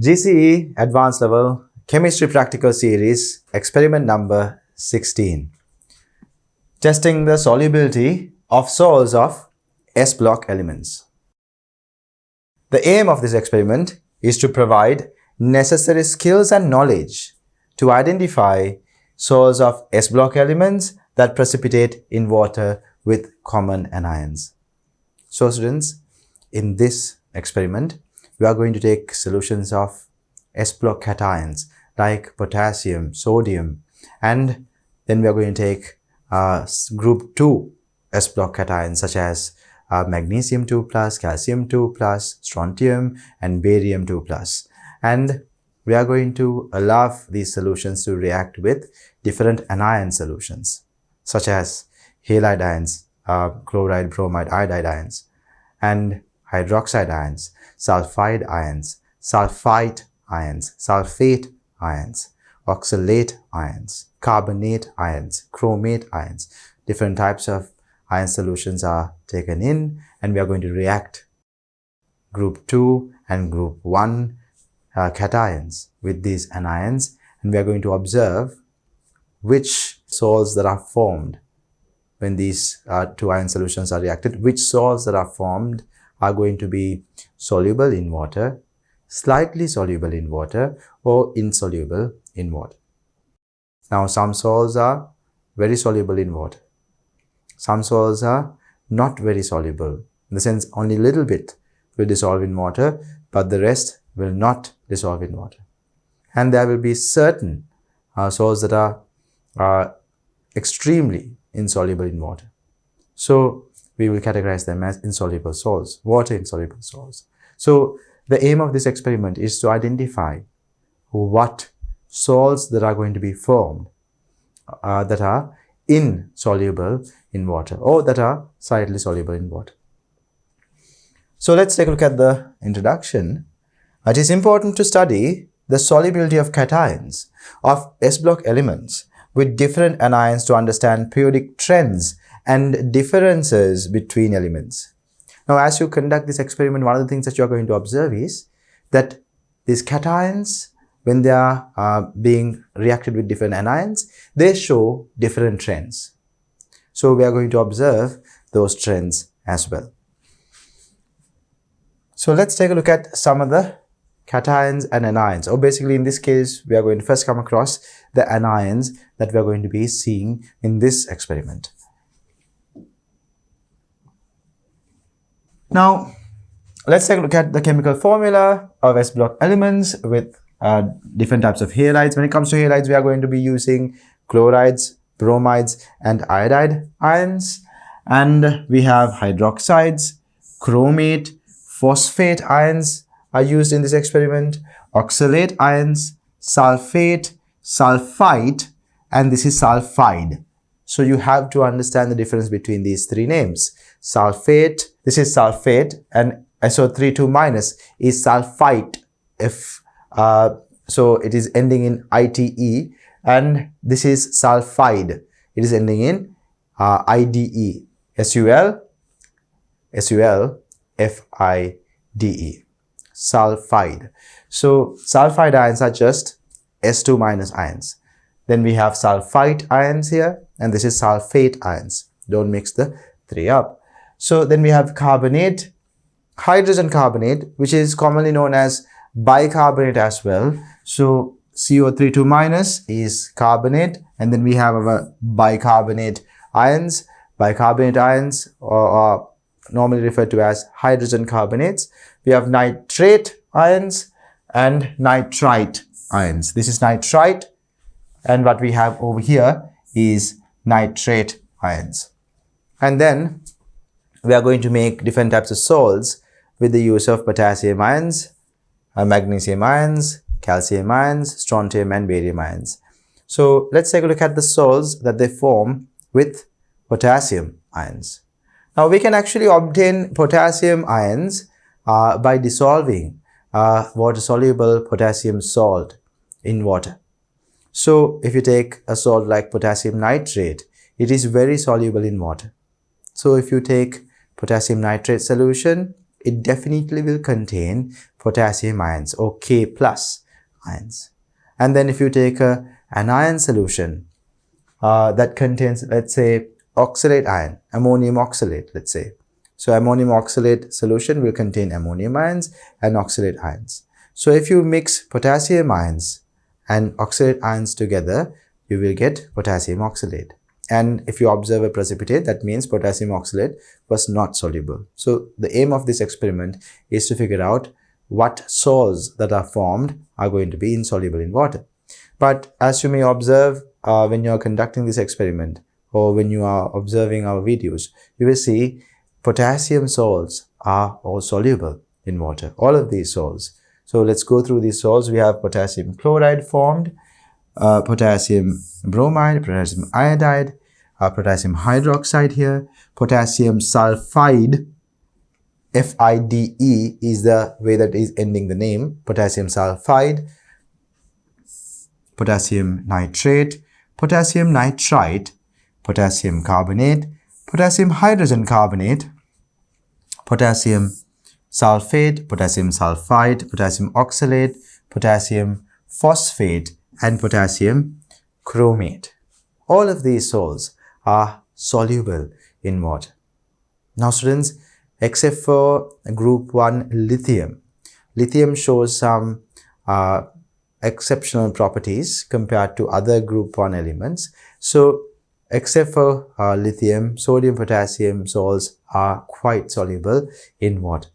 GCE Advanced Level Chemistry Practical Series, Experiment number 16. Testing the solubility of salts of S-block elements. The aim of this experiment is to provide necessary skills and knowledge to identify salts of S-block elements that precipitate in water with common anions. So students, in this experiment, we are going to take solutions of S-block cations like potassium, sodium, and then we are going to take group 2 S-block cations such as magnesium 2+, calcium 2+, strontium, and barium 2+. And we are going to allow these solutions to react with different anion solutions such as halide ions, chloride, bromide, iodide ions, and hydroxide ions, sulfide ions, sulfite ions, sulfate ions, oxalate ions, carbonate ions, chromate ions. Different types of ion solutions are taken in, and we are going to react group 2 and group 1 cations with these anions, and we are going to observe which salts that are formed when these two ion solutions are reacted, which salts that are formed are going to be soluble in water, slightly soluble in water, or insoluble in water. Now, some salts are very soluble in water. Some salts are not very soluble, in the sense only a little bit will dissolve in water, but the rest will not dissolve in water. And there will be certain salts that are extremely insoluble in water. So, we will categorize them as insoluble salts, water insoluble salts. So, the aim of this experiment is to identify what salts that are going to be formed that are insoluble in water or that are slightly soluble in water. So, let's take a look at the introduction. It is important to study the solubility of cations of S-block elements with different anions to understand periodic trends and differences between elements. Now, as you conduct this experiment, one of the things that you are going to observe is that these cations, when they are being reacted with different anions, they show different trends. So, we are going to observe those trends as well. So, let's take a look at some of the cations and anions, or basically in this case, we are going to first come across the anions that we are going to be seeing in this experiment. Now, let's take a look at the chemical formula of S-block elements with different types of halides. When it comes to halides, we are going to be using chlorides, bromides, and iodide ions. And we have hydroxides, chromate, phosphate ions are used in this experiment, oxalate ions, sulfate, sulfite, and this is sulfide. So you have to understand the difference between these three names. Sulfate, this is sulfate, and SO32- is sulfite. So it is ending in ITE, and this is sulfide. It is ending in IDE. SUL, FIDE. Sulfide. So sulfide ions are just S2- ions. Then we have sulfite ions here, and this is sulfate ions. Don't mix the three up. So then we have carbonate, hydrogen carbonate, which is commonly known as bicarbonate as well. So CO32- is carbonate, and then we have our bicarbonate ions. Bicarbonate ions are normally referred to as hydrogen carbonates. We have nitrate ions and nitrite ions. This is nitrite, and what we have over here is nitrate ions. And then we are going to make different types of salts with the use of potassium ions, magnesium ions, calcium ions, strontium, and barium ions. So let's take a look at the salts that they form with potassium ions. Now we can actually obtain potassium ions by dissolving water-soluble potassium salt in water. So if you take a salt like potassium nitrate, it is very soluble in water. So if you take potassium nitrate solution, it definitely will contain potassium ions or K plus ions. And then if you take an ion solution that contains, let's say, oxalate ion, ammonium oxalate, let's say. So ammonium oxalate solution will contain ammonium ions and oxalate ions. So if you mix potassium ions and oxalate ions together, you will get potassium oxalate. And if you observe a precipitate, that means potassium oxalate was not soluble. So the aim of this experiment is to figure out what salts that are formed are going to be insoluble in water. But as you may observe when you are conducting this experiment or when you are observing our videos, you will see potassium salts are all soluble in water, all of these salts. So let's go through these salts. We have potassium chloride formed, potassium bromide, potassium iodide, potassium hydroxide here, potassium sulfide, FIDE is the way that is ending the name, potassium sulfide, potassium nitrate, potassium nitrite, potassium carbonate, potassium hydrogen carbonate, potassium sulfate, potassium sulfide, potassium oxalate, potassium phosphate, and potassium chromate. All of these salts are soluble in water. Now students, except for group 1 lithium, lithium shows some exceptional properties compared to other group 1 elements. So except for lithium, sodium, potassium salts are quite soluble in water.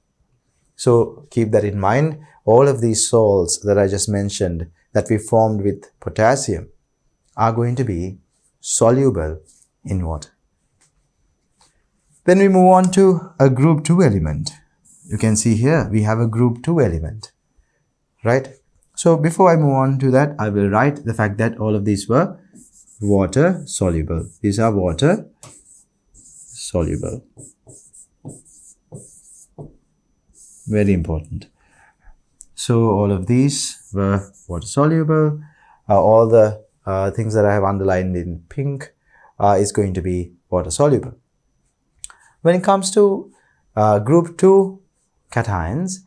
So keep that in mind. All of these salts that I just mentioned that we formed with potassium are going to be soluble in water. Then we move on to a group 2 element. You can see here we have a group 2 element, right? So before I move on to that, I will write the fact that all of these were water soluble. These are water soluble. Very important. So all of these were water soluble. All the things that I have underlined in pink is going to be water soluble. When it comes to group 2 cations,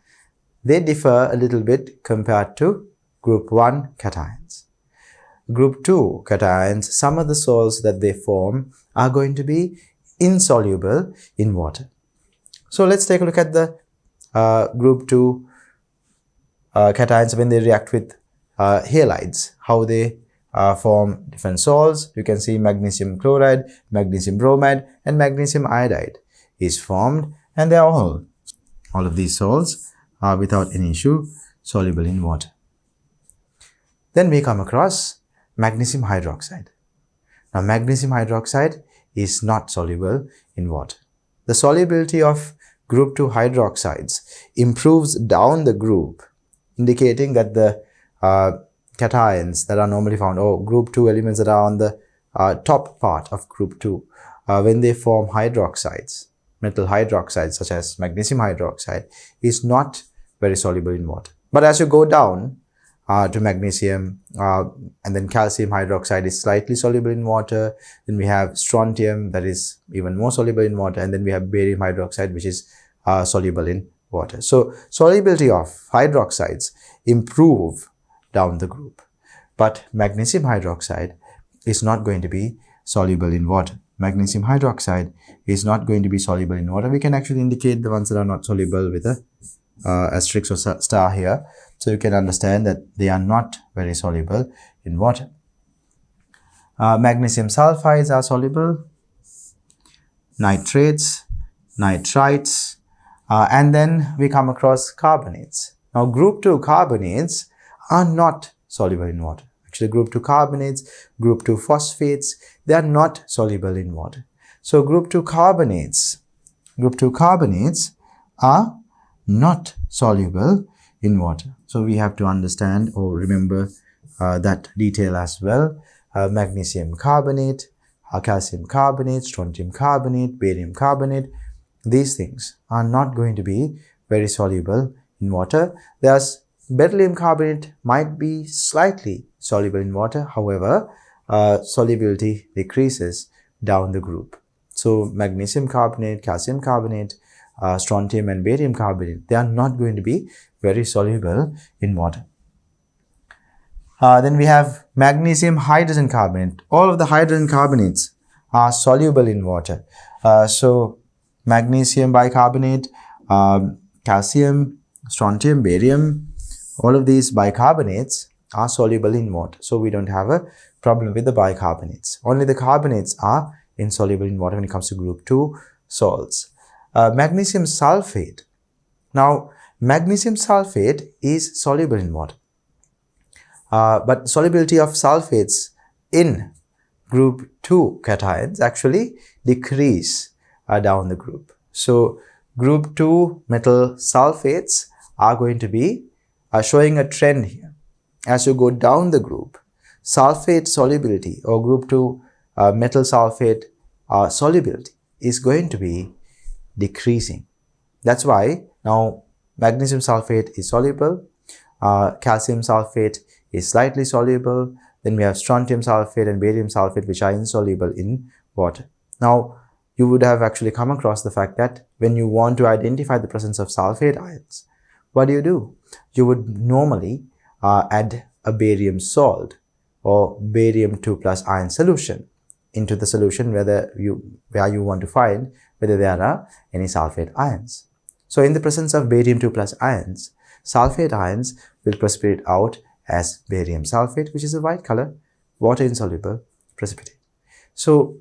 they differ a little bit compared to group 1 cations. Group 2 cations, some of the salts that they form are going to be insoluble in water. So let's take a look at the group 2 cations when they react with halides, how they form different salts. You can see magnesium chloride, magnesium bromide, and magnesium iodide is formed, and they are all of these salts are without any issue soluble in water. Then we come across magnesium hydroxide. Now magnesium hydroxide is not soluble in water. The solubility of group 2 hydroxides improves down the group, indicating that the cations that are normally found, or group 2 elements that are on the top part of group 2, when they form hydroxides, metal hydroxides such as magnesium hydroxide, is not very soluble in water. But as you go down to magnesium, and then calcium hydroxide is slightly soluble in water, then we have strontium that is even more soluble in water, and then we have barium hydroxide which is soluble in water. So solubility of hydroxides improve down the group, but magnesium hydroxide is not going to be soluble in water. Magnesium hydroxide is not going to be soluble in water. We can actually indicate the ones that are not soluble with a asterisk or star here, so you can understand that they are not very soluble in water. Magnesium sulfides are soluble, nitrates, nitrites, and then we come across carbonates. Now group 2 carbonates are not soluble in water. Actually group 2 carbonates, group 2 phosphates, they are not soluble in water. So group 2 carbonates are not soluble in water. So we have to understand or remember that detail as well. Magnesium carbonate, calcium carbonate, strontium carbonate, barium carbonate, these things are not going to be very soluble in water. Thus, beryllium carbonate might be slightly soluble in water. However, solubility decreases down the group. So, magnesium carbonate, calcium carbonate, strontium and barium carbonate, they are not going to be very soluble in water. Then we have magnesium hydrogen carbonate. All of the hydrogen carbonates are soluble in water. So, magnesium bicarbonate, calcium, strontium, barium, all of these bicarbonates are soluble in water. So, we don't have a problem with the bicarbonates. Only the carbonates are insoluble in water when it comes to group 2 salts. Magnesium sulfate. Now, magnesium sulfate is soluble in water. But solubility of sulfates in group 2 cations actually decrease down the group. So, group 2 metal sulfates are going to be showing a trend here. As you go down the group, sulfate solubility or group 2 metal sulfate solubility is going to be decreasing. That's why now magnesium sulfate is soluble, calcium sulfate is slightly soluble, then we have strontium sulfate and barium sulfate which are insoluble in water. Now, you would have actually come across the fact that when you want to identify the presence of sulfate ions, what do? You would normally add a barium salt or barium 2 plus ion solution into the solution where you want to find whether there are any sulfate ions. So, in the presence of barium 2 plus ions, sulfate ions will precipitate out as barium sulfate, which is a white color, water insoluble precipitate. So,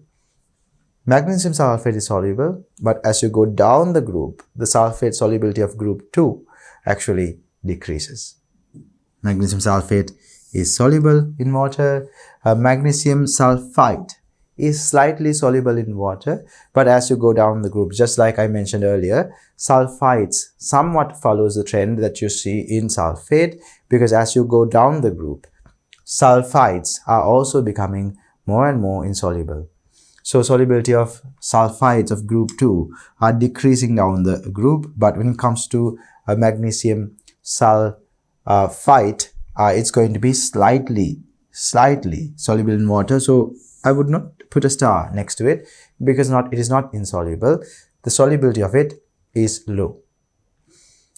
magnesium sulfate is soluble, but as you go down the group, the sulfate solubility of group 2 actually decreases. Magnesium sulfate is soluble in water. Magnesium sulfite is slightly soluble in water, but as you go down the group, just like I mentioned earlier, sulfites somewhat follows the trend that you see in sulfate, because as you go down the group, sulfites are also becoming more and more insoluble. So, solubility of sulfites of group 2 are decreasing down the group, but when it comes to magnesium sulfite, it's going to be slightly soluble in water. So, I would not put a star next to it because it is not insoluble. The solubility of it is low.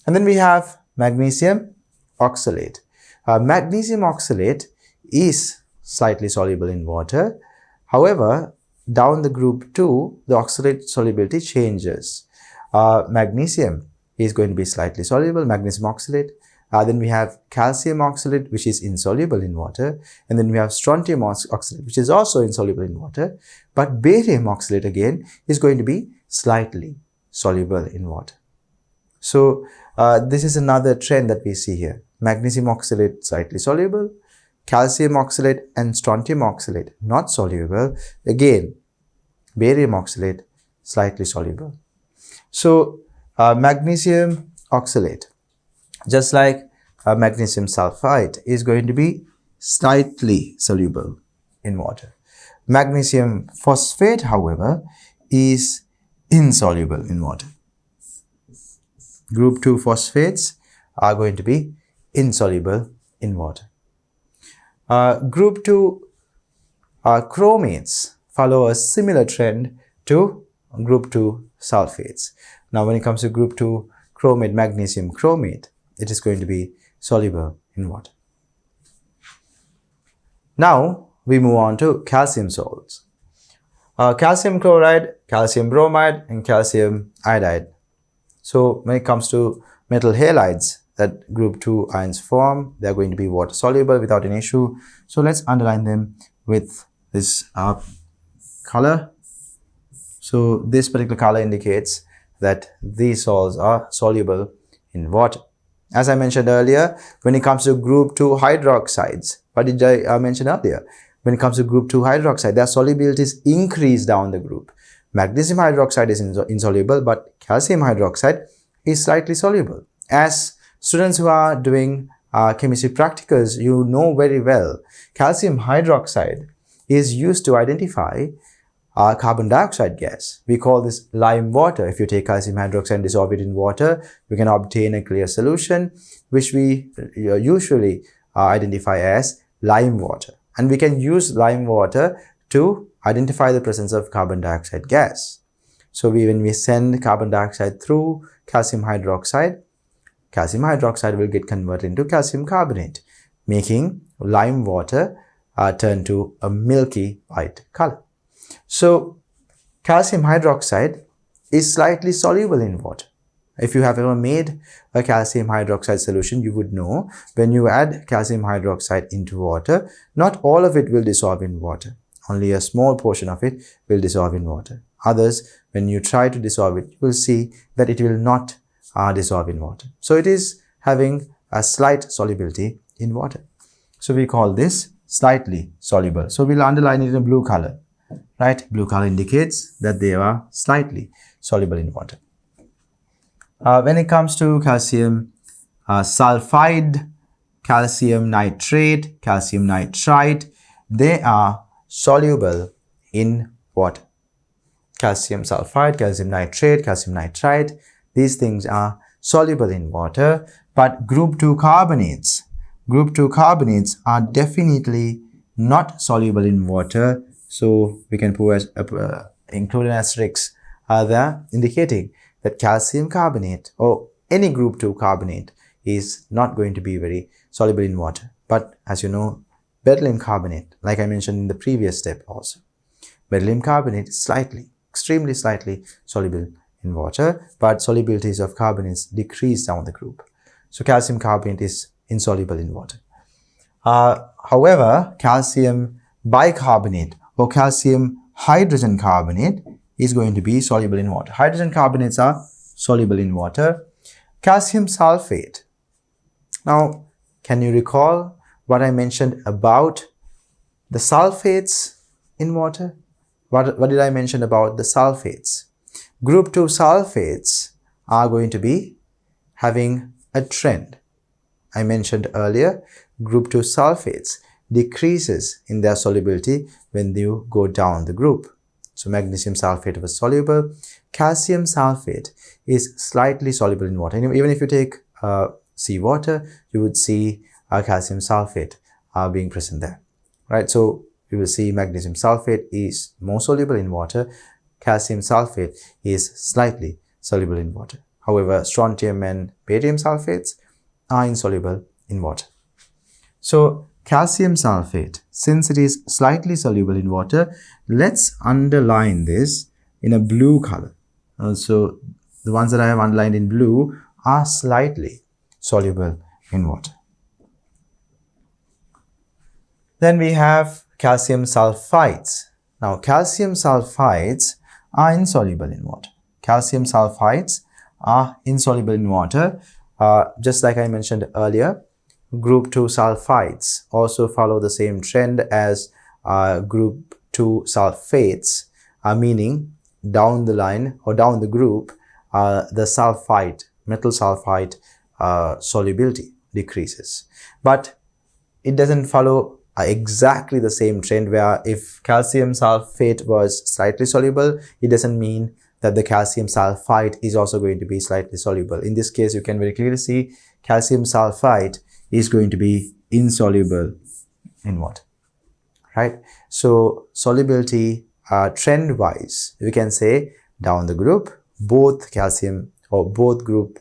And then we have magnesium oxalate. Magnesium oxalate is slightly soluble in water. However, down the group 2, the oxalate solubility changes. Magnesium is going to be slightly soluble, magnesium oxalate. Then we have calcium oxalate, which is insoluble in water. And then we have strontium oxalate, which is also insoluble in water. But barium oxalate again is going to be slightly soluble in water. So, this is another trend that we see here. Magnesium oxalate slightly soluble, calcium oxalate and strontium oxalate not soluble. Again, barium oxalate slightly soluble. So, magnesium oxalate, just like magnesium sulfite, is going to be slightly soluble in water. Magnesium phosphate, however, is insoluble in water. Group 2 phosphates are going to be insoluble in water. Group 2 chromates follow a similar trend to group 2 sulfates. Now, when it comes to group 2 chromate, magnesium chromate, it is going to be soluble in water. Now, we move on to calcium salts. Calcium chloride, calcium bromide and calcium iodide. So, when it comes to metal halides that group 2 ions form, they are going to be water soluble without an issue. So, let's underline them with this color. So, this particular color indicates that these salts are soluble in water. As I mentioned earlier, when it comes to group 2 hydroxides, what did I mention earlier? When it comes to group 2 hydroxide, their solubilities increase down the group. Magnesium hydroxide is insoluble, but calcium hydroxide is slightly soluble. As students who are doing chemistry practicals, you know very well, calcium hydroxide is used to identify carbon dioxide gas. We call this lime water. If you take calcium hydroxide and dissolve it in water, we can obtain a clear solution, which we usually identify as lime water. And we can use lime water to identify the presence of carbon dioxide gas. So when we send carbon dioxide through calcium hydroxide will get converted into calcium carbonate, making lime water turn to a milky white color. So calcium hydroxide is slightly soluble in water. If you have ever made a calcium hydroxide solution, you would know when you add calcium hydroxide into water, not all of it will dissolve in water. Only a small portion of it will dissolve in water. Others, when you try to dissolve it, you will see that it will not dissolve in water. So it is having a slight solubility in water. So we call this slightly soluble. So we'll underline it in a blue color, right? Blue color indicates that they are slightly soluble in water. When it comes to calcium sulfide, calcium nitrate, calcium nitrite, they are soluble in water. Calcium sulfide, calcium nitrate, calcium nitrite, these things are soluble in water, but group 2 carbonates are definitely not soluble in water. So we can include an asterisk there indicating that calcium carbonate or any group 2 carbonate is not going to be very soluble in water. But as you know, beryllium carbonate, like I mentioned in the previous step also, beryllium carbonate is extremely slightly soluble in water, but solubilities of carbonates decrease down the group. So calcium carbonate is insoluble in water. However, calcium bicarbonate or calcium hydrogen carbonate is going to be soluble in water. Hydrogen carbonates are soluble in water. Calcium sulfate. Now, can you recall what I mentioned about the sulfates in water? What did I mention about the sulfates? Group 2 sulfates are going to be having a trend. I mentioned earlier, group 2 sulfates decreases in their solubility when you go down the group. So magnesium sulfate was soluble. Calcium sulfate is slightly soluble in water. And even if you take seawater, you would see calcium sulfate being present there, right? So you will see magnesium sulfate is more soluble in water. Calcium sulfate is slightly soluble in water. However, strontium and barium sulfates are insoluble in water. So calcium sulfate, since it is slightly soluble in water, let's underline this in a blue color. So the ones that I have underlined in blue are slightly soluble in water. Then we have calcium sulfides. Now calcium sulfides are insoluble in water. Calcium sulfides are insoluble in water. Just like I mentioned earlier, group 2 sulfides also follow the same trend as group 2 sulfates, meaning down the line or down the group, the sulfide, metal sulfide solubility decreases. But it doesn't follow exactly the same trend where if calcium sulfate was slightly soluble, it doesn't mean that the calcium sulfide is also going to be slightly soluble. In this case, you can very clearly see calcium sulfide is going to be insoluble in water, right? So solubility trend wise, we can say down the group, both calcium or both group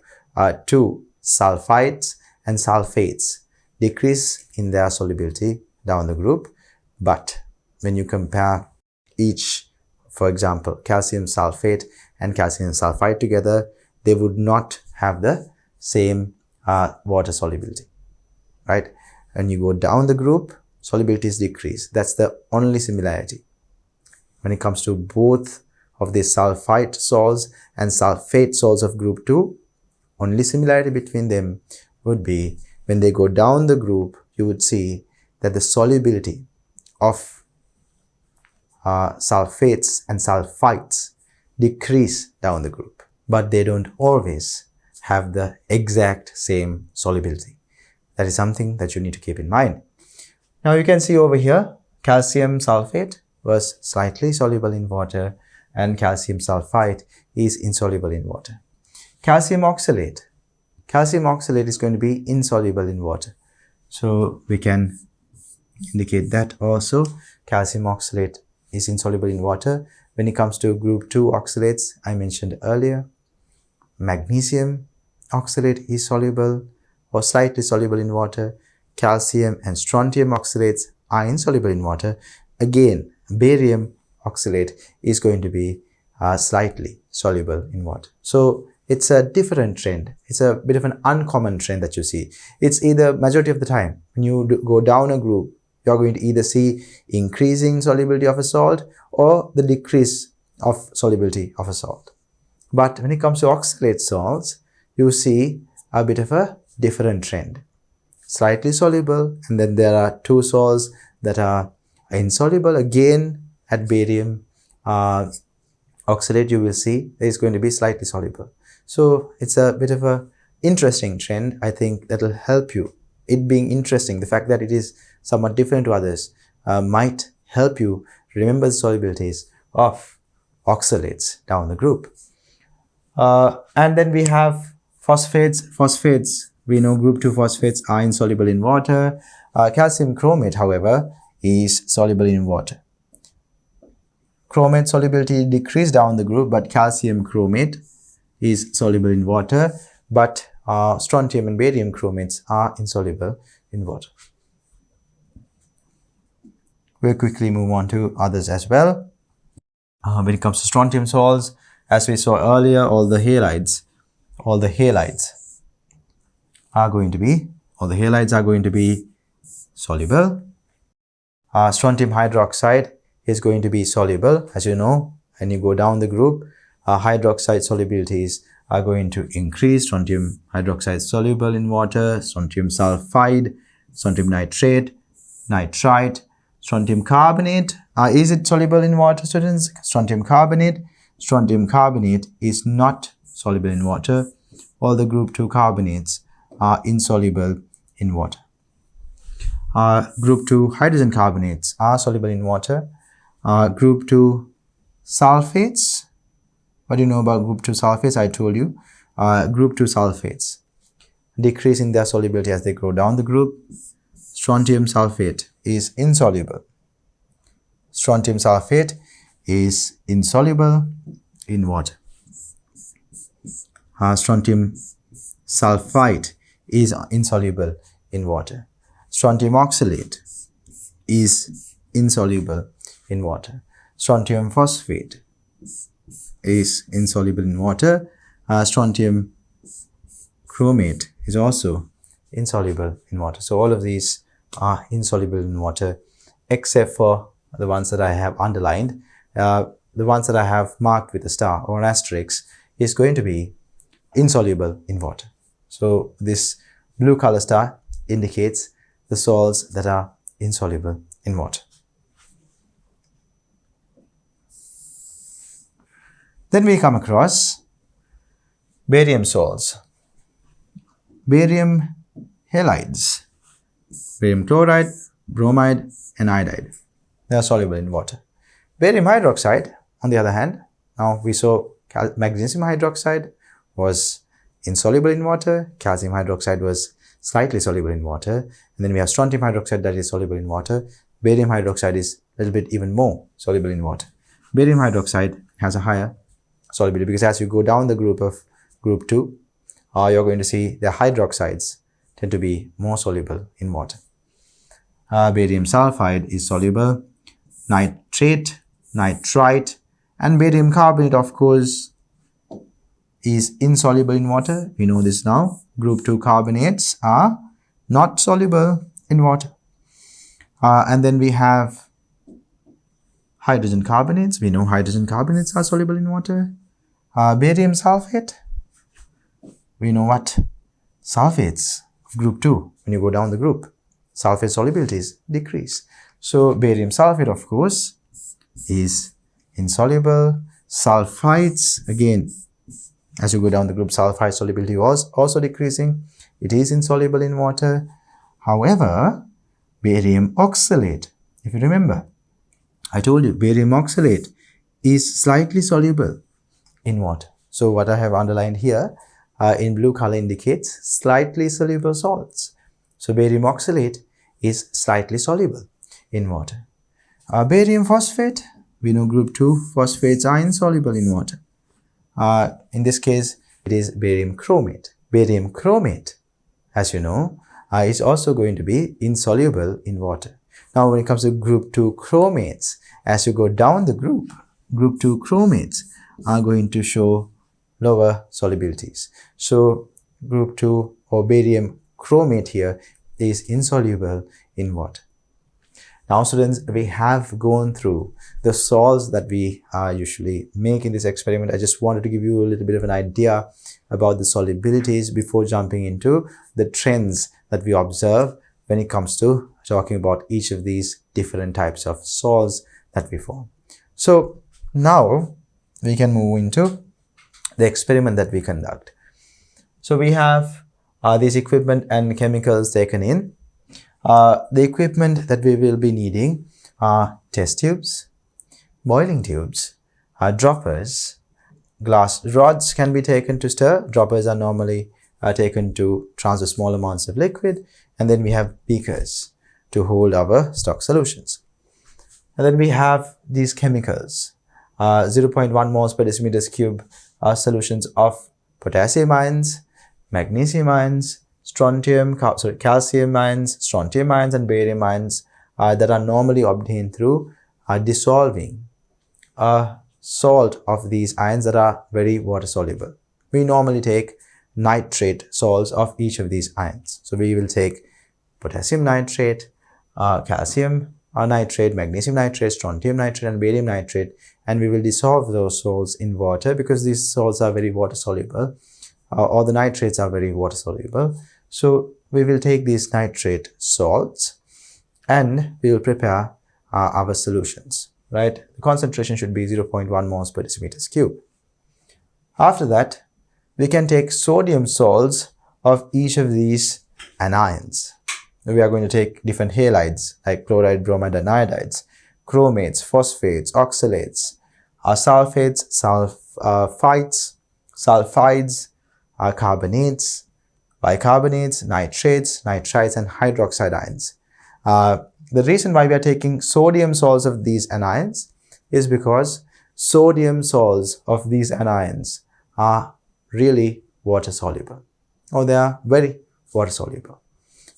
2 sulfides and sulfates decrease in their solubility down the group. But when you compare each, for example, calcium sulfate and calcium sulfide together, they would not have the same water solubility, right? When you go down the group, solubilities decrease. That's the only similarity. When it comes to both of the sulfite salts and sulfate salts of group 2, only similarity between them would be when they go down the group, you would see that the solubility of sulfates and sulfites decrease down the group, but they don't always have the exact same solubility. That is something that you need to keep in mind. Now you can see over here calcium sulfate was slightly soluble in water, and calcium sulfite is insoluble in water. Calcium oxalate. Calcium oxalate is going to be insoluble in water. So we can indicate that also. Calcium oxalate is insoluble in water. When it comes to group 2 oxalates, I mentioned earlier, magnesium oxalate is soluble or slightly soluble in water. Calcium and strontium oxalates are insoluble in water. Again, barium oxalate is going to be slightly soluble in water. So it's a different trend. It's a bit of an uncommon trend that you see. It's either majority of the time when you go down a group, you're going to either see increasing solubility of a salt or the decrease of solubility of a salt. But when it comes to oxalate salts, you see a bit of a different trend. Slightly soluble, and then there are 2 salts that are insoluble. Again, at barium oxalate, you will see there is going to be slightly soluble. So it's a bit of a interesting trend. I think that will help you. It being interesting, the fact that it is somewhat different to others might help you remember the solubilities of oxalates down the group. And then we have phosphates. Phosphates, we know group 2 phosphates are insoluble in water. Calcium chromate, however, is soluble in water. Chromate solubility decreased down the group, but calcium chromate is soluble in water. But strontium and barium chromates are insoluble in water. We'll quickly move on to others as well. When it comes to strontium salts, as we saw earlier, all the halides are going to be soluble. Strontium hydroxide is going to be soluble. As you know, when you go down the group, hydroxide solubilities are going to increase. Strontium hydroxide soluble in water. Strontium sulfide, strontium nitrate, nitrite, strontium carbonate. Is it soluble in water, students? Strontium carbonate is not soluble in water. All the group 2 carbonates are insoluble in water. Group 2 hydrogen carbonates are soluble in water. Group 2 sulfates. What do you know about group 2 sulfates? I told you. Group 2 sulfates decrease in their solubility as they go down the group. Strontium sulfate is insoluble. Strontium sulfate is insoluble in water. Strontium sulfite is insoluble in water. Strontium oxalate is insoluble in water. Strontium phosphate is insoluble in water. Strontium chromate is also insoluble in water. So all of these are insoluble in water, except for the ones that I have underlined. The ones that I have marked with a star or an asterisk is going to be insoluble in water. So this blue color star indicates the salts that are insoluble in water. Then we come across barium salts, barium halides, barium chloride, bromide, and iodide. They are soluble in water. Barium hydroxide, on the other hand, now we saw magnesium hydroxide was insoluble in water, calcium hydroxide was slightly soluble in water, and then we have strontium hydroxide that is soluble in water. Barium hydroxide is a little bit even more soluble in water. Barium hydroxide has a higher solubility because as you go down the group of group 2, you're going to see the hydroxides tend to be more soluble in water. Barium sulfide is soluble, nitrate, nitrite, and barium carbonate, of course, is insoluble in water. We know this now. Group 2 carbonates are not soluble in water. And then we have hydrogen carbonates. We know hydrogen carbonates are soluble in water. Barium sulfate. We know what? Sulfates of group 2. When you go down the group, sulfate solubilities decrease. So barium sulfate, of course, is insoluble. Sulfites, again, as you go down the group, sulfide solubility was also decreasing. It is insoluble in water. However, barium oxalate, if you remember, I told you barium oxalate is slightly soluble in water. So what I have underlined here in blue color indicates slightly soluble salts. So barium oxalate is slightly soluble in water. Barium phosphate, we know group 2 phosphates are insoluble in water. In this case, it is barium chromate. Barium chromate, as you know, is also going to be insoluble in water. Now, when it comes to group 2 chromates, as you go down the group 2 chromates are going to show lower solubilities. So, group 2 or barium chromate here is insoluble in water. Now, students, we have gone through the salts that we usually make in this experiment. I just wanted to give you a little bit of an idea about the solubilities before jumping into the trends that we observe when it comes to talking about each of these different types of salts that we form. So now we can move into the experiment that we conduct. So we have this equipment and chemicals taken in. The equipment that we will be needing are test tubes, boiling tubes, droppers, glass rods can be taken to stir. Droppers are normally taken to transfer small amounts of liquid, and then we have beakers to hold our stock solutions. And then we have these chemicals, 0.1 moles per decimeters cube solutions of potassium ions, magnesium ions, calcium ions, strontium ions, and barium ions that are normally obtained through dissolving a salt of these ions that are very water soluble. We normally take nitrate salts of each of these ions. So we will take potassium nitrate, calcium nitrate, magnesium nitrate, strontium nitrate, and barium nitrate, and we will dissolve those salts in water because these salts are very water soluble, or the nitrates are very water soluble. So we will take these nitrate salts and we will prepare our solutions, right? The concentration should be 0.1 moles per decimeters cube. After that, we can take sodium salts of each of these anions. We are going to take different halides like chloride, bromide, and iodides, chromates, phosphates, oxalates, sulfates, sulfides, carbonates, bicarbonates, nitrates, nitrites, and hydroxide ions. The reason why we are taking sodium salts of these anions is because sodium salts of these anions are really water soluble, or they are very water soluble.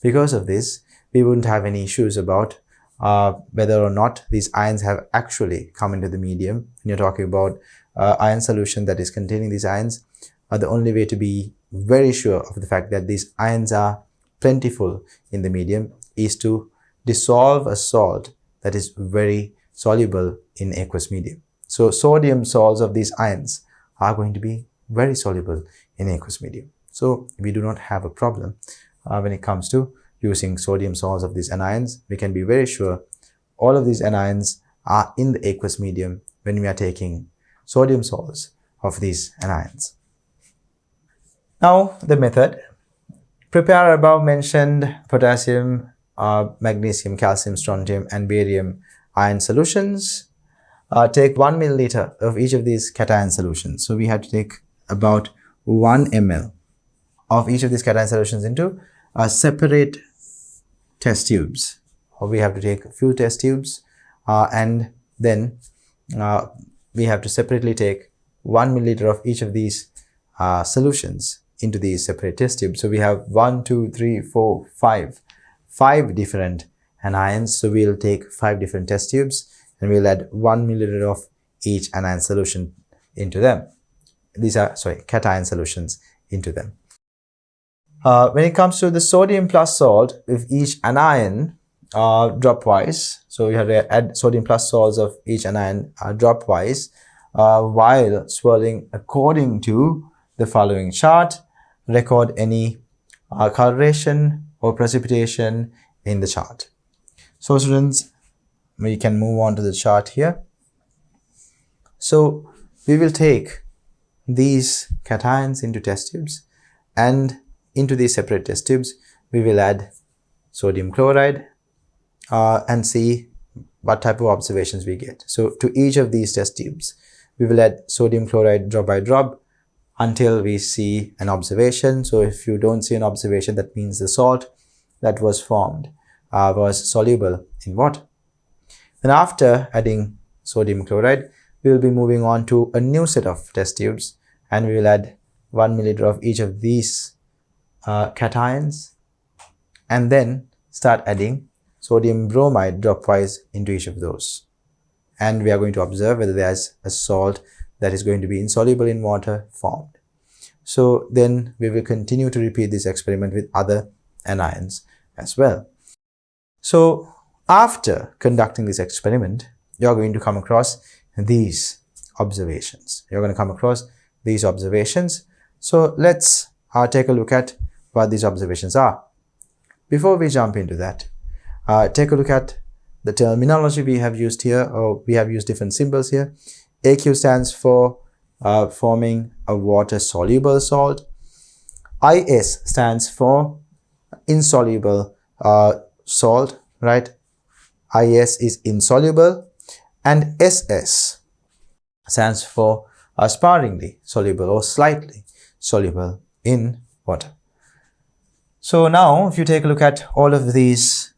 Because of this, we wouldn't have any issues about whether or not these ions have actually come into the medium. When you're talking about ion solution that is containing these ions, the only way to be very sure of the fact that these ions are plentiful in the medium is to dissolve a salt that is very soluble in aqueous medium. So sodium salts of these ions are going to be very soluble in aqueous medium. So we do not have a problem when it comes to using sodium salts of these anions. We can be very sure all of these anions are in the aqueous medium when we are taking sodium salts of these anions. Now the method: prepare above mentioned potassium, magnesium, calcium, strontium, and barium ion solutions. Take 1 milliliter of each of these cation solutions. So we have to take about 1 ml of each of these cation solutions into separate test tubes. We have to take a few test tubes and then we have to separately take 1 milliliter of each of these solutions into these separate test tubes. So we have 1, 2, 3, 4, 5 different anions. So we'll take 5 different test tubes and we'll add 1 milliliter of each anion solution into them. These are, cation solutions into them. When it comes to the sodium plus salt, with each anion dropwise, so you have to add sodium plus salts of each anion dropwise while swirling according to the following chart. Record any coloration or precipitation in the chart. So students, we can move on to the chart here. So we will take these cations into test tubes, and into these separate test tubes we will add sodium chloride and see what type of observations we get. So to each of these test tubes, we will add sodium chloride drop by drop until we see an observation. So if you don't see an observation, that means the salt that was formed was soluble in water. And after adding sodium chloride, we will be moving on to a new set of test tubes, and we will add 1 milliliter of each of these cations, and then start adding sodium bromide dropwise into each of those. And we are going to observe whether there's a salt that is going to be insoluble in water formed. So then we will continue to repeat this experiment with other anions as well. So after conducting this experiment, you're going to come across these observations. So let's take a look at what these observations are. Before we jump into that, take a look at the terminology we have used here, or we have used different symbols here. AQ stands for forming a water-soluble salt. IS stands for insoluble salt, right? IS is insoluble, and SS stands for sparingly soluble or slightly soluble in water. So now, if you take a look at all of these,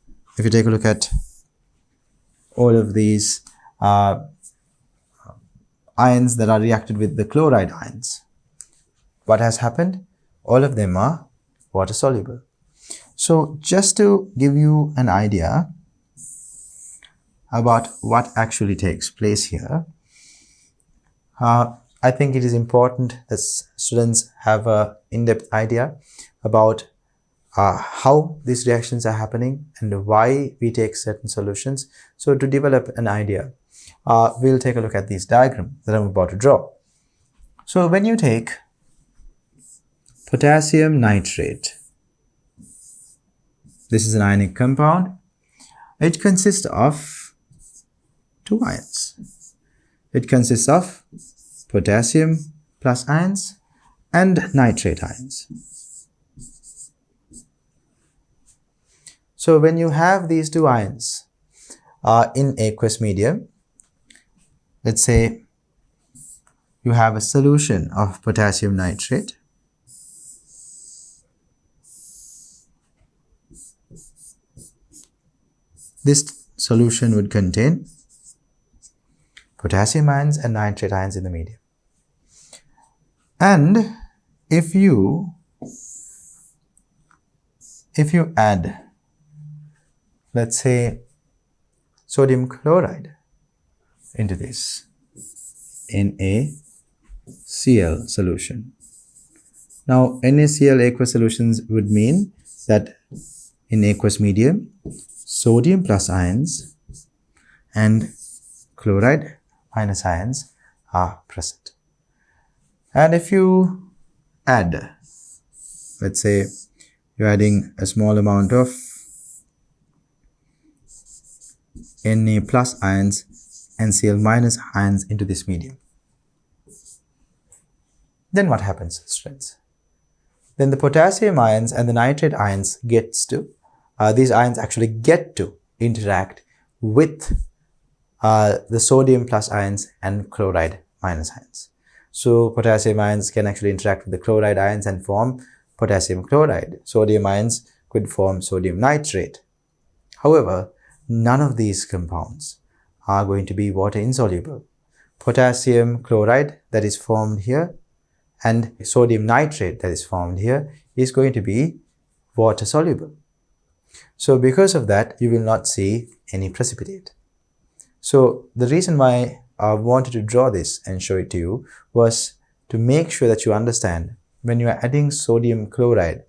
ions that are reacted with the chloride ions, what has happened? All of them are water soluble. So just to give you an idea about what actually takes place here, I think it is important that students have an in-depth idea about how these reactions are happening and why we take certain solutions. So to develop an idea, we'll take a look at this diagram that I'm about to draw. So when you take potassium nitrate, this is an ionic compound. It consists of two ions. It consists of potassium plus ions and nitrate ions. So when you have these two ions in aqueous medium, let's say you have a solution of potassium nitrate. This solution would contain potassium ions and nitrate ions in the medium. And if you add, let's say, sodium chloride into this NaCl solution. Now, NaCl aqueous solutions would mean that in aqueous medium, sodium plus ions and chloride minus ions are present. And if you add, let's say you're adding a small amount of Na plus ions and Cl minus ions into this medium, then what happens, students? Then the potassium ions and the nitrate ions these ions actually get to interact with the sodium plus ions and chloride minus ions. So potassium ions can actually interact with the chloride ions and form potassium chloride. Sodium ions could form sodium nitrate. However, none of these compounds are going to be water insoluble. Potassium chloride that is formed here and sodium nitrate that is formed here is going to be water soluble. So because of that, you will not see any precipitate. So the reason why I wanted to draw this and show it to you was to make sure that you understand when you are adding sodium chloride,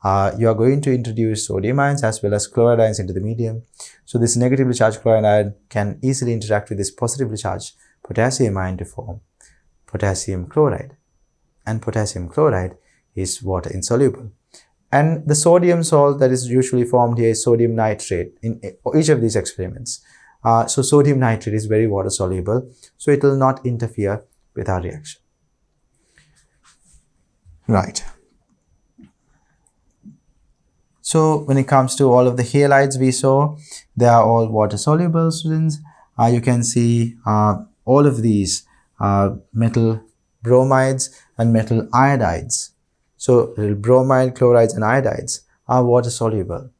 you are going to introduce sodium ions as well as chloride ions into the medium. So this negatively charged chloride ion can easily interact with this positively charged potassium ion to form potassium chloride. And potassium chloride is water insoluble. And the sodium salt that is usually formed here is sodium nitrate in each of these experiments. So sodium nitrate is very water soluble, so it will not interfere with our reaction. Right. So when it comes to all of the halides we saw, they are all water soluble, students. you can see all of these metal bromides and metal iodides. So bromide, chlorides and iodides are water soluble,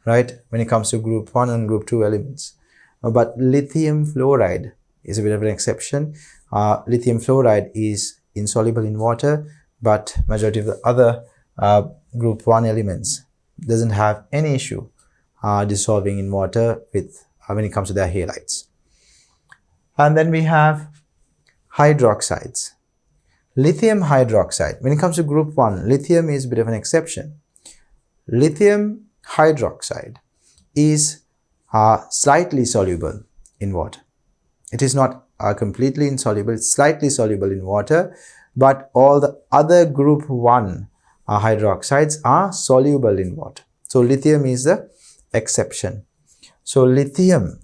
right, when it comes to group 1 and group 2 elements. But lithium fluoride is a bit of an exception. Lithium fluoride is insoluble in water, but majority of the other group 1 elements doesn't have any issue dissolving in water with when it comes to their halides. And then we have hydroxides. Lithium hydroxide. When it comes to group 1, lithium is a bit of an exception. Lithium hydroxide is slightly soluble in water. It is not completely insoluble, it's slightly soluble in water, but all the other group 1 hydroxides are soluble in water. So lithium is the exception. So lithium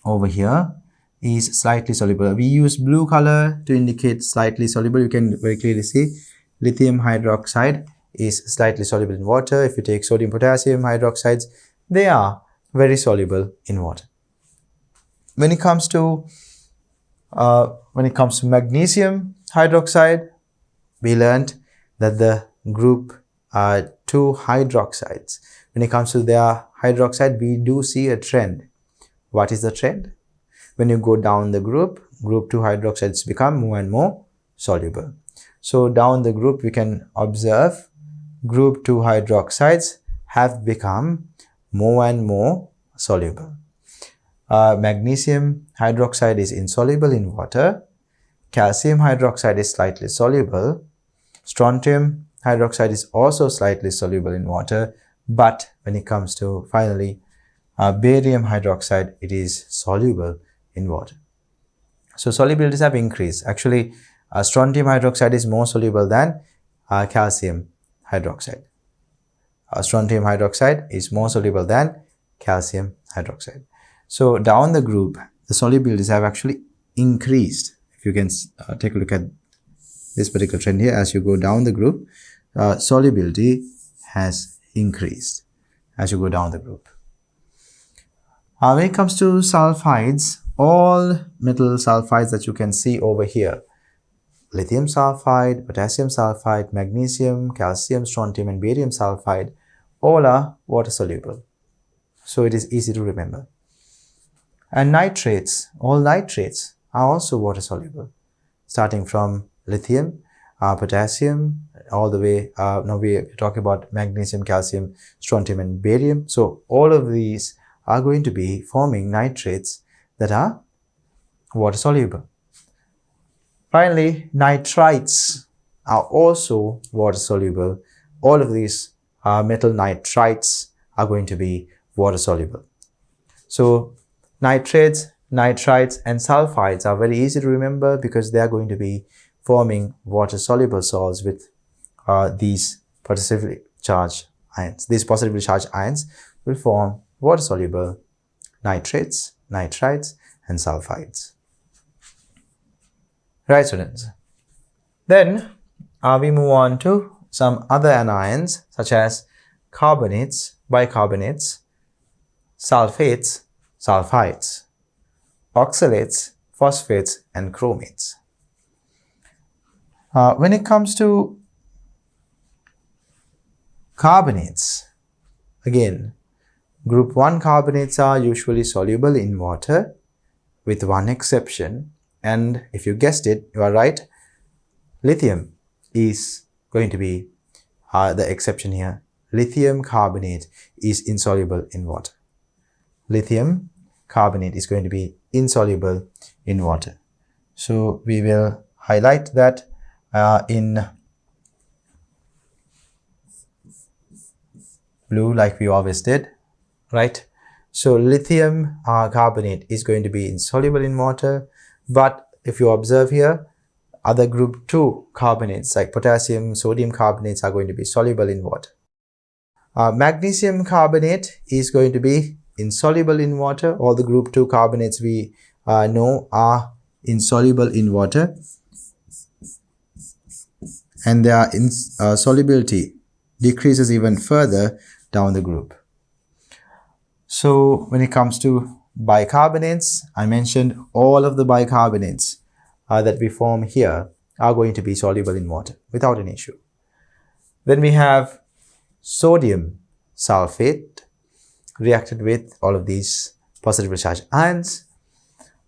over here is slightly soluble. We use blue color to indicate slightly soluble. You can very clearly see lithium hydroxide is slightly soluble in water. If you take sodium potassium hydroxides, they are very soluble in water. When it comes to magnesium hydroxide, we learned that the group 2 hydroxides, when it comes to their hydroxide, we do see a trend. What is the trend? When you go down the group 2 hydroxides become more and more soluble. So down the group we can observe group 2 hydroxides have become more and more soluble. Magnesium hydroxide is insoluble in water. Calcium hydroxide is slightly soluble. Strontium hydroxide is also slightly soluble in water. But when it comes to finally barium hydroxide, it is soluble in water. So solubilities have increased. Actually, strontium hydroxide is more soluble than calcium hydroxide. Strontium hydroxide is more soluble than calcium hydroxide. So down the group, the solubilities have actually increased. If you can take a look at this particular trend here, as you go down the group, solubility has increased as you go down the group. When it comes to sulfides, all metal sulfides that you can see over here, lithium sulfide, potassium sulfide, magnesium, calcium, strontium and barium sulfide, all are water soluble. So it is easy to remember. And nitrates, all nitrates are also water soluble, starting from lithium, potassium, all the way, now we are talking about magnesium, calcium, strontium and barium. So all of these are going to be forming nitrates that are water soluble. Finally, nitrites are also water soluble. All of these metal nitrites are going to be water soluble. So nitrates, nitrites and sulfides are very easy to remember because they are going to be forming water soluble salts with these positively charged ions. These positively charged ions will form water soluble nitrates, nitrites and sulfides. Right, students. Then we move on to some other anions such as carbonates, bicarbonates, sulfates, sulfides, oxalates, phosphates and chromates. When it comes to carbonates, again, group 1 carbonates are usually soluble in water with one exception, and if you guessed it, you are right, lithium is going to be the exception here. Lithium carbonate is insoluble in water. Lithium carbonate is going to be insoluble in water. So we will highlight that in blue like we always did, right? So lithium carbonate is going to be insoluble in water, but if you observe here, other group 2 carbonates like potassium, sodium carbonates are going to be soluble in water. Magnesium carbonate is going to be insoluble in water. All the group 2 carbonates we know are insoluble in water, and their solubility decreases even further down the group. So when it comes to bicarbonates, I mentioned all of the bicarbonates that we form here are going to be soluble in water without an issue. Then we have sodium sulfate reacted with all of these positively charged ions.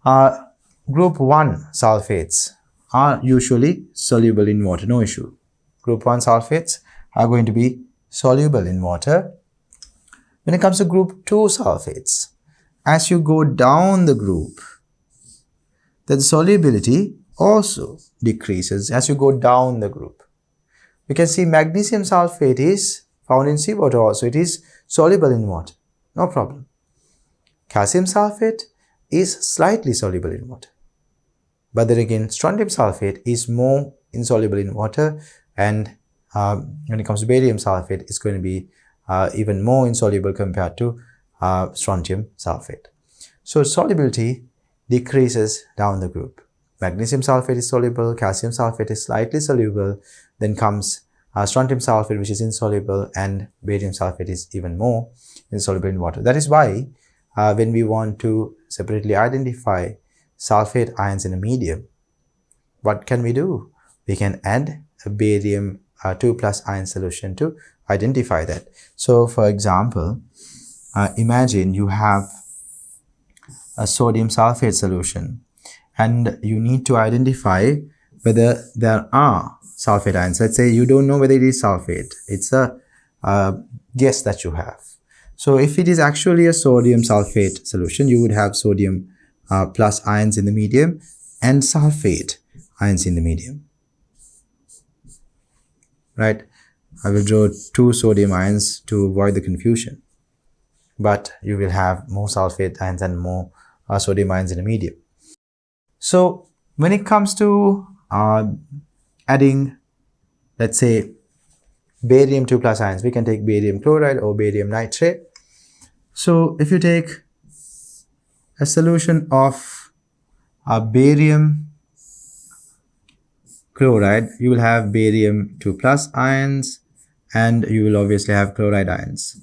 Group 1 sulfates are usually soluble in water, no issue. Group 1 sulfates are going to be soluble in water. When it comes to group 2 sulfates, as you go down the group, the solubility also decreases as you go down the group. We can see magnesium sulfate is found in seawater also. It is soluble in water, no problem. Calcium sulfate is slightly soluble in water. But then again, strontium sulfate is more insoluble in water, and when it comes to barium sulfate, it's going to be even more insoluble compared to strontium sulfate. So solubility decreases down the group. Magnesium sulfate is soluble, calcium sulfate is slightly soluble, then comes strontium sulfate, which is insoluble, and barium sulfate is even more insoluble in water. That is why when we want to separately identify sulfate ions in a medium, what can we do? We can add a barium 2 plus ion solution to identify that. So for example, imagine you have a sodium sulfate solution and you need to identify whether there are sulfate ions. Let's say you don't know whether it is sulfate. It's a guess that you have. So if it is actually a sodium sulfate solution, you would have sodium plus ions in the medium and sulfate ions in the medium. Right? I will draw 2 sodium ions to avoid the confusion. But you will have more sulfate ions and more sodium ions in the medium. So when it comes to adding, let's say, barium 2 plus ions, we can take barium chloride or barium nitrate. So if you take a solution of barium chloride, you will have barium 2 plus ions, and you will obviously have chloride ions.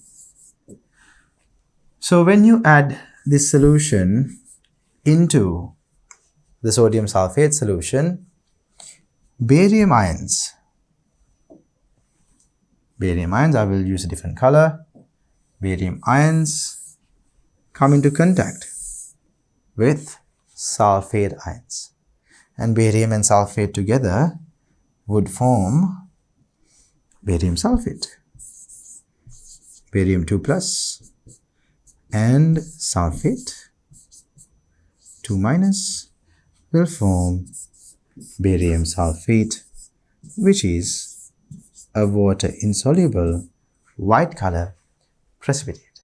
So when you add this solution into the sodium sulfate solution, barium ions, I will use a different color, barium ions come into contact with sulfate ions, and barium and sulfate together would form barium sulfate. Barium 2 plus and sulfate 2 minus will form barium sulfate, which is a water insoluble white color precipitate.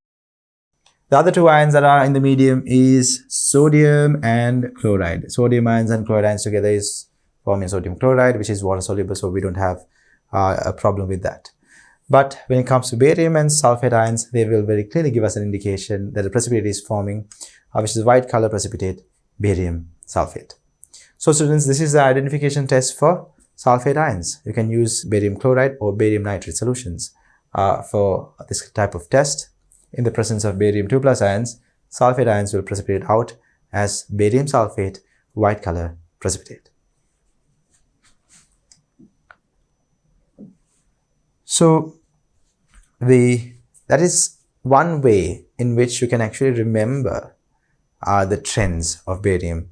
The other 2 ions that are in the medium is sodium and chloride. Sodium ions and chloride ions together is forming sodium chloride, which is water soluble, so we don't have a problem with that. But when it comes to barium and sulfate ions, they will very clearly give us an indication that the precipitate is forming, which is white color precipitate, barium sulfate. So students, this is the identification test for sulfate ions. You can use barium chloride or barium nitrate solutions for this type of test. In the presence of barium 2 plus ions, sulfate ions will precipitate out as barium sulfate, white color precipitate. So that is one way in which you can actually remember the trends of barium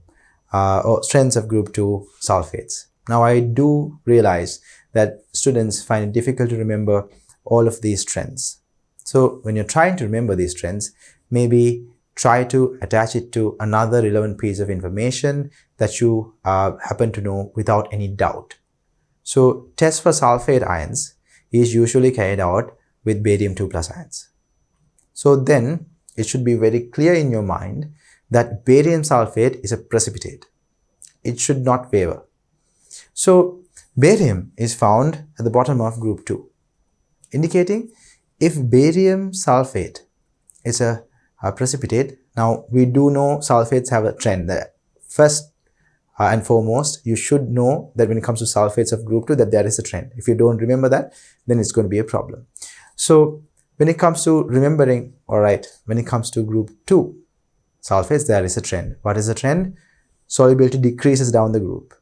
or trends of group 2 sulfates. Now I do realize that students find it difficult to remember all of these trends. So when you're trying to remember these trends, maybe try to attach it to another relevant piece of information that you happen to know without any doubt. So test for sulfate ions is usually carried out with barium 2 plus ions. So then it should be very clear in your mind that barium sulfate is a precipitate. It should not waver. So barium is found at the bottom of group 2, indicating if barium sulfate is a precipitate. Now we do know sulfates have a trend. That first and foremost, you should know that when it comes to sulfates of group 2, that there is a trend. If you don't remember that, then it's going to be a problem. So when it comes to remembering, all right, when it comes to group 2, sulfates, there is a trend. What is the trend? Solubility decreases down the group.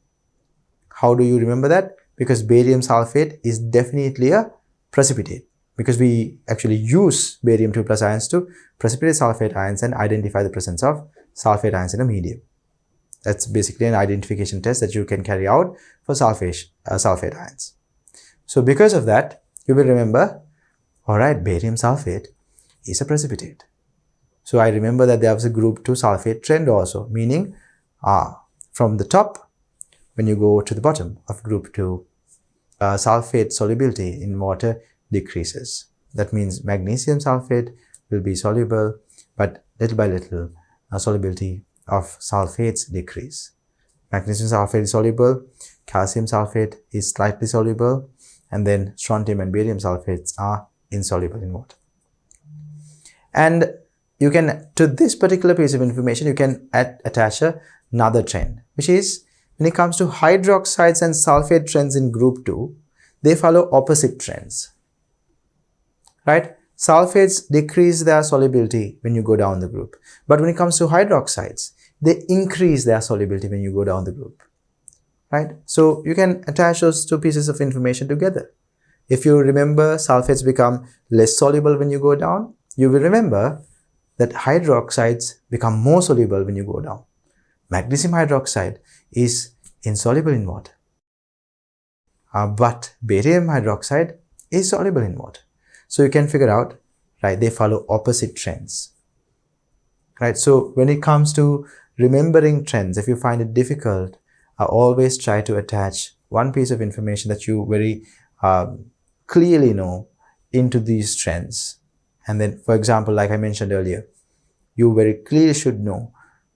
How do you remember that? Because barium sulfate is definitely a precipitate, because we actually use barium 2 plus ions to precipitate sulfate ions and identify the presence of sulfate ions in a medium. That's basically an identification test that you can carry out for sulfate ions. So because of that, you will remember, all right, barium sulfate is a precipitate. So I remember that there was a group 2 sulfate trend also, meaning from the top, when you go to the bottom of group 2, sulfate solubility in water decreases. That means magnesium sulfate will be soluble, but little by little solubility of sulfates decrease. Magnesium sulfate is soluble, calcium sulfate is slightly soluble, and then strontium and barium sulfates are insoluble in water. And you can, to this particular piece of information, you can attach another trend, which is when it comes to hydroxides and sulfate trends in group 2, they follow opposite trends, right? Sulfates decrease their solubility when you go down the group. But when it comes to hydroxides, they increase their solubility when you go down the group, right? So you can attach those two pieces of information together. If you remember sulfates become less soluble when you go down, you will remember that hydroxides become more soluble when you go down. Magnesium hydroxide is insoluble in water. But barium hydroxide is soluble in water. So you can figure out, right, they follow opposite trends, right? So when it comes to remembering trends, if you find it difficult, always try to attach one piece of information that you very clearly know into these trends. And then, for example, like I mentioned earlier, you very clearly should know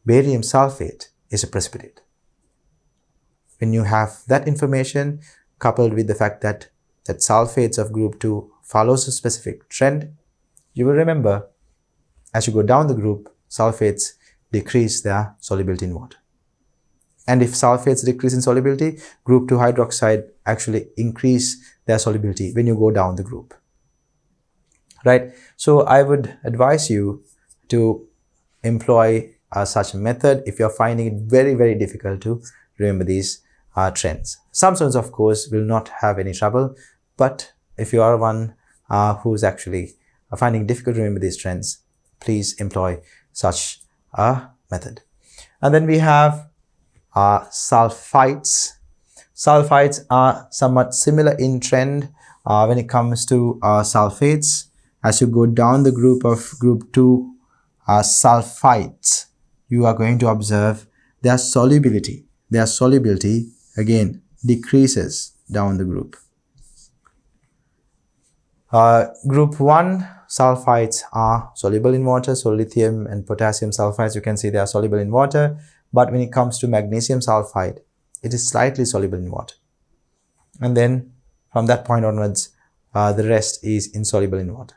barium sulfate is a precipitate. When you have that information coupled with the fact that sulfates of group 2 follows a specific trend, you will remember as you go down the group, sulfates decrease their solubility in water. And if sulfates decrease in solubility, group 2 hydroxide actually increase their solubility when you go down the group, right? So I would advise you to employ such a method if you're finding it very, very difficult to remember these trends. Some students, of course, will not have any trouble, but if you are one who's actually finding it difficult to remember these trends, please employ such a method. And then we have sulfites. Sulfites are somewhat similar in trend when it comes to sulfates. As you go down the group of group 2 sulfites, you are going to observe their solubility. Their solubility again decreases down the group. Group 1 sulfites are soluble in water, so lithium and potassium sulfides, you can see they are soluble in water. But when it comes to magnesium sulfide, it is slightly soluble in water. And then from that point onwards, the rest is insoluble in water.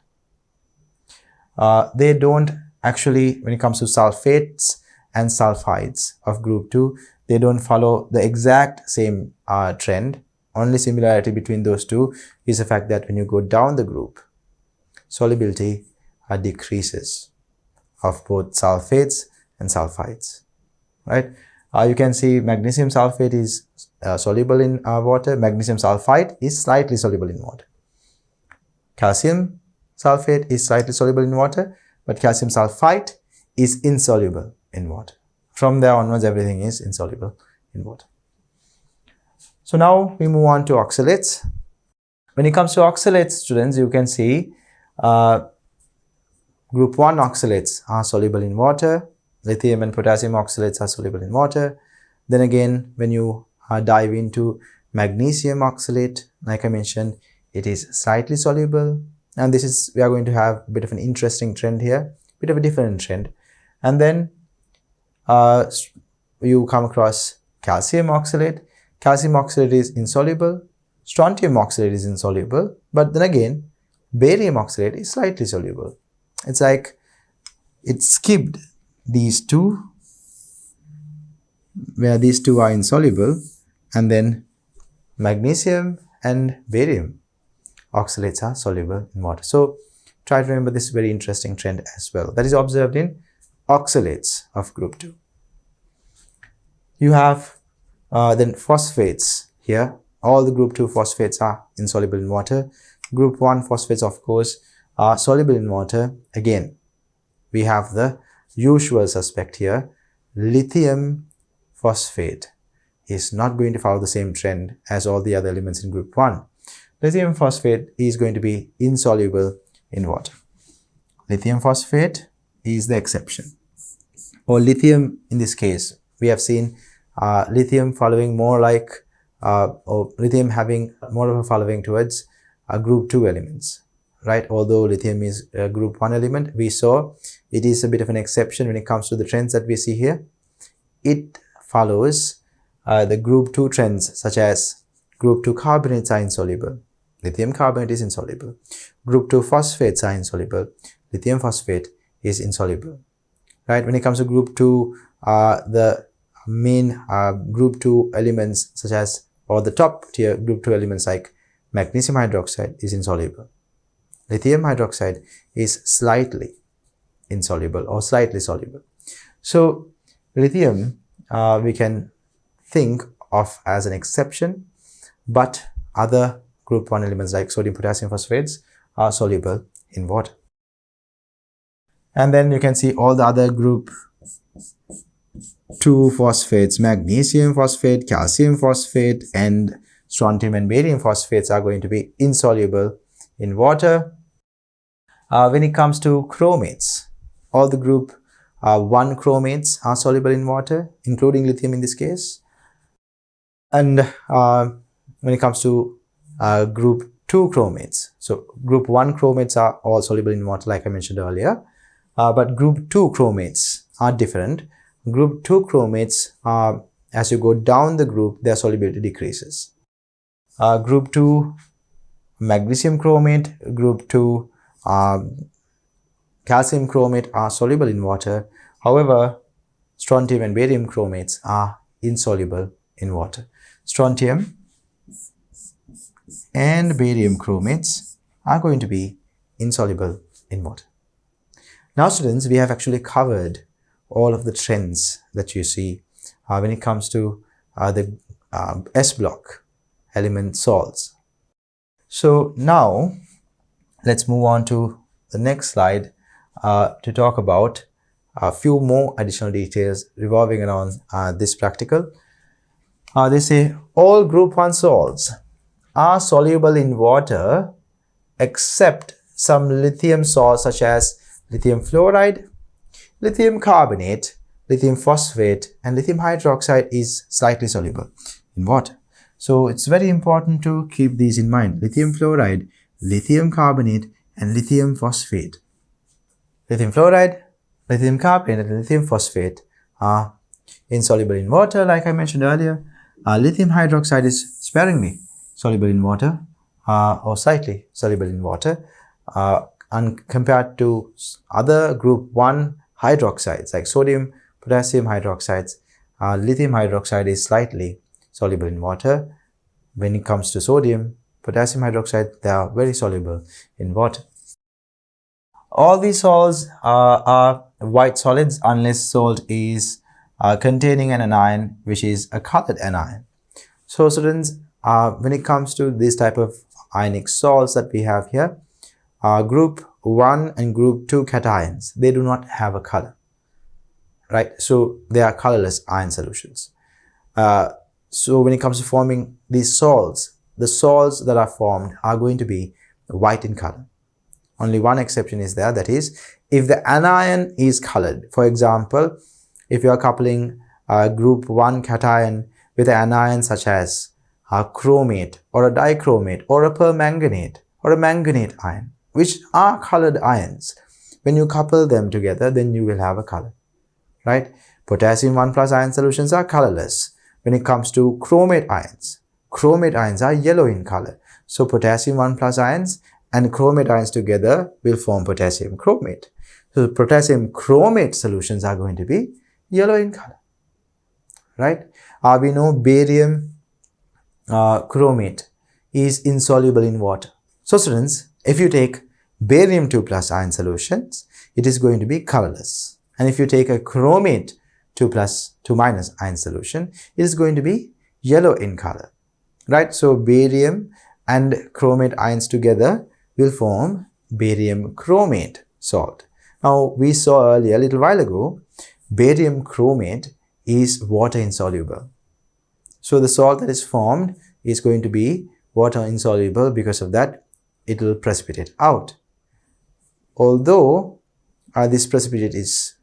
They don't actually, when it comes to sulfates and sulfides of group 2, they don't follow the exact same trend. Only similarity between those two is the fact that when you go down the group, solubility decreases of both sulfates and sulfides, right? You can see magnesium sulfate is soluble in water. Magnesium sulfide is slightly soluble in water. Calcium sulfate is slightly soluble in water, but calcium sulfite is insoluble in water. From there onwards, everything is insoluble in water. So now we move on to oxalates. When it comes to oxalates, students, you can see group 1 oxalates are soluble in water. Lithium and potassium oxalates are soluble in water. Then again, when you dive into magnesium oxalate, like I mentioned, it is slightly soluble. And this is, we are going to have a bit of an interesting trend here, a bit of a different trend. And then you come across calcium oxalate. Calcium oxalate is insoluble. Strontium oxalate is insoluble. But then again, barium oxalate is slightly soluble. It's like it skipped these two, where these two are insoluble, and then magnesium and barium oxalates are soluble in water. So try to remember this very interesting trend as well. That is observed in oxalates of group 2. You have then phosphates here. All the group 2 phosphates are insoluble in water. Group 1 phosphates, of course, are soluble in water. Again, we have the usual suspect here. Lithium phosphate is not going to follow the same trend as all the other elements in group 1. Lithium phosphate is going to be insoluble in water. Lithium phosphate is the exception. Or lithium in this case, we have seen lithium following more like, or lithium having more of a following towards group 2 elements, right? Although lithium is a group 1 element, we saw it is a bit of an exception when it comes to the trends that we see here. It follows the group 2 trends, such as group 2 carbonates are insoluble. Lithium carbonate is insoluble. Group 2 phosphates are insoluble. Lithium phosphate is insoluble, right? When it comes to group 2, the main group 2 elements such as, or the top tier group 2 elements like magnesium hydroxide is insoluble. Lithium hydroxide is slightly insoluble or slightly soluble. So lithium we can think of as an exception, but other group 1 elements like sodium potassium phosphates are soluble in water. And then you can see all the other group 2 phosphates, magnesium phosphate, calcium phosphate, and strontium and barium phosphates are going to be insoluble in water. When it comes to chromates, all the group 1 chromates are soluble in water, including lithium in this case. And when it comes to group 2 chromates, so group 1 chromates are all soluble in water like I mentioned earlier, but group 2 chromates are different. Group 2 chromates, as you go down the group, their solubility decreases. Group 2 magnesium chromate, group 2 calcium chromate are soluble in water. However, strontium and barium chromates are insoluble in water. Strontium and barium chromates are going to be insoluble in water. Now students, we have actually covered all of the trends that you see when it comes to the S block element salts. So now let's move on to the next slide to talk about a few more additional details revolving around this practical. They say all group 1 salts are soluble in water except some lithium salts such as lithium fluoride, lithium carbonate, lithium phosphate, and lithium hydroxide is slightly soluble in water. So it's very important to keep these in mind. Lithium fluoride, lithium carbonate, and lithium phosphate. Lithium fluoride, lithium carbonate, and lithium phosphate are insoluble in water like I mentioned earlier. Lithium hydroxide is sparingly soluble in water or slightly soluble in water, and compared to other group 1 hydroxides like sodium potassium hydroxides, lithium hydroxide is slightly soluble in water. When it comes to sodium potassium hydroxide, they are very soluble in water. All these salts are white solids unless salt is containing an anion which is a colored anion. So students, when it comes to this type of ionic salts that we have here, group 1 and group 2 cations, they do not have a color, right? So they are colorless ion solutions. So when it comes to forming these salts, the salts that are formed are going to be white in color. Only one exception is there, that is if the anion is colored. For example, if you are coupling group 1 cation with an anion such as a chromate or a dichromate or a permanganate or a manganate ion, which are colored ions, when you couple them together, then you will have a color, right? Potassium 1+ ion solutions are colorless. When it comes to chromate ions are yellow in color. So potassium 1+ ions and chromate ions together will form potassium chromate. So potassium chromate solutions are going to be yellow in color, right? We know barium chromate is insoluble in water. So students, if you take barium 2+ ion solutions, it is going to be colorless. And if you take a chromate 2 plus 2 minus ion solution, it is going to be yellow in color, right? So barium and chromate ions together will form barium chromate salt. Now we saw earlier, a little while ago, barium chromate is water insoluble. So the salt that is formed is going to be water insoluble. Because of that, it will precipitate out. Although this precipitate is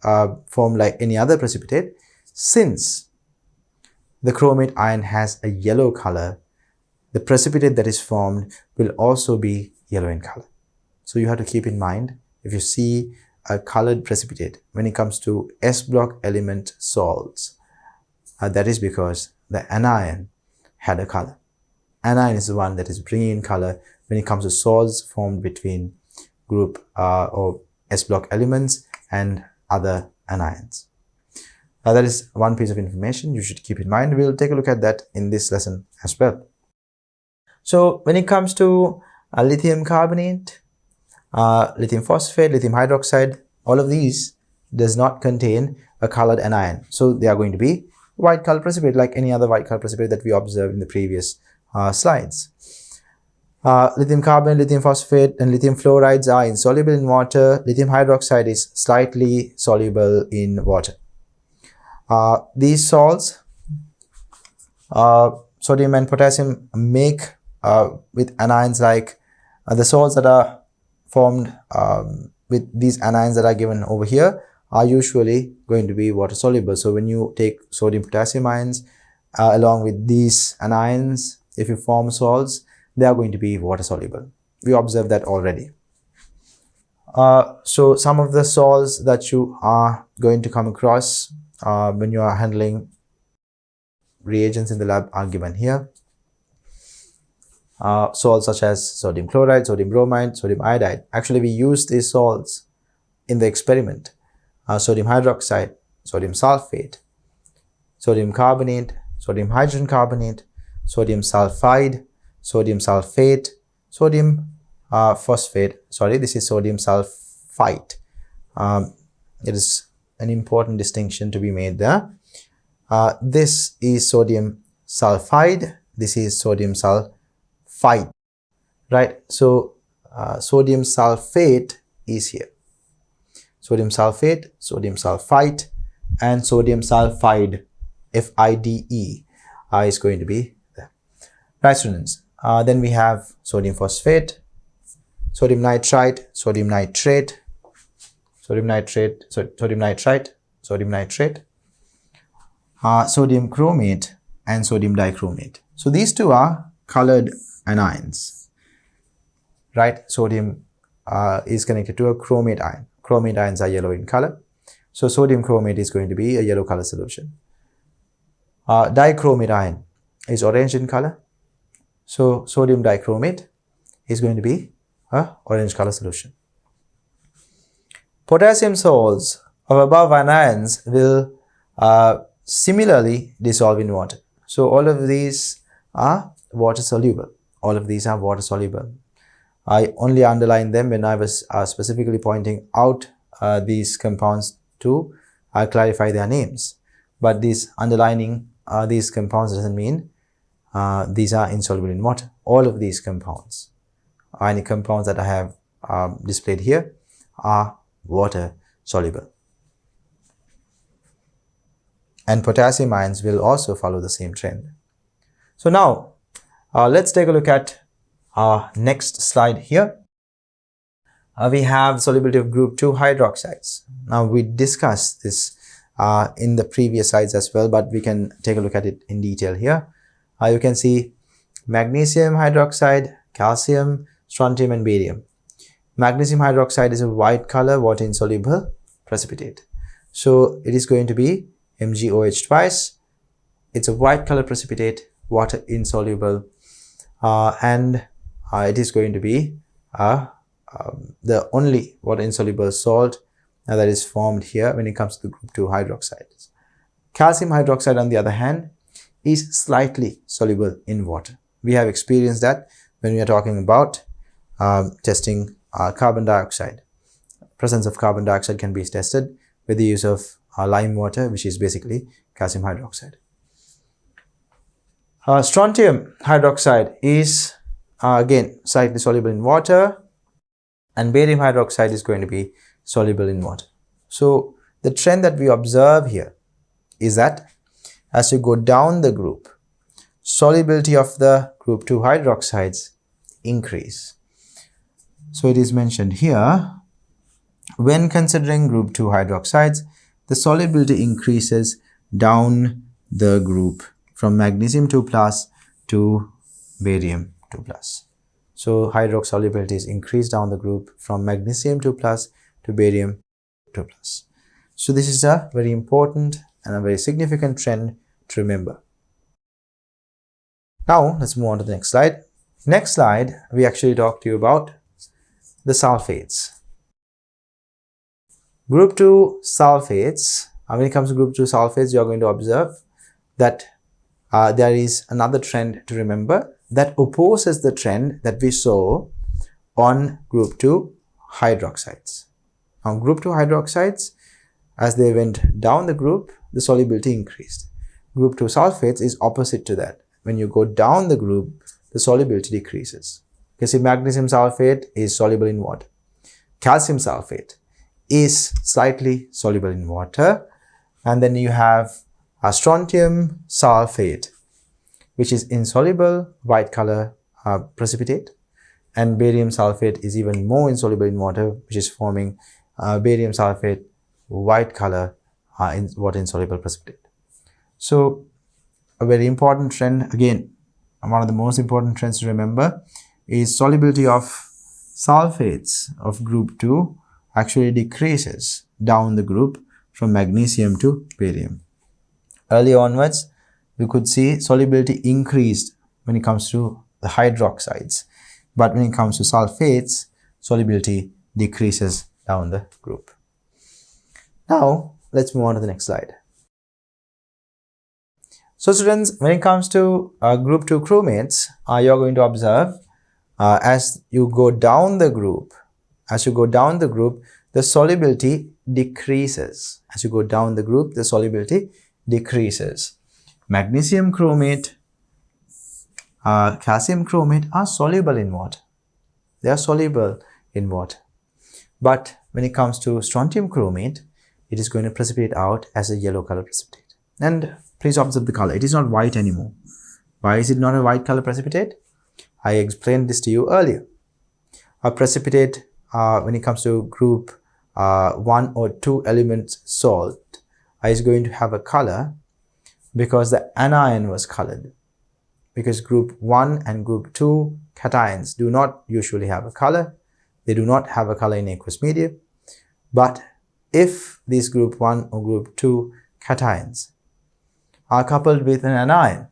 formed like any other precipitate, since the chromate ion has a yellow color, the precipitate that is formed will also be yellow in color. So you have to keep in mind, if you see a colored precipitate when it comes to S block element salts, that is because the anion had a color. Anion is the one that is bringing in color when it comes to salts formed between group or S block elements and other anions. That is one piece of information you should keep in mind. We'll take a look at that in this lesson as well. So when it comes to lithium carbonate, lithium phosphate, lithium hydroxide, all of these does not contain a colored anion. So they are going to be white color precipitate like any other white color precipitate that we observed in the previous slides. Lithium carbonate, lithium phosphate, and lithium fluorides are insoluble in water. Lithium hydroxide is slightly soluble in water. These salts, sodium and potassium, make with anions like the salts that are formed with these anions that are given over here are usually going to be water soluble. So when you take sodium potassium ions along with these anions, if you form salts, they are going to be water soluble. We observed that already. So some of the salts that you are going to come across when you are handling reagents in the lab are given here. Salts such as sodium chloride, sodium bromide, sodium iodide. Actually, we use these salts in the experiment. Sodium hydroxide, sodium sulfate, sodium carbonate, sodium hydrogen carbonate, sodium sulfide, sodium sulfate, sodium phosphate. Sorry, this is sodium sulfite. It is an important distinction to be made there. This is sodium sulfide. This is sodium sulfite. Right? So sodium sulfate is here. Sodium sulfate, sodium sulfite, and sodium sulfide, F-I-D-E, is going to be there. Right, students. Then we have sodium phosphate, sodium nitrite, sodium nitrate, sodium nitrate, sodium nitrite, sodium nitrate, sodium chromate, and sodium dichromate. So these two are colored anions, right? Sodium is connected to a chromate ion. Chromate ions are yellow in color. So sodium chromate is going to be a yellow color solution. Dichromate ion is orange in color. So sodium dichromate is going to be a orange color solution. Potassium salts of above anions will similarly dissolve in water. So all of these are water soluble. All of these are water soluble. I only underlined them when I was specifically pointing out these compounds to clarify their names. But this underlining these compounds doesn't mean these are insoluble in water. All of these compounds, any compounds that I have displayed here, are water soluble. And potassium ions will also follow the same trend. So now let's take a look at our next slide here. We have solubility of group 2 hydroxides. Now we discussed this in the previous slides as well, but we can take a look at it in detail here. You can see magnesium hydroxide, calcium, strontium, and barium. Magnesium hydroxide is a white color water insoluble precipitate. So it is going to be MgOH twice. It's a white color precipitate, water insoluble, and it is going to be the only water insoluble salt that is formed here when it comes to the group 2 hydroxides. Calcium hydroxide, on the other hand, is slightly soluble in water. We have experienced that when we are talking about testing carbon dioxide. Presence of carbon dioxide can be tested with the use of lime water, which is basically calcium hydroxide. Strontium hydroxide is again slightly soluble in water, and barium hydroxide is going to be soluble in water. So the trend that we observe here is that as you go down the group, solubility of the group 2 hydroxides increase. So it is mentioned here, when considering group 2 hydroxides, the solubility increases down the group from magnesium 2 plus to barium 2 plus. So hydroxolubility is increased down the group from magnesium 2 plus to barium 2 plus. So this is a very important and a very significant trend to remember. Now let's move on to the next slide. Next slide, we actually talk to you about the sulfates. Group 2 sulfates, when it comes to group 2 sulfates, you are going to observe that there is another trend to remember that opposes the trend that we saw on group 2 hydroxides. On group 2 hydroxides, as they went down the group, the solubility increased. Group 2 sulfates is opposite to that. When you go down the group, the solubility decreases. You see, magnesium sulfate is soluble in water. Calcium sulfate is slightly soluble in water. And then you have a strontium sulfate, which is insoluble, white color precipitate. And barium sulfate is even more insoluble in water, which is forming barium sulfate, white color water insoluble precipitate. So a very important trend, again, one of the most important trends to remember is solubility of sulfates of group 2 actually decreases down the group from magnesium to barium. Early onwards, we could see solubility increased when it comes to the hydroxides, but when it comes to sulfates, solubility decreases down the group. Now, let's move on to the next slide. So students, when it comes to group 2 chromates, you're going to observe as you go down the group, the solubility decreases. As you go down the group, the solubility decreases. Magnesium chromate, calcium chromate are soluble in water. They are soluble in water. But when it comes to strontium chromate, it is going to precipitate out as a yellow color precipitate. And please observe the color. It is not white anymore. Why is it not a white color precipitate? I explained this to you earlier. A precipitate, when it comes to group 1 or 2 elements salt, is going to have a color because the anion was colored. Because group 1 and group 2 cations do not usually have a color. They do not have a color in aqueous media. But if these group 1 or group 2 cations are coupled with an anion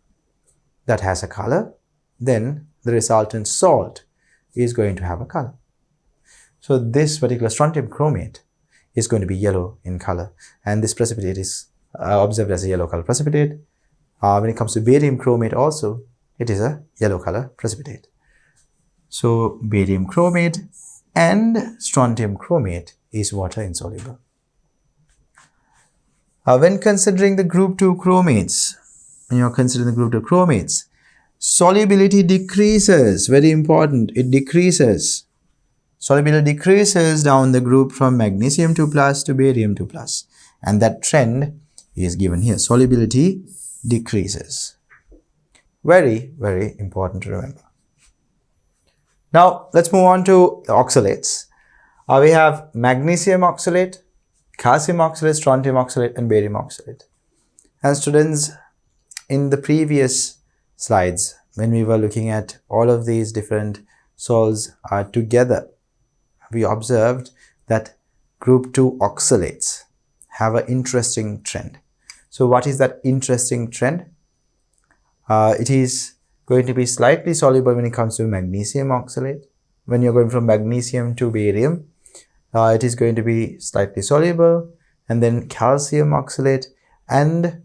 that has a color, then the resultant salt is going to have a color. So this particular strontium chromate is going to be yellow in color, and this precipitate is observed as a yellow color precipitate. When it comes to barium chromate also, it is a yellow color precipitate. So barium chromate and strontium chromate is water insoluble. When considering the group 2 chromates, solubility decreases. Very important, it decreases. Solubility decreases down the group from magnesium 2 plus to barium 2 plus. And that trend is given here. Solubility decreases. Very, very important to remember. Now, let's move on to the oxalates. We have magnesium oxalate, calcium oxalate, strontium oxalate, and barium oxalate. And students, in the previous slides, when we were looking at all of these different salts together, we observed that group 2 oxalates have an interesting trend. So what is that interesting trend? It is going to be slightly soluble when it comes to magnesium oxalate. When you're going from magnesium to barium, it is going to be slightly soluble, and then calcium oxalate and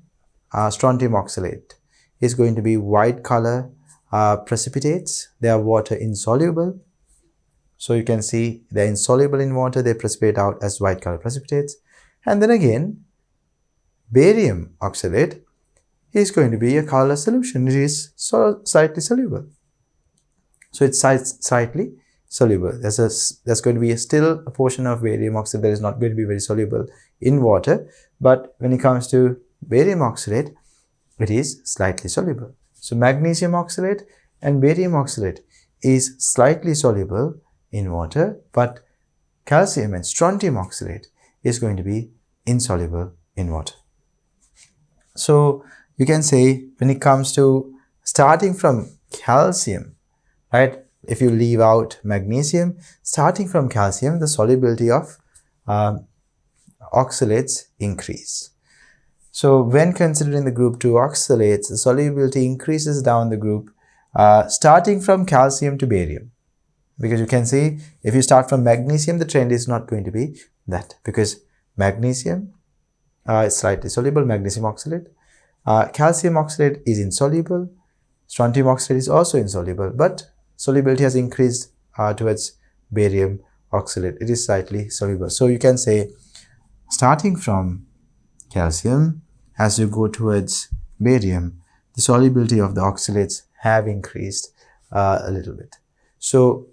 strontium oxalate is going to be white color precipitates. They are water insoluble. So you can see they're insoluble in water, they precipitate out as white color precipitates. And then again, barium oxalate is going to be a colorless solution. It is slightly soluble. So it's slightly soluble. There's going to be still a portion of barium oxalate that is not going to be very soluble in water. But when it comes to barium oxalate, it is slightly soluble. So magnesium oxalate and barium oxalate is slightly soluble in water, but calcium and strontium oxalate is going to be insoluble in water. So you can say when it comes to starting from calcium, right? If you leave out magnesium, starting from calcium, the solubility of oxalates increase. So when considering the group 2 oxalates, the solubility increases down the group starting from calcium to barium. Because you can see if you start from magnesium, the trend is not going to be that, because magnesium is slightly soluble, magnesium oxalate. Calcium oxalate is insoluble. Strontium oxalate is also insoluble, but solubility has increased towards barium oxalate. It is slightly soluble. So you can say starting from calcium, as you go towards barium, the solubility of the oxalates have increased a little bit. So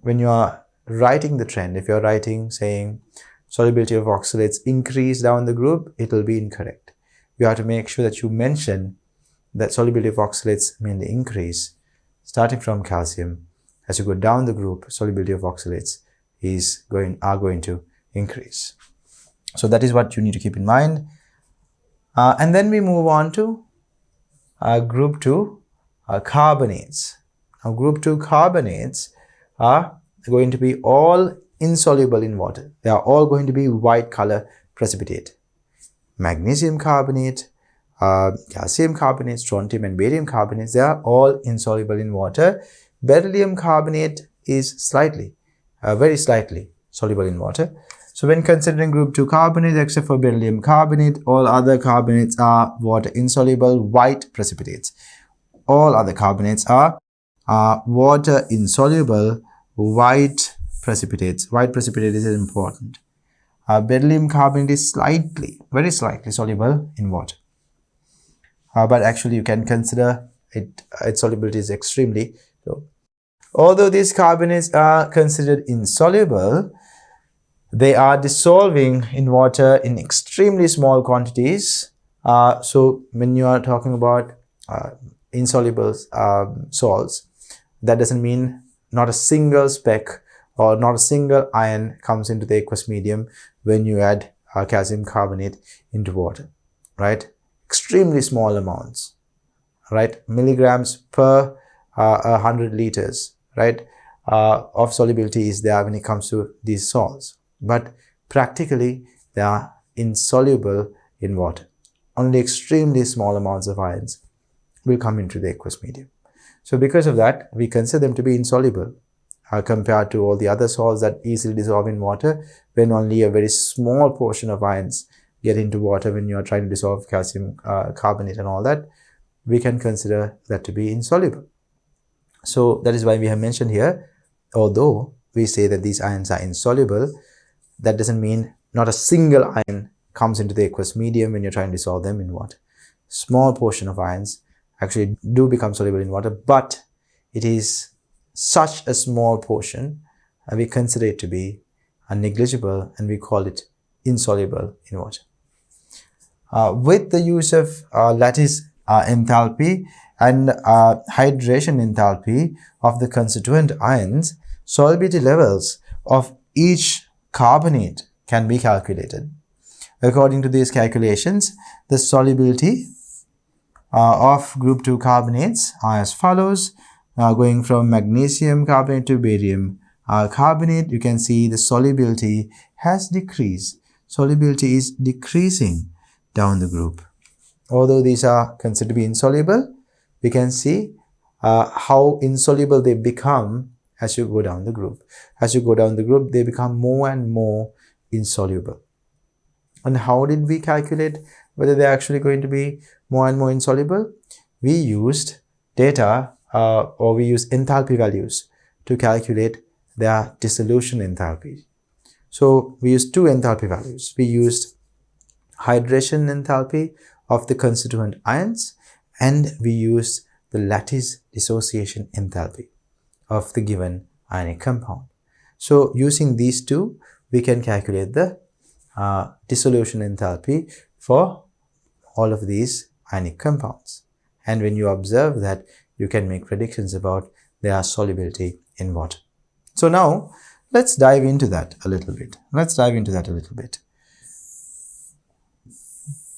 when you are writing the trend, if you're writing saying solubility of oxalates increase down the group, it will be incorrect. You have to make sure that you mention that solubility of oxalates mainly increase starting from calcium. As you go down the group, solubility of oxalates are going to increase. So that is what you need to keep in mind. And then we move on to group 2 carbonates. Now group 2 carbonates are going to be all insoluble in water. They are all going to be white color precipitate. Magnesium carbonate, calcium carbonate, strontium and barium carbonates, they are all insoluble in water. Beryllium carbonate is very slightly soluble in water. So when considering group 2 carbonates, except for beryllium carbonate, all other carbonates are water insoluble white precipitates. All other carbonates are water insoluble white precipitates. White precipitate is important. Beryllium carbonate is very slightly soluble in water. But actually you can consider its solubility is extremely low. Although these carbonates are considered insoluble, they are dissolving in water in extremely small quantities. So when you are talking about insoluble salts, that doesn't mean not a single speck or not a single ion comes into the aqueous medium when you add calcium carbonate into water, right? Extremely small amounts, right? Milligrams per 100 liters, right? Of solubility is there when it comes to these salts. But practically, they are insoluble in water. Only extremely small amounts of ions will come into the aqueous medium. So because of that, we consider them to be insoluble compared to all the other salts that easily dissolve in water, when only a very small portion of ions get into water when you are trying to dissolve calcium carbonate and all that. We can consider that to be insoluble. So that is why we have mentioned here, although we say that these ions are insoluble, that doesn't mean not a single ion comes into the aqueous medium when you're trying to dissolve them in water. Small portion of ions actually do become soluble in water, but it is such a small portion and we consider it to be negligible and we call it insoluble in water. With the use of lattice enthalpy and hydration enthalpy of the constituent ions, solubility levels of each carbonate can be calculated. According to these calculations, the solubility of group 2 carbonates are as follows. Going from magnesium carbonate to barium carbonate, you can see the solubility has decreased. Solubility is decreasing down the group. Although these are considered to be insoluble, we can see how insoluble they become as you go down the group. As you go down the group, they become more and more insoluble. And how did we calculate whether they're actually going to be more and more insoluble? We used data or we used enthalpy values to calculate their dissolution enthalpy. So we used two enthalpy values. We used hydration enthalpy of the constituent ions, and we use the lattice dissociation enthalpy of the given ionic compound. So using these two, we can calculate the dissolution enthalpy for all of these ionic compounds. And when you observe that, you can make predictions about their solubility in water. So now, let's dive into that a little bit.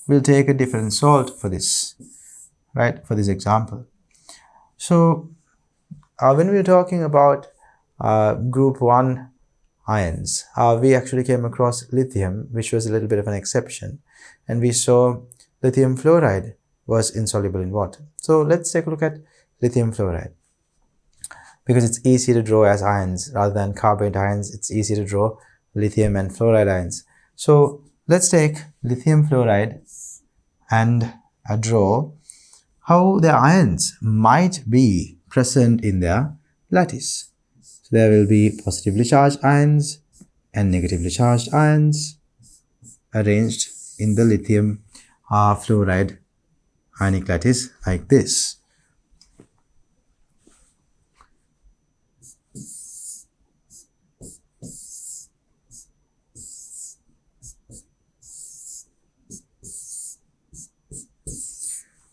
We'll take a different salt for this, right, for this example. So when we're talking about group 1 ions, we actually came across lithium, which was a little bit of an exception, and we saw lithium fluoride was insoluble in water. So let's take a look at lithium fluoride. Because it's easy to draw as ions rather than carbonate ions, it's easy to draw lithium and fluoride ions. So let's take lithium fluoride and draw how the ions might be present in their lattice. So there will be positively charged ions and negatively charged ions arranged in the lithium fluoride ionic lattice like this.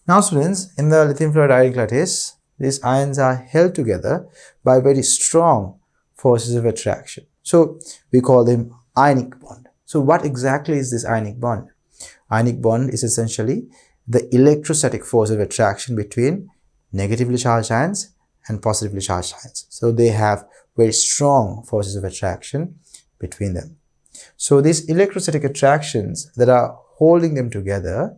Now students, in the lithium fluoride ionic lattice, these ions are held together by very strong forces of attraction. So we call them ionic bond. So what exactly is this ionic bond? Ionic bond is essentially the electrostatic force of attraction between negatively charged ions and positively charged ions. So they have very strong forces of attraction between them. So these electrostatic attractions that are holding them together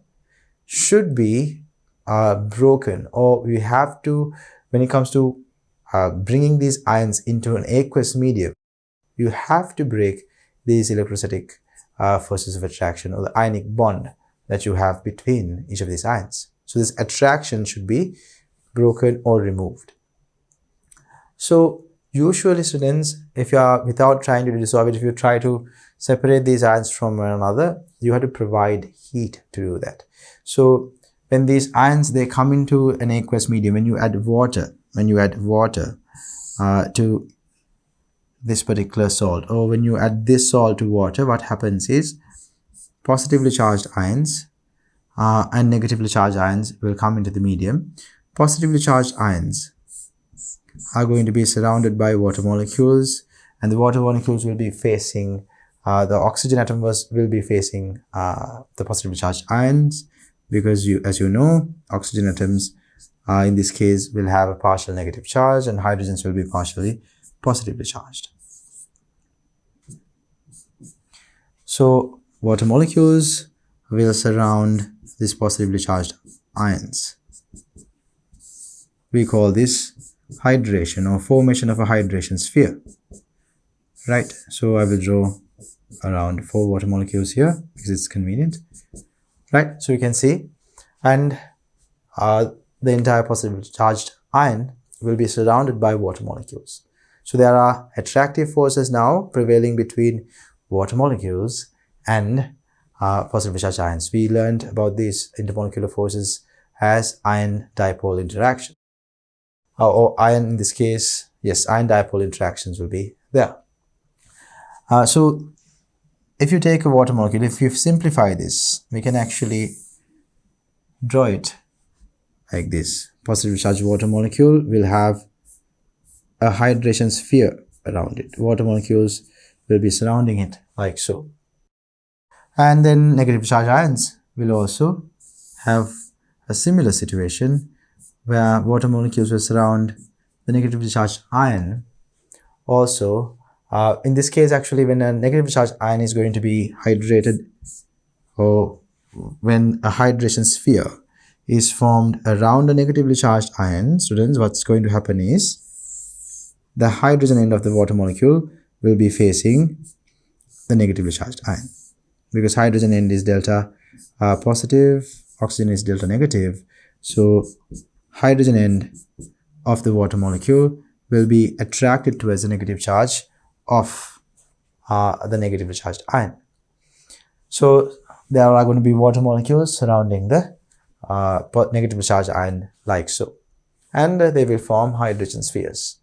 should be broken, or we have to, when it comes to bringing these ions into an aqueous medium, you have to break these electrostatic forces of attraction, or the ionic bond that you have between each of these ions. So this attraction should be broken or removed. So usually students, if you are, without trying to dissolve it, if you try to separate these ions from one another, you have to provide heat to do that. So when these ions, they come into an aqueous medium, when you add water to this particular salt, or when you add this salt to water, what happens is positively charged ions and negatively charged ions will come into the medium. Positively charged ions are going to be surrounded by water molecules, and the water molecules will be facing, the oxygen atom will be facing the positively charged ions, because as you know, oxygen atoms in this case will have a partial negative charge, and hydrogens will be partially positively charged. So water molecules will surround these positively charged ions. We call this hydration, or formation of a hydration sphere, right? So I will draw around 4 water molecules here because it's convenient, right? So you can see, and the entire positively charged ion will be surrounded by water molecules. So there are attractive forces now prevailing between water molecules and positively charged ions. We learned about these intermolecular forces as ion dipole interaction, or ion in this case, yes, ion dipole interactions will be there. So if you take a water molecule, if you simplify this, we can actually draw it like this. Positively charged water molecule will have a hydration sphere around it. Water molecules will be surrounding it like so. And then negatively charged ions will also have a similar situation where water molecules will surround the negatively charged ion. Also, in this case, actually, when a negatively charged ion is going to be hydrated, or when a hydration sphere is formed around a negatively charged ion, students, what's going to happen is the hydrogen end of the water molecule will be facing the negatively charged ion, because hydrogen end is delta positive, oxygen is delta negative. So hydrogen end of the water molecule will be attracted towards the negative charge of the negatively charged ion. So there are going to be water molecules surrounding the negatively charged ion like so, and they will form hydrogen spheres.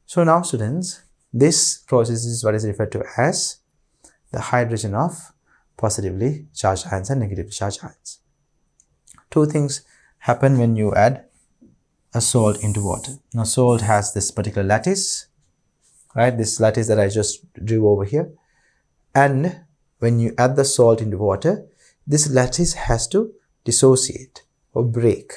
So now students, this process is what is referred to as the hydrogen of positively charged ions and negatively charged ions. Two things happen when you add a salt into water. Now salt has this particular lattice, right? This lattice that I just drew over here. And when you add the salt into water, this lattice has to dissociate or break.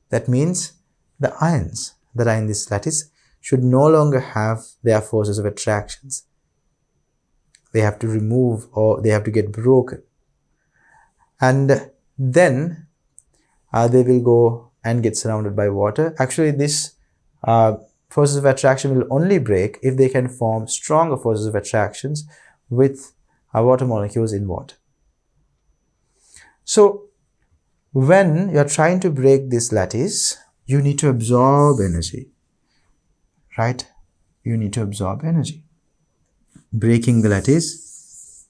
That means the ions that are in this lattice should no longer have their forces of attractions. They have to remove or they have to get broken. And then they will go and get surrounded by water. Actually, this forces of attraction will only break if they can form stronger forces of attractions with water molecules in water. So when you are trying to break this lattice, you need to absorb energy, right? You need to absorb energy. Breaking the lattice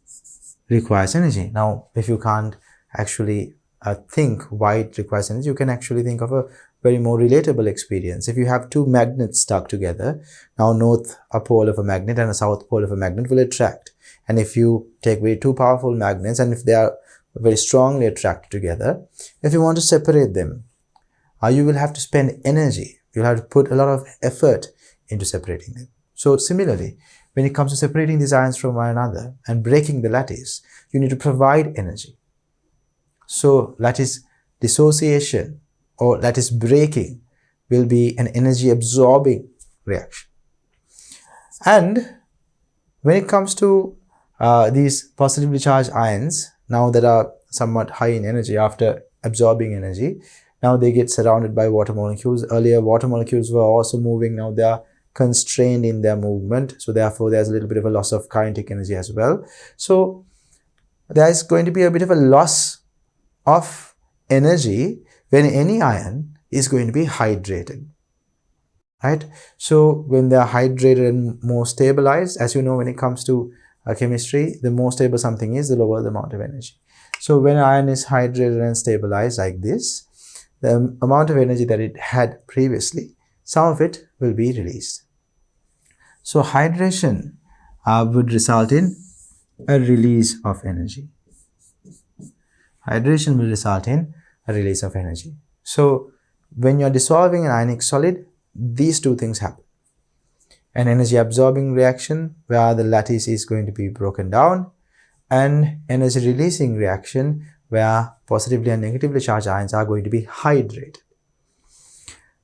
requires energy. Now, if you can't actually think why it requires energy, you can actually think of a very more relatable experience. If you have two magnets stuck together, now north pole of a magnet and a south pole of a magnet will attract. And if you take two powerful magnets and if they are very strongly attracted together, if you want to separate them, you will have to spend energy. You'll have to put a lot of effort into separating them. So similarly, when it comes to separating these ions from one another and breaking the lattice, you need to provide energy. So lattice dissociation or lattice breaking will be an energy absorbing reaction. And when it comes to these positively charged ions, now that are somewhat high in energy after absorbing energy, now they get surrounded by water molecules. Earlier water molecules were also moving, now they are constrained in their movement, so therefore there's a little bit of a loss of kinetic energy as well. So there is going to be a bit of a loss of energy when any ion is going to be hydrated, right? So when they are hydrated and more stabilized, as you know, when it comes to chemistry, the more stable something is, the lower the amount of energy. So when an ion is hydrated and stabilized like this, the amount of energy that it had previously, some of it will be released. So hydration would result in a release of energy. Hydration will result in a release of energy. So when you're dissolving an ionic solid, these two things happen. An energy absorbing reaction where the lattice is going to be broken down, and energy releasing reaction where positively and negatively charged ions are going to be hydrated.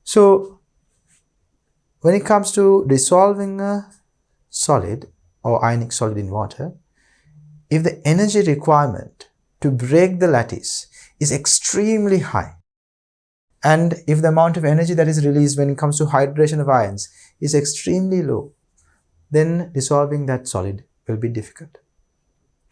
So when it comes to dissolving a solid or ionic solid in water, if the energy requirement to break the lattice is extremely high, and if the amount of energy that is released when it comes to hydration of ions is extremely low, then dissolving that solid will be difficult.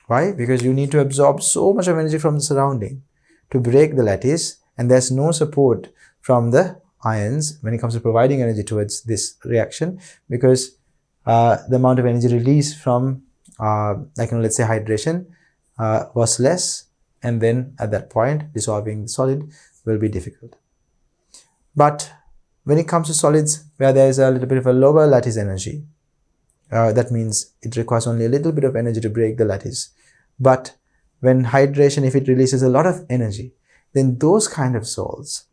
Why? Because you need to absorb so much of energy from the surrounding to break the lattice, and there's no support from the ions when it comes to providing energy towards this reaction, because the amount of energy released from let's say hydration was less, and then at that point dissolving the solid will be difficult. But when it comes to solids where there is a little bit of a lower lattice energy, that means it requires only a little bit of energy to break the lattice. But when hydration, if it releases a lot of energy, then those kind of salts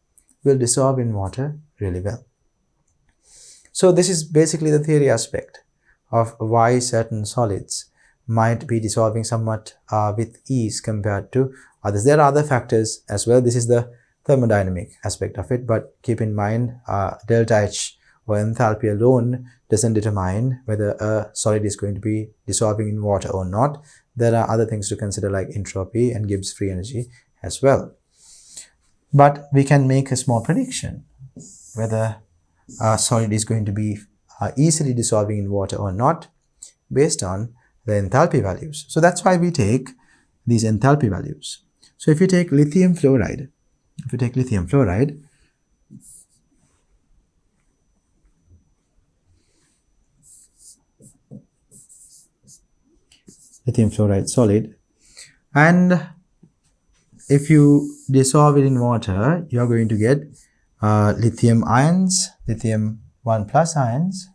will dissolve in water really well. So this is basically the theory aspect of why certain solids might be dissolving somewhat with ease compared to others. There are other factors as well. This is the thermodynamic aspect of it, but keep in mind delta H or enthalpy alone doesn't determine whether a solid is going to be dissolving in water or not. There are other things to consider like entropy and Gibbs free energy as well. But we can make a small prediction whether a solid is going to be easily dissolving in water or not based on the enthalpy values. So that's why we take these enthalpy values. So if you take lithium fluoride, lithium fluoride solid, and if you dissolve it in water, you are going to get lithium ions, lithium 1 plus ions.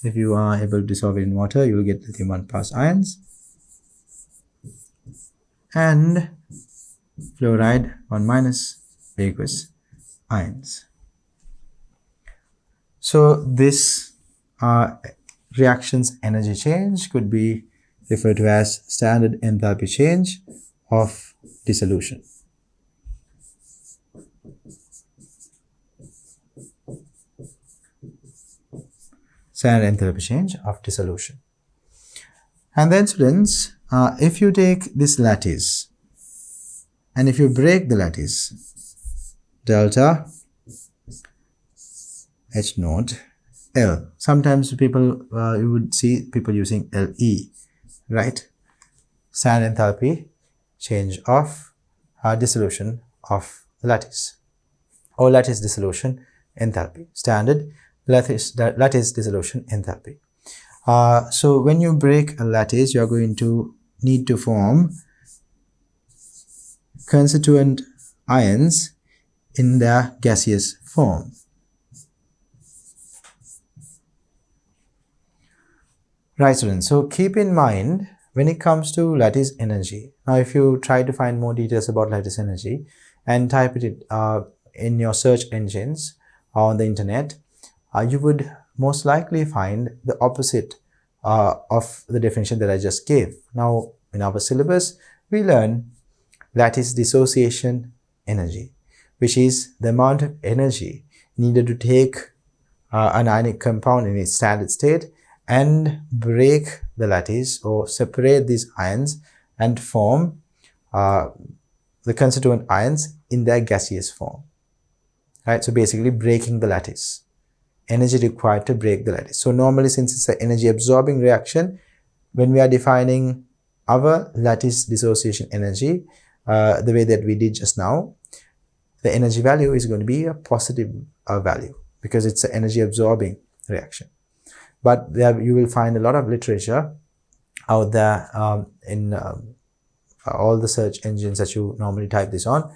If you are able to dissolve it in water, you will get lithium 1 plus ions, and fluoride 1 minus aqueous ions. So this reaction's energy change could be referred to as standard enthalpy change of dissolution. Standard enthalpy change of dissolution. And then students, if you take this lattice and if you break the lattice, delta H naught L. Sometimes people, you would see people using LE, right? Standard enthalpy change of dissolution of the lattice, or lattice dissolution enthalpy. Standard lattice dissolution enthalpy. So when you break a lattice, you are going to need to form constituent ions in their gaseous form. Right, students. So keep in mind when it comes to lattice energy. Now, if you try to find more details about lattice energy and type it in your search engines or on the internet, you would most likely find the opposite of the definition that I just gave. Now, in our syllabus, we learn lattice dissociation energy, which is the amount of energy needed to take an ionic compound in its standard state and break the lattice or separate these ions and form the constituent ions in their gaseous form. Right? So basically breaking the lattice. Energy required to break the lattice. So normally, since it's an energy absorbing reaction, when we are defining our lattice dissociation energy, the way that we did just now, the energy value is going to be a positive value because it's an energy absorbing reaction. But there you will find a lot of literature out there in all the search engines that you normally type this on.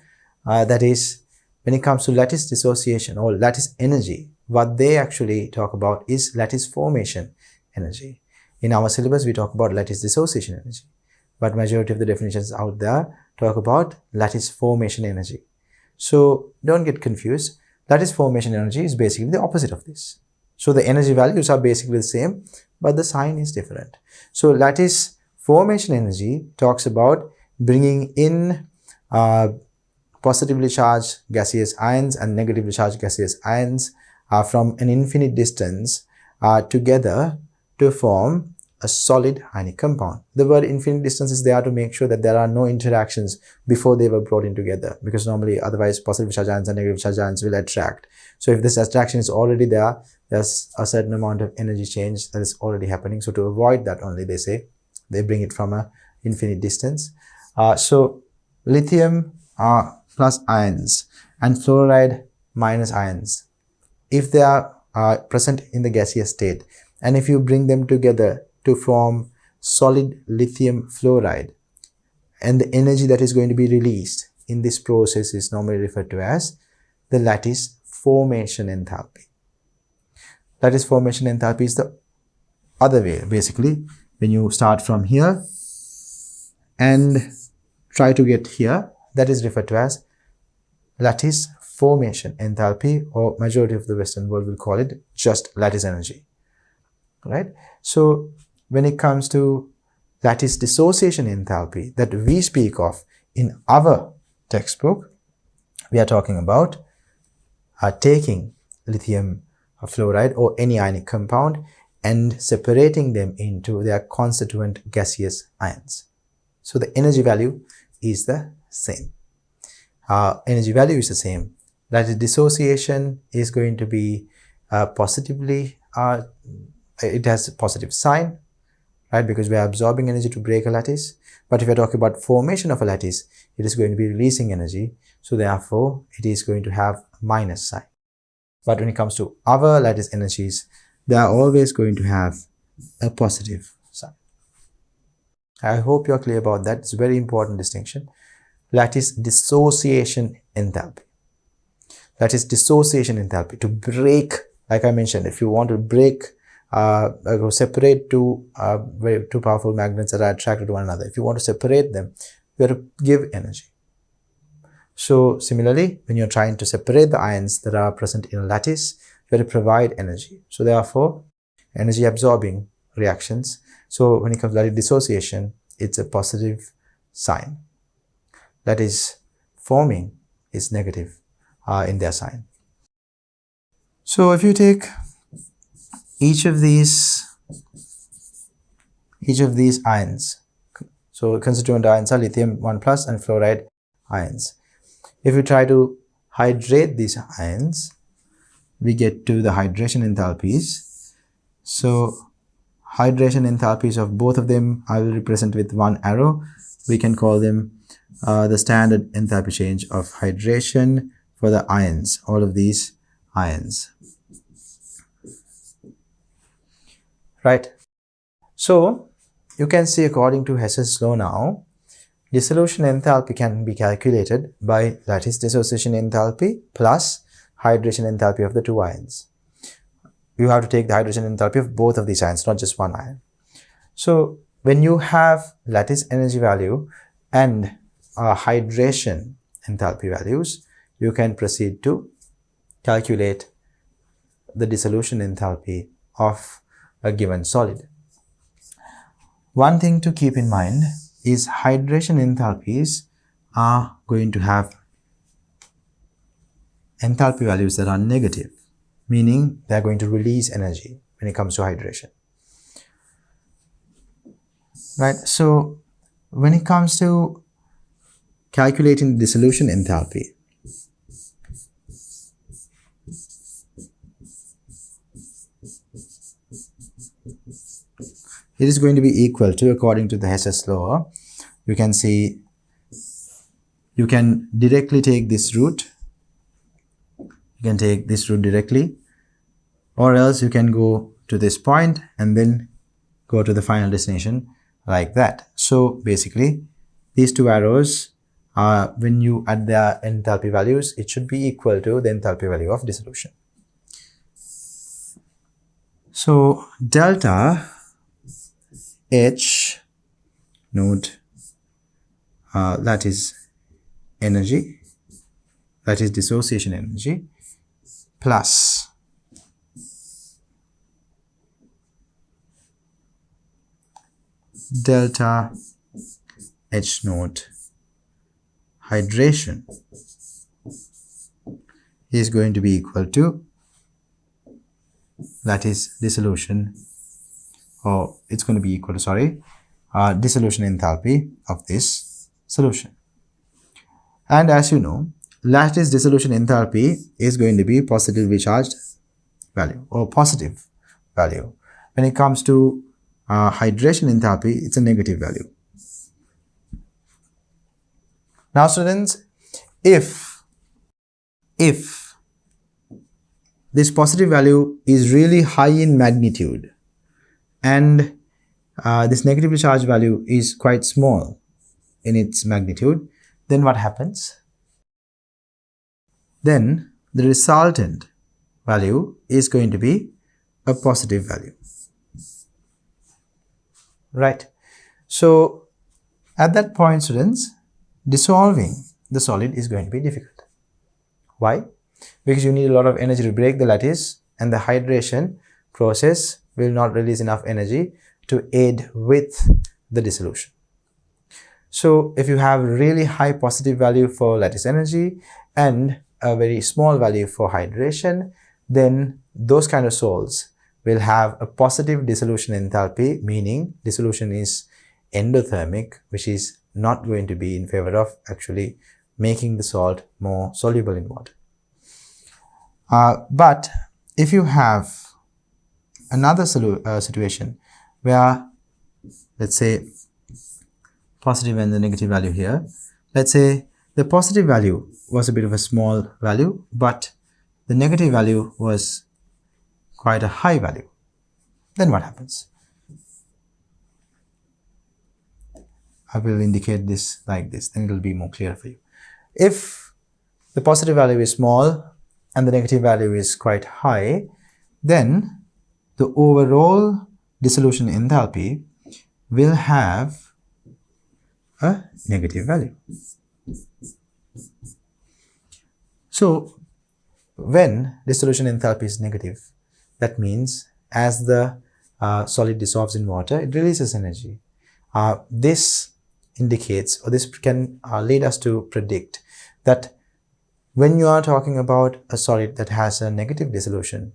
That is, when it comes to lattice dissociation or lattice energy, what they actually talk about is lattice formation energy. In our syllabus, we talk about lattice dissociation energy, but majority of the definitions out there talk about lattice formation energy. So don't get confused. Lattice formation energy is basically the opposite of this. So the energy values are basically the same, but the sign is different. So lattice formation energy talks about bringing in positively charged gaseous ions and negatively charged gaseous ions from an infinite distance together to form a solid ionic compound. The word infinite distance is there to make sure that there are no interactions before they were brought in together, because normally otherwise positive charge ions and negative charge ions will attract. So if this attraction is already there, there's a certain amount of energy change that is already happening. So to avoid that only, they say, they bring it from a infinite distance. So lithium plus ions and fluoride minus ions, if they are present in the gaseous state, and if you bring them together to form solid lithium fluoride, and the energy that is going to be released in this process is normally referred to as the lattice formation enthalpy. Lattice formation enthalpy is the other way. Basically, when you start from here and try to get here, that is referred to as lattice formation enthalpy, or majority of the Western world will call it just lattice energy. Right? So when it comes to lattice dissociation enthalpy that we speak of in our textbook, we are talking about taking lithium fluoride or any ionic compound and separating them into their constituent gaseous ions. So the energy value is the same. Energy value is the same. Lattice dissociation is going to be positively, it has a positive sign, right? Because we are absorbing energy to break a lattice. But if we are talking about formation of a lattice, it is going to be releasing energy. So therefore, it is going to have a minus sign. But when it comes to our lattice energies, they are always going to have a positive sign. I hope you're clear about that. It's a very important distinction. lattice dissociation enthalpy. Lattice dissociation enthalpy. To break, like I mentioned, if you want to break, separate two powerful magnets that are attracted to one another, if you want to separate them, you have to give energy. So similarly, when you're trying to separate the ions that are present in a lattice, you have to provide energy. So therefore, energy absorbing reactions. So when it comes to lattice dissociation, it's a positive sign. Lattice forming is negative in their sign. So if you take each of these ions, so constituent ions are lithium 1 plus and fluoride ions. If you try to hydrate these ions, we get to the hydration enthalpies. So hydration enthalpies of both of them I will represent with one arrow. We can call them the standard enthalpy change of hydration for the ions, all of these ions. Right. So you can see, according to Hess's law now, dissolution enthalpy can be calculated by lattice dissociation enthalpy plus hydration enthalpy of the two ions. You have to take the hydration enthalpy of both of these ions, not just one ion. So when you have lattice energy value and hydration enthalpy values, you can proceed to calculate the dissolution enthalpy of a given solid. One thing to keep in mind is hydration enthalpies are going to have enthalpy values that are negative, meaning they are going to release energy when it comes to hydration. Right? So when it comes to calculating dissolution enthalpy, it is going to be equal to, according to the Hess's law, you can see, you can directly take this root. You can take this root directly, or else you can go to this point and then go to the final destination like that. So basically, these two arrows, when you add their enthalpy values, it should be equal to the enthalpy value of dissolution. So delta H note lattice energy, lattice dissociation energy, plus delta H naught hydration is going to be equal to lattice dissolution, or it's going to be equal to, dissolution enthalpy of this solution. And as you know, lattice dissolution enthalpy is going to be positively charged value or positive value. When it comes to hydration enthalpy, it's a negative value. Now students, if this positive value is really high in magnitude and this negatively charged value is quite small in its magnitude, then what happens? Then the resultant value is going to be a positive value. Right. So at that point, students, dissolving the solid is going to be difficult. Why? Because you need a lot of energy to break the lattice, and the hydration process will not release enough energy to aid with the dissolution. So if you have really high positive value for lattice energy and a very small value for hydration, then those kind of salts will have a positive dissolution enthalpy, meaning dissolution is endothermic, which is not going to be in favor of actually making the salt more soluble in water. But if you have another situation where, let's say, positive and the negative value here, let's say the positive value was a bit of a small value, but the negative value was quite a high value, then what happens? I will indicate this like this, then it will be more clear for you. If the positive value is small and the negative value is quite high, then the overall dissolution enthalpy will have a negative value. So when dissolution enthalpy is negative, that means as the solid dissolves in water, it releases energy. This indicates, or this can lead us to predict that when you are talking about a solid that has a negative dissolution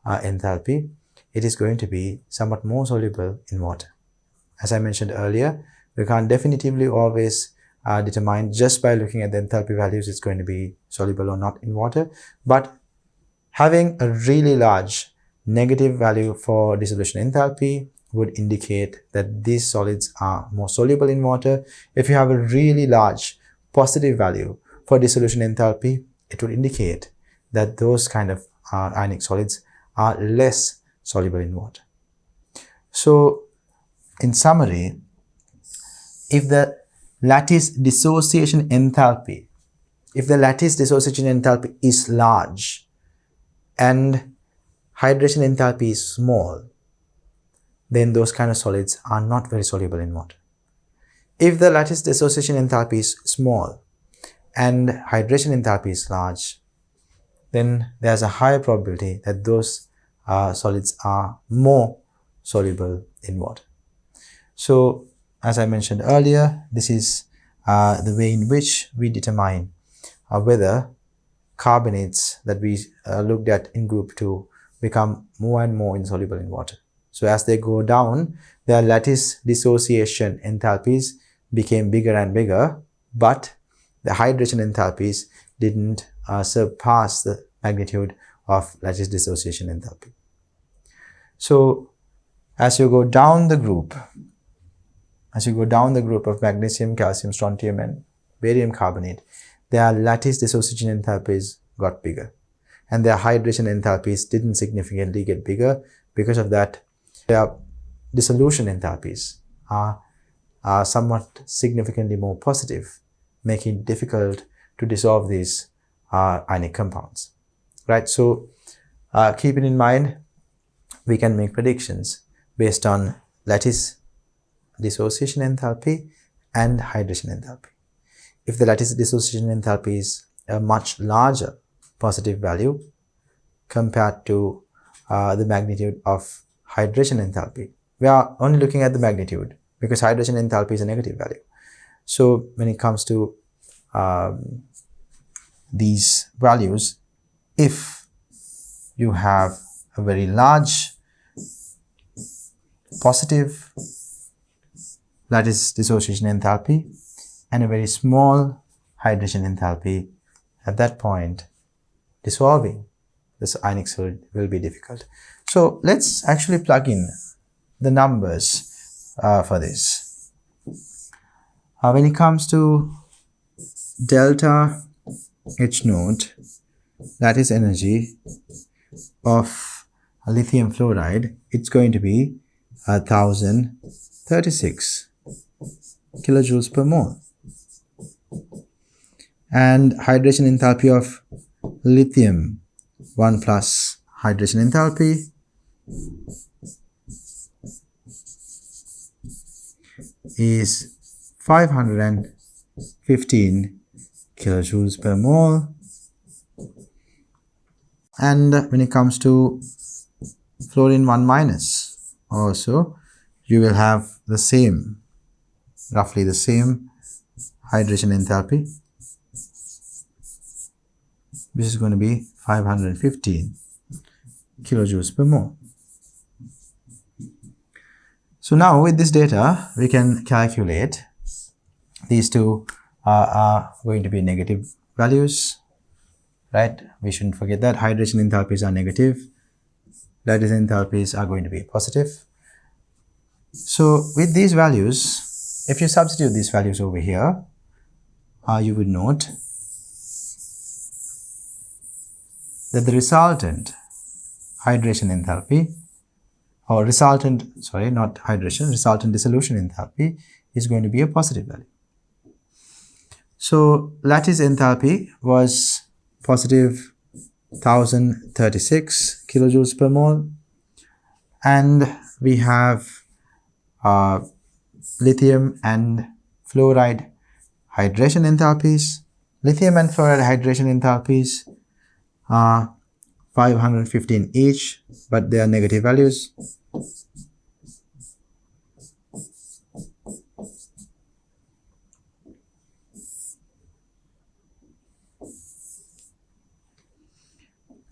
enthalpy, it is going to be somewhat more soluble in water. As I mentioned earlier, we can't definitively always determine just by looking at the enthalpy values it's going to be soluble or not in water, but having a really large negative value for dissolution enthalpy would indicate that these solids are more soluble in water. If you have a really large positive value for dissolution enthalpy, it would indicate that those kind of ionic solids are less soluble in water. So in summary, if the lattice dissociation enthalpy is large and hydration enthalpy is small, then those kind of solids are not very soluble in water. If the lattice dissociation enthalpy is small and hydration enthalpy is large, then there's a higher probability that those solids are more soluble in water. So as I mentioned earlier, this is the way in which we determine whether carbonates that we looked at in group 2 become more and more insoluble in water. So as they go down, their lattice dissociation enthalpies became bigger and bigger, but the hydration enthalpies didn't surpass the magnitude of lattice dissociation enthalpy. So as you go down the group of magnesium, calcium, strontium and barium carbonate, their lattice dissociation enthalpies got bigger and their hydration enthalpies didn't significantly get bigger. Because of that, their dissolution enthalpies are somewhat significantly more positive, making it difficult to dissolve these ionic compounds. Right? So keep it in mind, we can make predictions based on lattice dissociation enthalpy and hydration enthalpy. If the lattice dissociation enthalpy is a much larger positive value compared to the magnitude of hydration enthalpy, we are only looking at the magnitude because hydration enthalpy is a negative value. So when it comes to these values, if you have a very large positive lattice dissociation enthalpy and a very small hydration enthalpy, at that point dissolving this ionic solid will be difficult. So let's actually plug in the numbers for this. When it comes to delta H naught, that is energy of lithium fluoride, it's going to be 1036 kilojoules per mole. And hydration enthalpy of lithium 1 plus hydration enthalpy is 515 kilojoules per mole. And when it comes to fluorine 1 minus, also you will have the same, roughly the same hydration enthalpy, which is going to be 515 kilojoules per mole. So now with this data, we can calculate these two are going to be negative values, right? We shouldn't forget that hydration enthalpies are negative, lattice enthalpies are going to be positive. So with these values, if you substitute these values over here, you would note that the resultant hydration enthalpy or resultant, sorry, not hydration, resultant dissolution enthalpy is going to be a positive value. So lattice enthalpy was positive 1036 kilojoules per mole, and we have lithium and fluoride hydration enthalpies. Lithium and fluoride hydration enthalpies are 515 each, but they are negative values.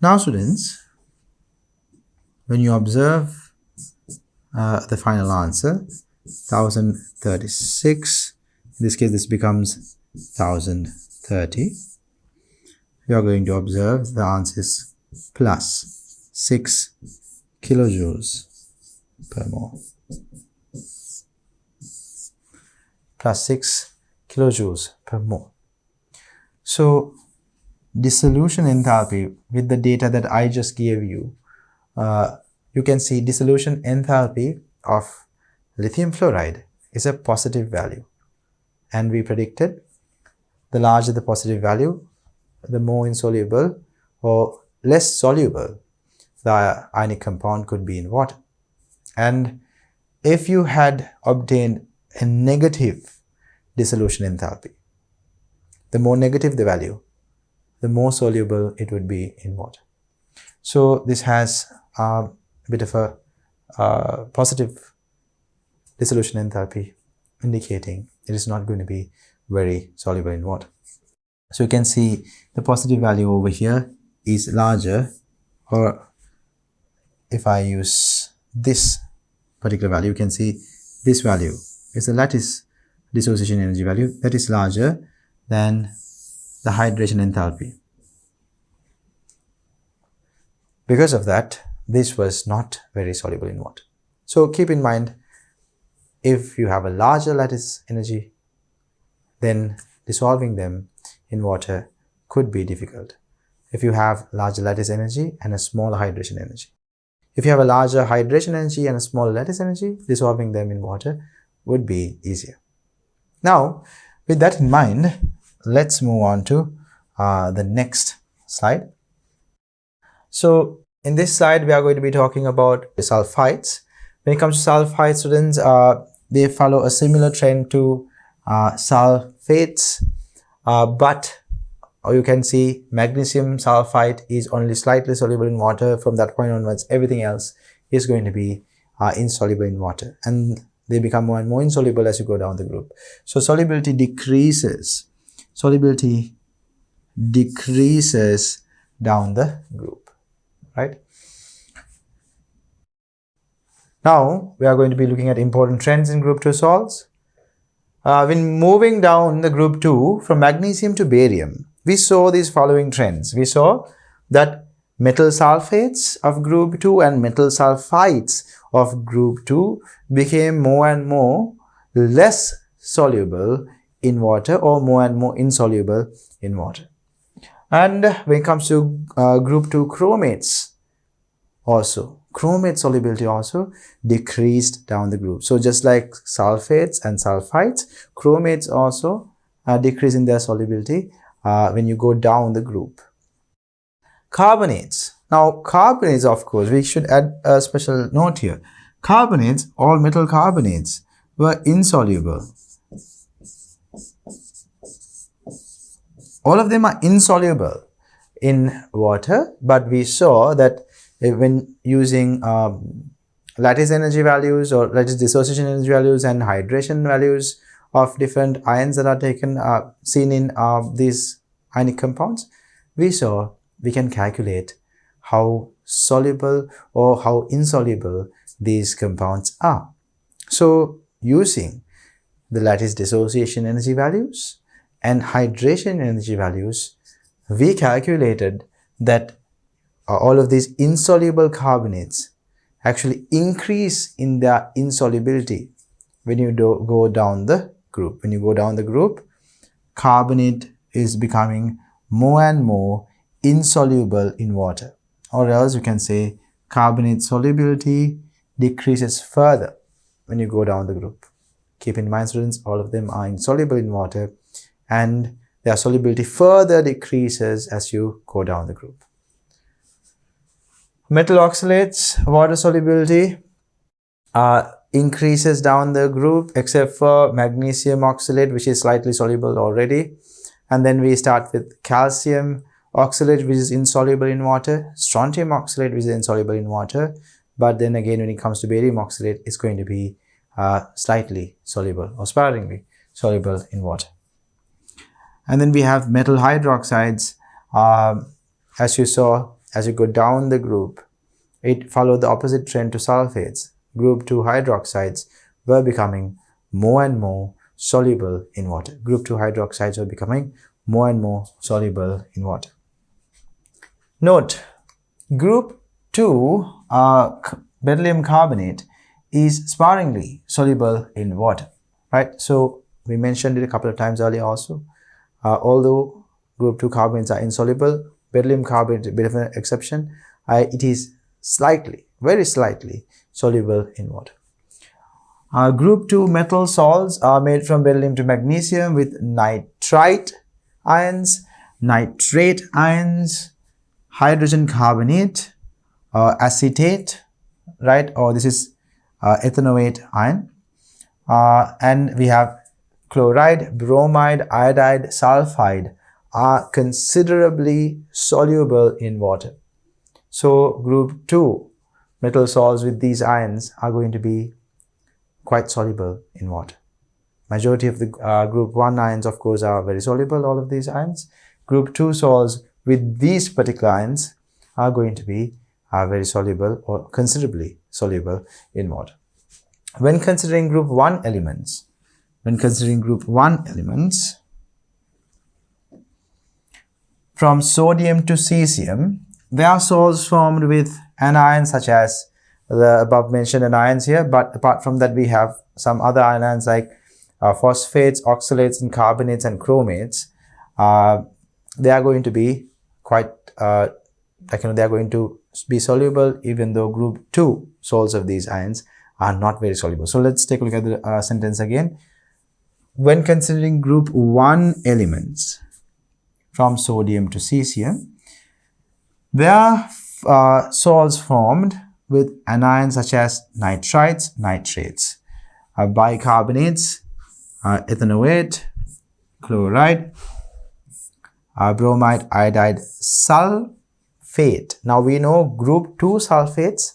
Now students, when you observe the final answer, 1036, in this case this becomes 1030, you are going to observe the answer is plus 6 kilojoules per mole. Plus 6 kilojoules per mole. So dissolution enthalpy, with the data that I just gave you, you can see dissolution enthalpy of lithium fluoride is a positive value, and we predicted the larger the positive value, the more insoluble or less soluble the ionic compound could be in water. And if you had obtained a negative dissolution enthalpy, the more negative the value, the more soluble it would be in water. So this has a bit of a positive dissolution enthalpy, indicating it is not going to be very soluble in water. So you can see the positive value over here is larger, or if I use this particular value, you can see this value is the lattice dissociation energy value that is larger than the hydration enthalpy. Because of that, this was not very soluble in water. So keep in mind, if you have a larger lattice energy, then dissolving them in water could be difficult. If you have larger lattice energy and a smaller hydration energy. If you have a larger hydration energy and a smaller lattice energy, dissolving them in water would be easier. Now, with that in mind, let's move on to the next slide. So in this slide, we are going to be talking about sulfides. When it comes to sulfides, students, they follow a similar trend to sulfates, but you can see magnesium sulfide is only slightly soluble in water. From that point onwards, everything else is going to be insoluble in water, and they become more and more insoluble as you go down the group. So solubility decreases. Solubility decreases down the group, right? Now we are going to be looking at important trends in group 2 salts. When moving down the group 2 from magnesium to barium, we saw these following trends. We saw that metal sulfates of group 2 and metal sulfides of group 2 became more and more less soluble in water, or more and more insoluble in water. And when it comes to group 2 chromates, also chromate solubility also decreased down the group. So just like sulfates and sulfides, chromates also decrease in their solubility when you go down the group. Carbonates. Now carbonates, of course, we should add a special note here. Carbonates, all metal carbonates, were insoluble. All of them are insoluble in water, but we saw that when using lattice energy values or lattice dissociation energy values and hydration values of different ions that are taken seen in these ionic compounds, we saw we can calculate how soluble or how insoluble these compounds are. So using the lattice dissociation energy values and hydration energy values, we calculated that all of these insoluble carbonates actually increase in their insolubility when you go down the group. When you go down the group, carbonate is becoming more and more insoluble in water, or else you can say carbonate solubility decreases further when you go down the group. Keep in mind, students, all of them are insoluble in water, and their solubility further decreases as you go down the group. Metal oxalates, water solubility increases down the group, except for magnesium oxalate, which is slightly soluble already. And then we start with calcium oxalate, which is insoluble in water, strontium oxalate, which is insoluble in water. But then again, when it comes to barium oxalate, it's going to be slightly soluble or sparingly soluble in water. And then we have metal hydroxides. As you saw, as you go down the group, it followed the opposite trend to sulfates. Group 2 hydroxides were becoming more and more soluble in water. Group 2 hydroxides were becoming more and more soluble in water. Note, group 2 beryllium carbonate is sparingly soluble in water, right? So we mentioned it a couple of times earlier also. Although group 2 carbonates are insoluble, beryllium carbonate is a bit of an exception. It is slightly, very slightly soluble in water. Group 2 metal salts are made from beryllium to magnesium with nitrite ions, nitrate ions, hydrogen carbonate, acetate, right? Or this is ethanoate ion. And we have chloride, bromide, iodide, sulfide are considerably soluble in water. So group 2 metal salts with these ions are going to be quite soluble in water. Majority of the group 1 ions, of course, are very soluble, all of these ions. Group 2 salts with these particular ions are going to be very soluble or considerably soluble in water. When considering group 1 elements, from sodium to cesium, there are salts formed with anions such as the above mentioned anions here, but apart from that we have some other anions like phosphates, oxalates, and carbonates and chromates. They are going to be quite they are going to be soluble, even though group 2 salts of these ions are not very soluble. So let's take a look at the sentence again. When considering group 1 elements from sodium to cesium, there are salts formed with anions such as nitrites, nitrates, bicarbonates, ethanoate, chloride, bromide, iodide, sulfate. Now we know group 2 sulfates,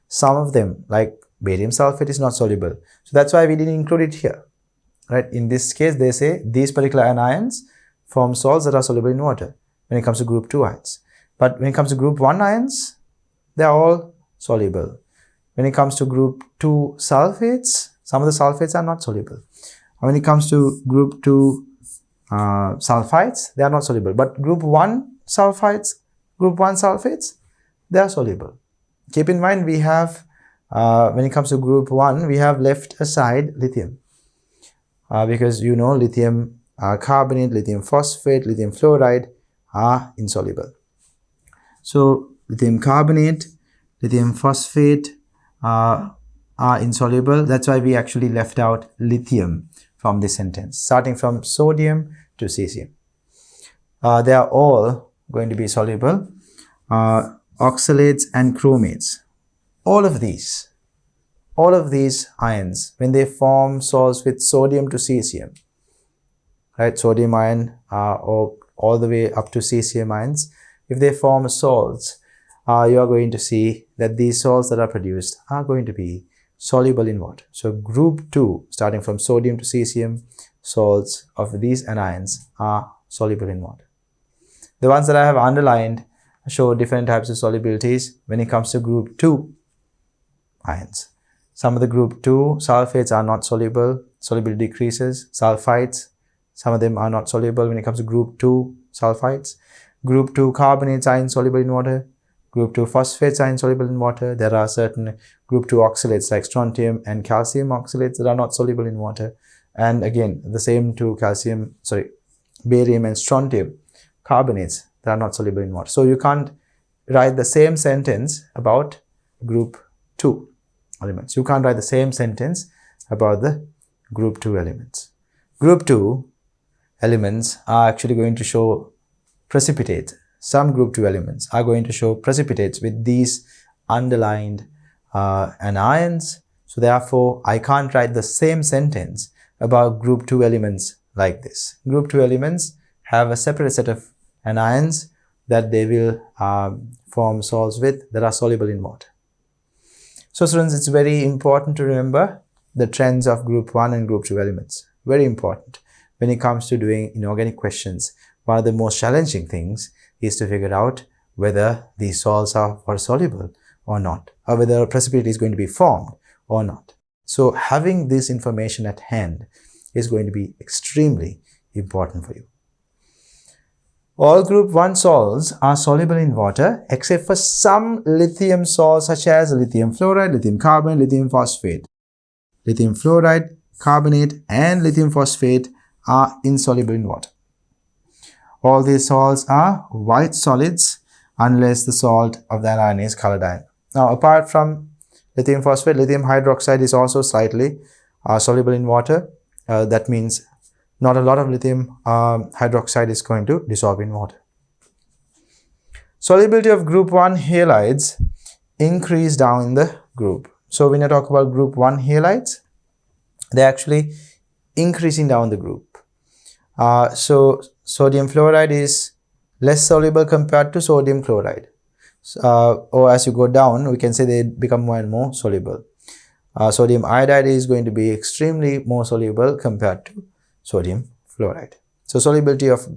some of them like barium sulfate is not soluble. So that's why we didn't include it here, right? In this case, they say these particular anions form salts that are soluble in water when it comes to group 2 ions. But when it comes to group 1 ions, they are all soluble. When it comes to group 2 sulfates, some of the sulfates are not soluble. When it comes to group 2 sulfites, they are not soluble. But group 1 sulfites, they are soluble. Keep in mind, we have, when it comes to group 1, we have left aside lithium. Because you know lithium carbonate, lithium phosphate, lithium fluoride are insoluble. So lithium carbonate, lithium phosphate are insoluble. That's why we actually left out lithium from this sentence, starting from sodium to cesium. They are all going to be soluble. Oxalates and chromates, all of these ions, when they form salts with sodium to cesium, right, sodium ion or all the way up to cesium ions, if they form salts, you are going to see that these salts that are produced are going to be soluble in water. So group 2, starting from sodium to cesium, salts of these anions are soluble in water. The ones that I have underlined show different types of solubilities when it comes to group 2 ions. Some of the group 2 sulfates are not soluble, solubility decreases. Sulfites, some of them are not soluble when it comes to group 2 sulfites. Group 2 carbonates are insoluble in water. Group 2 phosphates are insoluble in water. There are certain group 2 oxalates like strontium and calcium oxalates that are not soluble in water. And again, the same to barium and strontium carbonates that are not soluble in water. So you can't write the same sentence about group 2 elements. You can't write the same sentence about the group 2 elements. Group 2 elements are actually going to show precipitates. Some group 2 elements are going to show precipitates with these underlined anions. So therefore, I can't write the same sentence about group 2 elements like this. Group 2 elements have a separate set of anions that they will form salts with that are soluble in water. So students, it's very important to remember the trends of group 1 and group 2 elements. Very important. When it comes to doing inorganic questions, one of the most challenging things is to figure out whether these salts are soluble or not, or whether a precipitate is going to be formed or not. So having this information at hand is going to be extremely important for you. All group 1 salts are soluble in water except for some lithium salts such as lithium fluoride, lithium carbonate, lithium phosphate. Lithium fluoride, carbonate and lithium phosphate are insoluble in water. All these salts are white solids unless the salt of the anion is colored ion. Now, apart from lithium phosphate, lithium hydroxide is also slightly soluble in water. That means not a lot of lithium hydroxide is going to dissolve in water. Solubility of group 1 halides increase down the group. So when you talk about group 1 halides, they're actually increasing down the group. So sodium fluoride is less soluble compared to sodium chloride. Or as you go down, we can say they become more and more soluble. Sodium iodide is going to be extremely more soluble compared to sodium fluoride. So solubility of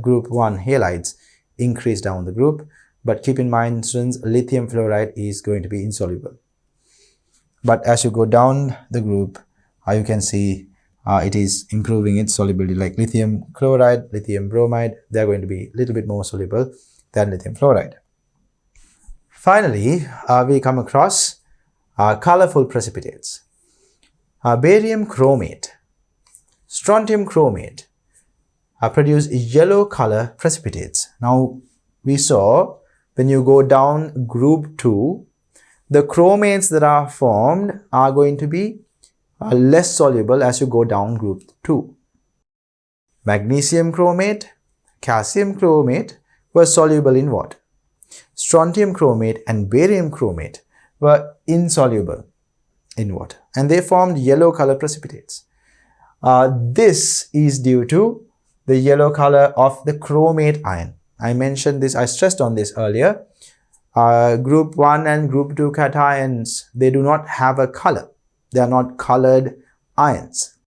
group 1 halides increase down the group, but keep in mind, students, lithium fluoride is going to be insoluble. But as you go down the group, you can see it is improving its solubility, like lithium chloride, lithium bromide, they're going to be a little bit more soluble than lithium fluoride. Finally, we come across colorful precipitates. Barium chromate, strontium chromate produce yellow color precipitates. Now, we saw when you go down group 2, the chromates that are formed are going to be less soluble as you go down group 2. Magnesium chromate, calcium chromate were soluble in water. Strontium chromate and barium chromate were insoluble in water, and they formed yellow color precipitates. This is due to the yellow color of the chromate ion. I mentioned this, I stressed on this earlier. Group 1 and group 2 cations, they do not have a color. They are not colored ions.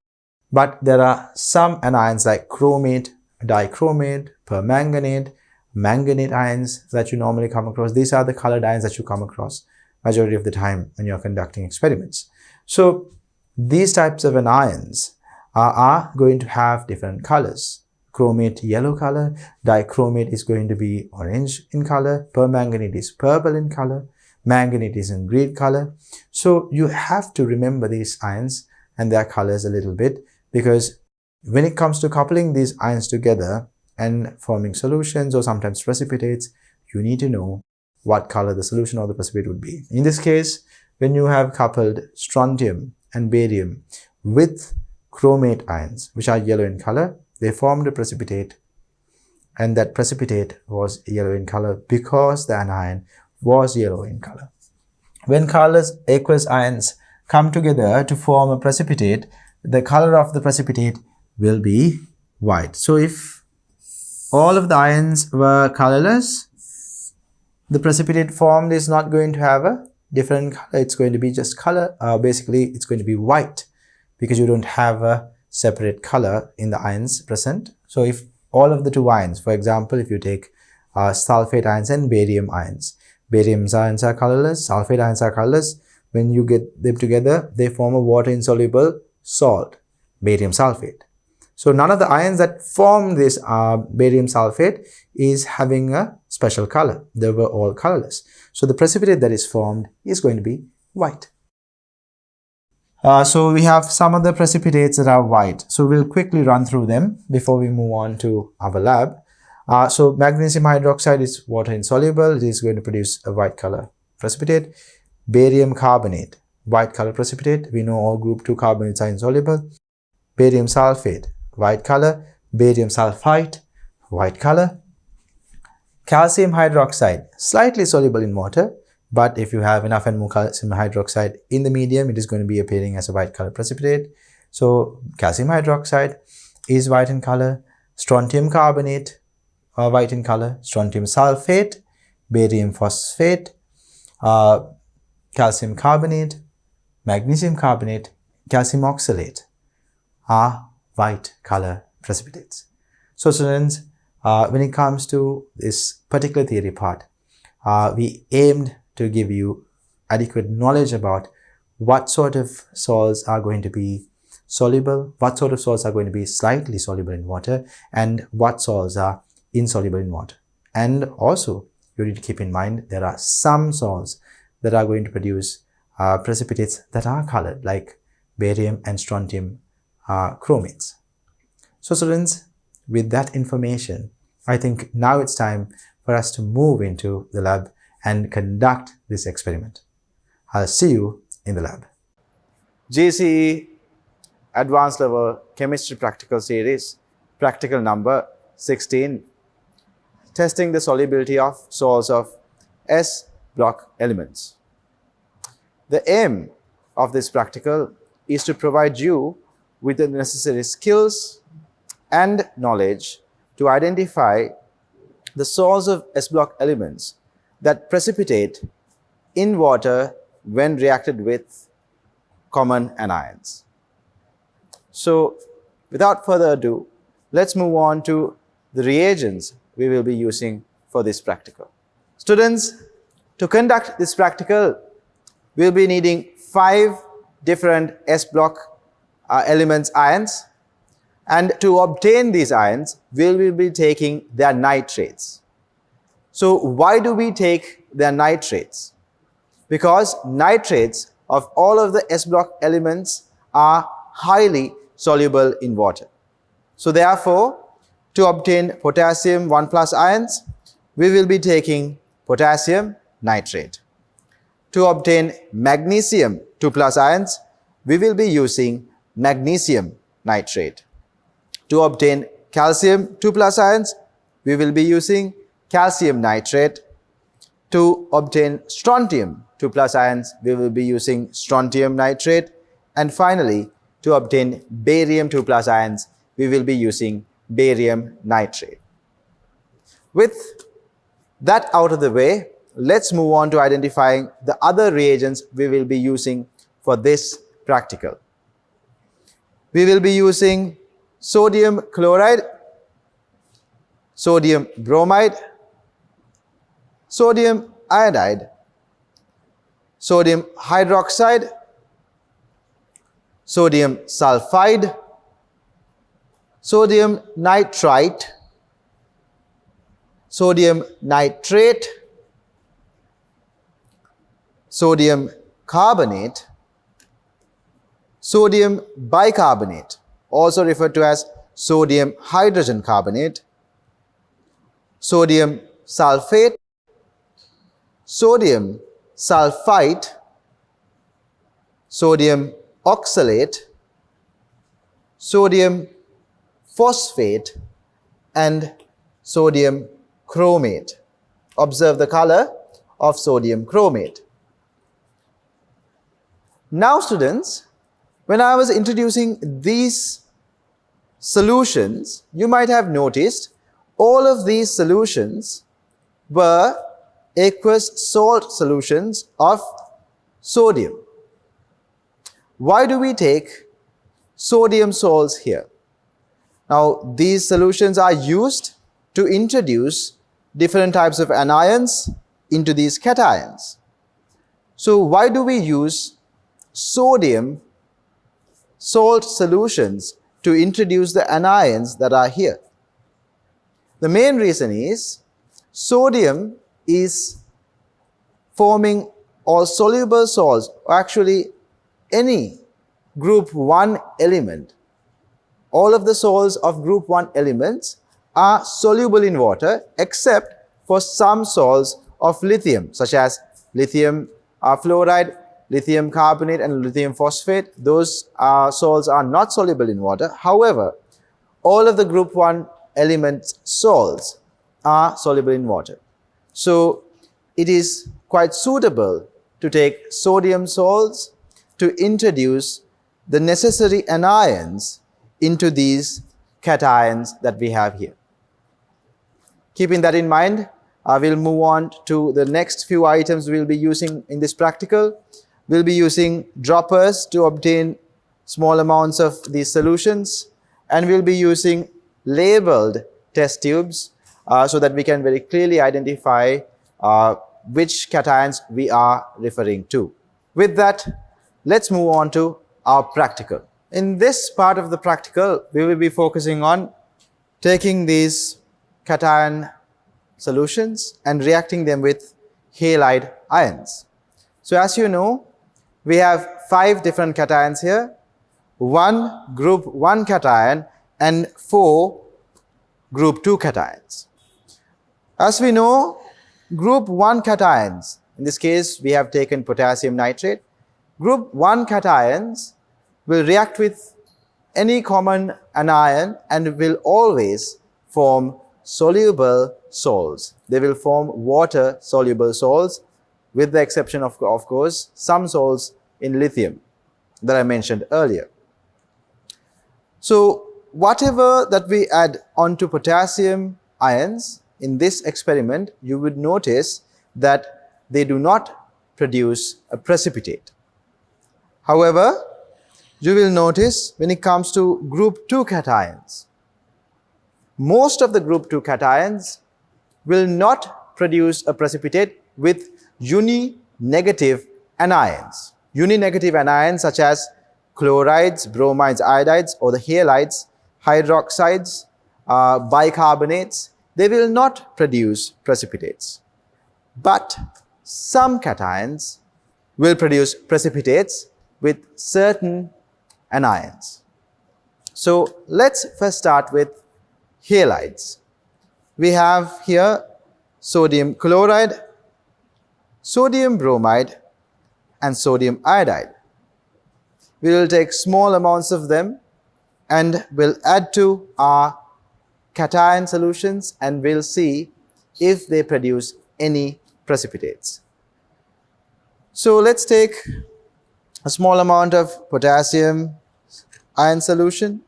But there are some anions like chromate, dichromate, permanganate, manganate ions that you normally come across. These are the colored ions that you come across majority of the time when you're conducting experiments. So these types of anions are going to have different colors. Chromate, yellow color, dichromate is going to be orange in color, permanganate is purple in color, manganate is in green color. So you have to remember these ions and their colors a little bit, because when it comes to coupling these ions together and forming solutions or sometimes precipitates, you need to know what color the solution or the precipitate would be. In this case, when you have coupled strontium and barium with chromate ions, which are yellow in color, they formed a precipitate, and that precipitate was yellow in color because the anion was yellow in color. When colorless aqueous ions come together to form a precipitate, the color of the precipitate will be white. So if all of the ions were colorless, the precipitate formed is not going to have a different color. It's going to be just color. Basically, it's going to be white because you don't have a separate color in the ions present. So if all of the two ions, for example, if you take sulfate ions and barium ions, barium ions are colorless, sulfate ions are colorless. When you get them together, they form a water-insoluble salt, barium sulfate. So none of the ions that form this barium sulfate is having a special color. They were all colorless. So the precipitate that is formed is going to be white. So we have some of the precipitates that are white. So we'll quickly run through them before we move on to our lab. So magnesium hydroxide is water insoluble. It is going to produce a white color precipitate. Barium carbonate white color precipitate. We know all group 2 carbonates are insoluble. Barium sulfate, white color. Barium sulfite, white color. Calcium hydroxide, slightly soluble in water, but if you have enough and more calcium hydroxide in the medium, it is going to be appearing as a white color precipitate. So calcium hydroxide is white in color. Strontium carbonate, white in color. Strontium sulfate, barium phosphate, calcium carbonate, magnesium carbonate, calcium oxalate are white color precipitates. So students, when it comes to this particular theory part, we aimed to give you adequate knowledge about what sort of salts are going to be soluble, what sort of salts are going to be slightly soluble in water, and what salts are insoluble in water. And also, you need to keep in mind there are some salts that are going to produce precipitates that are colored, like barium and strontium chromates. So students, with that information, I think now it's time for us to move into the lab and conduct this experiment. I'll see you in the lab. GCE Advanced Level Chemistry Practical Series, practical number 16, testing the solubility of salts of S block elements. The aim of this practical is to provide you with the necessary skills and knowledge to identify the salts of S block elements that precipitate in water when reacted with common anions. So without further ado, let's move on to the reagents we will be using for this practical. Students, to conduct this practical, we'll be needing 5 different S block elements ions, and to obtain these ions, we will be taking their nitrates. So why do we take their nitrates? Because nitrates of all of the S block elements are highly soluble in water. So therefore, to obtain potassium 1+ ions, we will be taking potassium nitrate. To obtain magnesium 2+ ions, we will be using magnesium nitrate. To obtain calcium 2+ ions, we will be using calcium nitrate. To obtain strontium 2+ ions, we will be using strontium nitrate. And finally, to obtain barium 2+ ions, we will be using barium nitrate. With that out of the way, let's move on to identifying the other reagents we will be using for this practical. We will be using sodium chloride, sodium bromide, sodium iodide, sodium hydroxide, sodium sulfide, sodium nitrite, sodium nitrate, sodium carbonate, sodium bicarbonate, also referred to as sodium hydrogen carbonate, sodium sulfate, sodium sulfite, sodium oxalate, sodium phosphate, and sodium chromate. Observe the color of sodium chromate. Now students, when I was introducing these solutions, you might have noticed all of these solutions were aqueous salt solutions of sodium. Why do we take sodium salts here? Now, these solutions are used to introduce different types of anions into these cations. So why do we use sodium salt solutions to introduce the anions that are here? The main reason is sodium is forming all soluble salts, or actually any group 1 element. All of the salts of group 1 elements are soluble in water except for some salts of lithium, such as lithium fluoride, lithium carbonate and lithium phosphate. Those salts are not soluble in water. However, all of the group 1 elements salts are soluble in water. So it is quite suitable to take sodium salts to introduce the necessary anions into these cations that we have here. Keeping that in mind, we'll move on to the next few items we'll be using in this practical. We'll be using droppers to obtain small amounts of these solutions, and we'll be using labeled test tubes so that we can very clearly identify which cations we are referring to. With that, let's move on to our practical. In this part of the practical, we will be focusing on taking these cation solutions and reacting them with halide ions. So as you know, we have 5 different cations here, 1 group 1 cation and 4 group 2 cations. As we know, group 1 cations, in this case we have taken potassium nitrate, group 1 cations will react with any common anion and will always form soluble salts. They will form water soluble salts, with the exception of course some salts in lithium that I mentioned earlier. So whatever that we add onto potassium ions in this experiment, you would notice that they do not produce a precipitate. However, you will notice when it comes to group 2 cations, most of the group 2 cations will not produce a precipitate with uni-negative anions. Uni-negative anions such as chlorides, bromides, iodides, or the halides, hydroxides, bicarbonates, they will not produce precipitates. But some cations will produce precipitates with certain anions. So let's first start with halides. We have here sodium chloride, sodium bromide, and sodium iodide. We will take small amounts of them and will add to our cation solutions, and we'll see if they produce any precipitates. So let's take a small amount of potassium ion solution.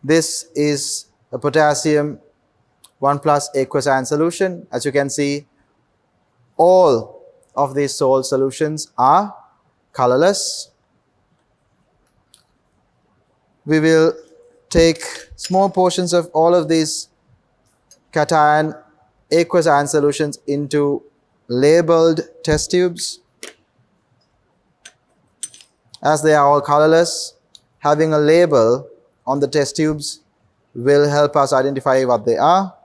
This is a potassium 1 plus aqueous ion solution. As you can see, all of these salt solutions are colorless. We will take small portions of all of these cation aqueous ion solutions into labeled test tubes. As they are all colorless, having a label on the test tubes will help us identify what they are.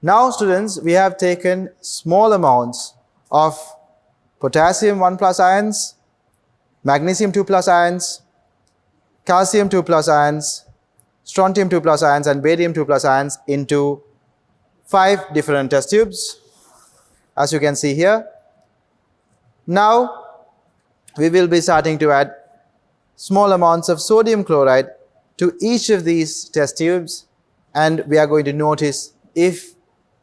Now students, we have taken small amounts of potassium 1 plus ions, magnesium 2 plus ions, calcium 2 plus ions, strontium 2 plus ions, and barium 2 plus ions into 5 different test tubes, as you can see here. Now we will be starting to add small amounts of sodium chloride to each of these test tubes, and we are going to notice if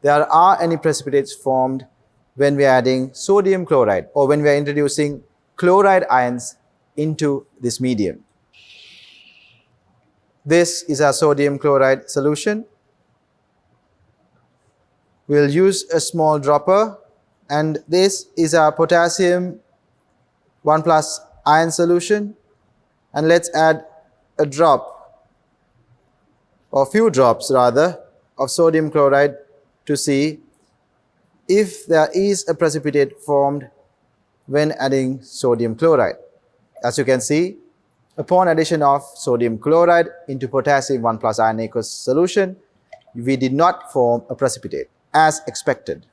there are any precipitates formed when we are adding sodium chloride or when we are introducing chloride ions into this medium. This is our sodium chloride solution. We'll use a small dropper, and this is our potassium 1 plus ion solution, and let's add a drop, or few drops rather, of sodium chloride to see if there is a precipitate formed when adding sodium chloride. As you can see, upon addition of sodium chloride into potassium 1 plus ion aqueous solution, we did not form a precipitate as expected.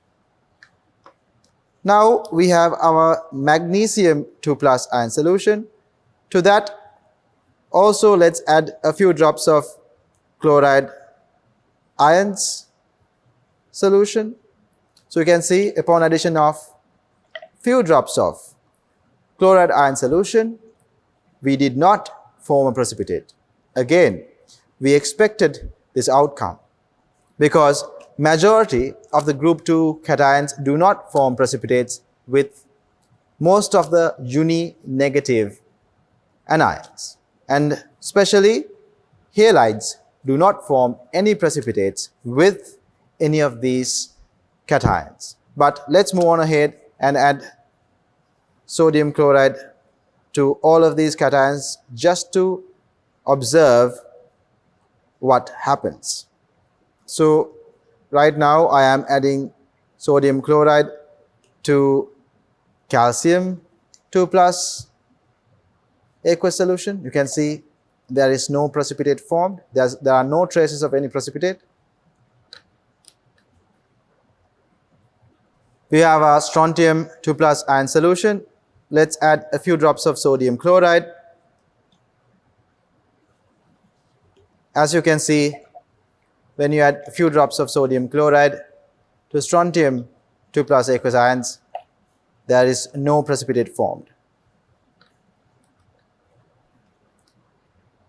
Now we have our magnesium 2 plus ion solution. To that also let's add a few drops of chloride ions solution. So you can see upon addition of few drops of chloride ion solution, we did not form a precipitate. Again, we expected this outcome because majority of the group 2 cations do not form precipitates with most of the uni-negative anions, and especially halides do not form any precipitates with any of these cations. But let's move on ahead and add sodium chloride to all of these cations just to observe what happens. So right now I am adding sodium chloride to calcium 2 plus aqueous solution. You can see there is no precipitate formed. There are no traces of any precipitate. We have our strontium 2 plus ion solution. Let's add a few drops of sodium chloride. As you can see, when you add a few drops of sodium chloride to strontium 2 plus aqueous ions, there is no precipitate formed.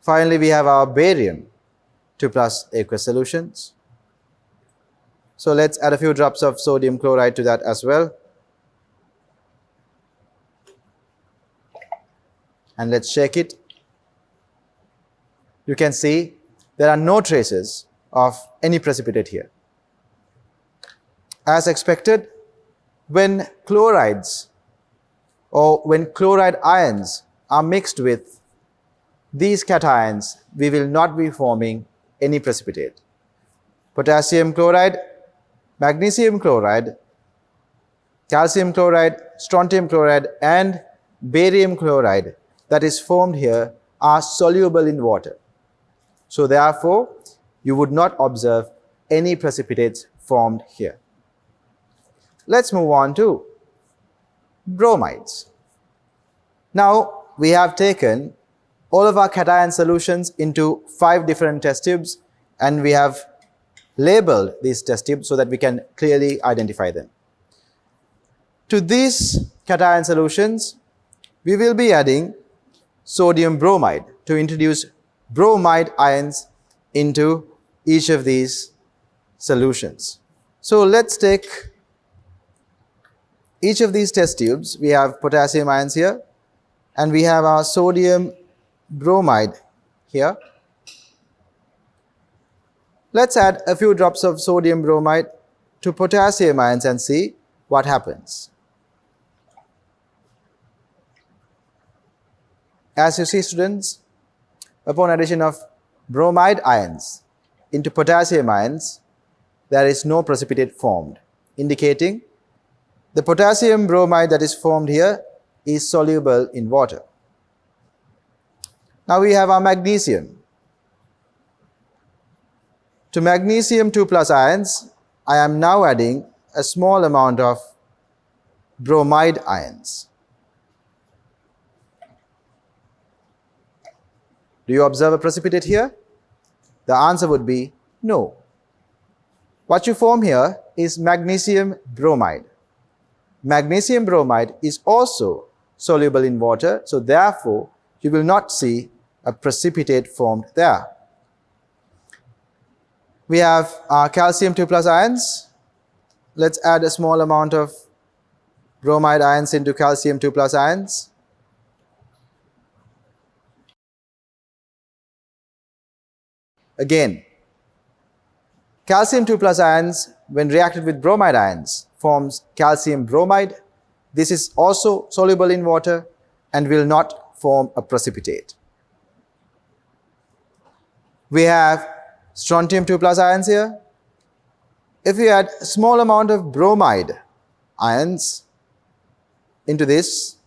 Finally, we have our barium 2 plus aqueous solutions. So let's add a few drops of sodium chloride to that as well. And let's shake it. You can see there are no traces of any precipitate here. As expected, when chlorides or when chloride ions are mixed with these cations, we will not be forming any precipitate. Potassium chloride, magnesium chloride, calcium chloride, strontium chloride, and barium chloride that is formed here are soluble in water. So therefore, you would not observe any precipitates formed here. Let's move on to bromides. Now we have taken all of our cation solutions into 5 different test tubes, and we have labeled these test tubes so that we can clearly identify them. To these cation solutions, we will be adding sodium bromide to introduce bromide ions into each of these solutions. So let's take each of these test tubes. We have potassium ions here, and we have our sodium bromide here. Let's add a few drops of sodium bromide to potassium ions and see what happens. As you see, students, upon addition of bromide ions into potassium ions, there is no precipitate formed, indicating the potassium bromide that is formed here is soluble in water. Now we have our magnesium. To magnesium 2 plus ions, I am now adding a small amount of bromide ions. Do you observe a precipitate here? The answer would be no. What you form here is magnesium bromide. Magnesium bromide is also soluble in water, so therefore you will not see a precipitate formed there. We have our calcium 2 plus ions. Let's add a small amount of bromide ions into calcium 2 plus ions. Again, calcium 2 plus ions, when reacted with bromide ions, forms calcium bromide. This is also soluble in water and will not form a precipitate. We have strontium 2 plus ions here. If we add a small amount of bromide ions into this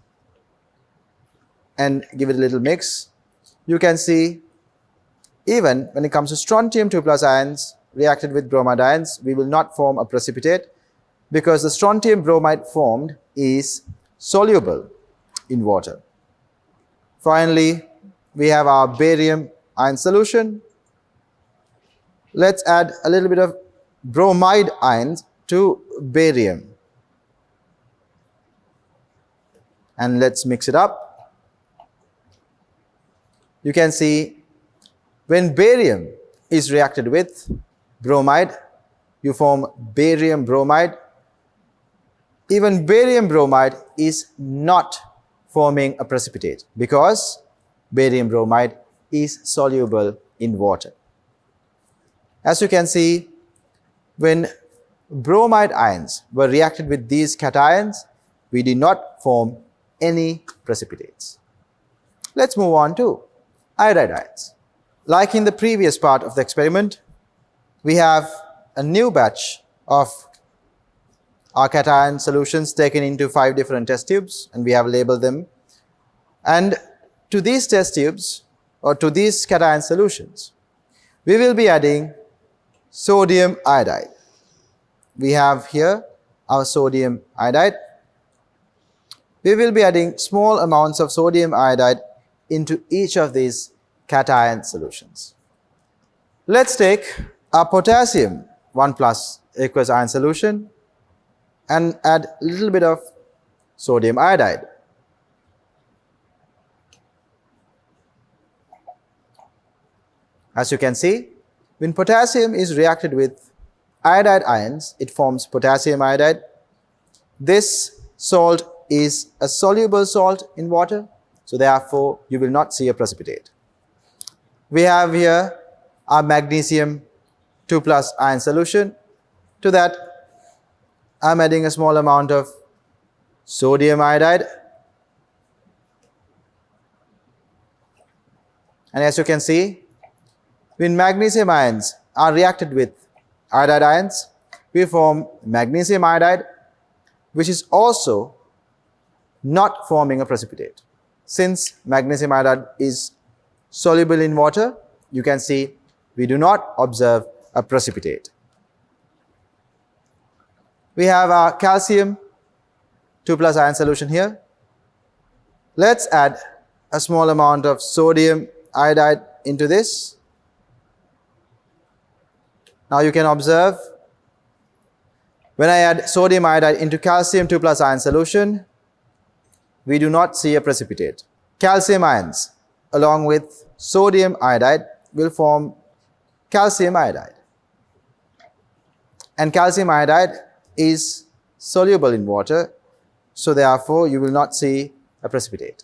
and give it a little mix, you can see even when it comes to strontium 2 plus ions reacted with bromide ions, we will not form a precipitate because the strontium bromide formed is soluble in water. Finally, we have our barium ion solution. Let's add a little bit of bromide ions to barium and let's mix it up. You can see when barium is reacted with bromide, you form barium bromide. Even barium bromide is not forming a precipitate because barium bromide is soluble in water. As you can see, when bromide ions were reacted with these cations, we did not form any precipitates. Let's move on to iodide ions. Like in the previous part of the experiment, we have a new batch of our cation solutions taken into 5 different test tubes and we have labeled them. And to these test tubes or to these cation solutions, we will be adding sodium iodide. We have here our sodium iodide. We will be adding small amounts of sodium iodide into each of these cation solutions. Let's take our potassium 1 plus aqueous ion solution and add a little bit of sodium iodide. As you can see, when potassium is reacted with iodide ions, it forms potassium iodide. This salt is a soluble salt in water, so therefore you will not see a precipitate. We have here our magnesium 2 plus ion solution. To that, I am adding a small amount of sodium iodide. And as you can see, when magnesium ions are reacted with iodide ions, we form magnesium iodide, which is also not forming a precipitate. Since magnesium iodide is soluble in water, you can see we do not observe a precipitate. We have our calcium 2 plus ion solution here. Let's add a small amount of sodium iodide into this. Now you can observe when I add sodium iodide into calcium 2 plus ion solution, we do not see a precipitate. Calcium ions along with sodium iodide will form calcium iodide. And calcium iodide is soluble in water, so therefore you will not see a precipitate.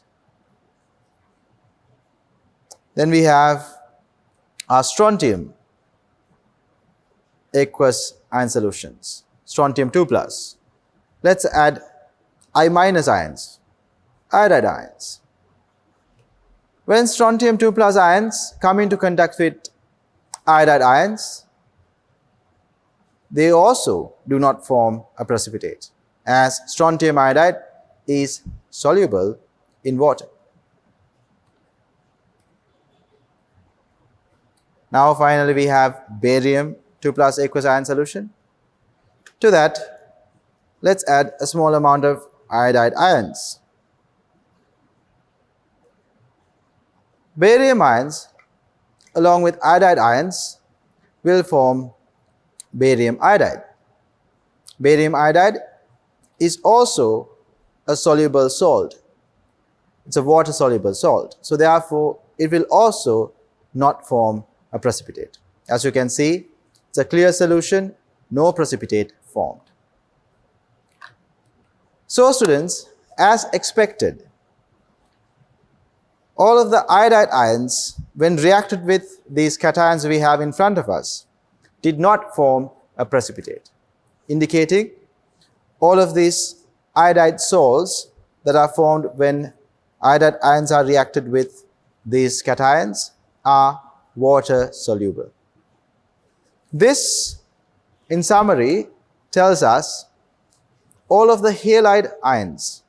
Then we have our strontium aqueous ion solutions, strontium 2 plus. Let's add I minus ions, iodide ions. When strontium 2 plus ions come into contact with iodide ions, they also do not form a precipitate, as strontium iodide is soluble in water. Now finally we have barium 2 plus aqueous ion solution. To that, let's add a small amount of iodide ions. Barium ions along with iodide ions will form barium iodide. Barium iodide is also a soluble salt. It's a water soluble salt. So therefore, it will also not form a precipitate. As you can see, it's a clear solution, no precipitate formed. So students, as expected, all of the iodide ions, when reacted with these cations we have in front of us, did not form a precipitate, indicating all of these iodide salts that are formed when iodide ions are reacted with these cations are water soluble. This, in summary, tells us all of the halide ions,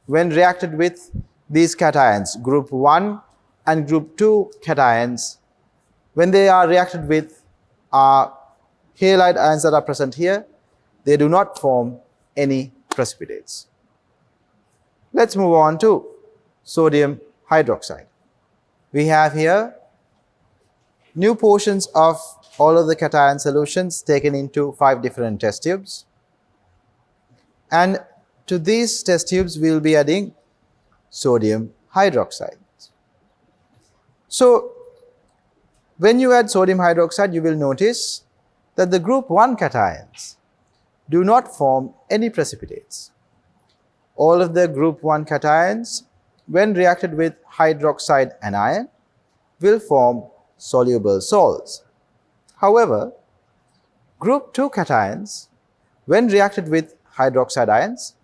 when reacted with these cations, group 1 and group 2 cations, when they are reacted with halide ions that are present here, they do not form any precipitates. Let's move on to sodium hydroxide. We have here new portions of all of the cation solutions taken into 5 different test tubes. And to these test tubes, we will be adding sodium hydroxide. So, when you add sodium hydroxide, you will notice that the group 1 cations do not form any precipitates. All of the group 1 cations, when reacted with hydroxide anion, will form soluble salts. However, group 2 cations, when reacted with hydroxide ions,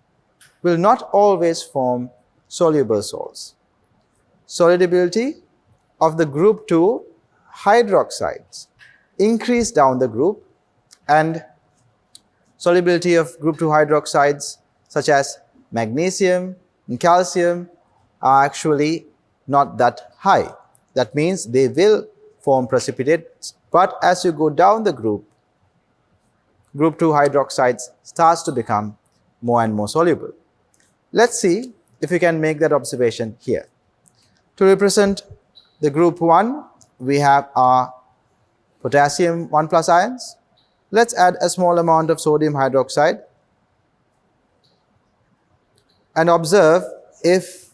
will not always form soluble salts. Solubility of the group 2 hydroxides increase down the group, and solubility of group 2 hydroxides such as magnesium and calcium are actually not that high. That means they will form precipitates, but as you go down the group 2 hydroxides starts to become more and more soluble. Let's see if we can make that observation here. To represent the group 1, we have our potassium 1 plus ions. Let's add a small amount of sodium hydroxide and observe if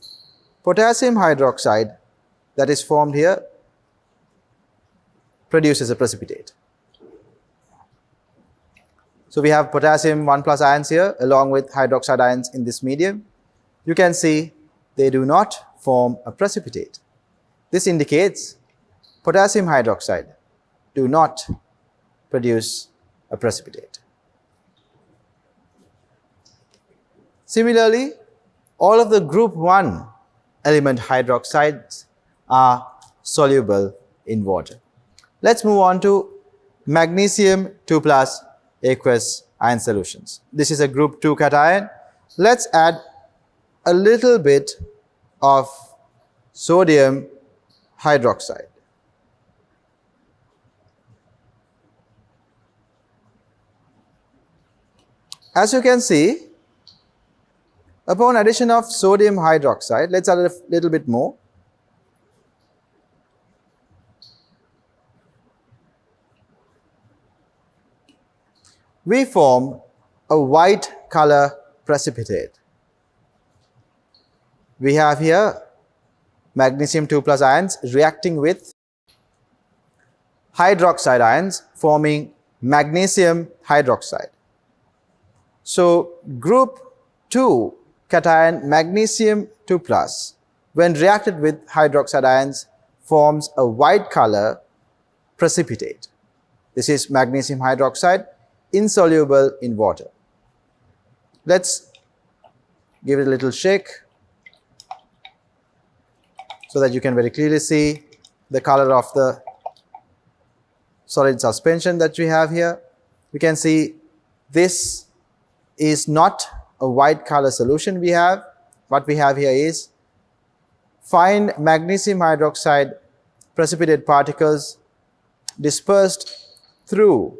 potassium hydroxide that is formed here produces a precipitate. So we have potassium 1 plus ions here along with hydroxide ions in this medium. You can see they do not form a precipitate. This indicates potassium hydroxide do not produce a precipitate. Similarly, all of the group 1 element hydroxides are soluble in water. Let's move on to magnesium 2 plus aqueous ion solutions. This is a group 2 cation. Let's add a little bit of sodium hydroxide. As you can see, upon addition of sodium hydroxide, let's add a little bit more. We form a white color precipitate. We have here magnesium 2 plus ions reacting with hydroxide ions forming magnesium hydroxide. So, group 2 cation magnesium 2 plus, when reacted with hydroxide ions, forms a white color precipitate. This is magnesium hydroxide, insoluble in water. Let's give it a little shake so that you can very clearly see the color of the solid suspension that we have here. We can see this is not a white color solution we have. What we have here is fine magnesium hydroxide precipitate particles dispersed through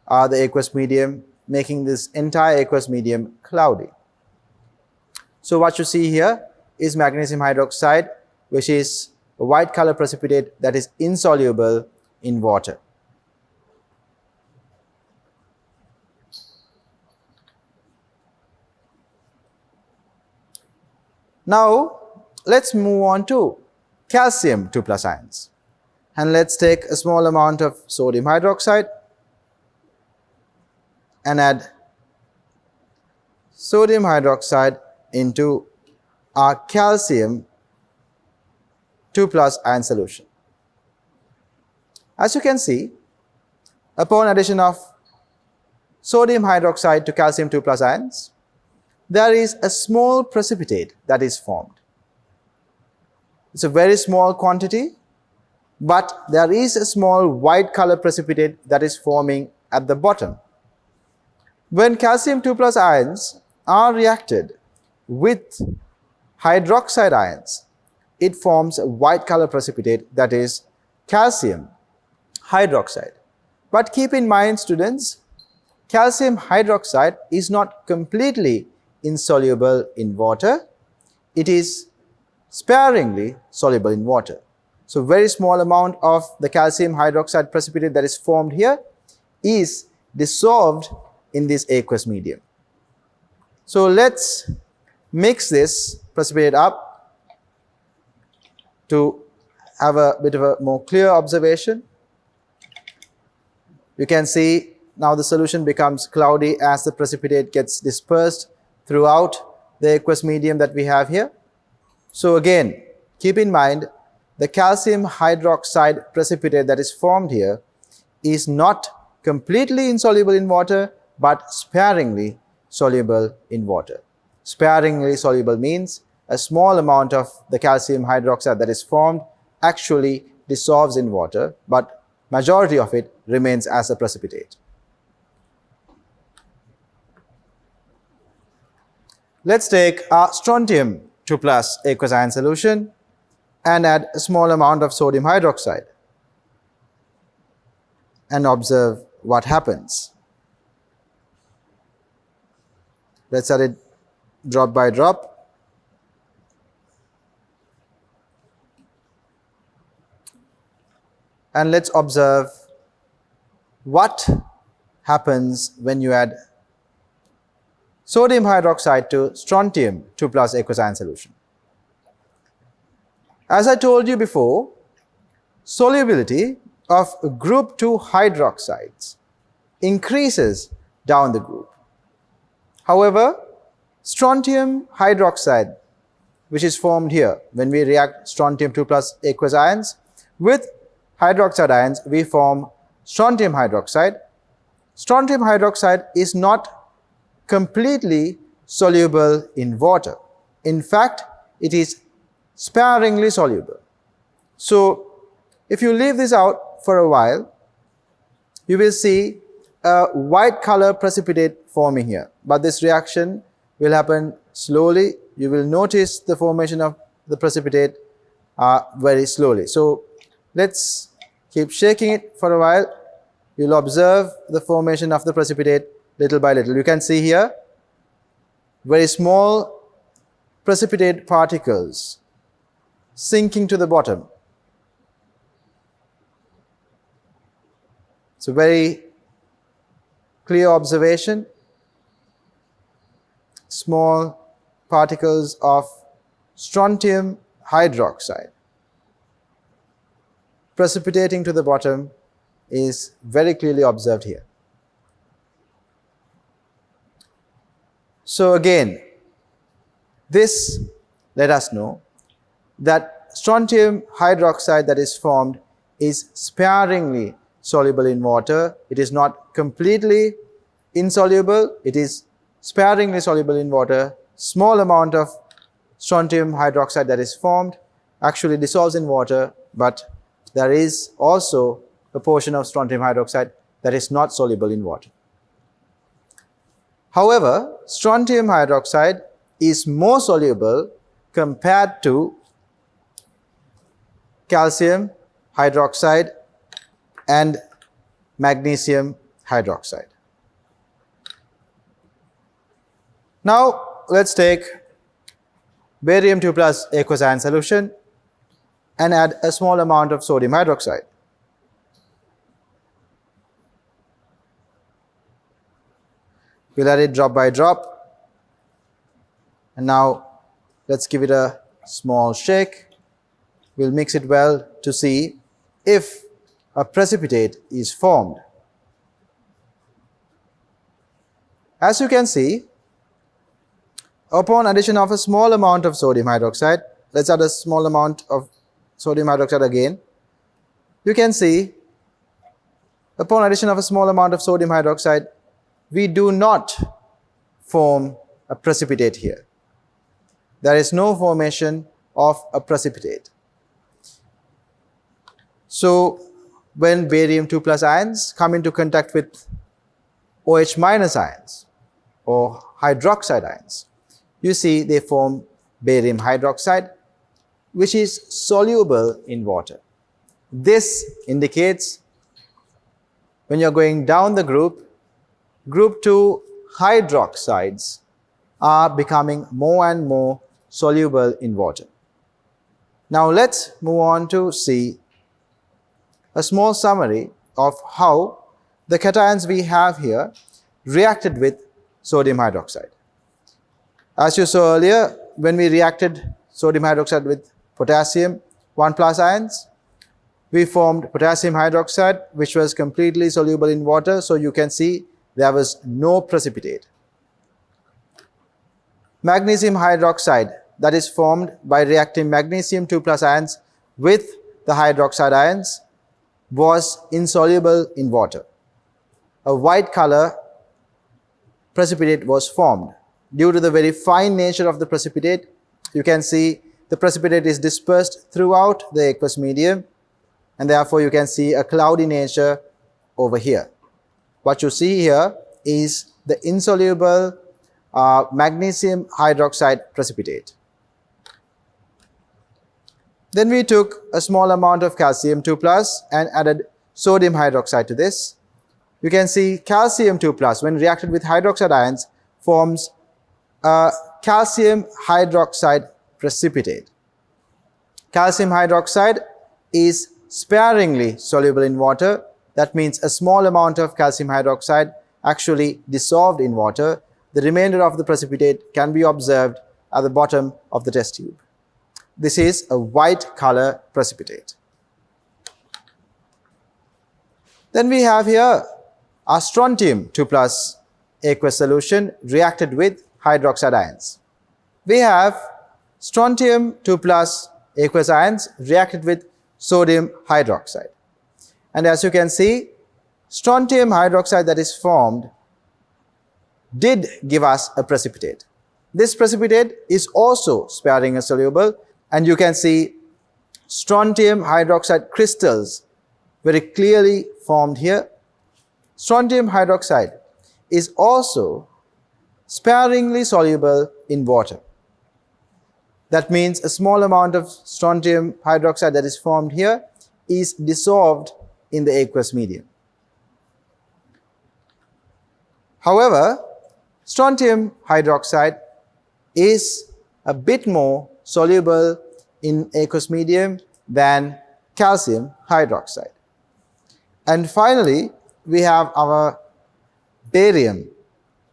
the aqueous medium, making this entire aqueous medium cloudy. So what you see here is magnesium hydroxide, which is a white color precipitate that is insoluble in water. Now let's move on to calcium 2 plus ions, and let's take a small amount of sodium hydroxide and add sodium hydroxide into our calcium 2 plus ion solution. As you can see, upon addition of sodium hydroxide to calcium 2 plus ions, there is a small precipitate that is formed. It's a very small quantity, but there is a small white color precipitate that is forming at the bottom. When calcium 2 plus ions are reacted with hydroxide ions, it forms a white color precipitate that is calcium hydroxide. But keep in mind, students, calcium hydroxide is not completely insoluble in water. It is sparingly soluble in water. So very small amount of the calcium hydroxide precipitate that is formed here is dissolved in this aqueous medium. So let's mix this precipitate up to have a bit of a more clear observation. You can see now the solution becomes cloudy as the precipitate gets dispersed throughout the aqueous medium that we have here. So again, keep in mind, the calcium hydroxide precipitate that is formed here is not completely insoluble in water, but sparingly soluble in water. Sparingly soluble means a small amount of the calcium hydroxide that is formed actually dissolves in water, but majority of it remains as a precipitate. Let's take our strontium 2 plus aqueous ion solution and add a small amount of sodium hydroxide and observe what happens. Let's add it drop by drop. And let's observe what happens when you add sodium hydroxide to strontium 2 plus aqueous ion solution. As I told you before, solubility of group 2 hydroxides increases down the group. However, strontium hydroxide, which is formed here when we react strontium 2 plus aqueous ions with hydroxide ions, we form strontium hydroxide. Strontium hydroxide is not completely soluble in water. In fact, it is sparingly soluble. So if you leave this out for a while, you will see a white color precipitate forming here. But this reaction will happen slowly. You will notice the formation of the precipitate very slowly. So let's keep shaking it for a while. You'll observe the formation of the precipitate little by little. You can see here very small precipitate particles sinking to the bottom. It's a very clear observation. Small particles of strontium hydroxide precipitating to the bottom is very clearly observed here. So again, this let us know that strontium hydroxide that is formed is sparingly soluble in water. It is not completely insoluble. It is sparingly soluble in water. Small amount of strontium hydroxide that is formed actually dissolves in water, but there is also a portion of strontium hydroxide that is not soluble in water. However, strontium hydroxide is more soluble compared to calcium hydroxide and magnesium hydroxide. Now let's take barium 2 plus aqueous ion solution and add a small amount of sodium hydroxide. We'll add it drop by drop, and now let's give it a small shake. We'll mix it well to see if a precipitate is formed. As you can see, upon addition of a small amount of sodium hydroxide, let's add a small amount of sodium hydroxide again, you can see upon addition of a small amount of sodium hydroxide, we do not form a precipitate here. There is no formation of a precipitate. So when barium 2 plus ions come into contact with OH minus ions or hydroxide ions, you see they form barium hydroxide, which is soluble in water. This indicates when you're going down the group 2 hydroxides are becoming more and more soluble in water. Now let's move on to see a small summary of how the cations we have here reacted with sodium hydroxide. As you saw earlier, when we reacted sodium hydroxide with potassium 1 plus ions, we formed potassium hydroxide, which was completely soluble in water, so you can see there was no precipitate. Magnesium hydroxide, that is formed by reacting magnesium 2 plus ions with the hydroxide ions, was insoluble in water. A white color precipitate was formed. Due to the very fine nature of the precipitate, you can see the precipitate is dispersed throughout the aqueous medium, and therefore you can see a cloudy nature over here. What you see here is the insoluble magnesium hydroxide precipitate. Then we took a small amount of calcium 2 plus and added sodium hydroxide to this. You can see calcium 2 plus, when reacted with hydroxide ions, forms a calcium hydroxide precipitate. Calcium hydroxide is sparingly soluble in water. That means a small amount of calcium hydroxide actually dissolved in water. The remainder of the precipitate can be observed at the bottom of the test tube. This is a white color precipitate. Then we have here our strontium 2 plus aqueous solution reacted with hydroxide ions. We have strontium 2 plus aqueous ions reacted with sodium hydroxide. And as you can see, strontium hydroxide that is formed did give us a precipitate. This precipitate is also sparingly soluble, and you can see strontium hydroxide crystals very clearly formed here. Strontium hydroxide is also sparingly soluble in water. That means a small amount of strontium hydroxide that is formed here is dissolved in the aqueous medium. However, strontium hydroxide is a bit more soluble in aqueous medium than calcium hydroxide. And finally, we have our barium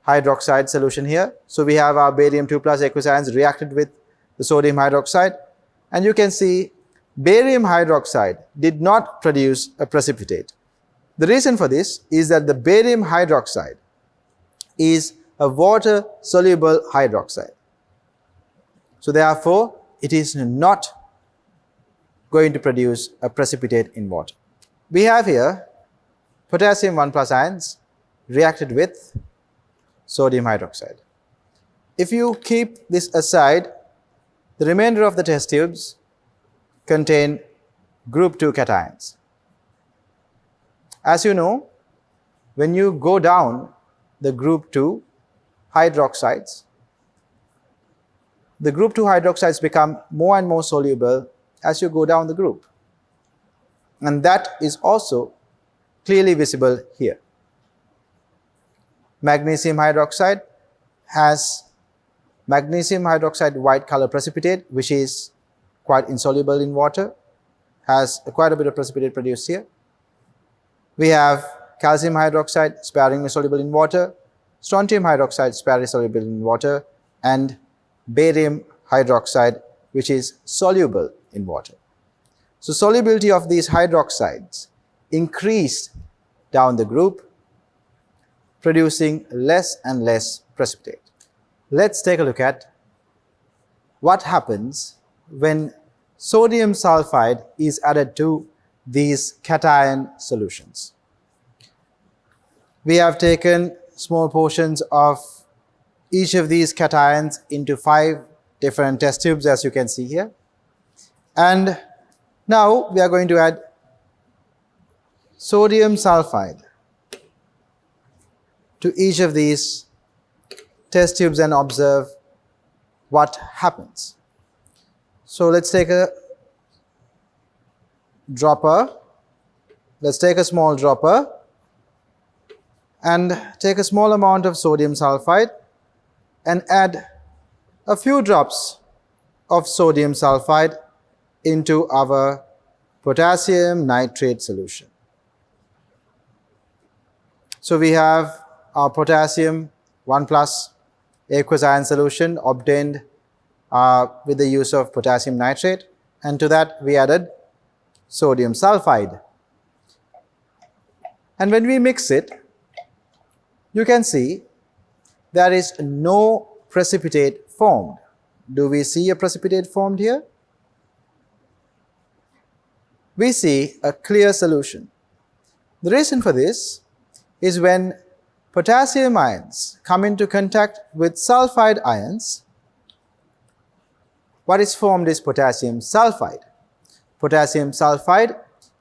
hydroxide solution here. So we have our barium 2 plus aqueous ions reacted with the sodium hydroxide, and you can see barium hydroxide did not produce a precipitate. The reason for this is that the barium hydroxide is a water soluble hydroxide. So therefore, it is not going to produce a precipitate in water. We have here potassium 1 plus ions reacted with sodium hydroxide. If you keep this aside, the remainder of the test tubes contain group 2 cations. As you know, when you go down the group 2 hydroxides, the group 2 hydroxides become more and more soluble as you go down the group. And that is also clearly visible here. Magnesium hydroxide has magnesium hydroxide white color precipitate, which is quite insoluble in water, has quite a bit of precipitate produced here. We have calcium hydroxide sparingly soluble in water, strontium hydroxide sparingly soluble in water, and barium hydroxide, which is soluble in water. So solubility of these hydroxides increased down the group, producing less and less precipitate. Let's take a look at what happens when sodium sulfide is added to these cation solutions. We have taken small portions of each of these cations into 5 different test tubes, as you can see here. And now we are going to add sodium sulfide to each of these test tubes and observe what happens. So let's take a dropper. Let's take a small dropper and take a small amount of sodium sulfide and add a few drops of sodium sulfide into our potassium nitrate solution. So we have our potassium 1 plus aqueous ion solution obtained with the use of potassium nitrate, and to that we added sodium sulfide. And when we mix it, you can see there is no precipitate formed. Do we see a precipitate formed here? We see a clear solution. The reason for this is when potassium ions come into contact with sulfide ions, what is formed is potassium sulfide. Potassium sulfide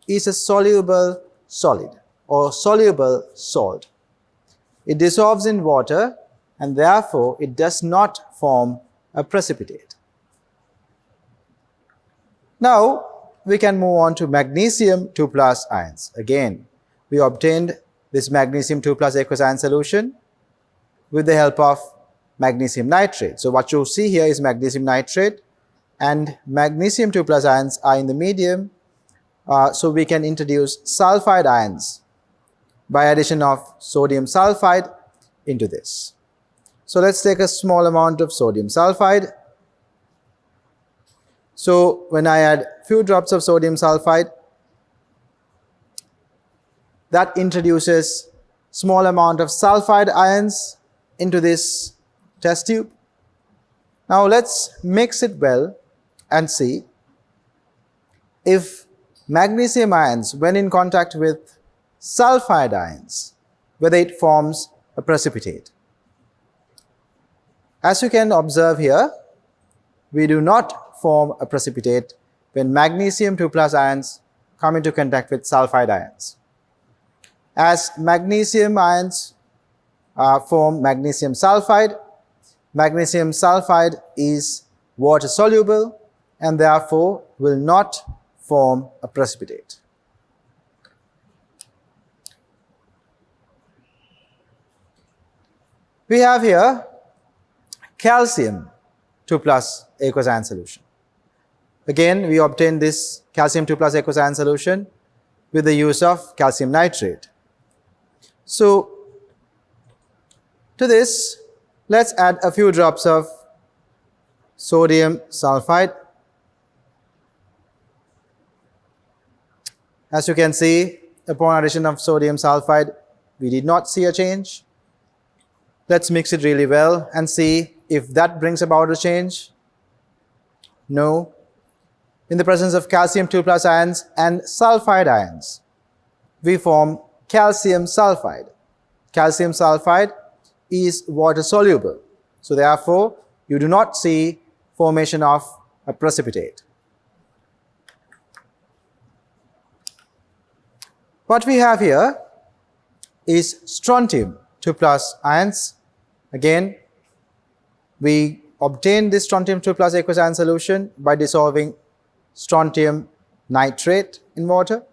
is a soluble solid or soluble salt. It dissolves in water and therefore it does not form a precipitate. Now we can move on to magnesium 2 plus ions. Again, we obtained this magnesium 2 plus aqueous ion solution with the help of magnesium nitrate. So what you see here is magnesium nitrate, and magnesium 2 plus ions are in the medium, so we can introduce sulfide ions by addition of sodium sulfide into this. So let's take a small amount of sodium sulfide. So when I add few drops of sodium sulfide, that introduces small amount of sulfide ions into this test tube. Now let's mix it well and see if magnesium ions, when in contact with sulfide ions, whether it forms a precipitate. As you can observe here, we do not form a precipitate when magnesium 2 plus ions come into contact with sulfide ions. As magnesium ions form magnesium sulfide is water soluble and therefore will not form a precipitate. We have here calcium 2 plus aqueous ion solution. Again, we obtain this calcium 2 plus aqueous ion solution with the use of calcium nitrate. So to this, let's add a few drops of sodium sulfide. As you can see, upon addition of sodium sulfide, we did not see a change. Let's mix it really well and see if that brings about a change. No. In the presence of calcium 2 plus ions and sulfide ions, we form calcium sulfide. Calcium sulfide is water soluble. So therefore, you do not see formation of a precipitate. What we have here is strontium 2 plus ions. Again, we obtain this strontium 2 plus aqueous ion solution by dissolving strontium nitrate in water.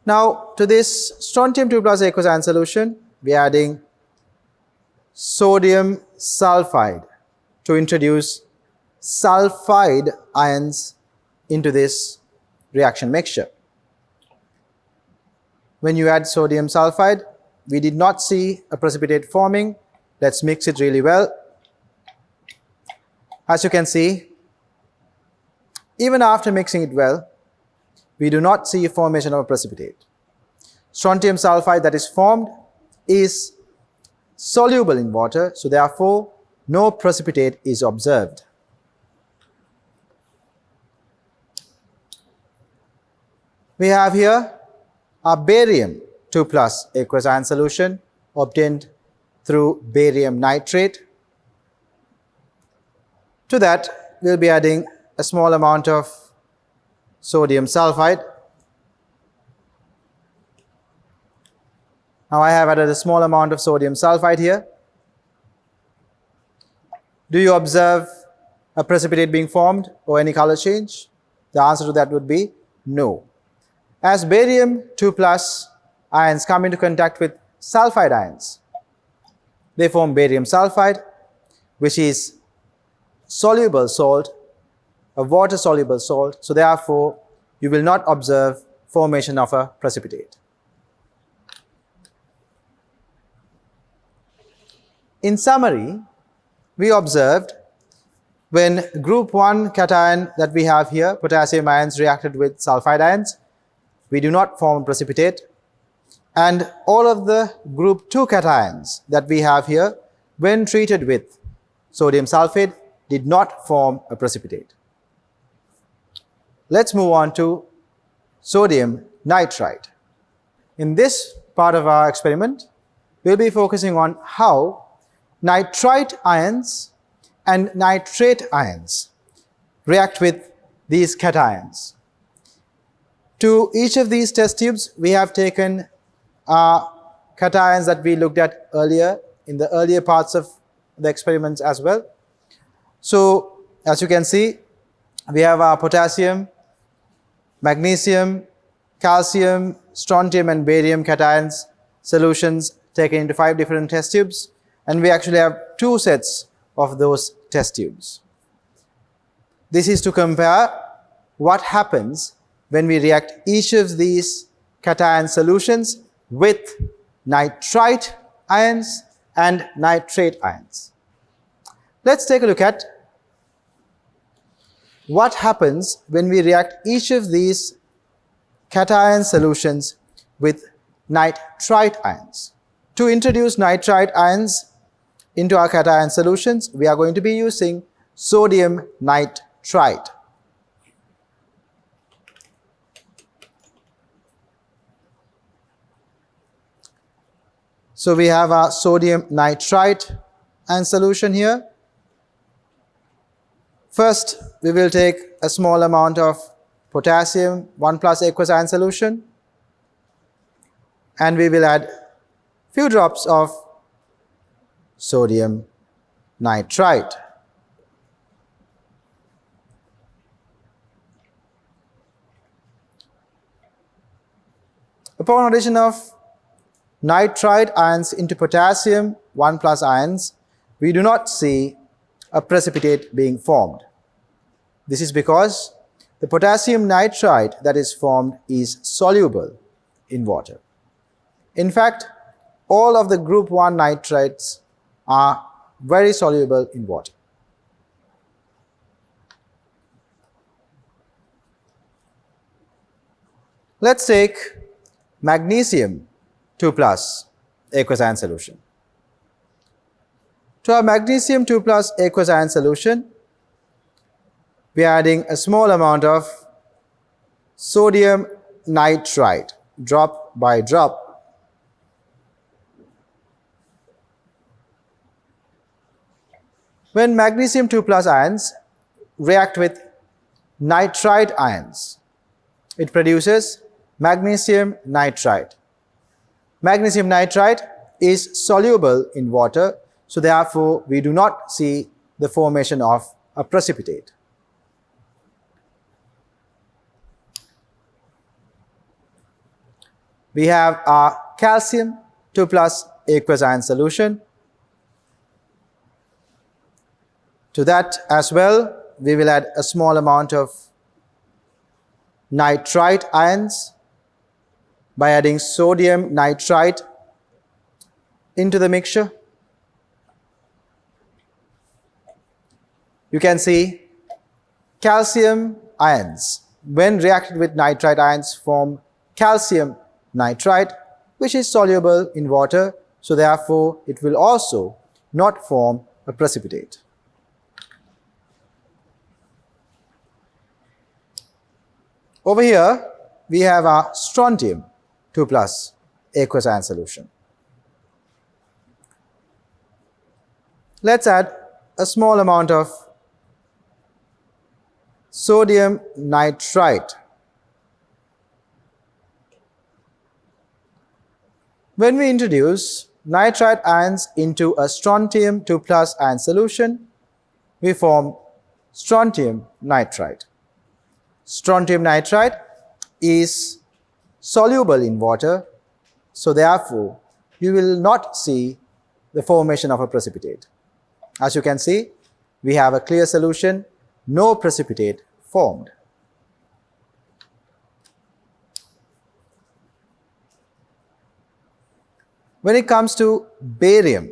Now to this strontium 2 plus aqueous ion solution, we are adding sodium sulfide to introduce sulfide ions into this reaction mixture. When you add sodium sulfide, we did not see a precipitate forming. Let's mix it really well. As you can see, even after mixing it well, we do not see a formation of a precipitate. Strontium sulfide that is formed is soluble in water, so therefore no precipitate is observed. We have here a barium 2 plus aqueous ion solution obtained through barium nitrate. To that, we'll be adding a small amount of sodium sulfide. Now I have added a small amount of sodium sulfide here. Do you observe a precipitate being formed or any color change? The answer to that would be no. As barium 2 plus ions come into contact with sulfide ions, they form barium sulfide, which is soluble salt, a water soluble salt, so therefore you will not observe formation of a precipitate. In summary, we observed when group 1 cation that we have here, potassium ions, reacted with sulfide ions, we do not form precipitate, and all of the group 2 cations that we have here, when treated with sodium sulfate, did not form a precipitate. Let's move on to sodium nitrite. In this part of our experiment, we'll be focusing on how nitrite ions and nitrate ions react with these cations. To each of these test tubes, we have taken cations that we looked at earlier in the earlier parts of the experiments as well. So, as you can see, we have our potassium, magnesium, calcium, strontium and barium cations solutions taken into 5 different test tubes, and we actually have 2 sets of those test tubes. This is to compare what happens when we react each of these cation solutions with nitrite ions and nitrate ions. Let's take a look at what happens when we react each of these cation solutions with nitrite ions. To introduce nitrite ions into our cation solutions, we are going to be using sodium nitrite. So we have our sodium nitrite ion solution here. First, we will take a small amount of potassium 1 plus aqueous ion solution, and we will add few drops of sodium nitrite. Upon addition of nitrite ions into potassium 1 plus ions, we do not see a precipitate being formed. This is because the potassium nitrite that is formed is soluble in water. In fact, all of the group 1 nitrites are very soluble in water. Let's take magnesium 2 plus aqueous ion solution. To our magnesium 2 plus aqueous ion solution, we are adding a small amount of sodium nitrite, drop by drop. When magnesium 2 plus ions react with nitrite ions, it produces magnesium nitrite. Magnesium nitrite is soluble in water, so therefore we do not see the formation of a precipitate. We have our calcium 2 plus aqueous ion solution. To that as well, we will add a small amount of nitrite ions by adding sodium nitrite into the mixture. You can see calcium ions, when reacted with nitrite ions, form calcium nitrite, which is soluble in water, so therefore it will also not form a precipitate. Over here, we have our strontium 2 plus aqueous ion solution. Let's add a small amount of sodium nitrite. When we introduce nitrite ions into a strontium 2 plus ion solution, we form strontium nitrite. Strontium nitrite is soluble in water, so therefore you will not see the formation of a precipitate. As you can see, we have a clear solution, no precipitate formed. When it comes to barium,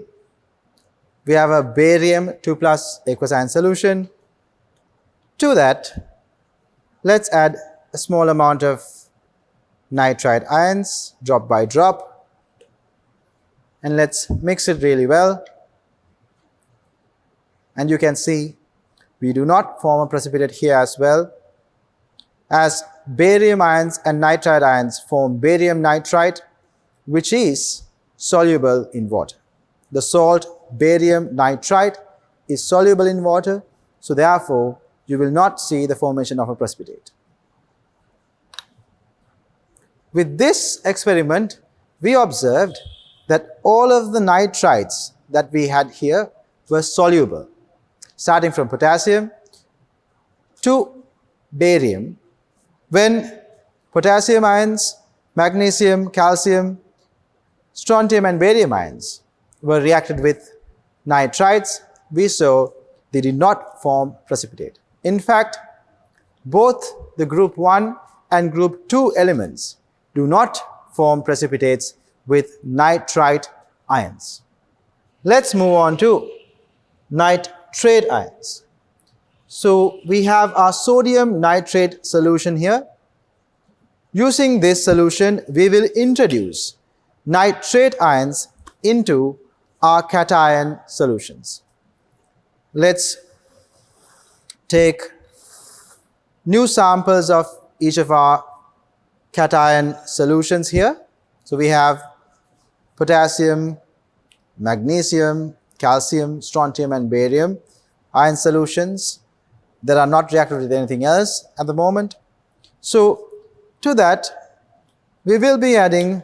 we have a barium 2 plus aqueous ion solution. To that, let's add a small amount of nitrite ions, drop by drop, and let's mix it really well. And you can see we do not form a precipitate here as well, as barium ions and nitrite ions form barium nitrite, which is soluble in water. The salt barium nitrite is soluble in water, so therefore you will not see the formation of a precipitate. With this experiment, we observed that all of the nitrites that we had here were soluble, starting from potassium to barium. When potassium ions, magnesium, calcium, strontium and barium ions were reacted with nitrites, we saw they did not form precipitate. In fact, both the group 1 and group 2 elements do not form precipitates with nitrite ions. Let's move on to nitrate ions. So we have our sodium nitrate solution here. Using this solution, we will introduce nitrate ions into our cation solutions. Let's take new samples of each of our cation solutions here. So we have potassium, magnesium, calcium, strontium and barium ion solutions that are not reacted with anything else at the moment. So to that, we will be adding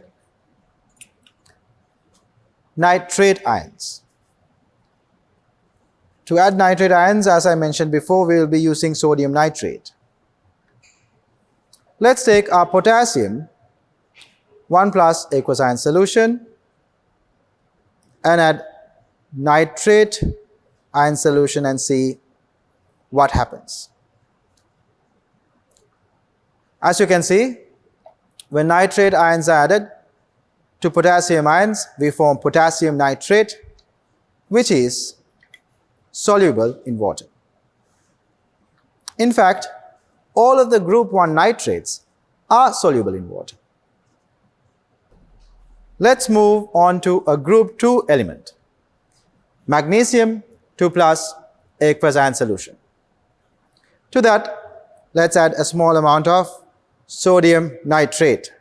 nitrate ions. To add nitrate ions, as I mentioned before, we will be using sodium nitrate. Let's take our potassium 1 plus aqueous ion solution and add nitrate ion solution and see what happens. As you can see, when nitrate ions are added to potassium ions, we form potassium nitrate, which is soluble in water. In fact, all of the group 1 nitrates are soluble in water. Let's move on to a group 2 element, magnesium 2 plus aqueous ion solution. To that, let's add a small amount of sodium nitrate.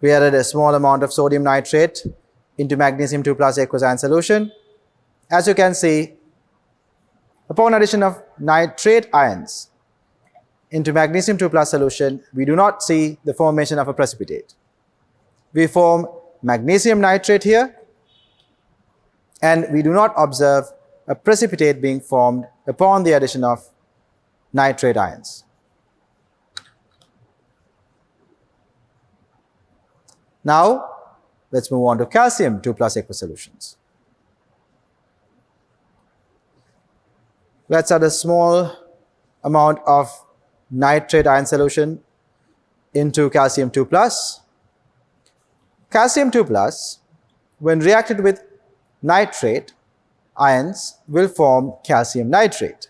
We added a small amount of sodium nitrate into magnesium 2 plus aqueous ion solution. As you can see, upon addition of nitrate ions into magnesium 2 plus solution, we do not see the formation of a precipitate. We form magnesium nitrate here, and we do not observe a precipitate being formed upon the addition of nitrate ions. Now, let's move on to calcium 2 plus aqueous solutions. Let's add a small amount of nitrate ion solution into calcium 2 plus. Calcium 2 plus, when reacted with nitrate ions, will form calcium nitrate.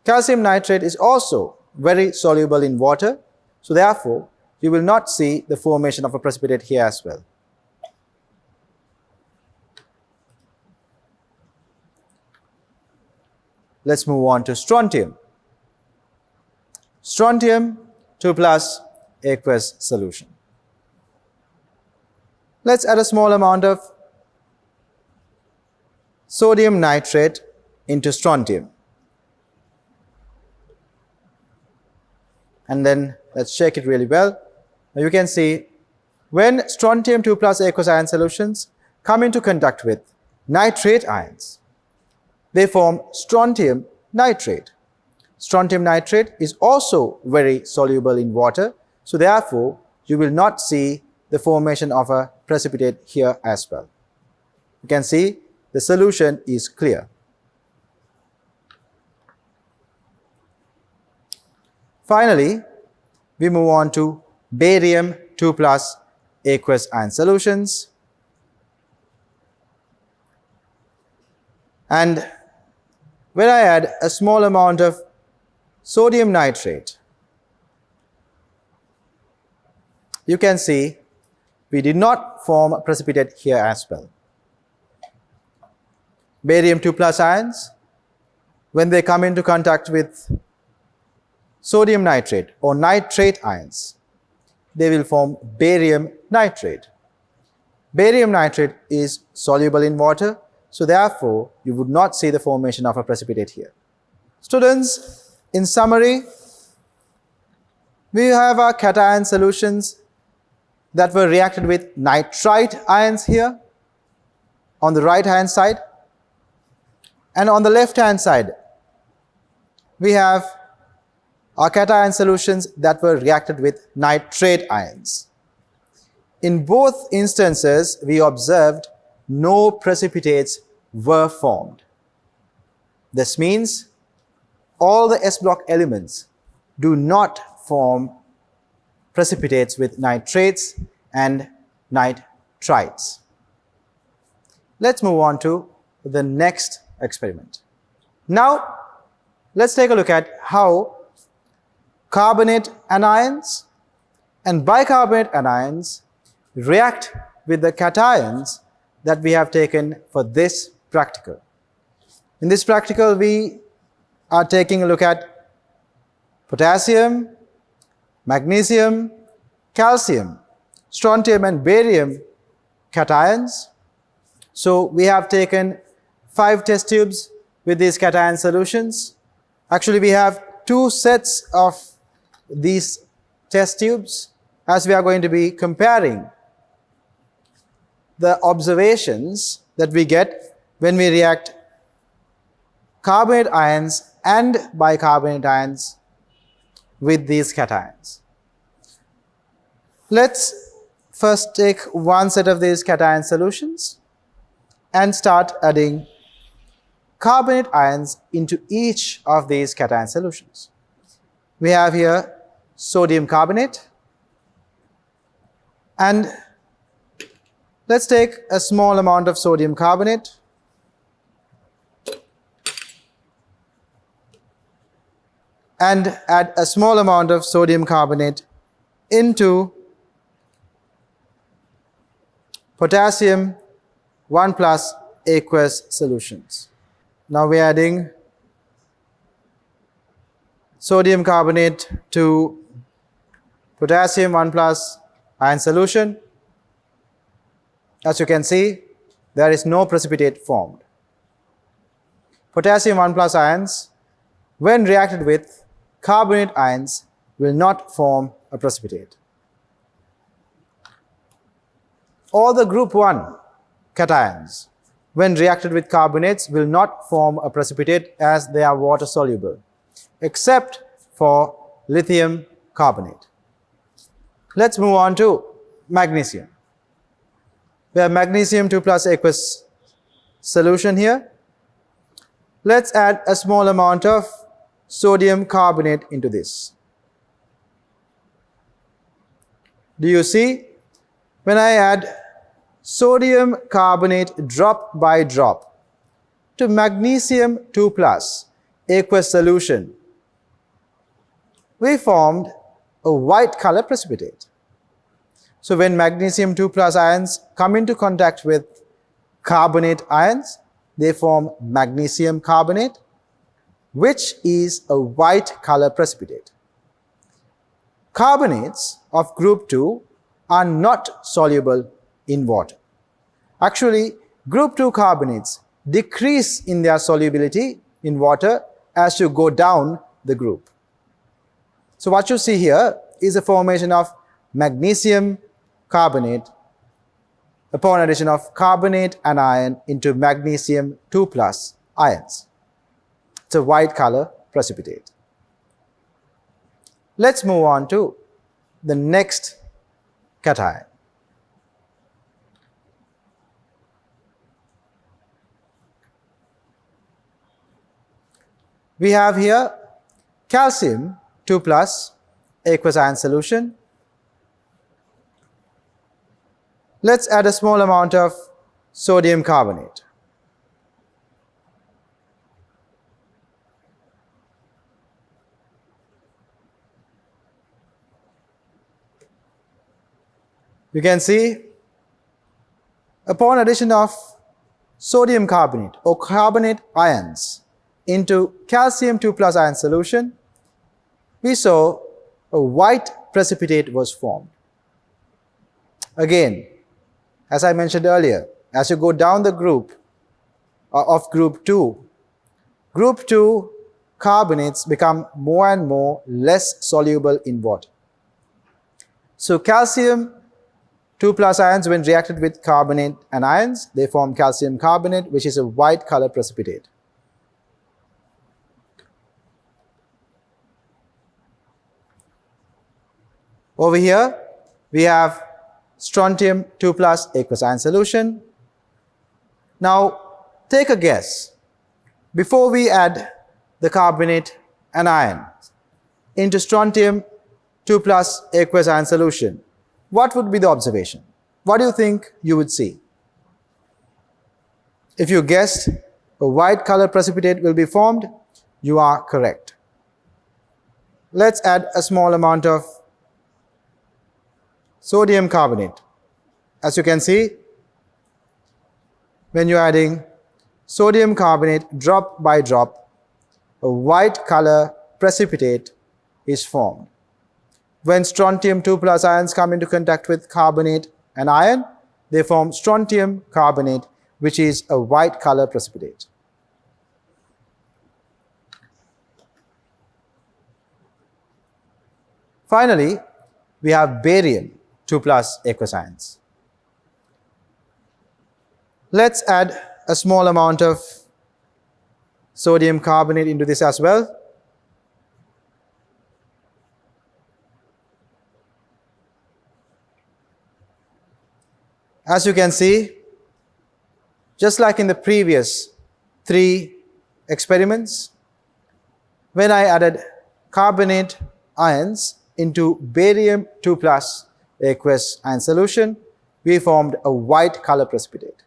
Calcium nitrate is also very soluble in water, so therefore you will not see the formation of a precipitate here as well. Let's move on to strontium strontium 2 plus aqueous solution. Let's add a small amount of sodium nitrate into strontium. And then let's shake it really well. Now you can see when strontium 2 plus aqueous ion solutions come into contact with nitrate ions, they form strontium nitrate. Strontium nitrate is also very soluble in water, so therefore you will not see the formation of a precipitate here as well. You can see the solution is clear. Finally, we move on to barium 2 plus aqueous ion solutions. And when I add a small amount of sodium nitrate, you can see we did not form a precipitate here as well. Barium 2 plus ions, when they come into contact with sodium nitrate or nitrate ions, they will form barium nitrate. Barium nitrate is soluble in water, so therefore you would not see the formation of a precipitate here. Students, in summary, we have our cation solutions that were reacted with nitrite ions here on the right hand side, and on the left hand side we have our cation solutions that were reacted with nitrate ions. In both instances, we observed no precipitates were formed. This means all the S block elements do not form precipitates with nitrates and nitrites. Let's move on to the next experiment. Now, let's take a look at how carbonate anions and bicarbonate anions react with the cations that we have taken for this practical. In this practical, we are taking a look at potassium, magnesium, calcium, strontium and barium cations. So we have taken 5 test tubes with these cation solutions. Actually, we have 2 sets of these test tubes, as we are going to be comparing the observations that we get when we react carbonate ions and bicarbonate ions with these cations. Let's first take one set of these cation solutions and start adding carbonate ions into each of these cation solutions. We have here sodium carbonate, and let's take a small amount of sodium carbonate and add a small amount of sodium carbonate into potassium 1 plus aqueous solutions. Now we are adding sodium carbonate to potassium 1 plus ion solution. As you can see, there is no precipitate formed. Potassium 1 plus ions, when reacted with carbonate ions, will not form a precipitate. All the group 1 cations, when reacted with carbonates, will not form a precipitate as they are water soluble, except for lithium carbonate. Let's move on to magnesium. We have magnesium 2 plus aqueous solution here. Let's add a small amount of sodium carbonate into this. Do you see? When I add sodium carbonate drop by drop to magnesium 2 plus aqueous solution, we formed a white color precipitate. So when magnesium 2 plus ions come into contact with carbonate ions, they form magnesium carbonate, which is a white color precipitate. carbonates of group 2 are not soluble in water. Actually, group 2 carbonates decrease in their solubility in water as you go down the group. So what you see here is a formation of magnesium carbonate upon addition of carbonate and iron into magnesium 2 plus ions. It's a white color precipitate. Let's move on to the next cation. We have here calcium 2 plus aqueous ion solution. Let's add a small amount of sodium carbonate. You can see upon addition of sodium carbonate or carbonate ions into calcium 2 plus ion solution, we saw a white precipitate was formed. Again, as I mentioned earlier, as you go down the group of group 2 carbonates become more and more less soluble in water. So calcium 2 plus ions, when reacted with carbonate and ions, they form calcium carbonate, which is a white color precipitate. Over here, we have strontium 2 plus aqueous ion solution. Now, take a guess. Before we add the carbonate and ion into strontium 2 plus aqueous ion solution, what would be the observation? What do you think you would see? If you guessed a white color precipitate will be formed, you are correct. Let's add a small amount of sodium carbonate. As you can see, when you're adding sodium carbonate drop by drop, a white color precipitate is formed. When strontium 2 plus ions come into contact with carbonate and iron, they form strontium carbonate, which is a white color precipitate. Finally, we have barium 2 plus aqueous ions. Let's add a small amount of sodium carbonate into this as well. As you can see, just like in the previous 3 experiments, when I added carbonate ions into barium 2 plus aqueous ion solution, we formed a white color precipitate.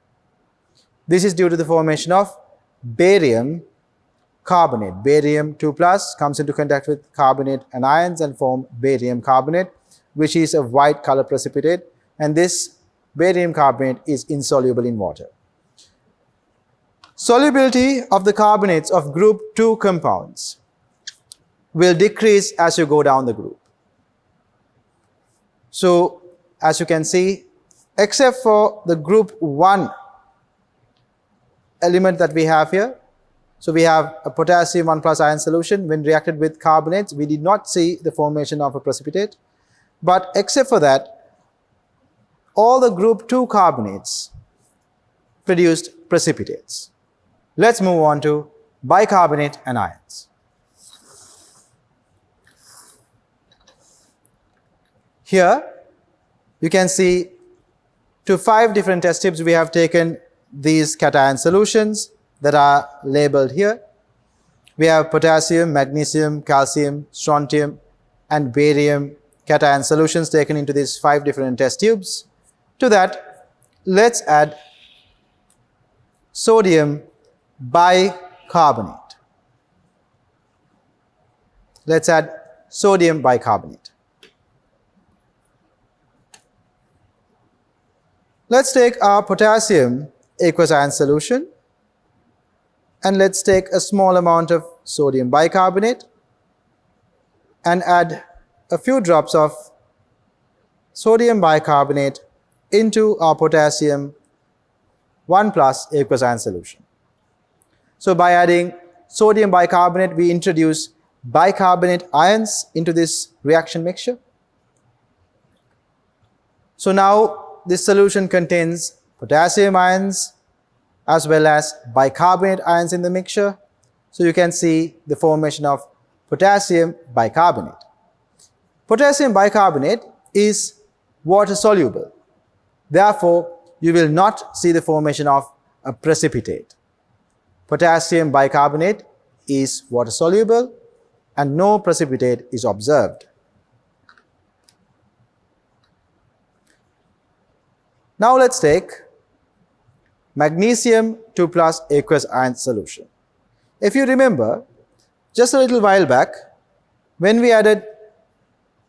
This is due to the formation of barium carbonate. Barium 2 plus comes into contact with carbonate and ions and form barium carbonate, which is a white color precipitate, and this barium carbonate is insoluble in water. Solubility of the carbonates of group 2 compounds will decrease as you go down the group. So, as you can see, except for the group 1 element that we have here, so we have a potassium 1 plus ion solution. When reacted with carbonates, we did not see the formation of a precipitate. But except for that, all the group 2 carbonates produced precipitates. Let's move on to bicarbonate and ions. Here, you can see to 5 different test tubes we have taken these cation solutions that are labeled here. We have potassium, magnesium, calcium, strontium, and barium cation solutions taken into these 5 different test tubes. To that, let's add sodium bicarbonate. Let's add sodium bicarbonate. Let's take our potassium aqueous ion solution and let's take a small amount of sodium bicarbonate and add a few drops of sodium bicarbonate into our potassium 1 plus aqueous ion solution. So by adding sodium bicarbonate, we introduce bicarbonate ions into this reaction mixture. So now this solution contains potassium ions as well as bicarbonate ions in the mixture. So you can see the formation of potassium bicarbonate. Potassium bicarbonate is water soluble. Therefore, you will not see the formation of a precipitate. Potassium bicarbonate is water soluble and no precipitate is observed. Now let's take magnesium 2 plus aqueous ion solution. If you remember, just a little while back, when we added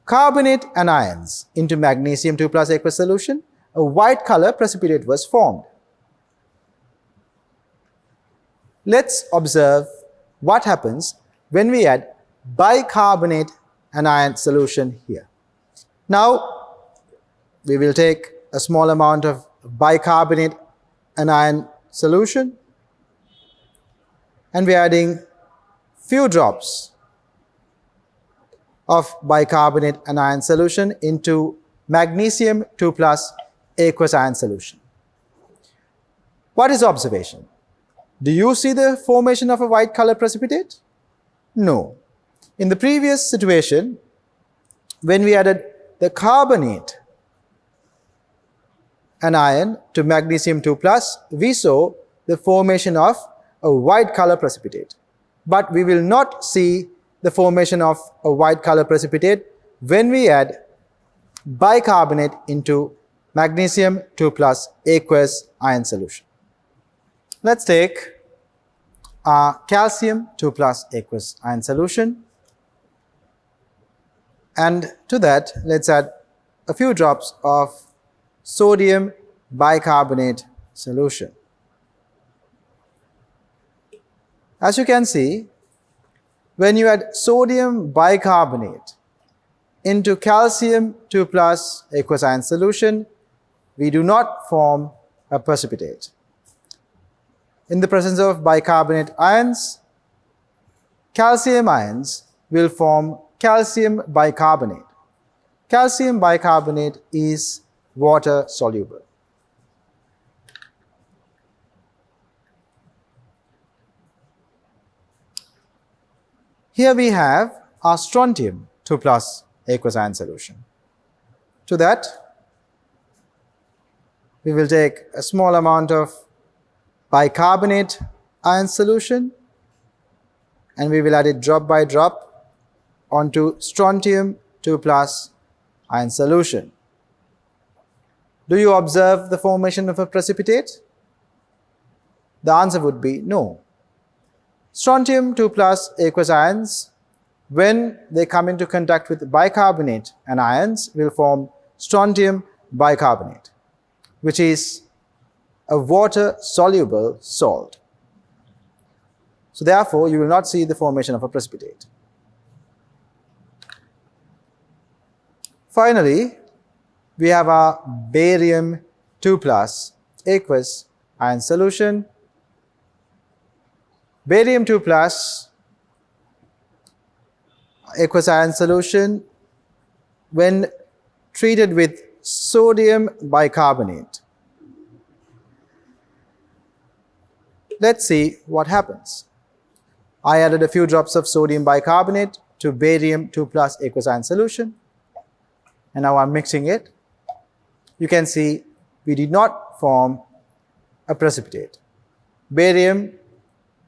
carbonate and ions into magnesium 2 plus aqueous solution, a white color precipitate was formed. Let's observe what happens when we add bicarbonate and ion solution here. Now, we will take a small amount of bicarbonate and ion solution and we are adding few drops of bicarbonate and ion solution into magnesium 2 plus aqueous ion solution. What is the observation? Do you see the formation of a white color precipitate? No. In the previous situation, when we added the carbonate and ion to magnesium 2 plus, we saw the formation of a white color precipitate. But we will not see the formation of a white color precipitate when we add bicarbonate into magnesium 2 plus aqueous ion solution. Let's take our calcium 2 plus aqueous ion solution, and to that let's add a few drops of sodium bicarbonate solution. As you can see, when you add sodium bicarbonate into calcium 2 plus aqueous ion solution, we do not form a precipitate. In the presence of bicarbonate ions, calcium ions will form calcium bicarbonate. Calcium bicarbonate is water soluble. Here we have our strontium 2 plus aqueous ion solution. To that, we will take a small amount of bicarbonate ion solution and we will add it drop by drop onto strontium 2 plus ion solution. Do you observe the formation of a precipitate? The answer would be no. Strontium 2 plus aqueous ions, when they come into contact with bicarbonate and ions, will form strontium bicarbonate, which is a water soluble salt. So therefore, you will not see the formation of a precipitate. Finally, we have our barium 2 plus aqueous ion solution. Barium 2 plus aqueous ion solution, when treated with sodium bicarbonate, let's see what happens. I added a few drops of sodium bicarbonate to barium 2 plus aqueous ion solution, and now I'm mixing it. You can see we did not form a precipitate. Barium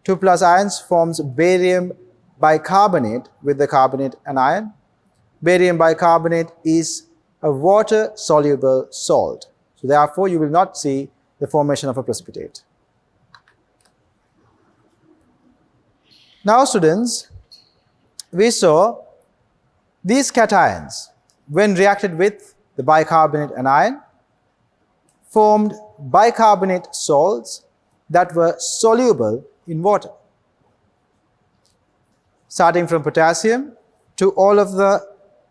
2 plus ions forms barium bicarbonate with the carbonate and ion. Barium bicarbonate is a water soluble salt. So therefore, you will not see the formation of a precipitate. Now students, we saw these cations, when reacted with the bicarbonate and ion, formed bicarbonate salts that were soluble in water. Starting from potassium to all of the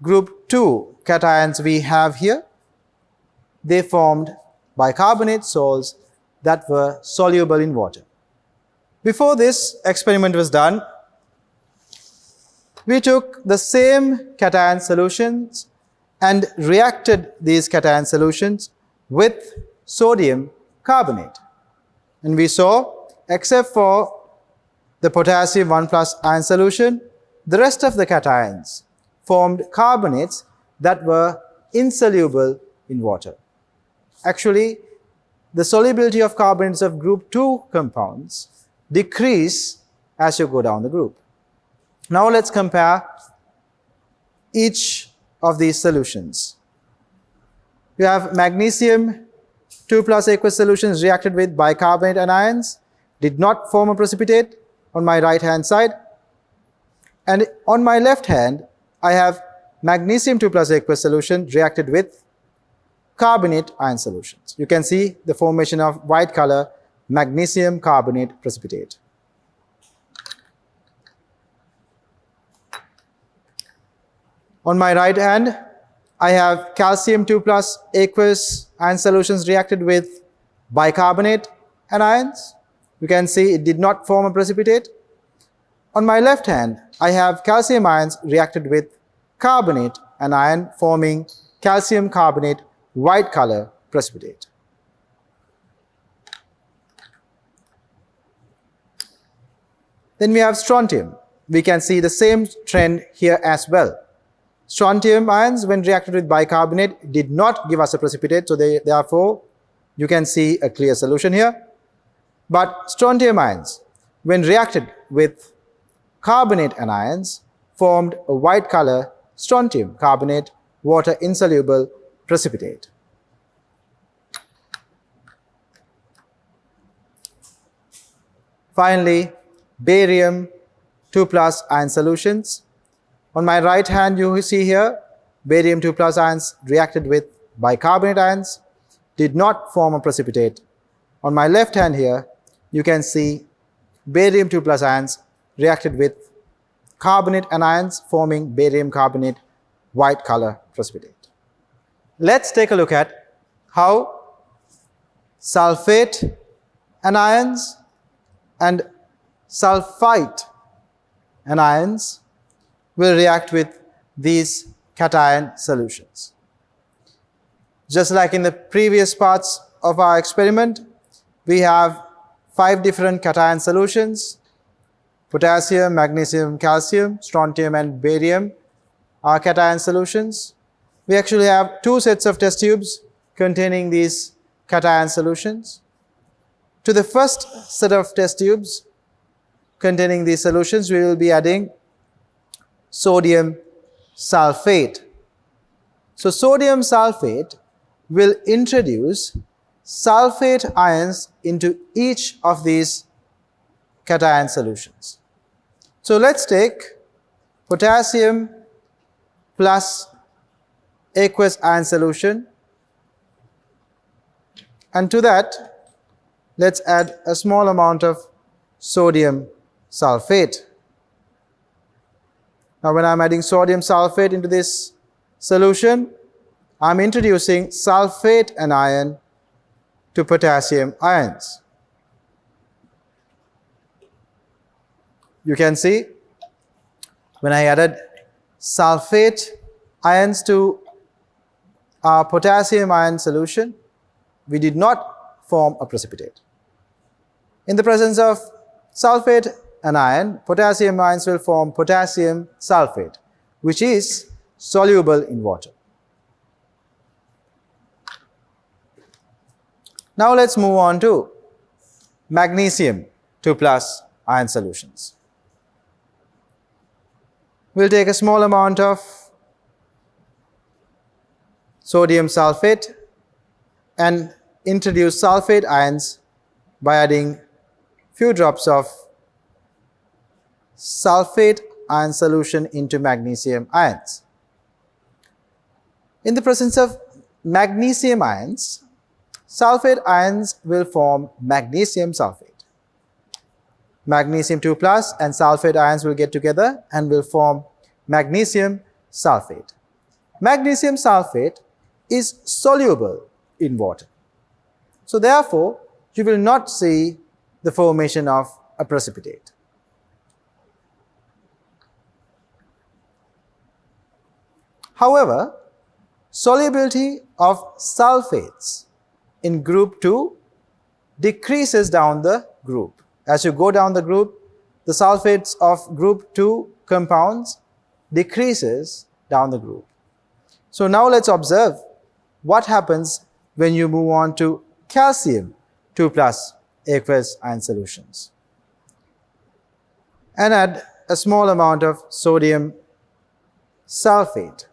group 2 cations we have here, they formed bicarbonate salts that were soluble in water. Before this experiment was done, we took the same cation solutions and reacted these cation solutions with sodium carbonate. And we saw, except for the potassium 1 plus ion solution, the rest of the cations formed carbonates that were insoluble in water. Actually, the solubility of carbonates of group 2 compounds decrease as you go down the group. Now let's compare each of these solutions. You have magnesium 2 plus aqueous solutions reacted with bicarbonate anions, did not form a precipitate on my right hand side. And on my left hand, I have magnesium 2 plus aqueous solution reacted with carbonate ion solutions. You can see the formation of white color magnesium carbonate precipitate. On my right hand, I have calcium 2 plus aqueous ion solutions reacted with bicarbonate anions. You can see it did not form a precipitate. On my left hand, I have calcium ions reacted with carbonate anion forming calcium carbonate white color precipitate. Then we have strontium. We can see the same trend here as well. Strontium ions, when reacted with bicarbonate, did not give us a precipitate, so therefore you can see a clear solution here. But strontium ions, when reacted with carbonate anions, formed a white color strontium carbonate water insoluble precipitate. Finally, barium 2 plus ion solutions. On my right hand, you see here, barium 2 plus ions reacted with bicarbonate ions, did not form a precipitate. On my left hand here, you can see barium 2 plus ions reacted with carbonate anions forming barium carbonate white color precipitate. Let's take a look at how sulfate anions and sulfite anions will react with these cation solutions. Just like in the previous parts of our experiment, we have 5 different cation solutions: potassium, magnesium, calcium, strontium and barium are cation solutions. We actually have 2 sets of test tubes containing these cation solutions. To the first set of test tubes containing these solutions, we will be adding sodium sulfate. So sodium sulfate will introduce sulfate ions into each of these cation solutions. So let's take potassium plus aqueous ion solution, and to that let's add a small amount of sodium sulfate. Now when I'm adding sodium sulfate into this solution, I'm introducing sulfate anion to potassium ions. You can see when I added sulfate ions to our potassium ion solution, we did not form a precipitate. In the presence of sulfate anion, potassium ions will form potassium sulfate, which is soluble in water. Now let's move on to magnesium 2 plus ion solutions. We'll take a small amount of sodium sulfate and introduce sulfate ions by adding few drops of sulfate ion solution into magnesium ions. In the presence of magnesium ions, sulfate ions will form magnesium sulfate. Magnesium 2 plus and sulfate ions will get together and will form magnesium sulfate. magnesium sulfate is soluble in water. So therefore, you will not see the formation of a precipitate. However, solubility of sulfates in group 2 decreases down the group. As you go down the group, the sulfates of group 2 compounds decreases down the group. So now let's observe what happens when you move on to calcium 2 plus aqueous ion solutions and add a small amount of sodium sulfate.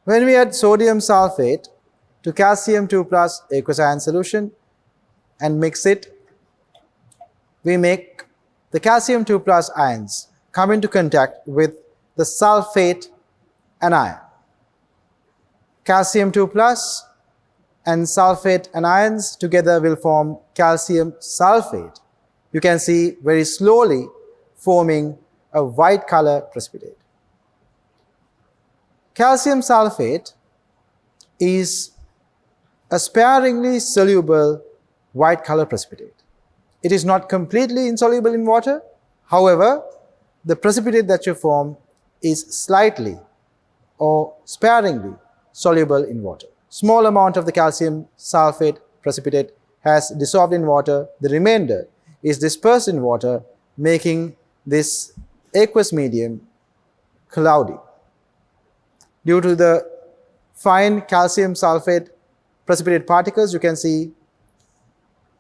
When we add sodium sulfate to calcium 2 plus aqueous ion solution and mix it, we make the calcium 2 plus ions come into contact with the sulfate anion. Calcium 2 plus and sulfate anions together will form calcium sulfate. You can see very slowly forming a white color precipitate. Calcium sulfate is a sparingly soluble white color precipitate. It is not completely insoluble in water. However, the precipitate that you form is slightly or sparingly soluble in water. Small amount of the calcium sulfate precipitate has dissolved in water. The remainder is dispersed in water, making this aqueous medium cloudy. Due to the fine calcium sulfate precipitate particles, you can see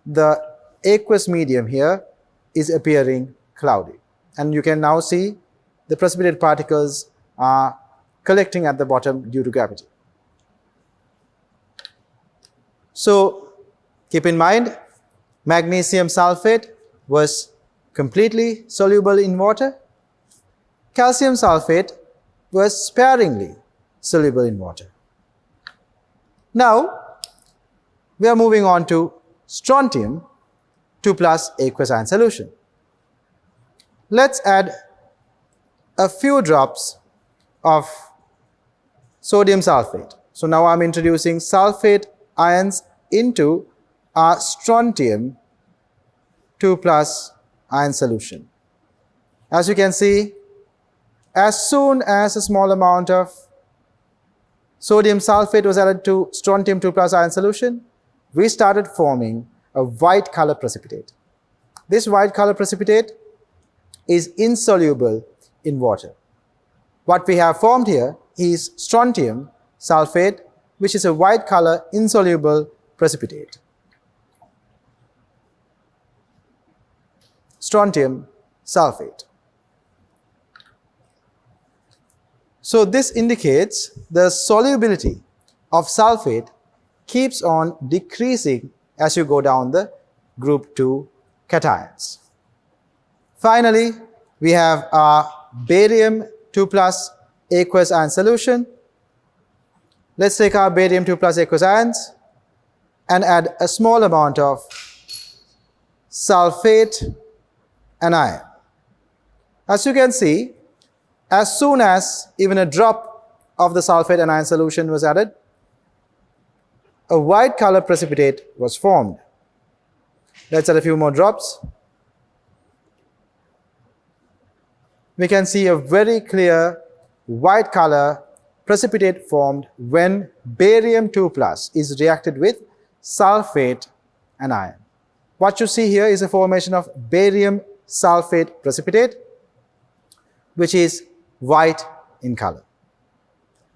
the aqueous medium here is appearing cloudy. And you can now see the precipitate particles are collecting at the bottom due to gravity. So keep in mind, magnesium sulfate was completely soluble in water. Calcium sulfate was sparingly soluble in water. Now, we are moving on to strontium 2 plus aqueous ion solution. Let's add a few drops of sodium sulfate. So now I'm introducing sulfate ions into our strontium 2 plus ion solution. As you can see, as soon as a small amount of sodium sulfate was added to strontium 2 plus ion solution, we started forming a white color precipitate. This white color precipitate is insoluble in water. What we have formed here is strontium sulfate, which is a white color insoluble precipitate. Strontium sulfate. So this indicates the solubility of sulfate keeps on decreasing as you go down the group 2 cations. Finally, we have our barium 2 plus aqueous ion solution. Let's take our barium 2 plus aqueous ions and add a small amount of sulfate anion. As you can see, as soon as even a drop of the sulfate anion solution was added, a white color precipitate was formed. Let's add a few more drops. We can see a very clear white color precipitate formed when barium 2 plus is reacted with sulfate anion. What you see here is a formation of barium sulfate precipitate, which is white in color.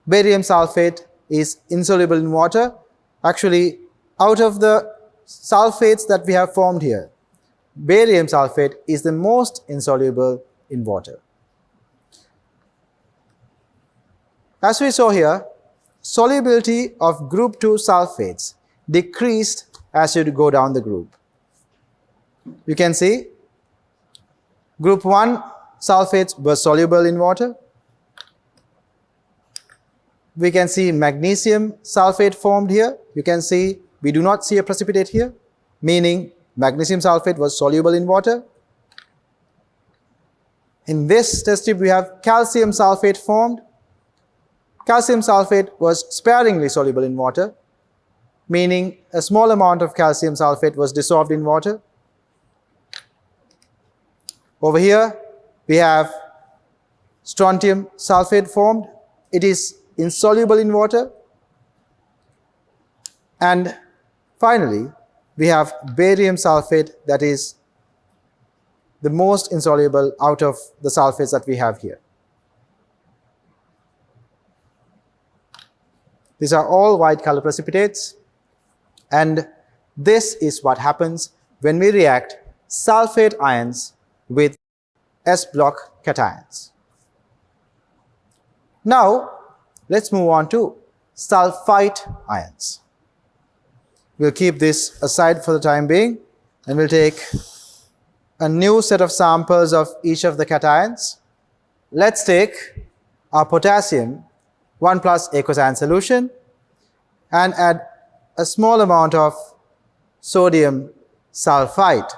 Barium sulfate is insoluble in water. Actually, out of the sulfates that we have formed here, barium sulfate is the most insoluble in water. As we saw here, solubility of group 2 sulfates decreased as you go down the group. You can see group 1 sulfates were soluble in water. We can see magnesium sulfate formed here. You can see we do not see a precipitate here, meaning magnesium sulfate was soluble in water. In this test tube we have calcium sulfate formed. Calcium sulfate was sparingly soluble in water, meaning a small amount of calcium sulfate was dissolved in water. Over here we have strontium sulfate formed. It is insoluble in water. And finally, we have barium sulfate, that is the most insoluble out of the sulfates that we have here. These are all white color precipitates, and this is what happens when we react sulfate ions with S block cations. Now, let's move on to sulfite ions. We'll keep this aside for the time being, and we'll take a new set of samples of each of the cations. Let's take our potassium 1 plus aqueous ion solution and add a small amount of sodium sulfite.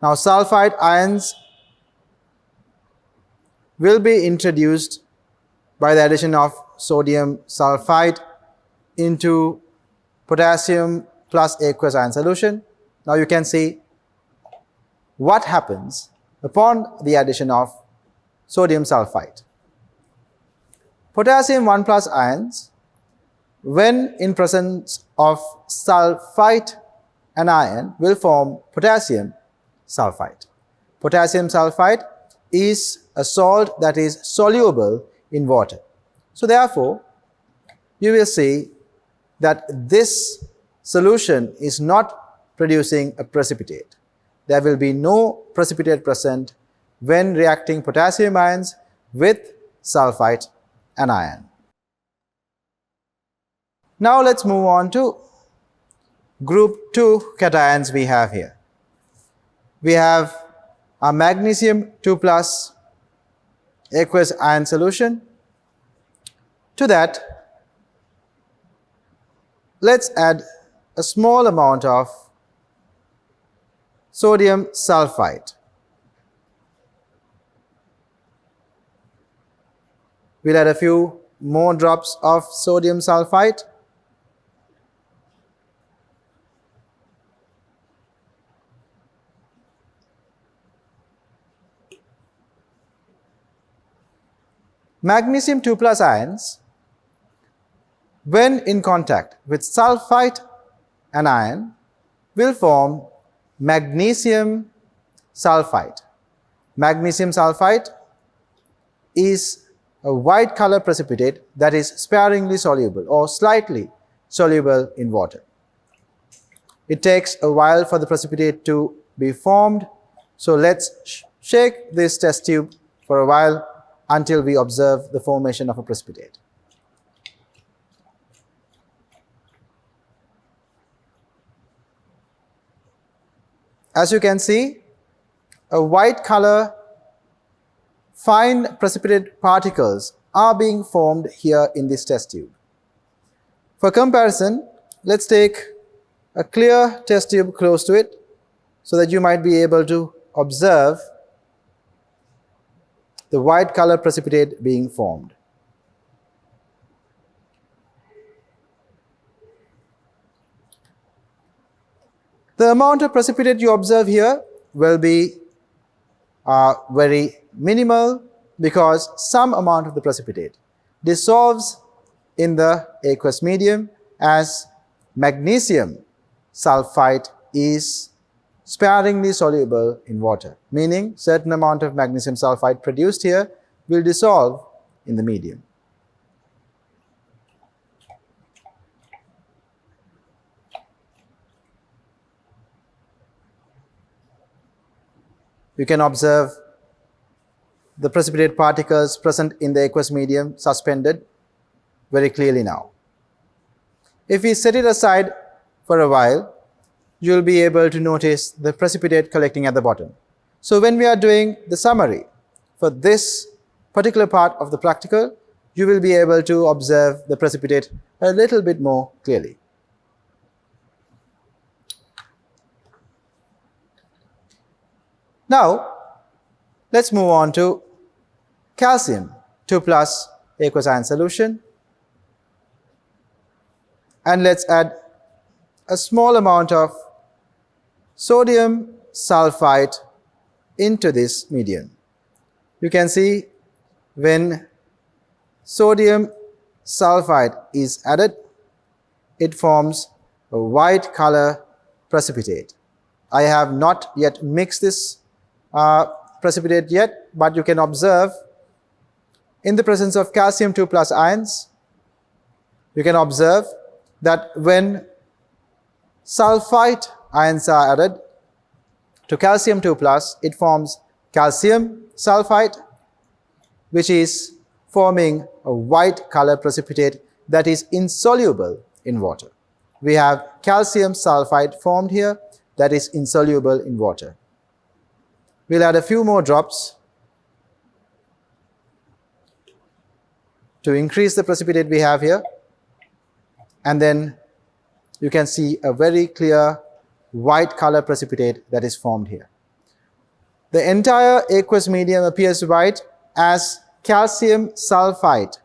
Now, sulfite ions will be introduced by the addition of sodium sulfite into potassium plus aqueous ion solution. Now you can see what happens upon the addition of sodium sulfite. Potassium 1 plus ions, when in presence of sulfite anion, will form potassium sulfite. Potassium sulfite is a salt that is soluble in water. So therefore, you will see that this solution is not producing a precipitate. There will be no precipitate present when reacting potassium ions with sulfite anion. Now let's move on to group 2 cations we have here. We have a magnesium 2 plus aqueous ion solution. To that, let's add a small amount of sodium sulfite. We'll add a few more drops of sodium sulfite. Magnesium 2 plus ions, when in contact with sulfite anion, will form magnesium sulfite. Magnesium sulfite is a white color precipitate that is sparingly soluble or slightly soluble in water. It takes a while for the precipitate to be formed, so let's shake this test tube for a while until we observe the formation of a precipitate. As you can see, a white color fine precipitate particles are being formed here in this test tube. For comparison, let's take a clear test tube close to it so that you might be able to observe the white color precipitate being formed. The amount of precipitate you observe here will be very minimal because some amount of the precipitate dissolves in the aqueous medium, as magnesium sulfite is sparingly soluble in water, meaning certain amount of magnesium sulfite produced here will dissolve in the medium. You can observe the precipitate particles present in the aqueous medium suspended very clearly now. If we set it aside for a while, you will be able to notice the precipitate collecting at the bottom. So when we are doing the summary for this particular part of the practical, you will be able to observe the precipitate a little bit more clearly. Now, Let's move on to calcium 2 plus aqueous ion solution, and let's add a small amount of sodium sulfite into this medium. You can see when sodium sulfite is added, it forms a white color precipitate. I have not yet mixed this precipitate yet, but you can observe in the presence of calcium 2 plus ions, you can observe that when sulfite ions are added to calcium 2 plus, it forms calcium sulfite, which is forming a white color precipitate that is insoluble in water. We have calcium sulfite formed here that is insoluble in water. We'll add a few more drops to increase the precipitate we have here, and then you can see a very clear white color precipitate that is formed here. The entire aqueous medium appears white as calcium sulfite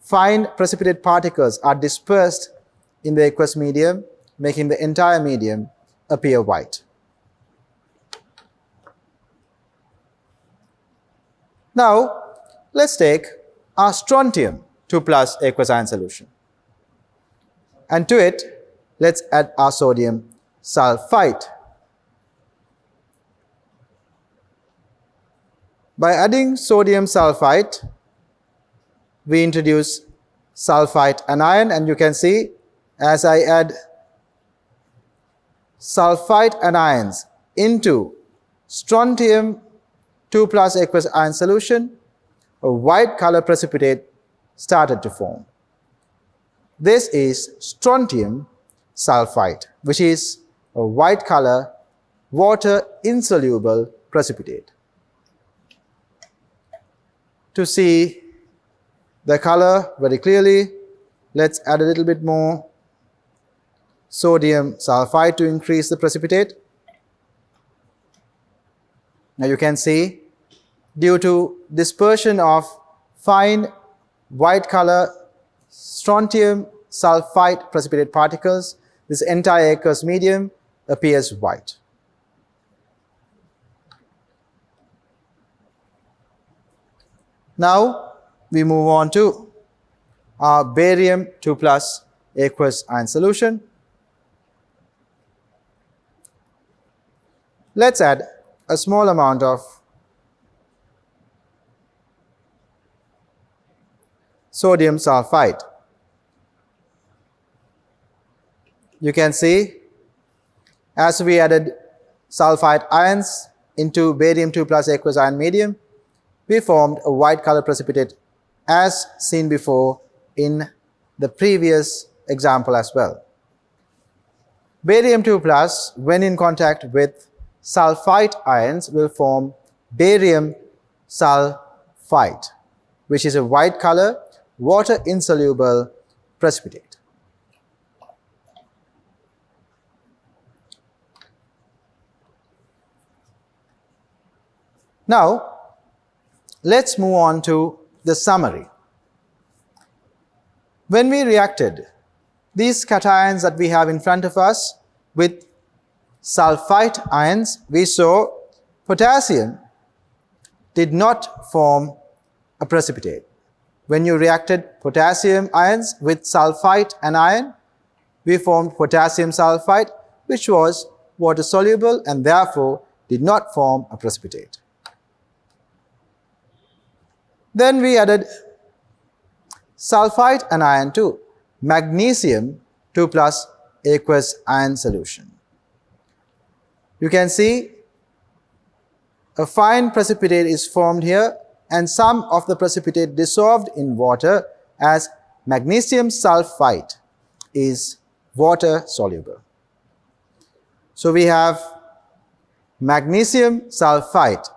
fine precipitate particles are dispersed in the aqueous medium, making the entire medium appear white. Now, let's take our strontium 2 plus aqueous ion solution, and to it, let's add our sodium sulfite. By adding sodium sulfite, we introduce sulfite anion, and you can see as I add sulfite anions into strontium 2 plus aqueous ion solution, a white color precipitate started to form. This is strontium sulfite, which is a white color, water insoluble precipitate. To see the color very clearly, let's add a little bit more sodium sulfite to increase the precipitate. Now you can see, due to dispersion of fine white color strontium sulfite precipitate particles, this entire aqueous medium appears white. Now we move on to our barium 2 plus aqueous ion solution. Let's add a small amount of sodium sulfite. You can see as we added sulfite ions into barium 2 plus aqueous ion medium, we formed a white color precipitate as seen before in the previous example as well. Barium 2 plus, when in contact with sulfite ions, will form barium sulfite, which is a white color, water insoluble precipitate. Now, let's move on to the summary. When we reacted these cations that we have in front of us with sulfite ions, we saw potassium did not form a precipitate. When you reacted potassium ions with sulfite anion, we formed potassium sulfite, which was water soluble and therefore did not form a precipitate. Then we added sulfite anion to magnesium 2 plus aqueous ion solution. You can see a fine precipitate is formed here, and some of the precipitate dissolved in water as magnesium sulfite is water soluble. So we have magnesium sulfite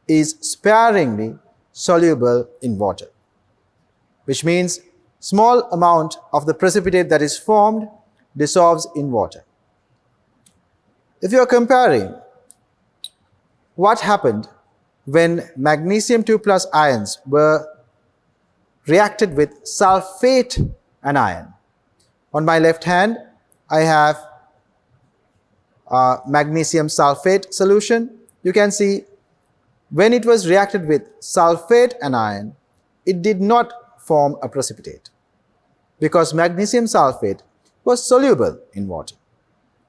is sparingly soluble in water, which means small amount of the precipitate that is formed dissolves in water. If you are comparing what happened when magnesium 2 plus ions were reacted with sulfate anion. On my left hand, I have magnesium sulfate solution. You can see when it was reacted with sulfate anion, it did not form a precipitate because magnesium sulfate was soluble in water.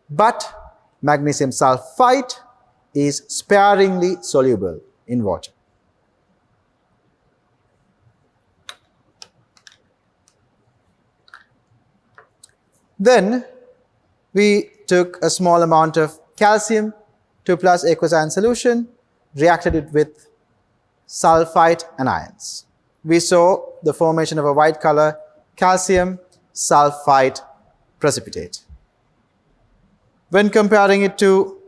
But magnesium sulfite is sparingly soluble in water. Then we took a small amount of calcium 2 plus aqueous ion solution, reacted it with sulfite anions. We saw the formation of a white color calcium sulfite precipitate. When comparing it to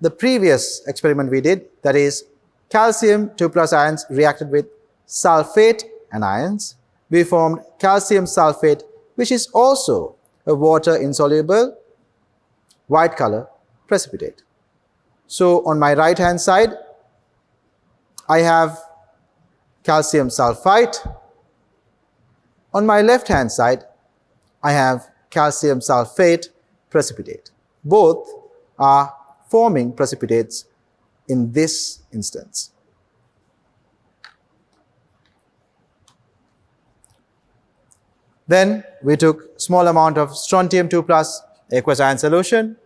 the previous experiment we did, that is calcium 2 plus ions reacted with sulfate anions, we formed calcium sulfate, which is also a water insoluble white color precipitate. So on my right hand side, I have calcium sulfite. On my left hand side, I have calcium sulfate precipitate. Both are forming precipitates in this instance. Then we took small amount of strontium 2 plus aqueous ion solution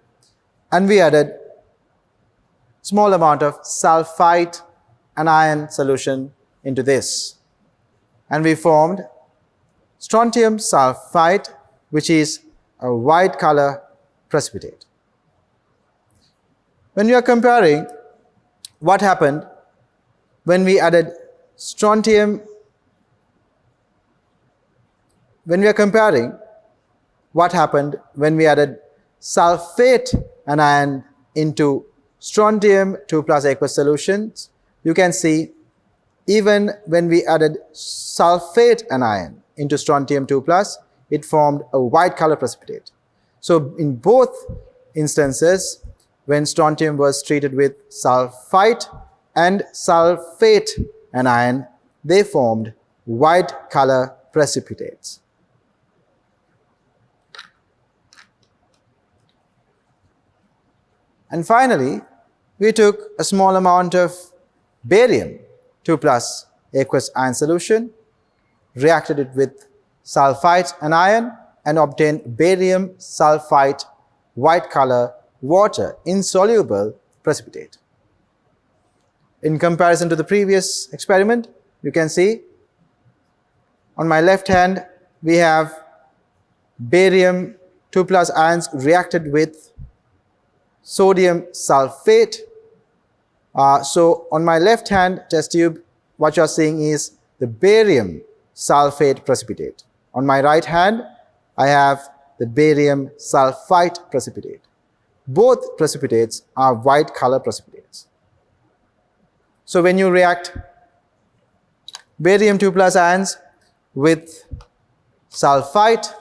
and we added small amount of sulfite anion solution into this. And we formed strontium sulfite, which is a white color precipitate. When we are comparing what happened when we added strontium, when we are comparing what happened when we added sulfate anion into strontium 2 plus aqueous solutions, you can see even when we added sulfate anion into strontium 2 plus, it formed a white color precipitate. So in both instances, when strontium was treated with sulfite and sulfate anion, they formed white color precipitates. And finally, we took a small amount of barium 2 plus aqueous ion solution, reacted it with sulfite anion and obtained barium sulfite white color water insoluble precipitate. In comparison to the previous experiment, you can see on my left hand we have barium 2 plus ions reacted with sodium sulfate. So on my left hand test tube, what you are seeing is the barium sulfate precipitate. On my right hand, I have the barium sulfite precipitate. Both precipitates are white color precipitates. So when you react barium 2 plus ions with sulfite,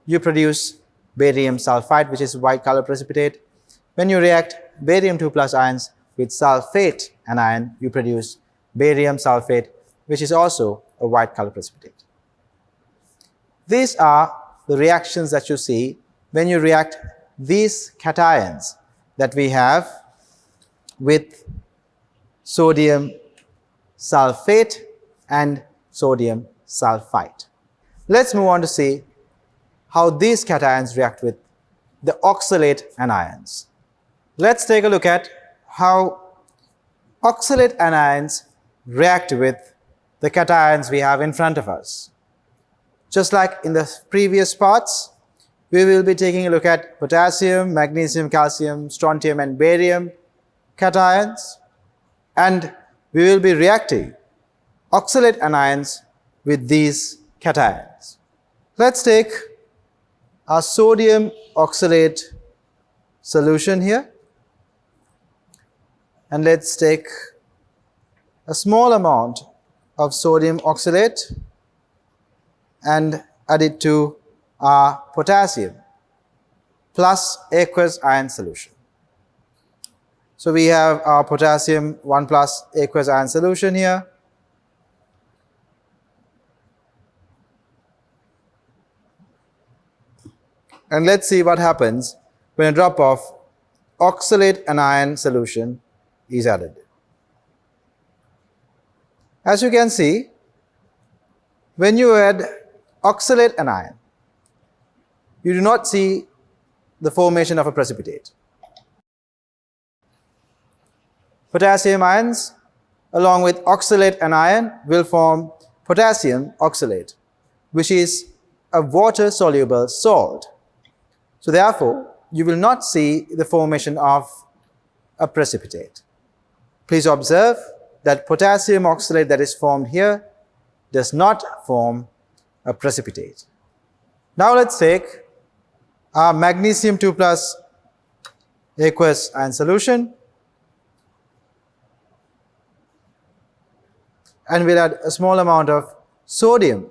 you produce barium sulfite, which is white color precipitate. When you react barium 2 plus ions with sulfate anion, you produce barium sulfate, which is also a white color precipitate. These are the reactions that you see when you react these cations that we have with sodium sulfate and sodium sulfite. Let's move on to see how these cations react with the oxalate anions. Let's take a look at how oxalate anions react with the cations we have in front of us. Just like in the previous parts, we will be taking a look at potassium, magnesium, calcium, strontium and barium cations, and we will be reacting oxalate anions with these cations. Let's take our sodium oxalate solution here, and let's take a small amount of sodium oxalate and add it to our potassium plus aqueous ion solution. So we have our potassium 1 plus aqueous ion solution here. And let's see what happens when a drop of oxalate anion solution is added. As you can see, when you add oxalate anion, you do not see the formation of a precipitate. Potassium ions along with oxalate anion will form potassium oxalate, which is a water-soluble salt. So therefore, you will not see the formation of a precipitate. Please observe that potassium oxalate that is formed here does not form a precipitate. Now let's take our magnesium 2 plus aqueous ion solution, and we'll add a small amount of sodium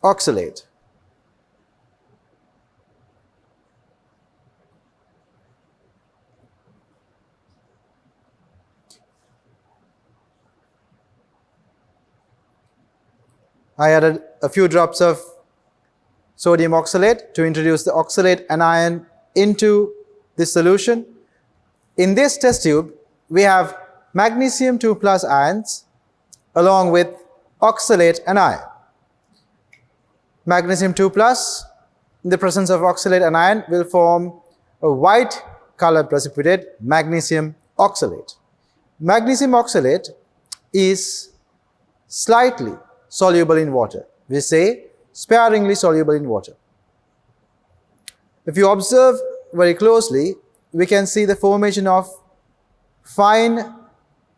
oxalate. I added a few drops of sodium oxalate to introduce the oxalate anion into this solution. In this test tube, we have magnesium 2 plus ions along with oxalate anion. Magnesium 2 plus in the presence of oxalate anion will form a white colored precipitate, magnesium oxalate. Magnesium oxalate is slightly soluble in water. We say sparingly soluble in water. If you observe very closely, we can see the formation of fine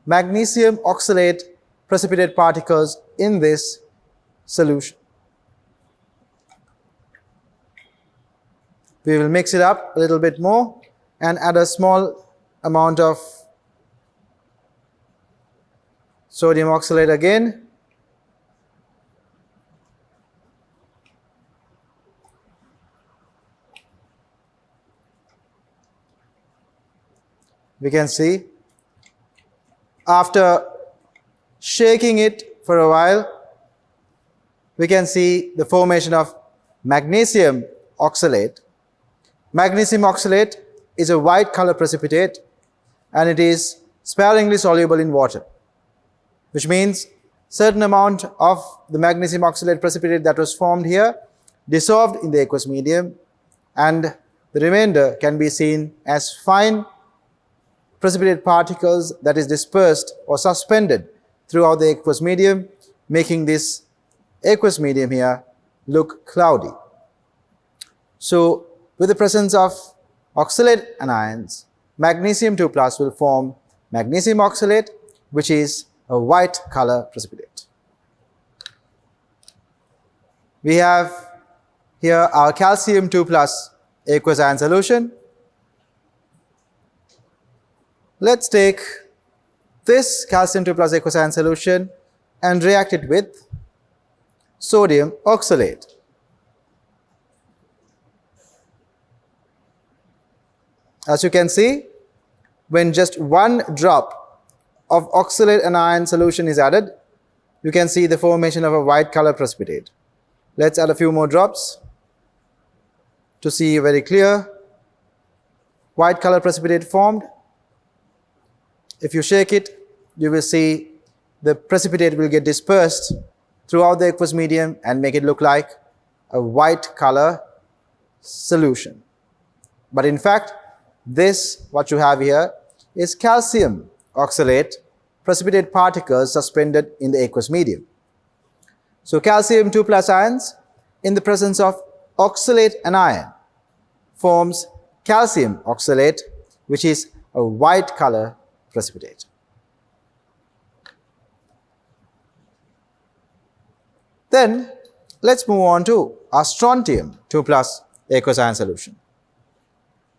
magnesium oxalate precipitate particles in this solution. We will mix it up a little bit more and add a small amount of sodium oxalate again. We can see after shaking it for a while, we can see the formation of magnesium oxalate. Magnesium oxalate is a white color precipitate and it is sparingly soluble in water, which means certain amount of the magnesium oxalate precipitate that was formed here dissolved in the aqueous medium, and the remainder can be seen as fine precipitate particles that is dispersed or suspended throughout the aqueous medium, making this aqueous medium here look cloudy. So with the presence of oxalate anions, magnesium 2 plus will form magnesium oxalate, which is a white color precipitate. We have here our calcium 2 plus aqueous ion solution. Let's take this calcium 2 plus aqueous ion solution and react it with sodium oxalate. As you can see, when just one drop of oxalate anion solution is added, you can see the formation of a white color precipitate. Let's add a few more drops to see very clear. White color precipitate formed. If you shake it, you will see the precipitate will get dispersed throughout the aqueous medium and make it look like a white color solution. But in fact, this, what you have here, is calcium oxalate precipitate particles suspended in the aqueous medium. So calcium 2 plus ions in the presence of oxalate anion forms calcium oxalate, which is a white color precipitate. Then let's move on to our strontium 2 plus aqueous ion solution.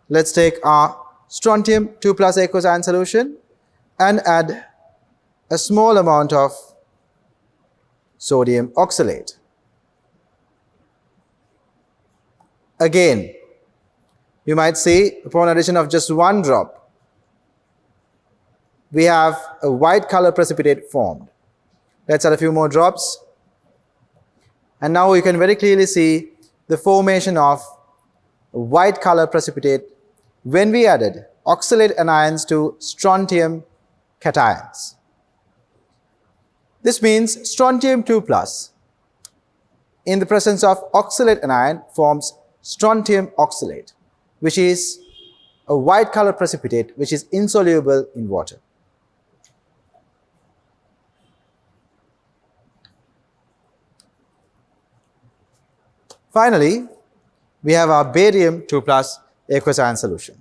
Let's take our strontium 2 plus aqueous ion solution and add a small amount of sodium oxalate. Again, you might see upon addition of just one drop we have a white color precipitate formed. Let's add a few more drops. And now you can very clearly see the formation of a white color precipitate when we added oxalate anions to strontium cations. This means strontium 2 plus in the presence of oxalate anion forms strontium oxalate, which is a white color precipitate which is insoluble in water. Finally, we have our barium 2 plus aqueous ion solution.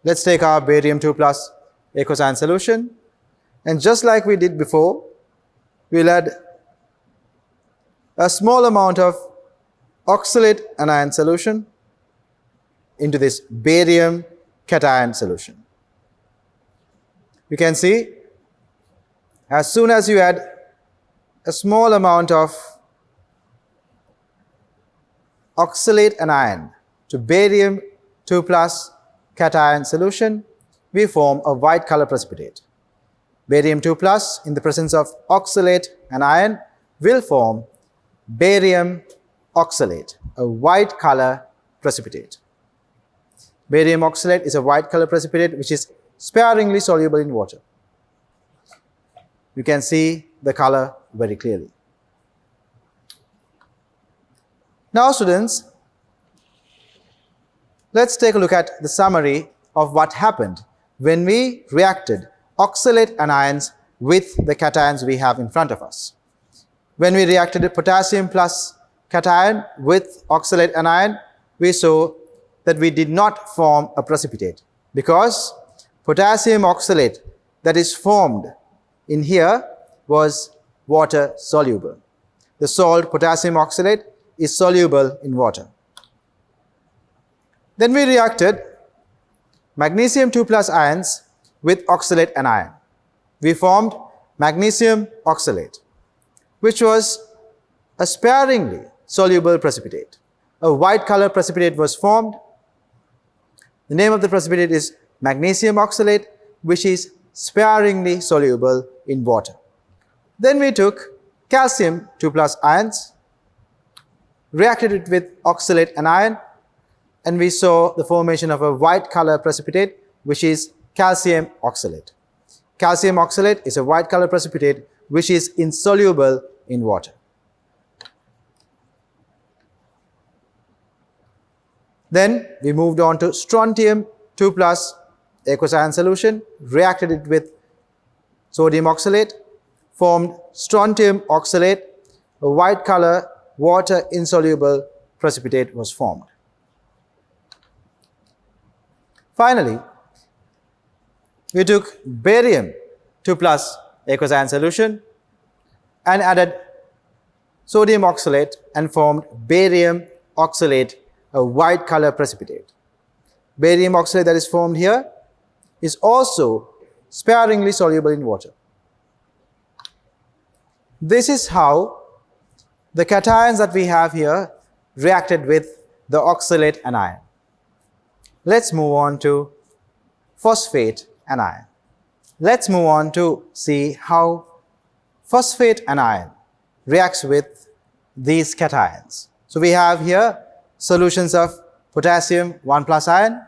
Let's take our barium 2 plus aqueous ion solution, and just like we did before, we'll add a small amount of oxalate anion solution into this barium cation solution. You can see as soon as you add a small amount of oxalate anion to barium 2 plus cation solution, we form a white color precipitate. Barium 2 plus in the presence of oxalate anion will form barium oxalate, a white color precipitate. Barium oxalate is a white color precipitate which is sparingly soluble in water. You can see the color very clearly. Now students, let's take a look at the summary of what happened when we reacted oxalate anions with the cations we have in front of us. When we reacted potassium plus cation with oxalate anion, we saw that we did not form a precipitate because potassium oxalate that is formed in here was water soluble. The salt potassium oxalate is soluble in water. Then we reacted magnesium 2 plus ions with oxalate anion. We formed magnesium oxalate, which was a sparingly soluble precipitate. A white color precipitate was formed. The name of the precipitate is magnesium oxalate, which is sparingly soluble in water. Then we took calcium 2 plus ions, reacted it with oxalate anion, and we saw the formation of a white color precipitate which is calcium oxalate. Calcium oxalate is a white color precipitate which is insoluble in water. Then we moved on to strontium 2 plus aqueous ion solution, reacted it with sodium oxalate, formed strontium oxalate, a white color water insoluble precipitate was formed. Finally, we took barium 2 plus aqueous ion solution and added sodium oxalate and formed barium oxalate, a white color precipitate. Barium oxalate that is formed here is also sparingly soluble in water. This is how the cations that we have here reacted with the oxalate anion. Let's move on to phosphate anion. Let's move on to see how phosphate anion reacts with these cations. So we have here solutions of potassium 1 plus ion,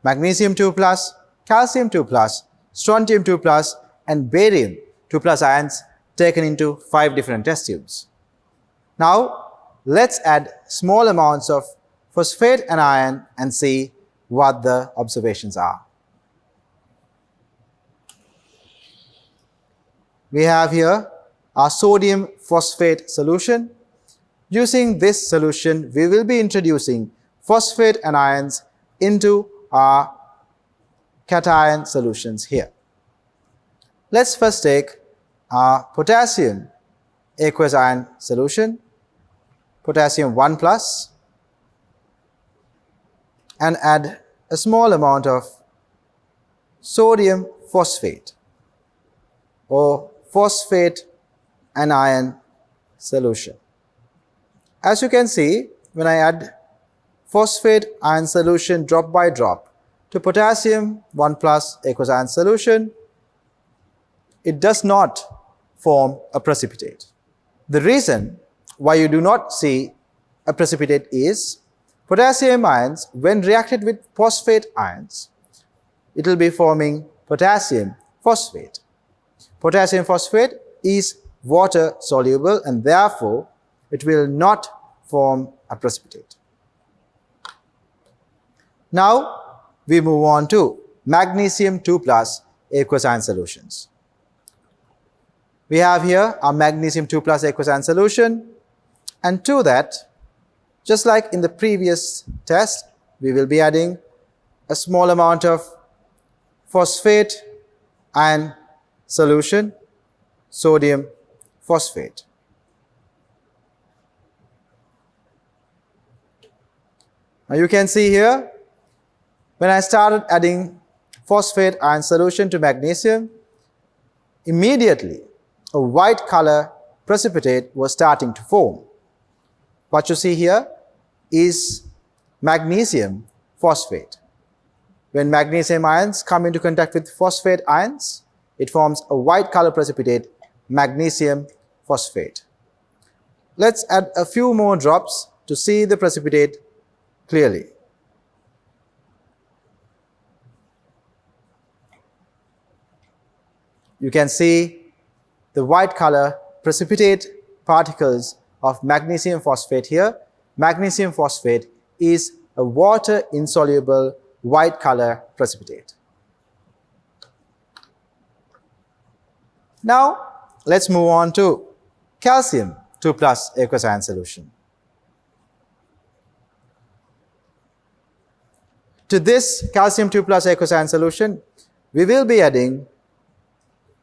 magnesium 2 plus, calcium 2 plus, strontium 2 plus, and barium 2 plus ions taken into 5 different test tubes. Now, let's add small amounts of phosphate anion and see what the observations are. We have here our sodium phosphate solution. Using this solution, we will be introducing phosphate anions into our cation solutions here. Let's first take our potassium aqueous ion solution, potassium 1 plus, and add a small amount of sodium phosphate or phosphate anion solution. As you can see, when I add phosphate ion solution drop by drop to potassium 1 plus aqueous ion solution, it does not form a precipitate. The reason why you do not see a precipitate is potassium ions, when reacted with phosphate ions, it will be forming potassium phosphate. Potassium phosphate is water soluble and therefore it will not form a precipitate. Now we move on to magnesium 2 plus aqueous ion solutions. We have here our magnesium 2 plus aqueous ion solution, and to that, just like in the previous test, we will be adding a small amount of phosphate ion solution, sodium phosphate. Now you can see here, when I started adding phosphate ion solution to magnesium, immediately a white color precipitate was starting to form. What you see here is magnesium phosphate. When magnesium ions come into contact with phosphate ions, it forms a white color precipitate, magnesium phosphate. Let's add a few more drops to see the precipitate clearly. You can see the white color precipitate particles of magnesium phosphate here. Magnesium phosphate is a water insoluble white color precipitate. Now let's move on to calcium 2 plus aqueous ion solution. To this calcium 2 plus aqueous ion solution, we will be adding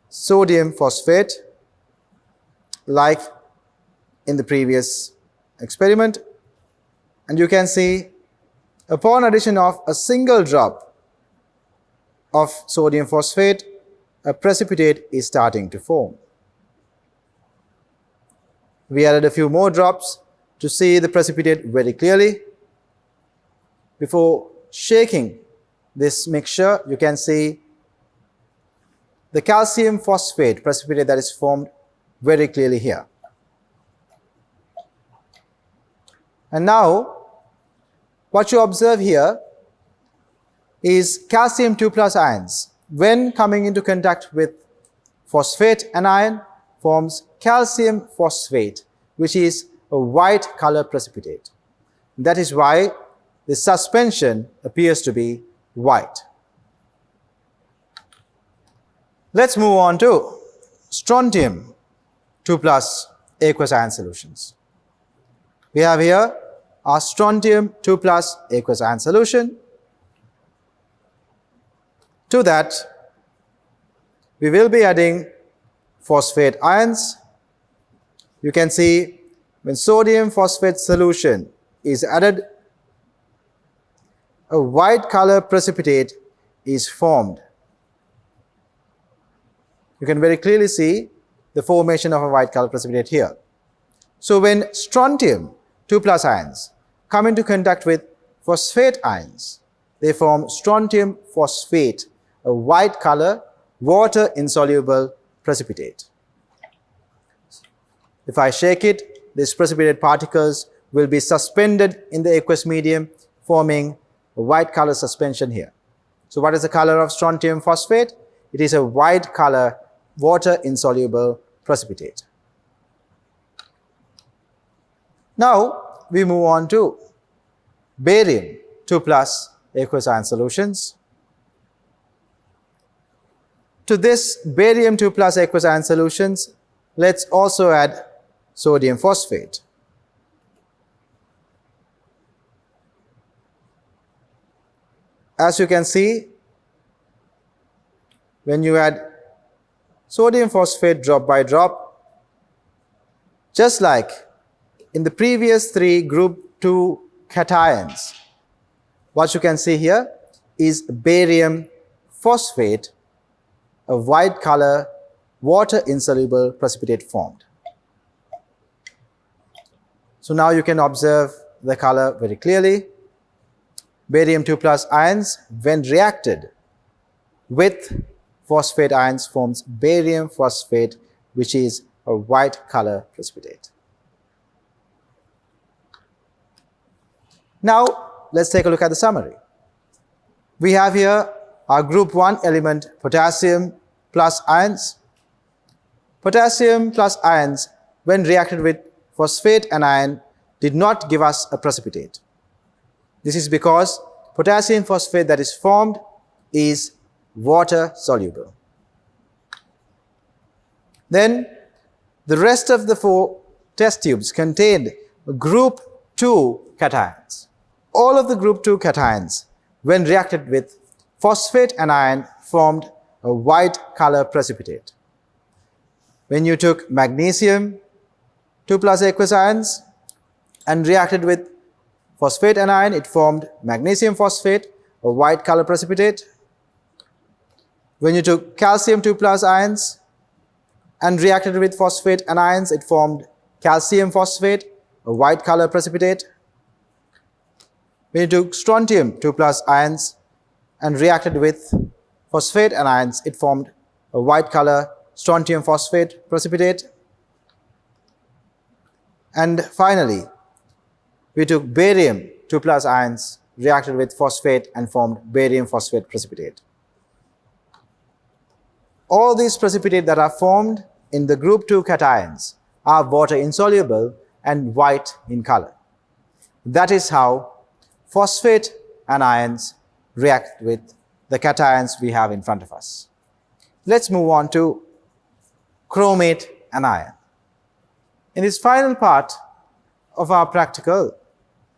sodium phosphate like in the previous experiment, and you can see upon addition of a single drop of sodium phosphate, a precipitate is starting to form. We added a few more drops to see the precipitate very clearly. Before shaking this mixture, you can see the calcium phosphate precipitate that is formed very clearly here. And now what you observe here is calcium 2 plus ions, when coming into contact with phosphate anion, forms calcium phosphate, which is a white color precipitate. That is why the suspension appears to be white. Let's move on to strontium 2 plus aqueous ion solutions. We have here our strontium 2 plus aqueous ion solution. To that, we will be adding phosphate ions. You can see when sodium phosphate solution is added, a white color precipitate is formed. You can very clearly see the formation of a white color precipitate here. So when strontium 2 plus ions come into contact with phosphate ions, they form strontium phosphate, a white color, water insoluble precipitate. If I shake it, these precipitate particles will be suspended in the aqueous medium, forming a white color suspension here. So what is the color of strontium phosphate? It is a white color, water insoluble precipitate. Now we move on to barium 2 plus aqueous ion solutions. To this barium 2 plus aqueous ion solutions, let's also add sodium phosphate. As you can see, when you add sodium phosphate drop by drop, just like in the previous 3 group 2 cations, what you can see here is barium phosphate, a white color, water insoluble precipitate formed. So now you can observe the color very clearly. Barium 2 plus ions, when reacted with phosphate ions forms barium phosphate, which is a white color precipitate. Now, let's take a look at the summary. We have here our group 1 element potassium plus ions. Potassium plus ions, when reacted with phosphate anion, did not give us a precipitate. This is because potassium phosphate that is formed is water soluble. Then the rest of the 4 test tubes contained group 2 cations. All of the group 2 cations, when reacted with phosphate anion, formed a white color precipitate. When you took magnesium 2 plus aqueous ions and reacted with phosphate anion, it formed magnesium phosphate, a white color precipitate. When you took calcium 2 plus ions and reacted with phosphate anions, it formed calcium phosphate, a white color precipitate. When you took strontium 2 plus ions and reacted with phosphate anions, it formed a white color strontium phosphate precipitate. And finally, we took barium 2 plus ions, reacted with phosphate and formed barium phosphate precipitate. All these precipitates that are formed in the group 2 cations are water insoluble and white in color. That is how phosphate anions react with the cations we have in front of us. Let's move on to chromate anion. In this final part of our practical,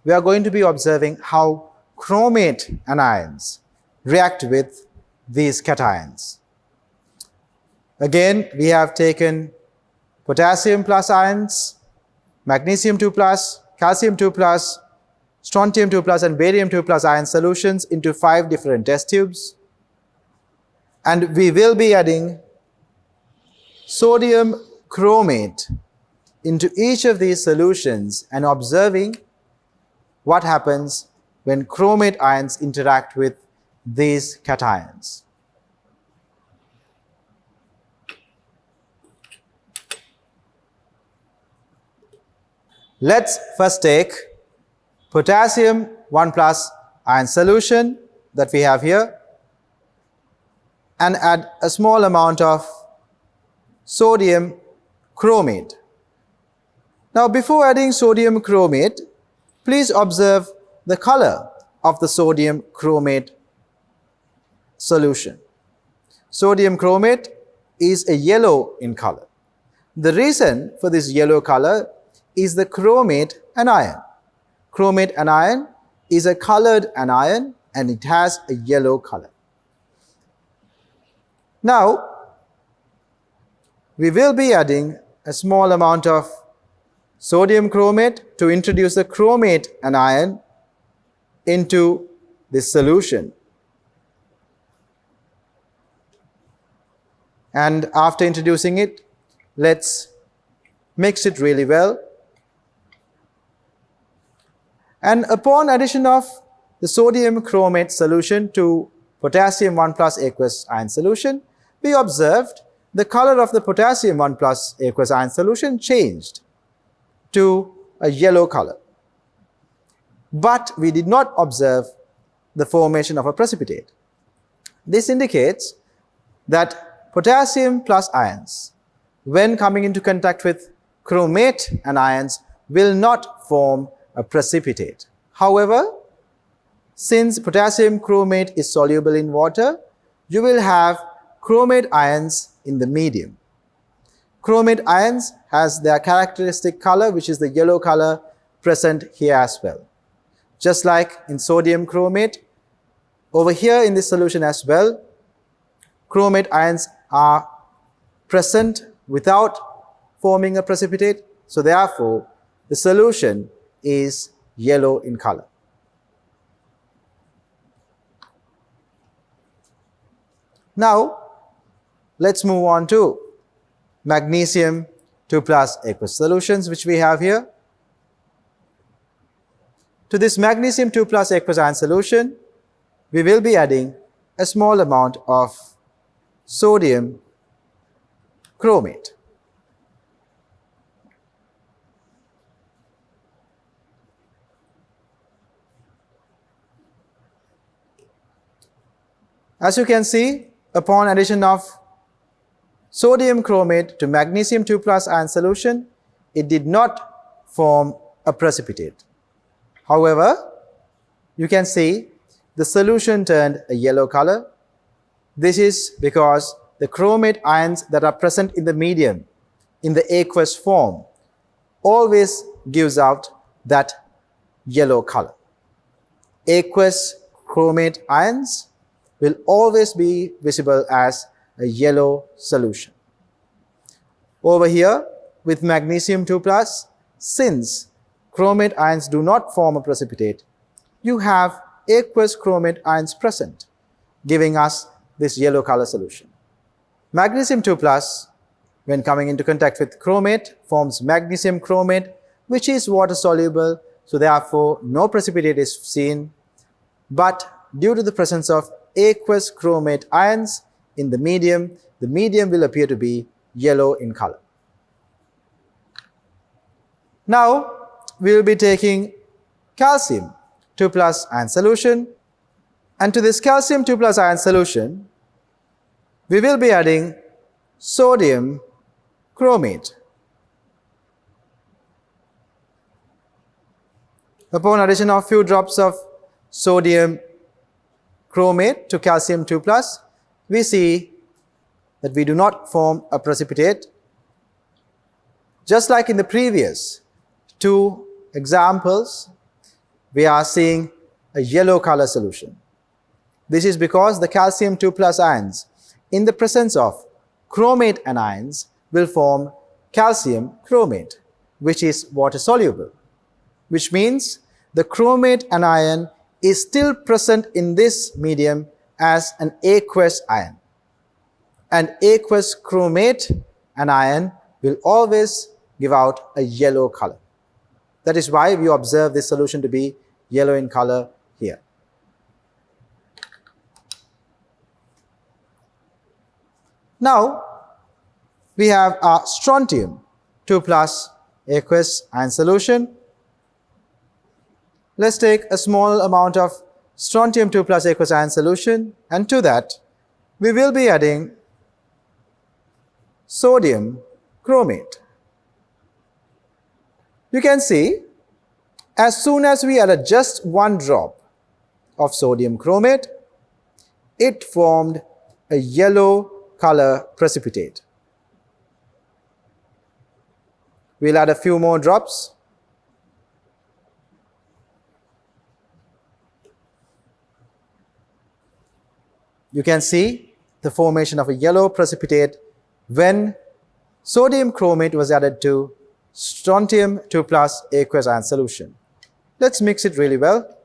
we are going to be observing how chromate anions react with these cations. Again, we have taken potassium plus ions, magnesium 2 plus, calcium 2 plus, strontium 2 plus and barium 2 plus ion solutions into 5 different test tubes. And we will be adding sodium chromate into each of these solutions and observing what happens when chromate ions interact with these cations. Let's first take potassium 1 plus ion solution that we have here and add a small amount of sodium chromate. Now, before adding sodium chromate, please observe the color of the sodium chromate solution. Sodium chromate is a yellow in color. The reason for this yellow color is the chromate anion. Chromate anion is a colored anion and it has a yellow color. Now, we will be adding a small amount of sodium chromate to introduce the chromate anion into this solution. And after introducing it, let's mix it really well. And upon addition of the sodium chromate solution to potassium 1 plus aqueous ion solution, we observed the color of the potassium 1 plus aqueous ion solution changed to a yellow color. But we did not observe the formation of a precipitate. This indicates that potassium plus ions, when coming into contact with chromate anions, will not form a precipitate. However, since potassium chromate is soluble in water, you will have chromate ions in the medium. Chromate ions has their characteristic color, which is the yellow color present here as well. Just like in sodium chromate, over here in this solution as well, chromate ions are present without forming a precipitate. So therefore, the solution is yellow in color. Now, let's move on to magnesium 2 plus aqueous solutions, which we have here. To this magnesium 2 plus aqueous ion solution, we will be adding a small amount of sodium chromate. As you can see, upon addition of sodium chromate to magnesium 2 plus ion solution, it did not form a precipitate. However, you can see the solution turned a yellow color. This is because the chromate ions that are present in the medium in the aqueous form always gives out that yellow color. Aqueous chromate ions will always be visible as a yellow solution. Over here with magnesium 2 plus, since chromate ions do not form a precipitate, you have aqueous chromate ions present, giving us this yellow color solution. Magnesium 2 plus, when coming into contact with chromate, forms magnesium chromate, which is water soluble, so therefore no precipitate is seen. But due to the presence of aqueous chromate ions in the medium will appear to be yellow in color. Now we will be taking calcium 2 plus ion solution, and to this calcium 2 plus ion solution we will be adding sodium chromate. Upon addition of few drops of sodium chromate to calcium 2 plus, we see that we do not form a precipitate. Just like in the previous two examples, we are seeing a yellow color solution. This is because the calcium 2 plus ions in the presence of chromate anions will form calcium chromate, which is water soluble, which means the chromate anion is still present in this medium as an aqueous ion. And aqueous chromate anion will always give out a yellow color. That is why we observe this solution to be yellow in color here. Now we have our strontium 2 plus aqueous ion solution. Let's take a small amount of strontium 2 plus aqueous ion solution, and to that we will be adding sodium chromate. You can see as soon as we added just one drop of sodium chromate, it formed a yellow color precipitate. We'll add a few more drops. You can see the formation of a yellow precipitate when sodium chromate was added to strontium 2 plus aqueous ion solution. Let's mix it really well.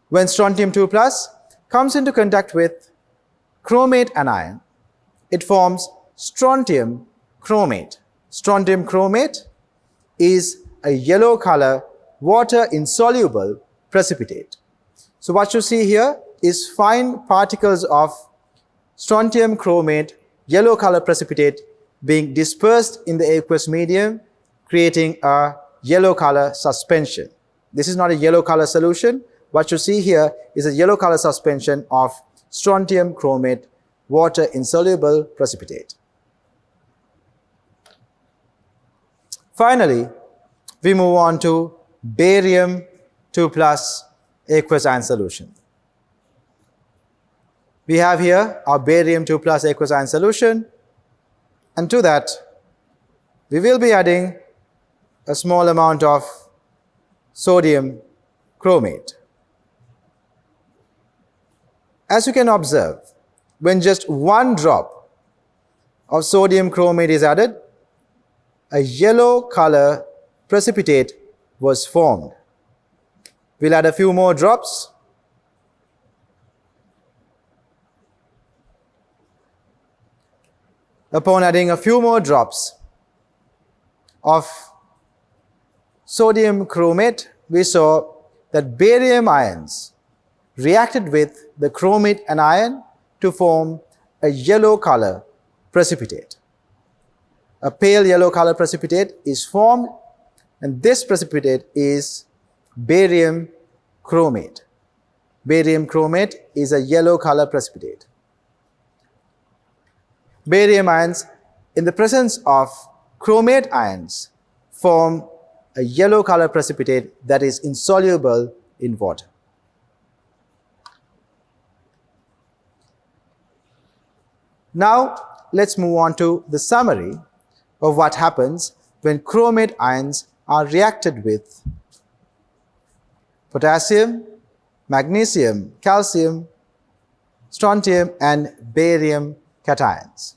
When strontium 2 plus comes into contact with chromate anion, it forms strontium chromate. Strontium chromate is a yellow color water insoluble precipitate. So what you see here is fine particles of strontium chromate yellow color precipitate being dispersed in the aqueous medium, creating a yellow color suspension. This is not a yellow color solution. What you see here is a yellow color suspension of strontium chromate water insoluble precipitate. Finally, we move on to barium 2 plus aqueous ion solution. We have here our barium 2 plus aqueous ion solution, and to that we will be adding a small amount of sodium chromate. As you can observe, when just one drop of sodium chromate is added, a yellow color precipitate was formed. We'll add a few more drops. Upon adding a few more drops of sodium chromate, we saw that barium ions reacted with the chromate anion to form a yellow color precipitate. A pale yellow color precipitate is formed, and this precipitate is barium chromate. Barium chromate is a yellow color precipitate. Barium ions, in the presence of chromate ions, form a yellow color precipitate that is insoluble in water. Now, let's move on to the summary of what happens when chromate ions are reacted with potassium, magnesium, calcium, strontium, and barium cations.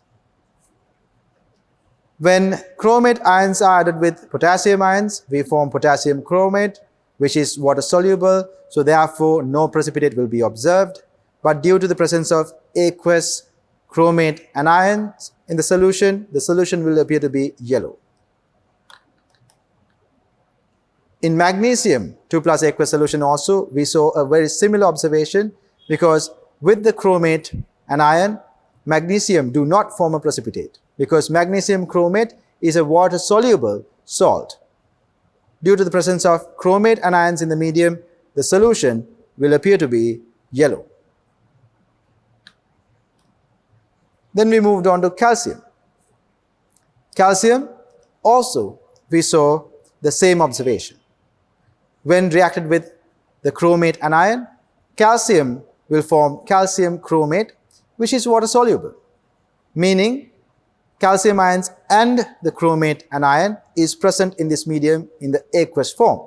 When chromate ions are added with potassium ions, we form potassium chromate, which is water soluble, so therefore no precipitate will be observed. But due to the presence of aqueous chromate anions in the solution will appear to be yellow. In magnesium 2 plus aqueous solution also, we saw a very similar observation, because with the chromate anion, magnesium do not form a precipitate, because magnesium chromate is a water soluble salt. Due to the presence of chromate anions in the medium, the solution will appear to be yellow. Then we moved on to calcium. Calcium also, we saw the same observation. When reacted with the chromate anion, calcium will form calcium chromate, which is water soluble, meaning calcium ions and the chromate anion is present in this medium in the aqueous form,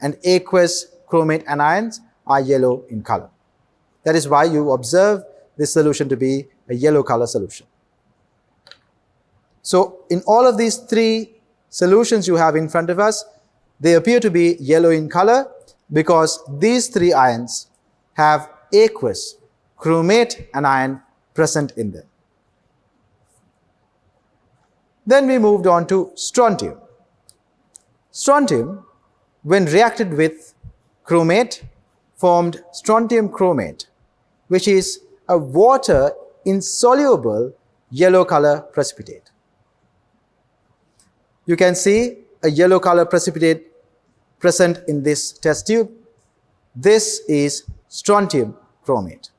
and aqueous chromate anions are yellow in color. That is why you observe this solution to be a yellow color solution. So in all of these three solutions you have in front of us, they appear to be yellow in color because these three ions have aqueous chromate anion present in them. Then we moved on to strontium. Strontium, when reacted with chromate, formed strontium chromate, which is a water insoluble yellow color precipitate. You can see a yellow color precipitate present in this test tube. This is strontium chromate.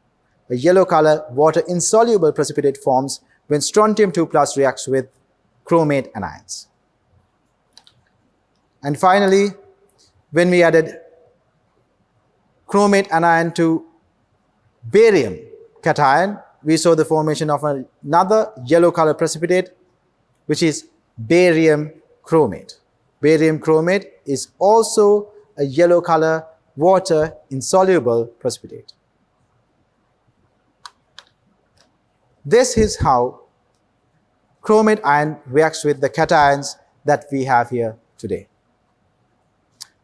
A yellow color water insoluble precipitate forms when strontium 2 plus reacts with chromate anions. And finally, when we added chromate anion to barium cation, we saw the formation of another yellow color precipitate, which is barium chromate. Barium chromate is also a yellow color water insoluble precipitate. This is how chromate ion reacts with the cations that we have here today.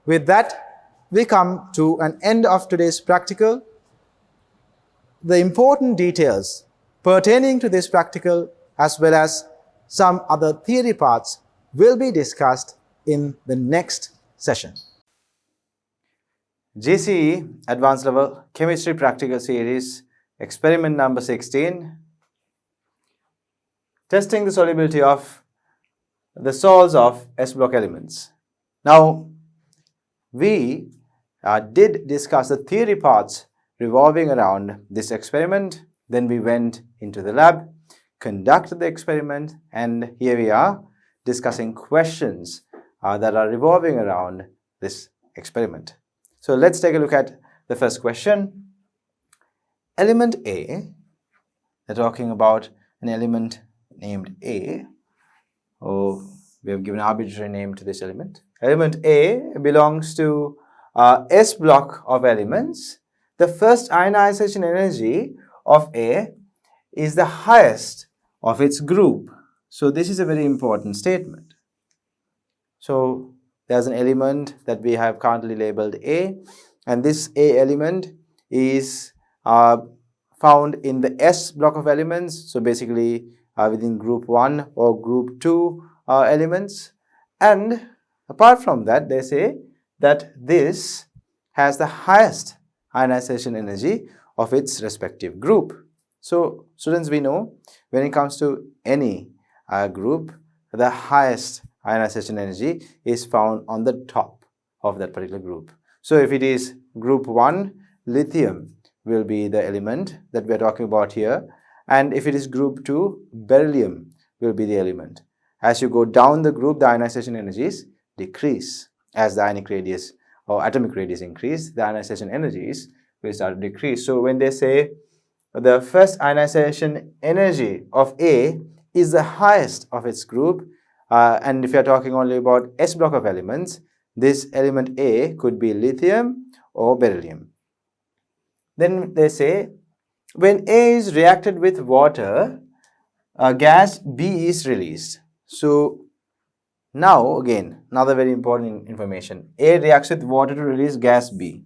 With that, we come to an end of today's practical. The important details pertaining to this practical, as well as some other theory parts, will be discussed in the next session. GCE Advanced Level Chemistry Practical Series, Experiment number 16. Testing the solubility of the salts of S-block elements. Now, we did discuss the theory parts revolving around this experiment. Then we went into the lab, conducted the experiment, and here we are discussing questions that are revolving around this experiment. So let's take a look at the first question. Element A, they're talking about an element named A. Oh, we have given an arbitrary name to this element. Element A belongs to S block of elements. The first ionization energy of A is the highest of its group. So this is a very important statement. So there's an element that we have currently labeled A, and this A element is found in the S block of elements. So basically within group 1 or group 2 elements. And apart from that, they say that this has the highest ionization energy of its respective group. So students, we know when it comes to any group, the highest ionization energy is found on the top of that particular group. So if it is group 1, lithium will be the element that we are talking about here, and if it is group 2, beryllium will be the element. As you go down the group, the ionization energies decrease. As the ionic radius or atomic radius increase, the ionization energies will start to decrease. So when they say the first ionization energy of A is the highest of its group, and if you are talking only about S block of elements, this element A could be lithium or beryllium. Then they say when A is reacted with water, gas B is released. So now again, another very important information. A reacts with water to release gas B.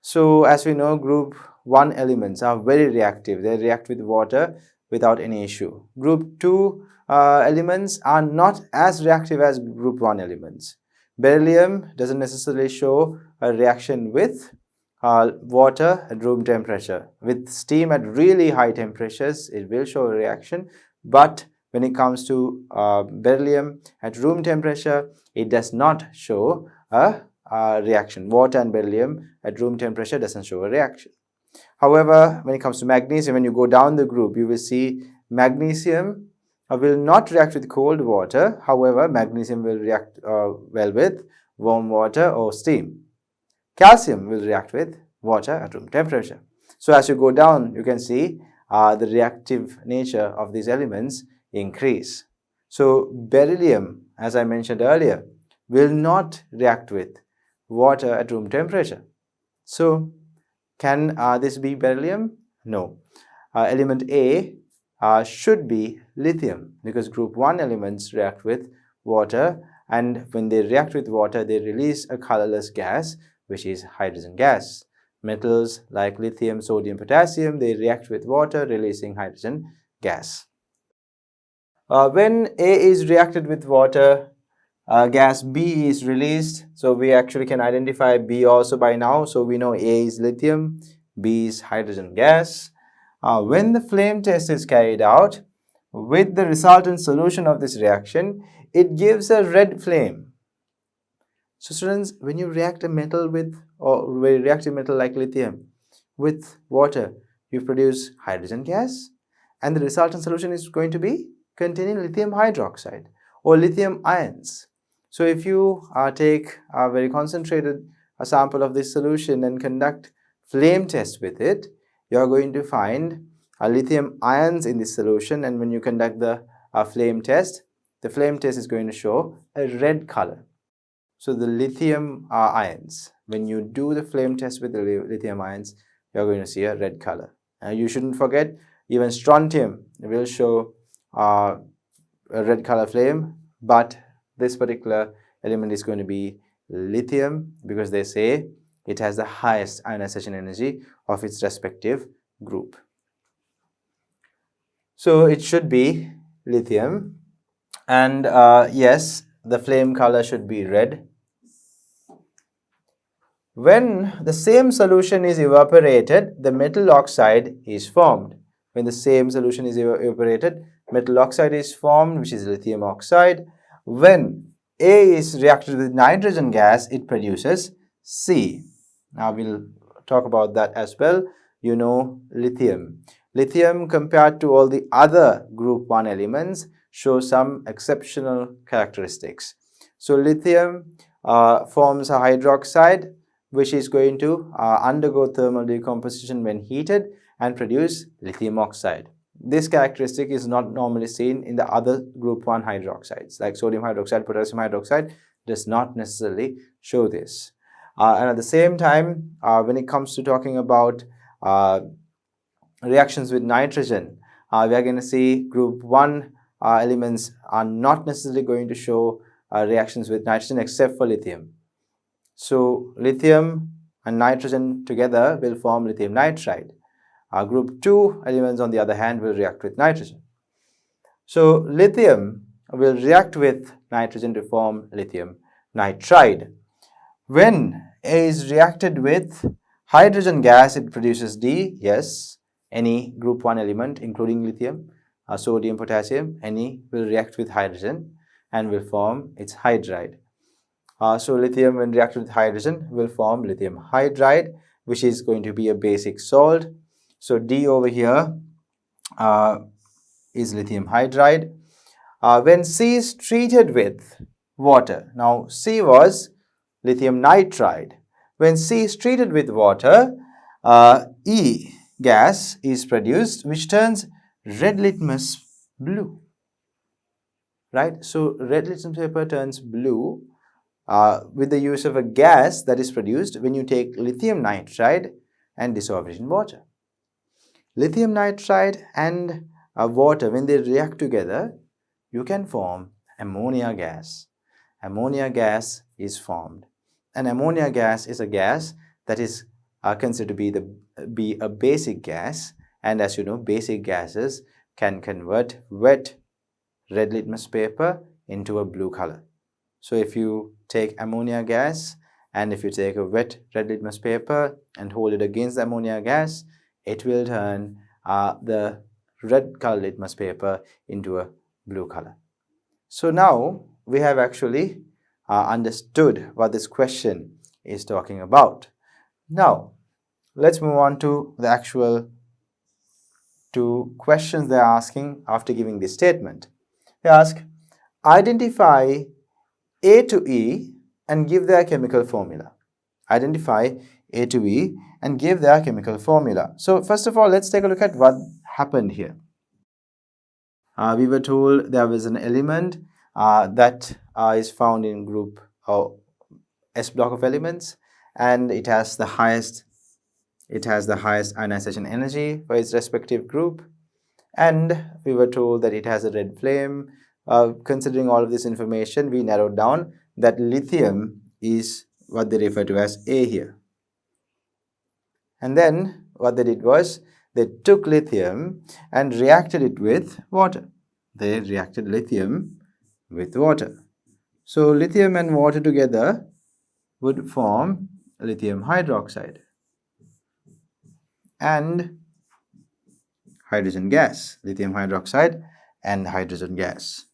So as we know, group 1 elements are very reactive. They react with water without any issue. Group 2 elements are not as reactive as group 1 elements. Beryllium doesn't necessarily show a reaction with water at room temperature. With steam at really high temperatures, it will show a reaction, but when it comes to beryllium at room temperature, it does not show a reaction. Water and beryllium at room temperature doesn't show a reaction. However, when it comes to magnesium, when you go down the group, you will see magnesium will not react with cold water. However, magnesium will react well with warm water or steam. Calcium will react with water at room temperature. So as you go down, you can see the reactive nature of these elements increase. So beryllium, as I mentioned earlier, will not react with water at room temperature. So can this be beryllium? No. Element A should be lithium, because group 1 elements react with water, and when they react with water, they release a colorless gas, which is hydrogen gas. Metals like lithium, sodium, potassium, they react with water, releasing hydrogen gas. When A is reacted with water, gas B is released. So we actually can identify B also by now. So we know A is lithium, B is hydrogen gas. When the flame test is carried out, with the resultant solution of this reaction, it gives a red flame. So students, when you react a metal with, or react a metal like lithium with water, you produce hydrogen gas, and the resultant solution is going to be containing lithium hydroxide or lithium ions. So if you take a very concentrated sample of this solution and conduct flame test with it, you are going to find lithium ions in this solution, and when you conduct the flame test is going to show a red color. So the lithium ions, when you do the flame test with the lithium ions, you're going to see a red color. You shouldn't forget, even strontium will show a red color flame, but this particular element is going to be lithium, because they say it has the highest ionization energy of its respective group. So it should be lithium, and yes, the flame color should be red. When the same solution is evaporated, the metal oxide is formed. When the same solution is evaporated, metal oxide is formed, which is lithium oxide. When A is reacted with nitrogen gas, it produces C. Now we'll talk about that as well. You know, lithium. Lithium, compared to all the other group 1 elements, shows some exceptional characteristics. So lithium forms a hydroxide, which is going to undergo thermal decomposition when heated and produce lithium oxide. This characteristic is not normally seen in the other group 1 hydroxides like sodium hydroxide, potassium hydroxide does not necessarily show this. And at the same time, when it comes to talking about reactions with nitrogen, we are going to see group 1 elements are not necessarily going to show reactions with nitrogen except for lithium. So lithium and nitrogen together will form lithium nitride. Group 2 elements, on the other hand, will react with nitrogen. So lithium will react with nitrogen to form lithium nitride. When A is reacted with hydrogen gas, it produces D, yes. Any group 1 element, including lithium, sodium, potassium, any will react with hydrogen and will form its hydride. So lithium, when reacted with hydrogen, will form lithium hydride, which is going to be a basic salt. So D over here is lithium hydride. When C is treated with water, now C was lithium nitride. When C is treated with water, E gas is produced, which turns red litmus blue. Right? So red litmus paper turns blue with the use of a gas that is produced when you take lithium nitride and dissolve it in water. Lithium nitride and water, when they react together, you can form ammonia gas. Ammonia gas is formed. And ammonia gas is a gas that is considered to be a basic gas. And as you know, basic gases can convert wet red litmus paper into a blue color. So if you take ammonia gas and if you take a wet red litmus paper and hold it against the ammonia gas, it will turn the red color litmus paper into a blue color. So now we have actually understood what this question is talking about. Now let's move on to the actual two questions they are asking after giving this statement. They ask, identify A to E and give their chemical formula. Identify A to E and give their chemical formula. So first of all, let's take a look at what happened here. We were told there was an element that is found in group S block of elements, and it has the highest ionization energy for its respective group, and we were told that it has a red flame. Considering all of this information, we narrowed down that lithium is what they refer to as A here. And then what they did was they took lithium and reacted it with water. They reacted lithium with water. So lithium and water together would form lithium hydroxide and hydrogen gas, lithium hydroxide and hydrogen gas.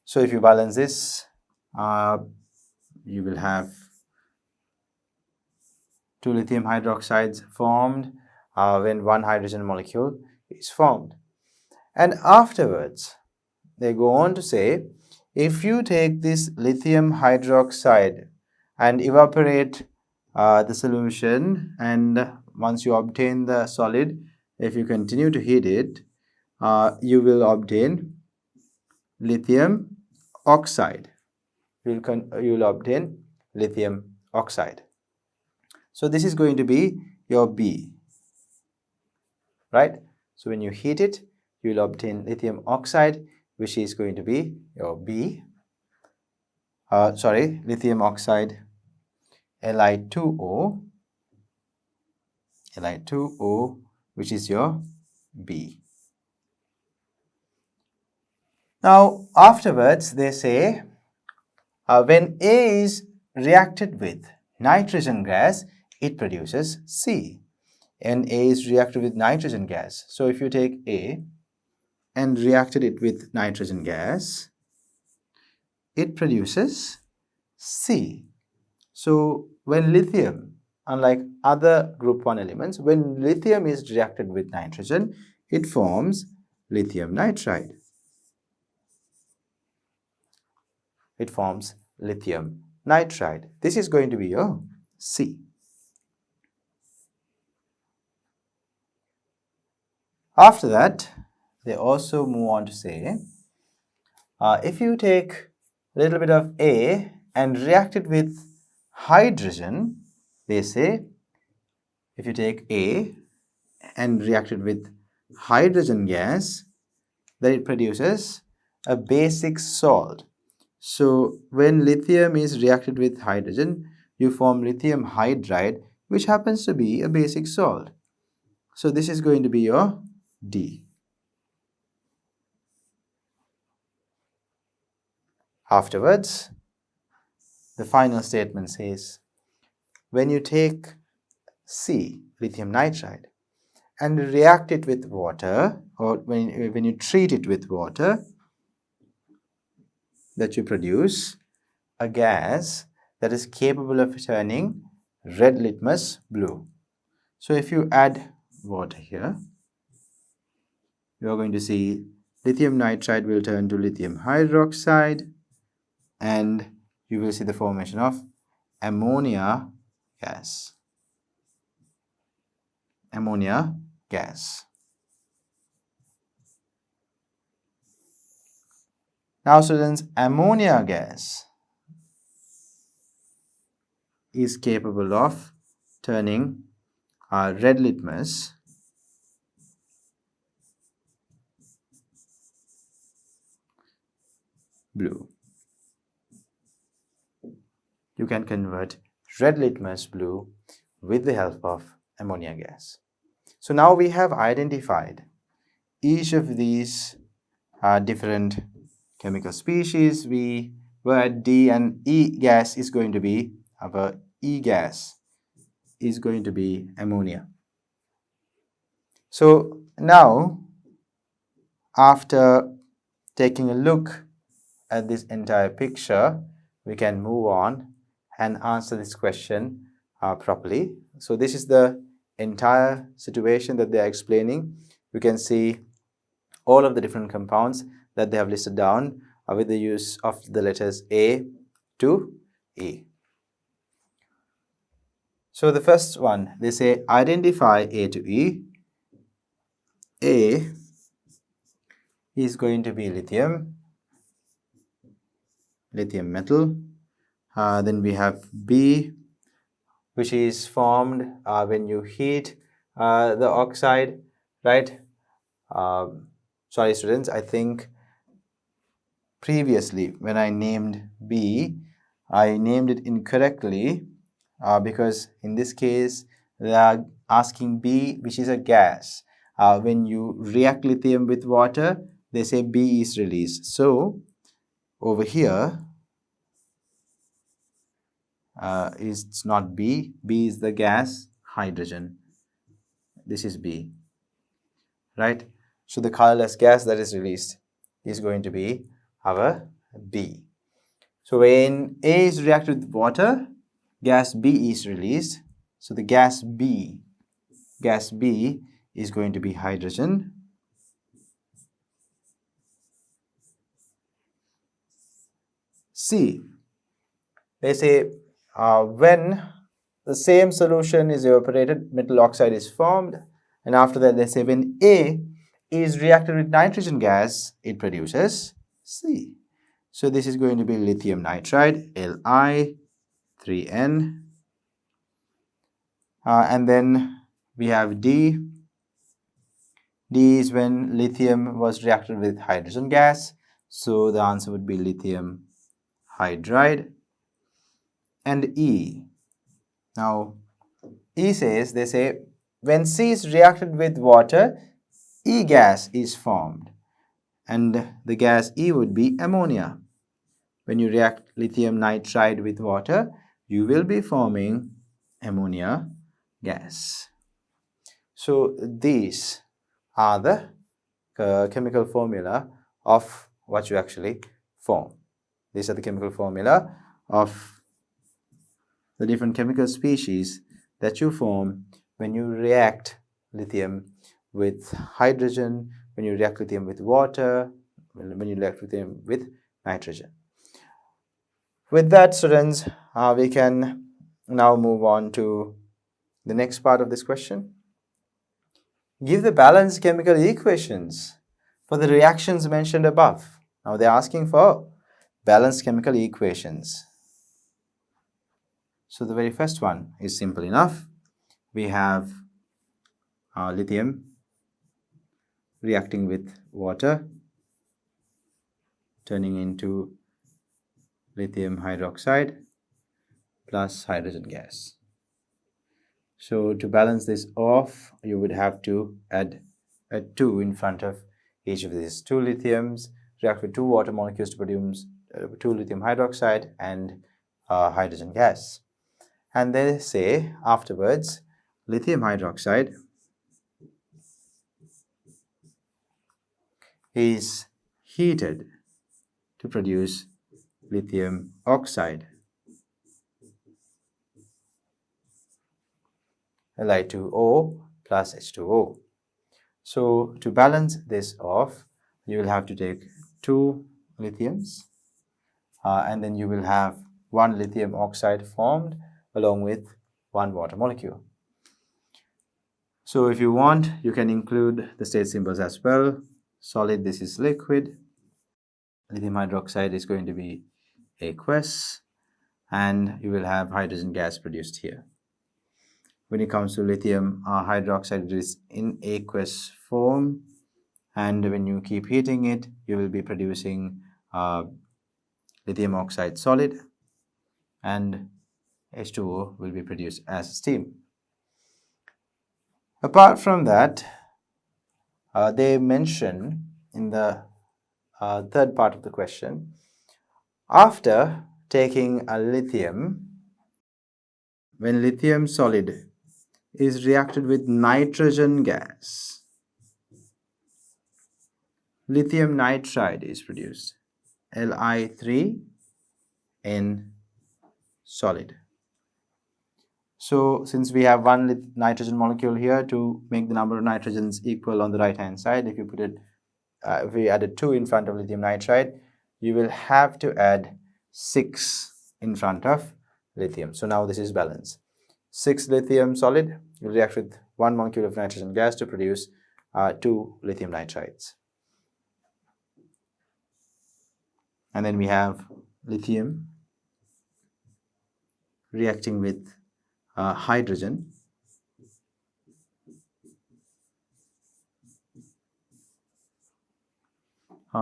So if you balance this, you will have two lithium hydroxides formed when one hydrogen molecule is formed. And afterwards, they go on to say, if you take this lithium hydroxide and evaporate the solution, and once you obtain the solid, if you continue to heat it, you will obtain lithium oxide. You will obtain lithium oxide. So this is going to be your B, right? So when you heat it, you will obtain lithium oxide, which is going to be your B. Lithium oxide Li2O, which is your B. Now afterwards they say when A is reacted with nitrogen gas, it produces C. And A is reacted with nitrogen gas. So if you take A and reacted it with nitrogen gas, it produces C. So when lithium, unlike other group 1 elements, when lithium is reacted with nitrogen, it forms lithium nitride. It forms lithium nitride. This is going to be your C. After that, they also move on to say, if you take a little bit of A and react it with hydrogen, they say, if you take A and react it with hydrogen gas, then it produces a basic salt. So when lithium is reacted with hydrogen, you form lithium hydride, which happens to be a basic salt. So this is going to be your D. Afterwards, the final statement says, when you take C, lithium nitride, and react it with water, or when you treat it with water, that you produce a gas that is capable of turning red litmus blue. So if you add water here, you are going to see lithium nitride will turn to lithium hydroxide, and you will see the formation of ammonia gas. Ammonia gas. Now students, ammonia gas is capable of turning red litmus blue. You can convert red litmus blue with the help of ammonia gas. So now we have identified each of these different chemical species. We were at D, and E gas is going to be, our E gas is going to be ammonia. So now, after taking a look at this entire picture, we can move on and answer this question properly. So this is the entire situation that they are explaining. We can see all of the different compounds that they have listed down with the use of the letters A to E. So the first one, they say identify A to E. A is going to be lithium metal. Then we have B, which is formed when you heat the oxide, right? Sorry students, I think previously when I named B, I named it incorrectly because in this case they are asking B, which is a gas. When you react lithium with water, they say B is released. So over here, it's not B. B is the gas, hydrogen. This is B, right? So the colorless gas that is released is going to be our B. So when A is reacted with water, gas B is released. So the gas B is going to be hydrogen. C, they say when the same solution is evaporated, metal oxide is formed, and after that they say when A is reacted with nitrogen gas, it produces C. So this is going to be lithium nitride, Li3N, and then we have D. D is when lithium was reacted with hydrogen gas, so the answer would be lithium hydride. And E. Now, E says, they say, when C is reacted with water, E gas is formed. And the gas E would be ammonia. When you react lithium nitride with water, you will be forming ammonia gas. So these are the chemical formula of what you actually form. These are the chemical formula of the different chemical species that you form when you react lithium with hydrogen, when you react lithium with water, when you react lithium with nitrogen. With that, students, we can now move on to the next part of this question. Give the balanced chemical equations for the reactions mentioned above. Now they're asking for balanced chemical equations. So the very first one is simple enough. We have lithium reacting with water, turning into lithium hydroxide plus hydrogen gas. So to balance this off, you would have to add a 2 in front of each of these. 2 lithiums react with 2 water molecules to produce 2 lithium hydroxide and hydrogen gas. And they say afterwards, lithium hydroxide is heated to produce lithium oxide, Li2O plus H2O. So to balance this off, you will have to take two lithiums and then you will have one lithium oxide formed along with one water molecule. So if you want, you can include the state symbols as well. Solid, this is liquid. Lithium hydroxide is going to be aqueous, and you will have hydrogen gas produced here. When it comes to lithium hydroxide, it is in aqueous form, and when you keep heating it, you will be producing lithium oxide solid, and H2O will be produced as steam. Apart from that, they mention in the third part of the question, after taking a lithium, when lithium solid is reacted with nitrogen gas, lithium nitride is produced, Li3N solid. So since we have one nitrogen molecule here, to make the number of nitrogens equal on the right hand side, if you put it, if we added 2 in front of lithium nitride, you will have to add 6 in front of lithium. So now this is balanced. 6 lithium solid will react with 1 molecule of nitrogen gas to produce 2 lithium nitrides. And then we have lithium reacting with hydrogen,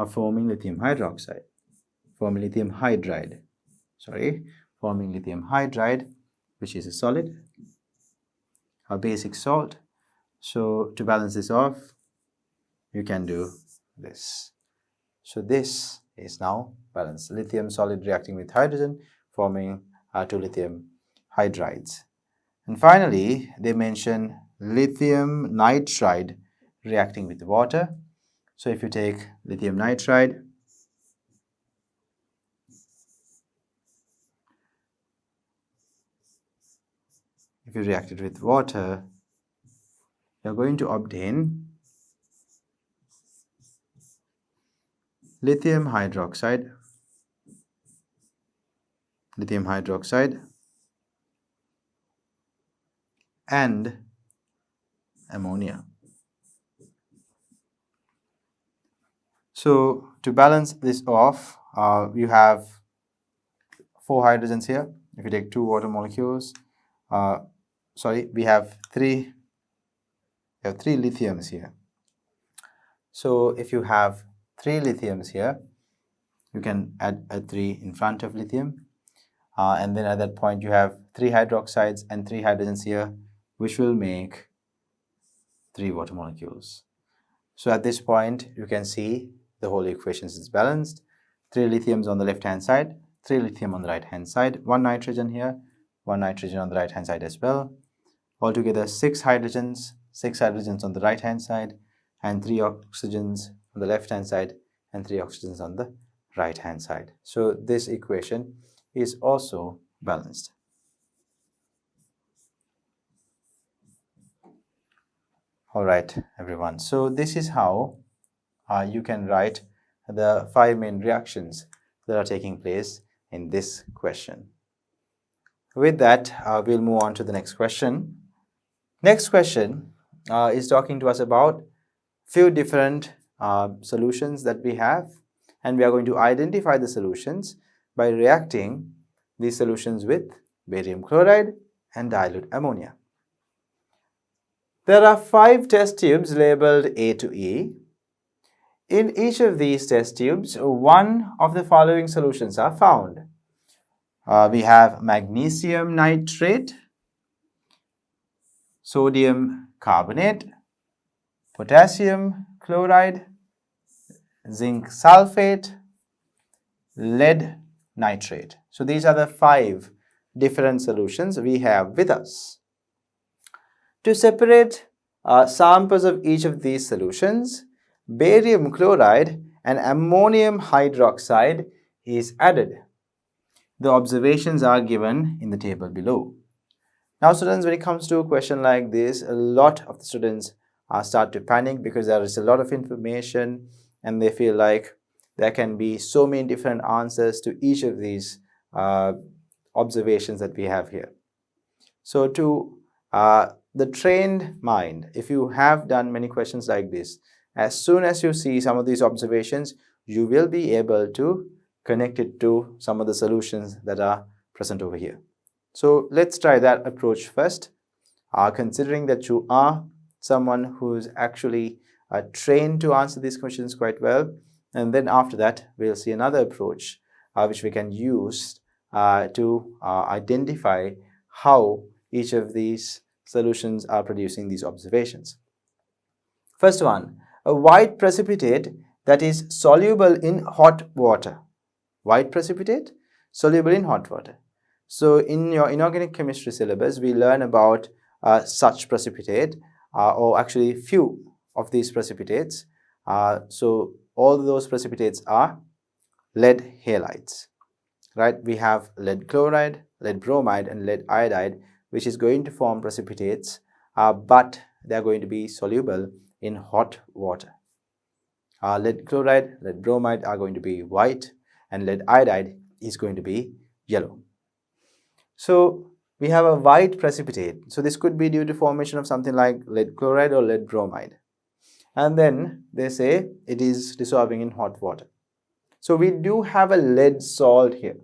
forming lithium hydroxide, forming lithium hydride, which is a solid, a basic salt. So to balance this off, you can do this. So this is now balanced. Lithium solid reacting with hydrogen, forming 2 lithium hydrides. And finally, they mention lithium nitride reacting with water. So if you take lithium nitride, if you react it with water, you're going to obtain lithium hydroxide, and ammonia. So to balance this off, you have 4 hydrogens here. If you take 2 water molecules, we have 3 lithiums here. So if you have 3 lithiums here, you can add a 3 in front of lithium, and then at that point you have 3 hydroxides and 3 hydrogens here, which will make 3 water molecules. So at this point, you can see the whole equation is balanced. 3 lithiums on the left hand side, 3 lithium on the right hand side, 1 nitrogen here, 1 nitrogen on the right hand side as well. Altogether 6 hydrogens on the right hand side, and 3 oxygens on the left hand side, and 3 oxygens on the right hand side. So this equation is also balanced. All right, everyone. So this is how you can write the 5 main reactions that are taking place in this question. With that, we'll move on to the next question. Next question is talking to us about few different solutions that we have, and we are going to identify the solutions by reacting these solutions with barium chloride and dilute ammonia. There are 5 test tubes labeled A to E. In each of these test tubes, one of the following solutions are found. We have magnesium nitrate, sodium carbonate, potassium chloride, zinc sulfate, lead nitrate. So these are the 5 different solutions we have with us. To separate samples of each of these solutions, barium chloride and ammonium hydroxide is added. The observations are given in the table below. Now students, when it comes to a question like this, a lot of the students start to panic because there is a lot of information and they feel like there can be so many different answers to each of these observations that we have here. So to the trained mind, if you have done many questions like this, as soon as you see some of these observations, you will be able to connect it to some of the solutions that are present over here. So let's try that approach first, considering that you are someone who's actually trained to answer these questions quite well. And then after that, we'll see another approach which we can use to identify how each of these solutions are producing these observations. First one, a white precipitate that is soluble in hot water. White precipitate, soluble in hot water. So in your inorganic chemistry syllabus, we learn about such precipitate, or actually few of these precipitates. So all those precipitates are lead halides, right? We have lead chloride, lead bromide, and lead iodide, which is going to form precipitates, but they are going to be soluble in hot water. Lead chloride, lead bromide are going to be white, and lead iodide is going to be yellow. So we have a white precipitate. So this could be due to formation of something like lead chloride or lead bromide. And then they say it is dissolving in hot water. So we do have a lead salt here,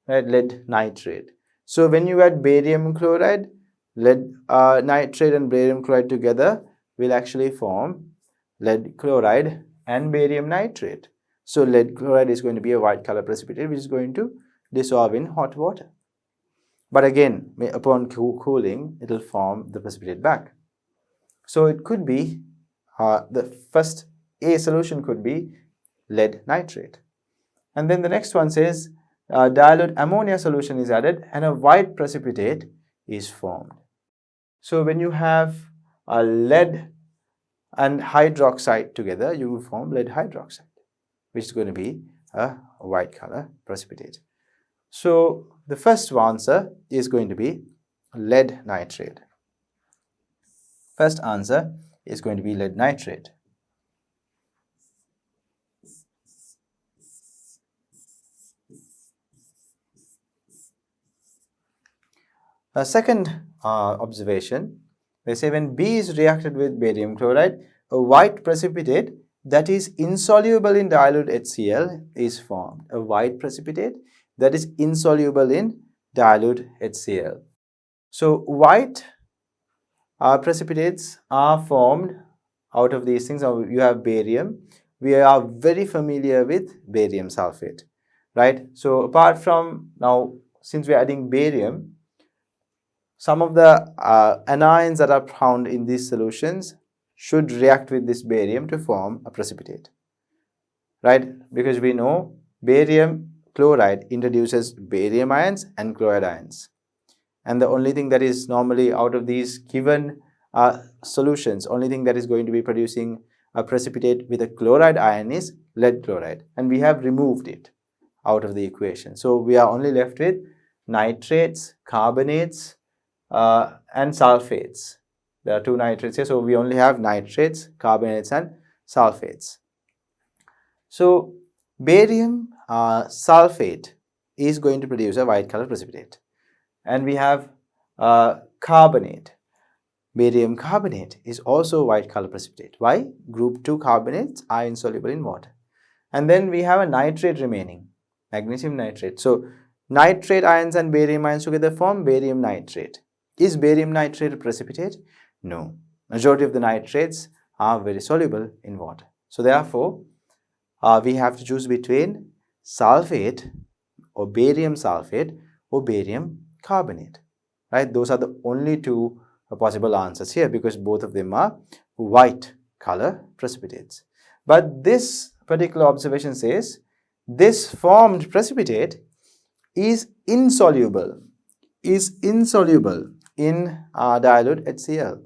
right? Lead nitrate. So when you add barium chloride, lead nitrate and barium chloride together will actually form lead chloride and barium nitrate. So lead chloride is going to be a white color precipitate which is going to dissolve in hot water. But again, upon cooling, it will form the precipitate back. So it could be, the first A solution could be lead nitrate. And then the next one says dilute ammonia solution is added and a white precipitate is formed. So when you have a lead and hydroxide together, you will form lead hydroxide, which is going to be a white color precipitate. So the first answer is going to be lead nitrate. First answer is going to be lead nitrate. A second observation, they say when B is reacted with barium chloride, a white precipitate that is insoluble in dilute HCl is formed. A white precipitate that is insoluble in dilute HCl. So white precipitates are formed out of these things. Now you have barium. We are very familiar with barium sulfate, right? So apart from, now since we are adding barium, some of the anions that are found in these solutions should react with this barium to form a precipitate, right? Because we know barium chloride introduces barium ions and chloride ions. And the only thing that is normally out of these given solutions, only thing that is going to be producing a precipitate with a chloride ion is lead chloride. And we have removed it out of the equation. So we are only left with nitrates, carbonates, and sulfates. There are two nitrates here, so we only have nitrates, carbonates, and sulfates. So barium sulfate is going to produce a white color precipitate. And we have carbonate. Barium carbonate is also a white color precipitate. Why? Group 2 carbonates are insoluble in water. And then we have a nitrate remaining, magnesium nitrate. So nitrate ions and barium ions together form barium nitrate. Is barium nitrate a precipitate? No. Majority of the nitrates are very soluble in water. So therefore, we have to choose between sulfate or barium sulfate or barium carbonate, right? Those are the only two possible answers here because both of them are white color precipitates. But this particular observation says this formed precipitate is insoluble in dilute HCl.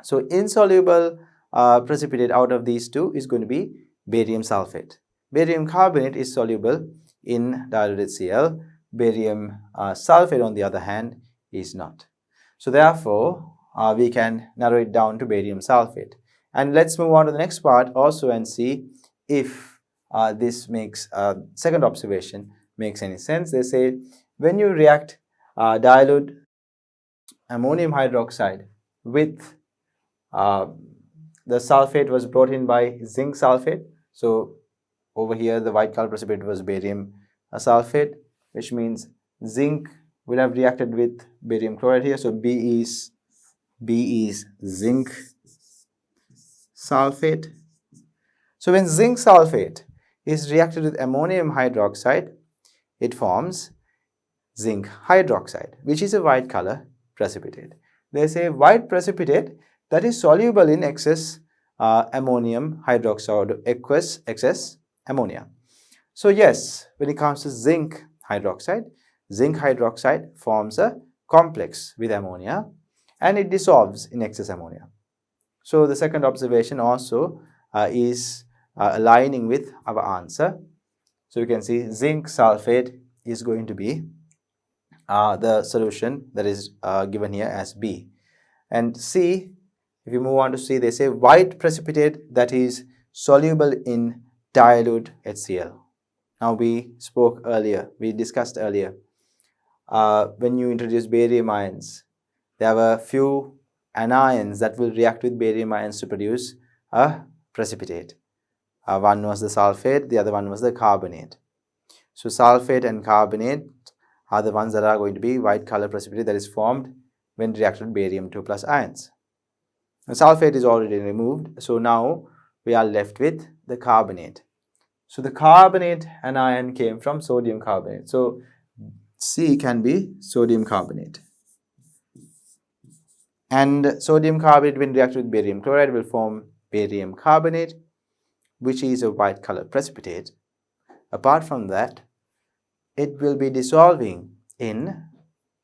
So insoluble precipitate out of these two is going to be barium sulfate. Barium carbonate is soluble in dilute HCl. Barium sulfate, on the other hand, is not. So therefore, we can narrow it down to barium sulfate. And let's move on to the next part also and see if this makes second observation makes any sense. They say when you react dilute ammonium hydroxide with the sulfate was brought in by zinc sulfate. So over here the white color precipitate was barium sulfate, which means zinc will have reacted with barium chloride here. So B is zinc sulfate. So when zinc sulfate is reacted with ammonium hydroxide, it forms zinc hydroxide, which is a white color precipitate. They say white precipitate that is soluble in excess ammonium hydroxide or excess ammonia. So yes, when it comes to zinc hydroxide forms a complex with ammonia and it dissolves in excess ammonia. So the second observation also is aligning with our answer. So you can see zinc sulfate is going to be the solution that is given here as B. And C, if you move on to C, they say white precipitate that is soluble in dilute HCl. Now we discussed earlier, when you introduce barium ions, there were few anions that will react with barium ions to produce a precipitate. One was the sulfate, the other one was the carbonate. So sulfate and carbonate are the ones that are going to be white color precipitate that is formed when reacted with barium 2 plus ions. The sulfate is already removed, so now we are left with the carbonate. So the carbonate anion came from sodium carbonate. So C can be sodium carbonate. And sodium carbonate when reacted with barium chloride will form barium carbonate, which is a white color precipitate. Apart from that, it will be dissolving in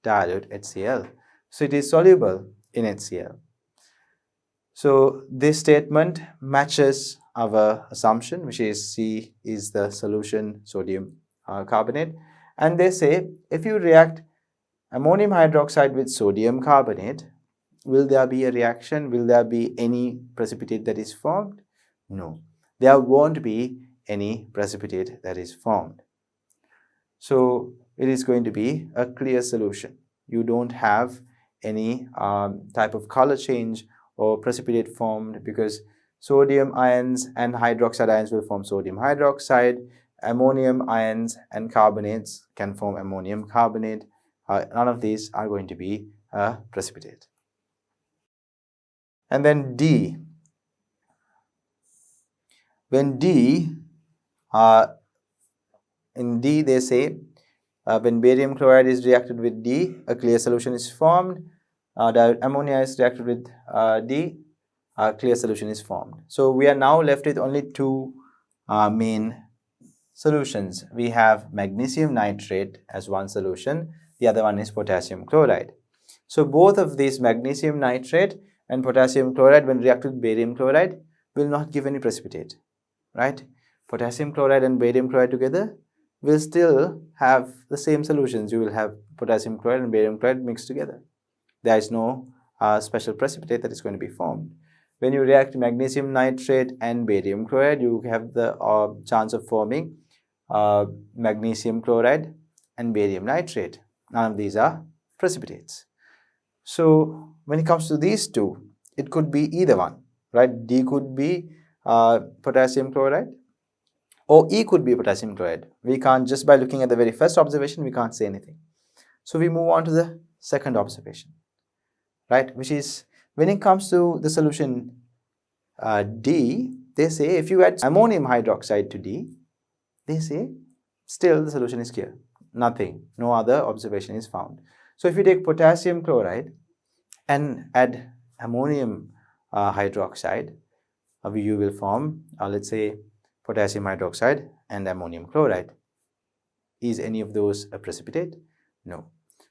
dilute HCl. So it is soluble in HCl. So this statement matches our assumption, which is C is the solution sodium carbonate. And they say if you react ammonium hydroxide with sodium carbonate, will there be a reaction? Will there be any precipitate that is formed? No, there won't be any precipitate that is formed. So it is going to be a clear solution. You don't have any type of color change or precipitate formed because sodium ions and hydroxide ions will form sodium hydroxide. Ammonium ions and carbonates can form ammonium carbonate. None of these are going to be a precipitate. And then D. When in D they say when barium chloride is reacted with D, a clear solution is formed. Ammonia is reacted with D, a clear solution is formed. So we are now left with only two main solutions. We have magnesium nitrate as one solution, the other one is potassium chloride. So both of these, magnesium nitrate and potassium chloride, when reacted with barium chloride, will not give any precipitate, right? Potassium chloride and barium chloride together will still have the same solutions. You will have potassium chloride and barium chloride mixed together. There is no special precipitate that is going to be formed. When you react magnesium nitrate and barium chloride, you have the chance of forming magnesium chloride and barium nitrate. None of these are precipitates. So when it comes to these two, it could be either one, right? D could be potassium chloride or E could be potassium chloride. We can't, just by looking at the very first observation, we can't say anything. So we move on to the second observation, right? Which is when it comes to the solution D, they say if you add ammonium hydroxide to D, they say still the solution is clear. Nothing, no other observation is found. So if you take potassium chloride and add ammonium hydroxide, you will form, let's say, potassium hydroxide and ammonium chloride. Is any of those a precipitate? No.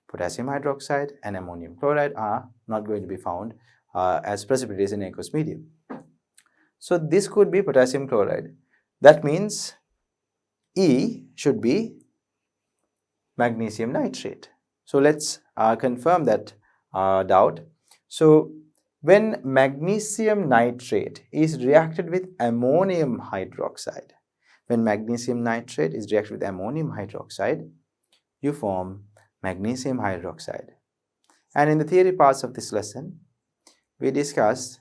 Potassium hydroxide and ammonium chloride are not going to be found as precipitates in aqueous medium. So this could be potassium chloride. That means E should be magnesium nitrate. So let's confirm that doubt. So when magnesium nitrate is reacted with ammonium hydroxide, when magnesium nitrate is reacted with ammonium hydroxide, you form magnesium hydroxide. And in the theory parts of this lesson, we discussed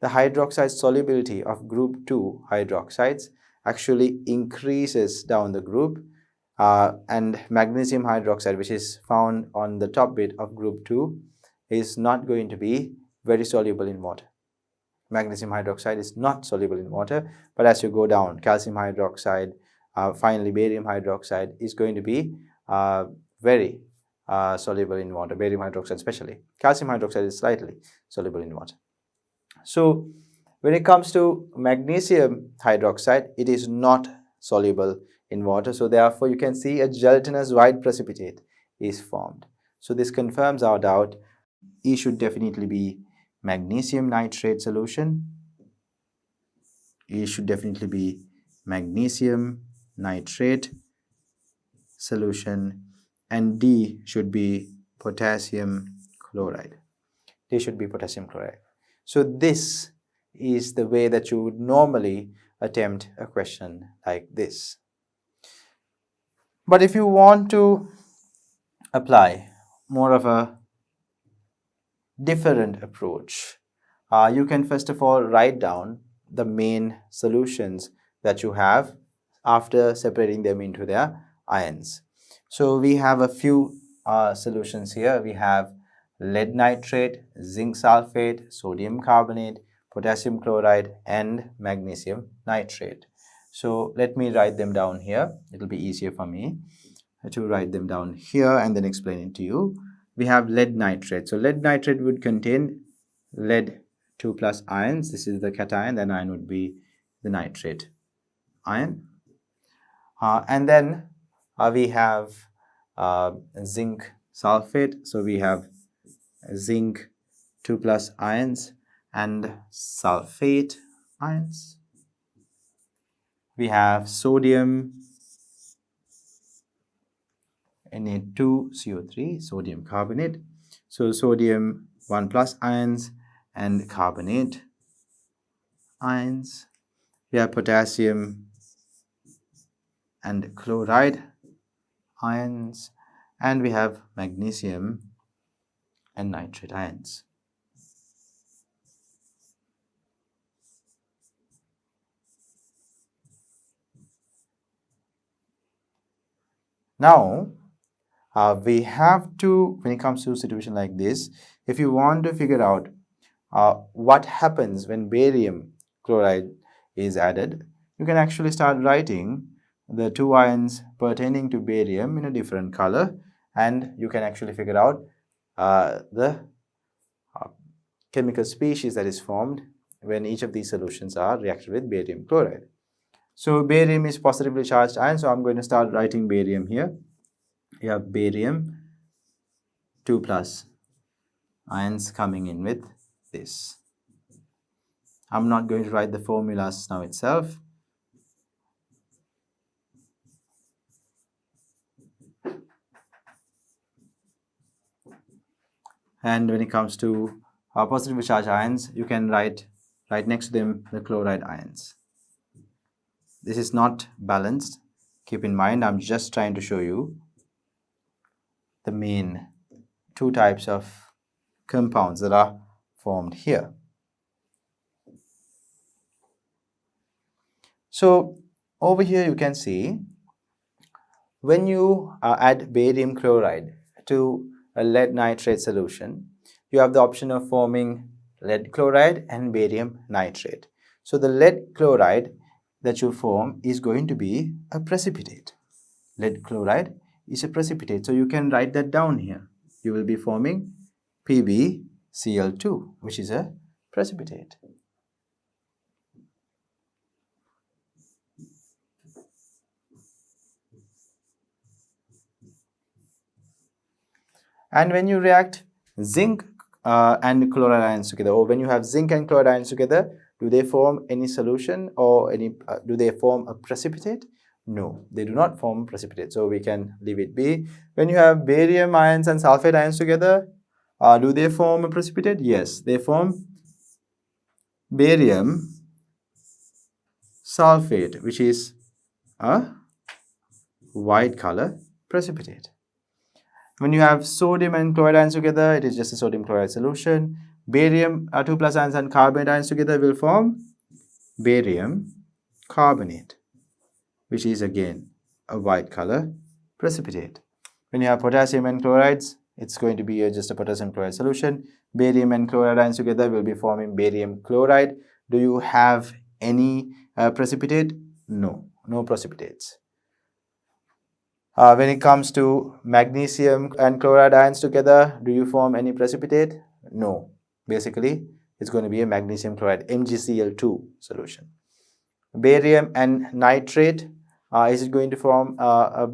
the hydroxide solubility of group 2 hydroxides actually increases down the group, and magnesium hydroxide, which is found on the top bit of group 2, is not going to be very soluble in water. Magnesium hydroxide is not soluble in water, but as you go down, calcium hydroxide, finally barium hydroxide is going to be very soluble in water, barium hydroxide especially. Calcium hydroxide is slightly soluble in water. So when it comes to magnesium hydroxide, it is not soluble in water. So therefore, you can see a gelatinous white precipitate is formed. So this confirms our doubt. E should definitely be magnesium nitrate solution. E should definitely be magnesium nitrate solution, and D should be potassium chloride. D should be potassium chloride. So this is the way that you would normally attempt a question like this. But if you want to apply more of a different approach, you can first of all write down the main solutions that you have after separating them into their ions. So we have a few solutions here. We have lead nitrate, zinc sulfate, sodium carbonate, potassium chloride, and magnesium nitrate. So let me write them down here. It will be easier for me to write them down here and then explain it to you. We have lead nitrate. So lead nitrate would contain lead 2 plus ions. This is the cation, then ion would be the nitrate ion. And then we have zinc sulfate. So we have zinc 2 plus ions and sulfate ions. We have sodium Na2CO3, sodium carbonate. So sodium 1 plus ions and carbonate ions. We have potassium and chloride ions, and we have magnesium and nitrate ions. Now, we have to, when it comes to a situation like this, if you want to figure out what happens when barium chloride is added, you can actually start writing the two ions pertaining to barium in a different color, and you can actually figure out the chemical species that is formed when each of these solutions are reacted with barium chloride. So barium is positively charged ion, so I'm going to start writing barium here. You have barium 2 plus ions coming in with this. I'm not going to write the formulas now itself. And when it comes to positively charged ions, you can write right next to them the chloride ions. This is not balanced. Keep in mind, I'm just trying to show you the main two types of compounds that are formed here. So over here you can see when you add barium chloride to a lead nitrate solution, you have the option of forming lead chloride and barium nitrate. So the lead chloride that you form is going to be a precipitate. Lead chloride is a precipitate. So you can write that down here. You will be forming PbCl2, which is a precipitate. And when you react zinc and chloride ions together, or when you have zinc and chloride ions together Do they form any solution or do they form a precipitate? No, they do not form precipitate. So we can leave it be. When you have barium ions and sulfate ions together, do they form a precipitate? Yes, they form barium sulfate, which is a white color precipitate. When you have sodium and chloride ions together, it is just a sodium chloride solution. Barium 2 plus ions and carbonate ions together will form barium carbonate, which is again a white color precipitate. When you have potassium and chlorides, it's going to be just a potassium chloride solution. Barium and chloride ions together will be forming barium chloride. Do you have any precipitate? No, no precipitates. When it comes to magnesium and chloride ions together, do you form any precipitate? No. Basically, it's going to be a magnesium chloride, MgCl2 solution. Barium and nitrate, is it going to form a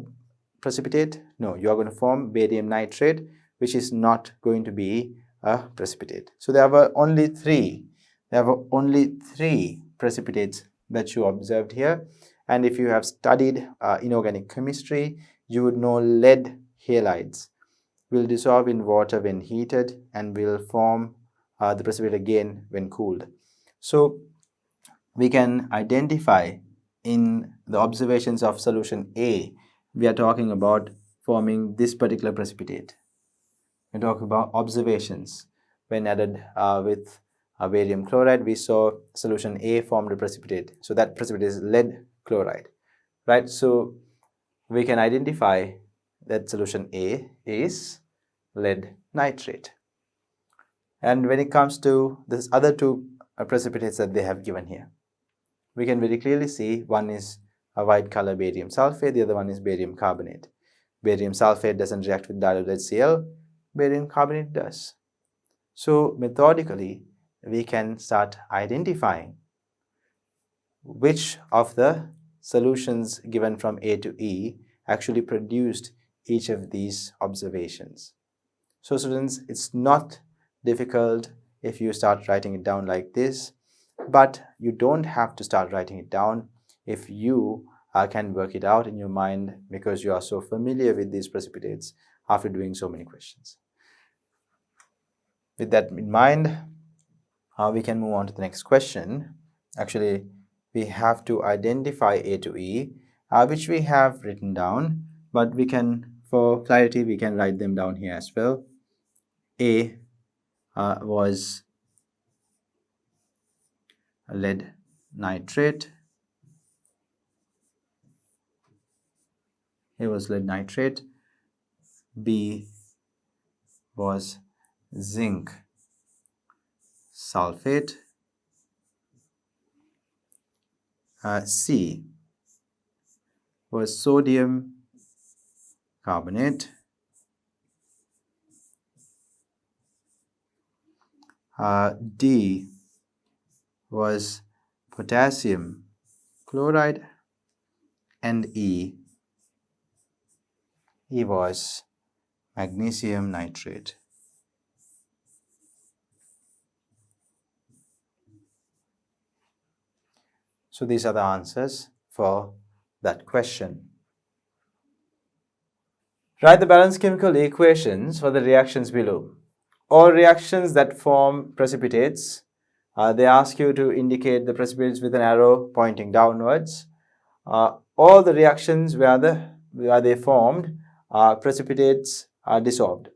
precipitate? No, you are going to form barium nitrate, which is not going to be a precipitate. So there were only three. There were only three precipitates that you observed here. And if you have studied inorganic chemistry, you would know lead halides will dissolve in water when heated and will form the precipitate again when cooled. So we can identify in the observations of solution A, we are talking about forming this particular precipitate. We talk about observations. When added with barium chloride, we saw solution A formed a precipitate. So that precipitate is lead chloride, right? So we can identify that solution A is lead nitrate. And when it comes to this other two precipitates that they have given here, we can very clearly see one is a white color barium sulfate, the other one is barium carbonate. Barium sulfate doesn't react with diluted HCl, barium carbonate does. So methodically, we can start identifying which of the solutions given from A to E actually produced each of these observations. So students, it's not difficult if you start writing it down like this, but you don't have to start writing it down if you can work it out in your mind because you are so familiar with these precipitates after doing so many questions. With that in mind, we can move on to the next question. Actually, we have to identify A to E, which we have written down, but we can, for clarity, we can write them down here as well. A was lead nitrate. It was lead nitrate. B was zinc sulfate. C was sodium carbonate. D was potassium chloride, and E was magnesium nitrate. So these are the answers for that question. Write the balanced chemical equations for the reactions below. All reactions that form precipitates, they ask you to indicate the precipitates with an arrow pointing downwards. All the reactions where they formed, precipitates are dissolved.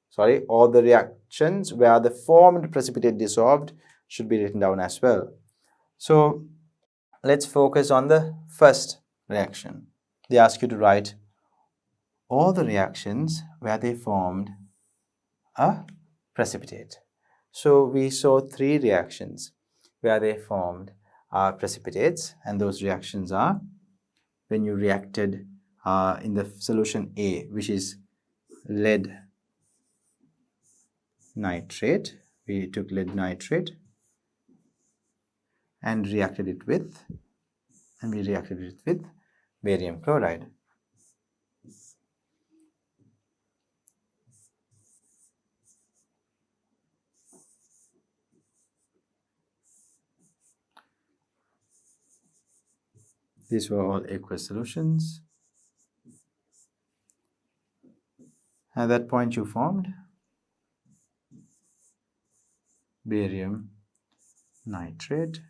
Sorry, all the reactions where the formed precipitate dissolved should be written down as well. So let's focus on the first reaction. They ask you to write all the reactions where they formed a precipitate. So we saw three reactions where they formed precipitates, and those reactions are when you reacted in the solution A, which is lead nitrate. We took lead nitrate and reacted it with barium chloride. These were all aqueous solutions. At that point you formed barium nitrate,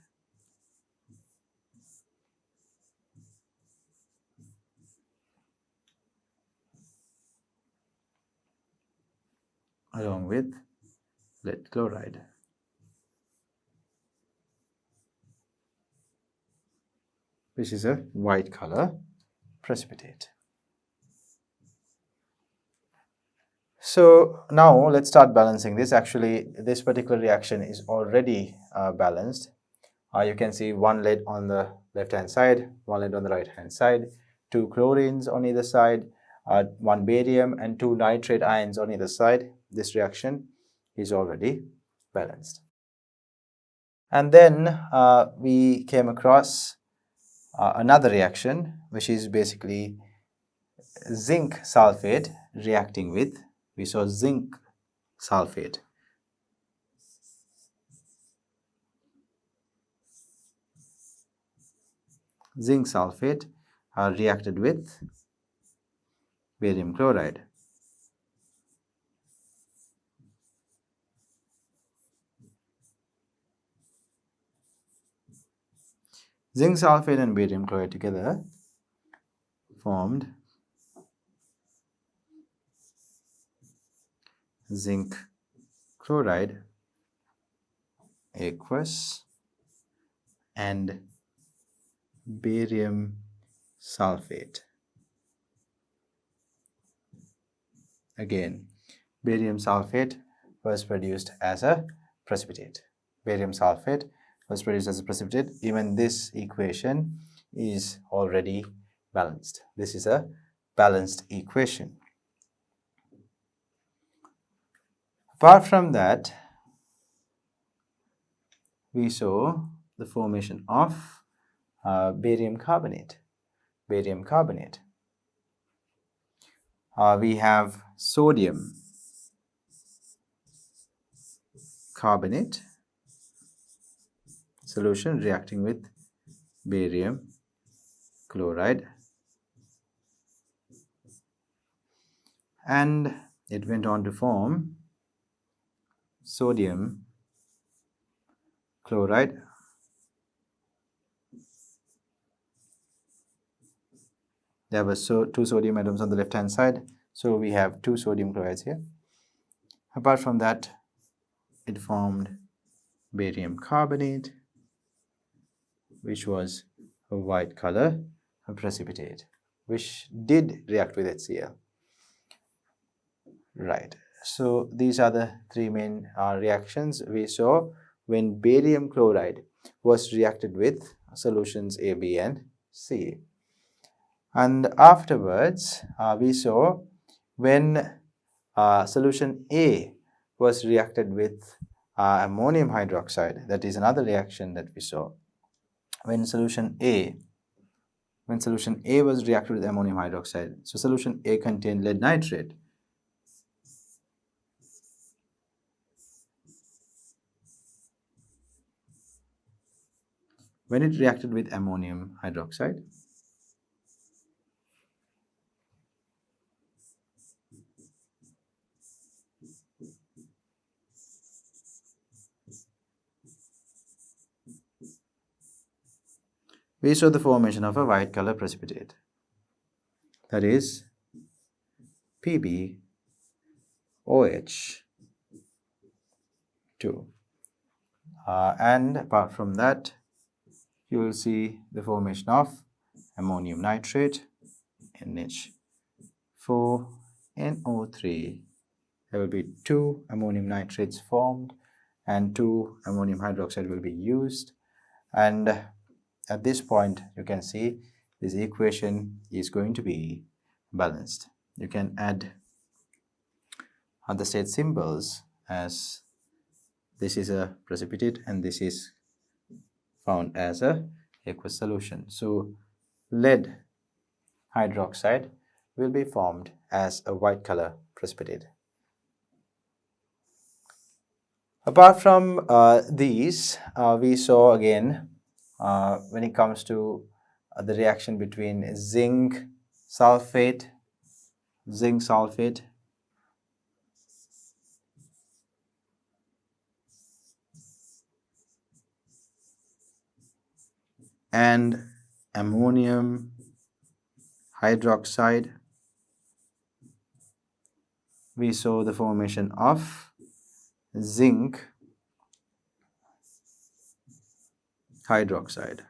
along with lead chloride. Which is a white color precipitate. So now let's start balancing this. Actually, this particular reaction is already balanced. You can see one lead on the left hand side, one lead on the right hand side, two chlorines on either side, one barium and two nitrate ions on either side. This reaction is already balanced. And then we came across another reaction, which is basically zinc sulfate reacting with, we saw zinc sulfate. Zinc sulfate reacted with barium chloride. Zinc sulfate and barium chloride together formed zinc chloride, aqueous, and barium sulfate. Again, barium sulfate was produced as a precipitate. Barium sulfate was produced as a precipitate. Even this equation is already balanced. This is a balanced equation. Apart from that, we saw the formation of barium carbonate. Barium carbonate. We have sodium carbonate solution reacting with barium chloride, and it went on to form sodium chloride. There were two sodium atoms on the left hand side, so we have two sodium chlorides here. Apart from that, it formed barium carbonate, which was a white color, a precipitate, which did react with HCl. Right. So these are the three main reactions we saw when barium chloride was reacted with solutions A, B, and C. And afterwards, we saw when solution A was reacted with ammonium hydroxide. That is another reaction that we saw. When solution A was reacted with ammonium hydroxide, so solution A contained lead nitrate. When it reacted with ammonium hydroxide, we saw the formation of a white color precipitate, that is PbOH2. And apart from that, you will see the formation of ammonium nitrate, NH4NO3. There will be two ammonium nitrates formed and two ammonium hydroxide will be used. And at this point, you can see this equation is going to be balanced. You can add other state symbols, as this is a precipitate and this is found as a aqueous solution. So lead hydroxide will be formed as a white color precipitate. Apart from these, we saw again when it comes to the reaction between zinc sulfate and ammonium hydroxide. We saw the formation of zinc hydroxide.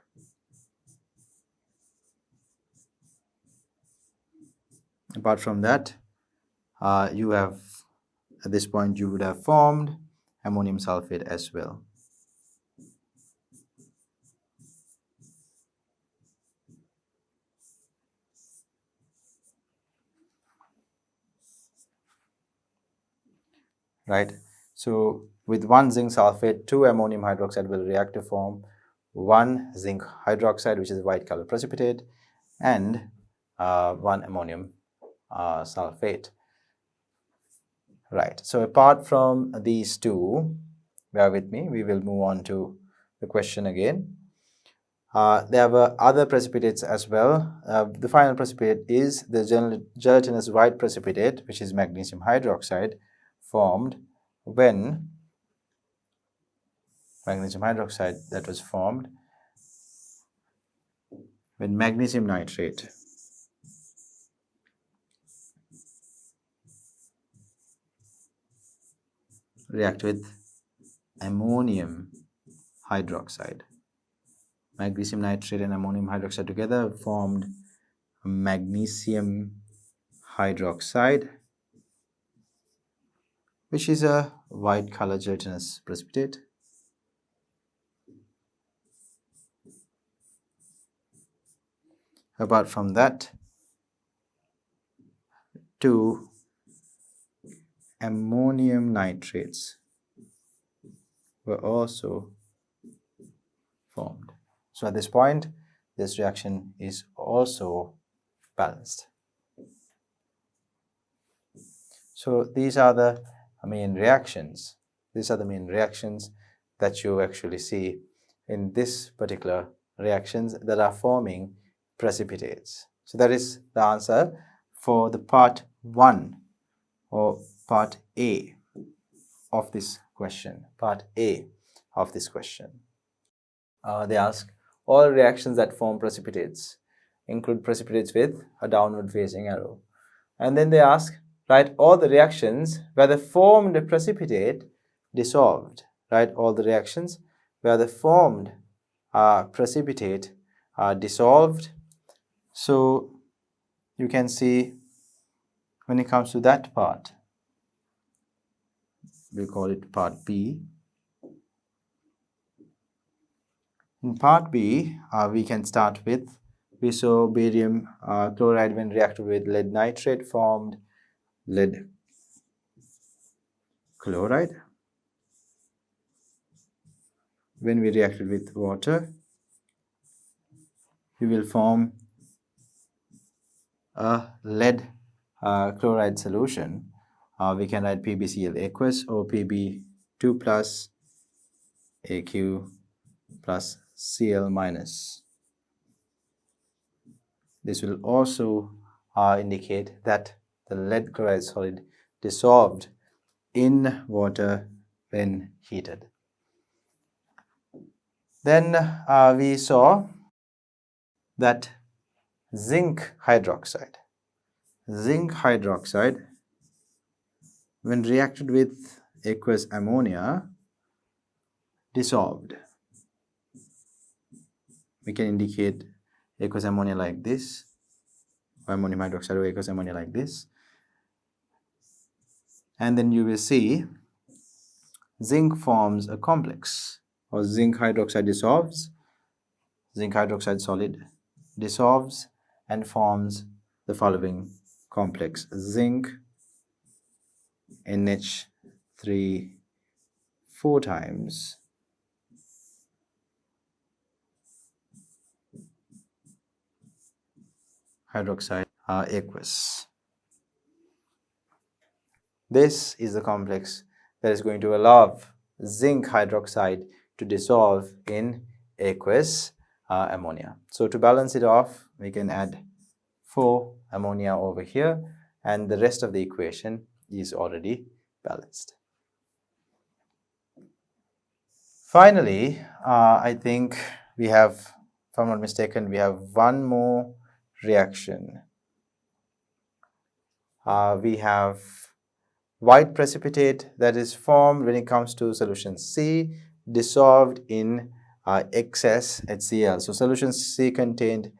Apart from that, you have, at this point, you would have formed ammonium sulfate as well. Right? So with one zinc sulfate, two ammonium hydroxide will react to form one zinc hydroxide, which is a white color precipitate, and one ammonium sulfate. Right. So apart from these two, bear with me, we will move on to the question again. There were other precipitates as well. The final precipitate is the gelatinous white precipitate, which is magnesium hydroxide, formed when magnesium hydroxide that was formed when magnesium nitrate react with ammonium hydroxide. Magnesium nitrate and ammonium hydroxide together formed magnesium hydroxide, which is a white color gelatinous precipitate. Apart from that, two ammonium nitrates were also formed. So at this point, this reaction is also balanced. So these are the main reactions. These are the main reactions that you actually see in this particular reactions that are forming precipitates. So that is the answer for the part 1 or part A of this question. Part A of this question. They ask, all reactions that form precipitates include precipitates with a downward facing arrow. And then they ask, write all the reactions where the formed precipitate dissolved. Write all the reactions where the formed precipitate dissolved. So you can see when it comes to that part, we call it part B. In part B, we can start with, we saw barium chloride when reacted with lead nitrate formed lead chloride. When we reacted with water, we will form a lead chloride solution. We can write PbCl aqueous or Pb2 plus Aq plus Cl minus. This will also indicate that the lead chloride solid dissolved in water when heated. Then we saw that zinc hydroxide when reacted with aqueous ammonia dissolved. We can indicate aqueous ammonia like this, or ammonium hydroxide or aqueous ammonia like this. And then you will see zinc forms a complex, or zinc hydroxide dissolves, zinc hydroxide solid dissolves and forms the following complex: zinc NH3 4 times hydroxide aqueous. This is the complex that is going to allow zinc hydroxide to dissolve in aqueous ammonia. So to balance it off, we can add 4 ammonia over here, and the rest of the equation is already balanced. Finally, I think we have, if I'm not mistaken, we have one more reaction. We have white precipitate that is formed when it comes to solution C dissolved in excess HCl. So solution C contained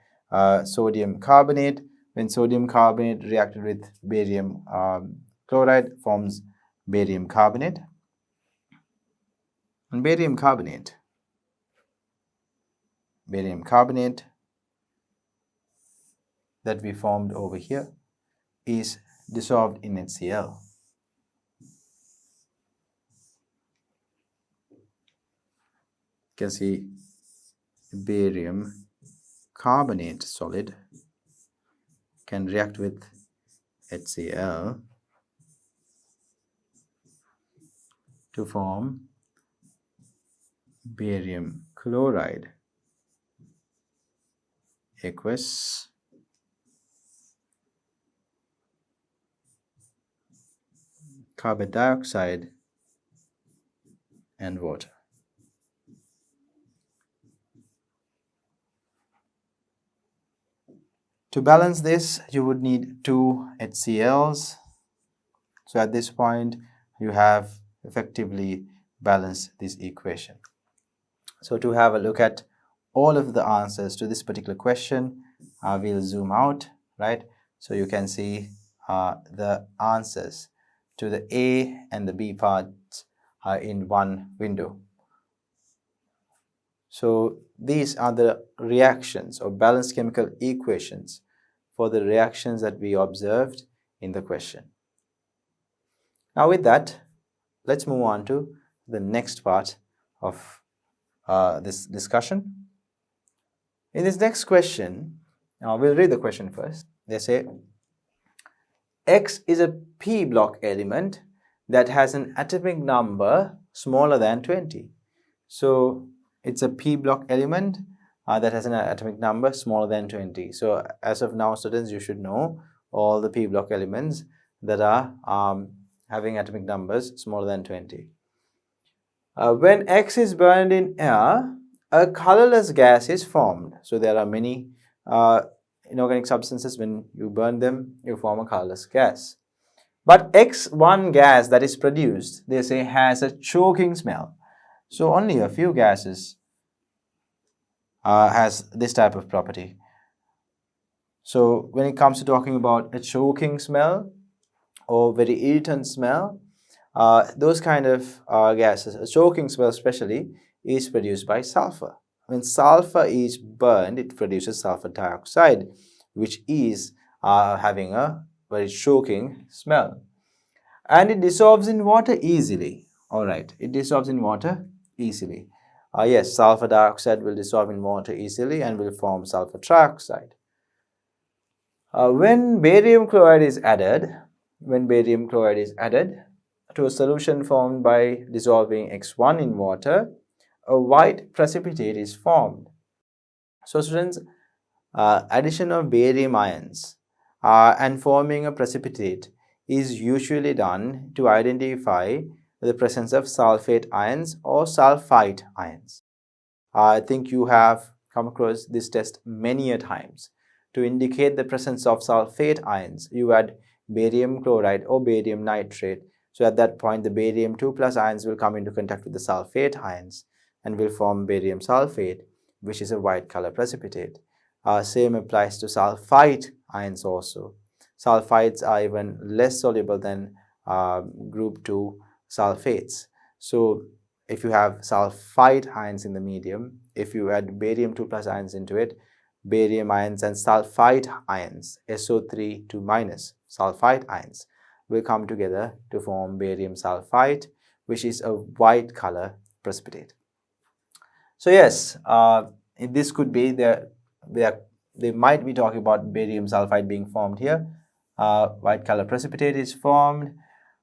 sodium carbonate. When sodium carbonate reacted with barium chloride forms barium carbonate. And barium carbonate that we formed over here is dissolved in HCl. You can see barium carbonate solid can react with HCl to form barium chloride aqueous carbon dioxide and water. To balance this, you would need 2 HCl's. So at this point, you have effectively balanced this equation. So to have a look at all of the answers to this particular question, we'll zoom out, right? So you can see the answers to the A and the B parts in one window. So these are the reactions or balanced chemical equations for the reactions that we observed in the question. Now with that, let's move on to the next part of this discussion. In this next question, we'll read the question first. They say, X is a p block element that has an atomic number smaller than 20. So it's a p block element that has an atomic number smaller than 20. So as of now, students, you should know all the p block elements that are having atomic numbers smaller than 20. When X is burned in air, a colorless gas is formed. So there are many inorganic substances. When you burn them, you form a colorless gas. But X1 gas that is produced, they say, has a choking smell. So only a few gases has this type of property. So when it comes to talking about a choking smell or very irritant smell, those kind of gases, a choking smell especially, is produced by sulfur. When sulfur is burned, it produces sulfur dioxide, which is having a very choking smell. And it dissolves in water easily. All right, it dissolves in water easily. Yes, sulfur dioxide will dissolve in water easily and will form sulfur trioxide. When barium chloride is added to a solution formed by dissolving X1 in water, a white precipitate is formed. So students, addition of barium ions and forming a precipitate is usually done to identify the presence of sulfate ions or sulfite ions. I think you have come across this test many a times. To indicate the presence of sulfate ions, you add barium chloride or barium nitrate. So at that point, the barium 2 plus ions will come into contact with the sulfate ions and will form barium sulfate, which is a white color precipitate. Same applies to sulfite ions also. Sulfites are even less soluble than group 2 sulfates. So if you have sulfite ions in the medium, if you add barium 2 plus ions into it, barium ions and sulfite ions, SO3 2 minus sulfite ions, will come together to form barium sulfite, which is a white color precipitate. So yes, this could be they might be talking about barium sulfide being formed here. White color precipitate is formed,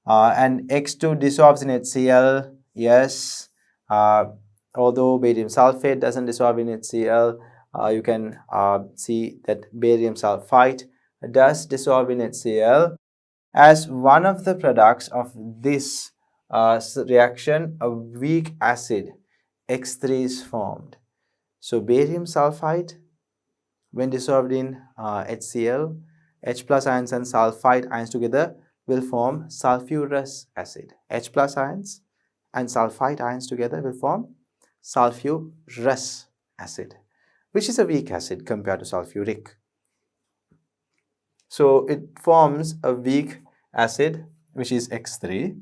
and X2 dissolves in HCl. Yes, although barium sulfate doesn't dissolve in HCl, you can see that barium sulfite does dissolve in HCl. As one of the products of this reaction, a weak acid X3 is formed. So barium sulfite, when dissolved in HCl, H plus ions and sulfite ions together will form sulfurous acid. H plus ions and sulfite ions together will form sulfurous acid, which is a weak acid compared to sulfuric. So it forms a weak acid, which is X3.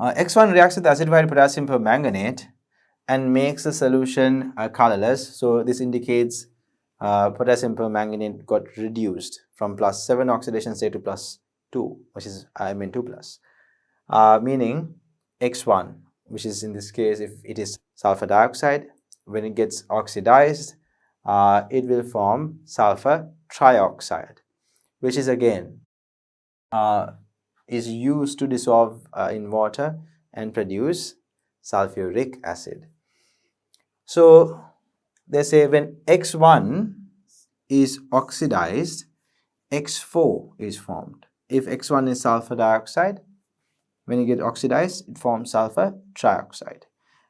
X1 reacts with acidified potassium permanganate and makes the solution colorless. So this indicates potassium permanganate got reduced from +7 oxidation state to +2, which is 2 plus, meaning X1, which is in this case, if it is sulfur dioxide, when it gets oxidized, it will form sulfur trioxide, which is again is used to dissolve in water and produce sulfuric acid. So they say when X1 is oxidized, X4 is formed. If X1 is sulfur dioxide, when it gets oxidized, it forms sulfur trioxide.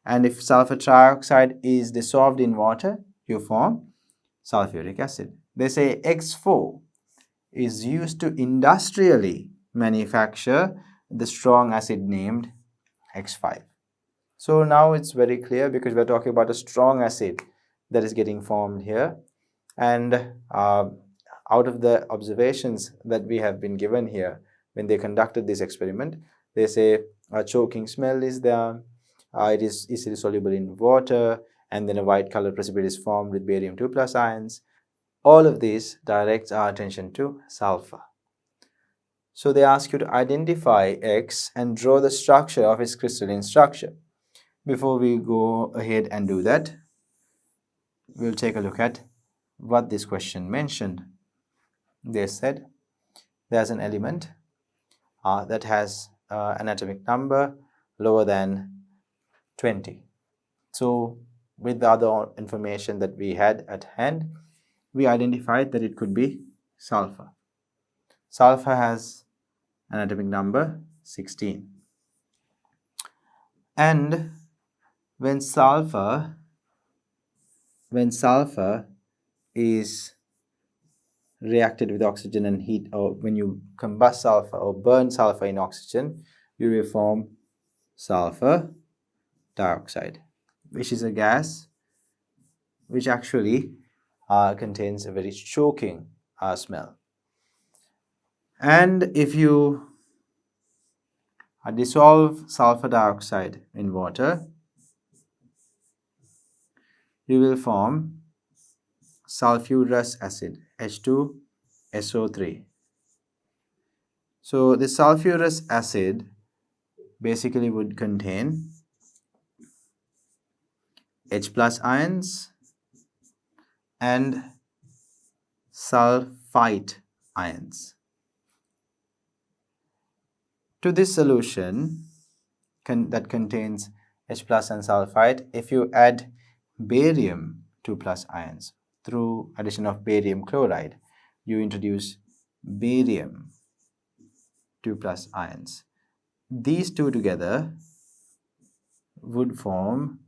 And if sulfur trioxide is dissolved in water, you form sulfuric acid. They say X4 is used to industrially manufacture the strong acid named X5. So now it's very clear because we're talking about a strong acid that is getting formed here. And out of the observations that we have been given here, when they conducted this experiment, they say a choking smell is there, it is easily soluble in water, and then a white color precipitate is formed with barium 2 plus ions. All of these directs our attention to sulfur. So they ask you to identify X and draw the structure of its crystalline structure. Before we go ahead and do that, we'll take a look at what this question mentioned. They said there's an element that has an atomic number lower than 20. So with the other information that we had at hand, we identified that it could be sulfur. Sulfur has an atomic number 16. And when sulfur is reacted with oxygen and heat, or when you combust sulfur or burn sulfur in oxygen, you will form sulfur dioxide, which is a gas which actually contains a very choking smell. And if you dissolve sulfur dioxide in water, you will form sulfurous acid, H2SO3. So the sulfurous acid basically would contain H plus ions and sulfite ions. To this solution that contains H plus and sulfite, if you add barium 2 plus ions through addition of barium chloride, you introduce barium 2 plus ions. These two together would form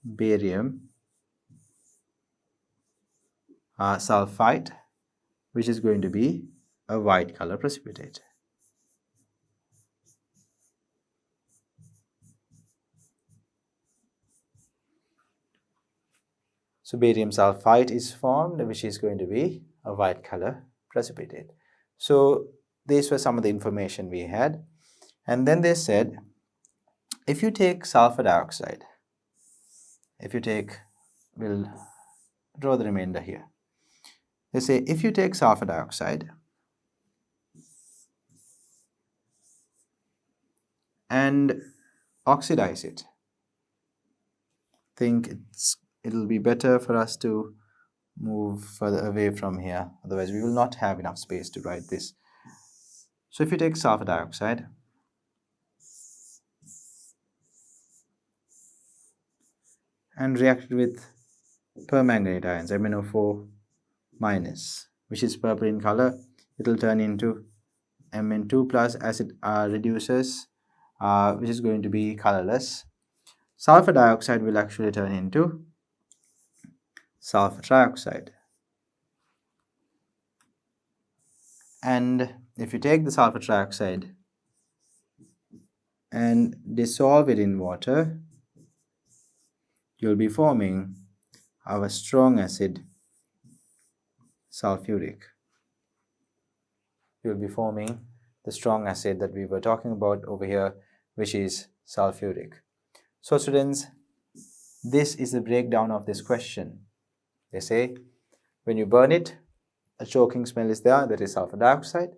barium sulfite, which is going to be a white color precipitate. So barium sulfite is formed, which is going to be a white color precipitate. So these were some of the information we had. And then they said, if you take sulfur dioxide, we'll draw the remainder here. They say, if you take sulfur dioxide and oxidize it, I think it'll be better for us to move further away from here. Otherwise, we will not have enough space to write this. So if you take sulfur dioxide and reacted with permanganate ions, MnO4 minus, which is purple in color. It will turn into Mn2 plus as it reduces, which is going to be colorless. Sulfur dioxide will actually turn into sulfur trioxide. And if you take the sulfur trioxide and dissolve it in water, you'll be forming our strong acid sulfuric. You'll be forming the strong acid that we were talking about over here, which is sulfuric. So students, this is the breakdown of this question. They say when you burn it, a choking smell is there, that is sulfur dioxide.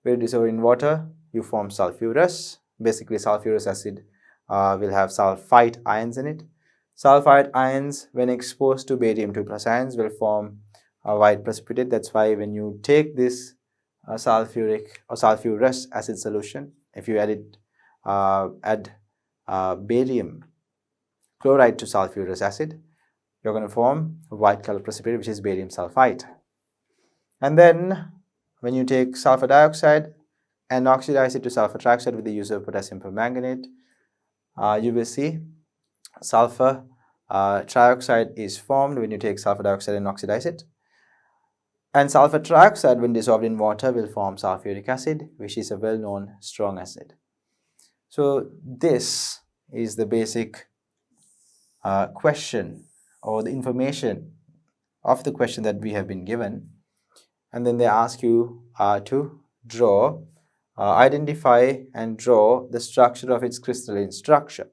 When you dissolve in water, you form sulfurous. Basically, sulfurous acid will have sulfite ions in it. Sulfite ions, when exposed to barium 2 plus ions, will form a white precipitate. That's why when you take this sulfuric or sulfurous acid solution, if you add barium chloride to sulfurous acid, you're going to form a white color precipitate, which is barium sulfite. And then when you take sulfur dioxide and oxidize it to sulfur trioxide with the use of potassium permanganate, you will see sulfur trioxide is formed when you take sulfur dioxide and oxidize it. And sulfur trioxide, when dissolved in water, will form sulfuric acid, which is a well-known strong acid. So this is the basic question or the information of the question that we have been given. And then they ask you to draw, identify and draw the structure of its crystalline structure.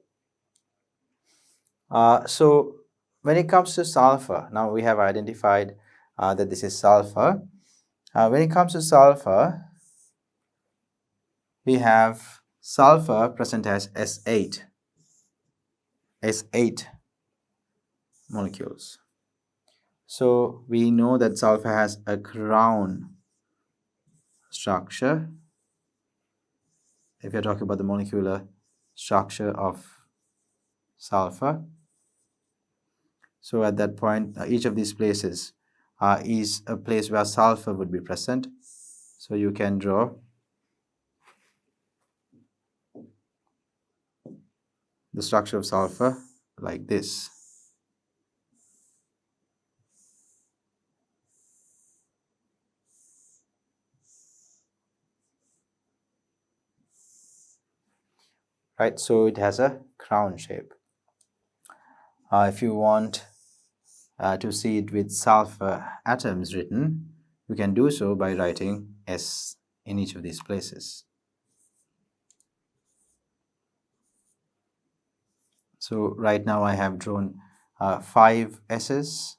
So when it comes to sulfur, now we have identified that this is sulfur. When it comes to sulfur, we have sulfur present as S8 molecules. So we know that sulfur has a crown structure. If you're talking about the molecular structure of sulfur, so at that point, each of these places is a place where sulfur would be present. So you can draw the structure of sulfur like this. Right, so it has a crown shape. If you want to see it with sulfur atoms written, you can do so by writing S in each of these places. So right now I have drawn 5 S's.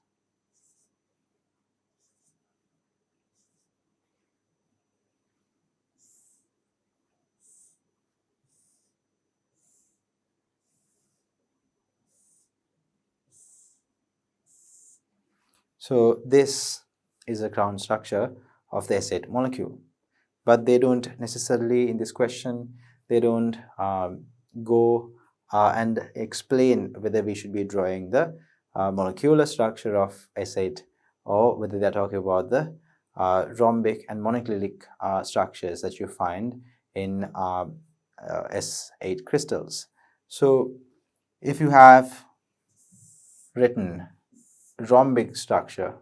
So this is a crown structure of the S8 molecule. But they don't necessarily, in this question, they don't go and explain whether we should be drawing the molecular structure of S8 or whether they're talking about the rhombic and monocyclic structures that you find in S8 crystals. So if you have written rhombic structure,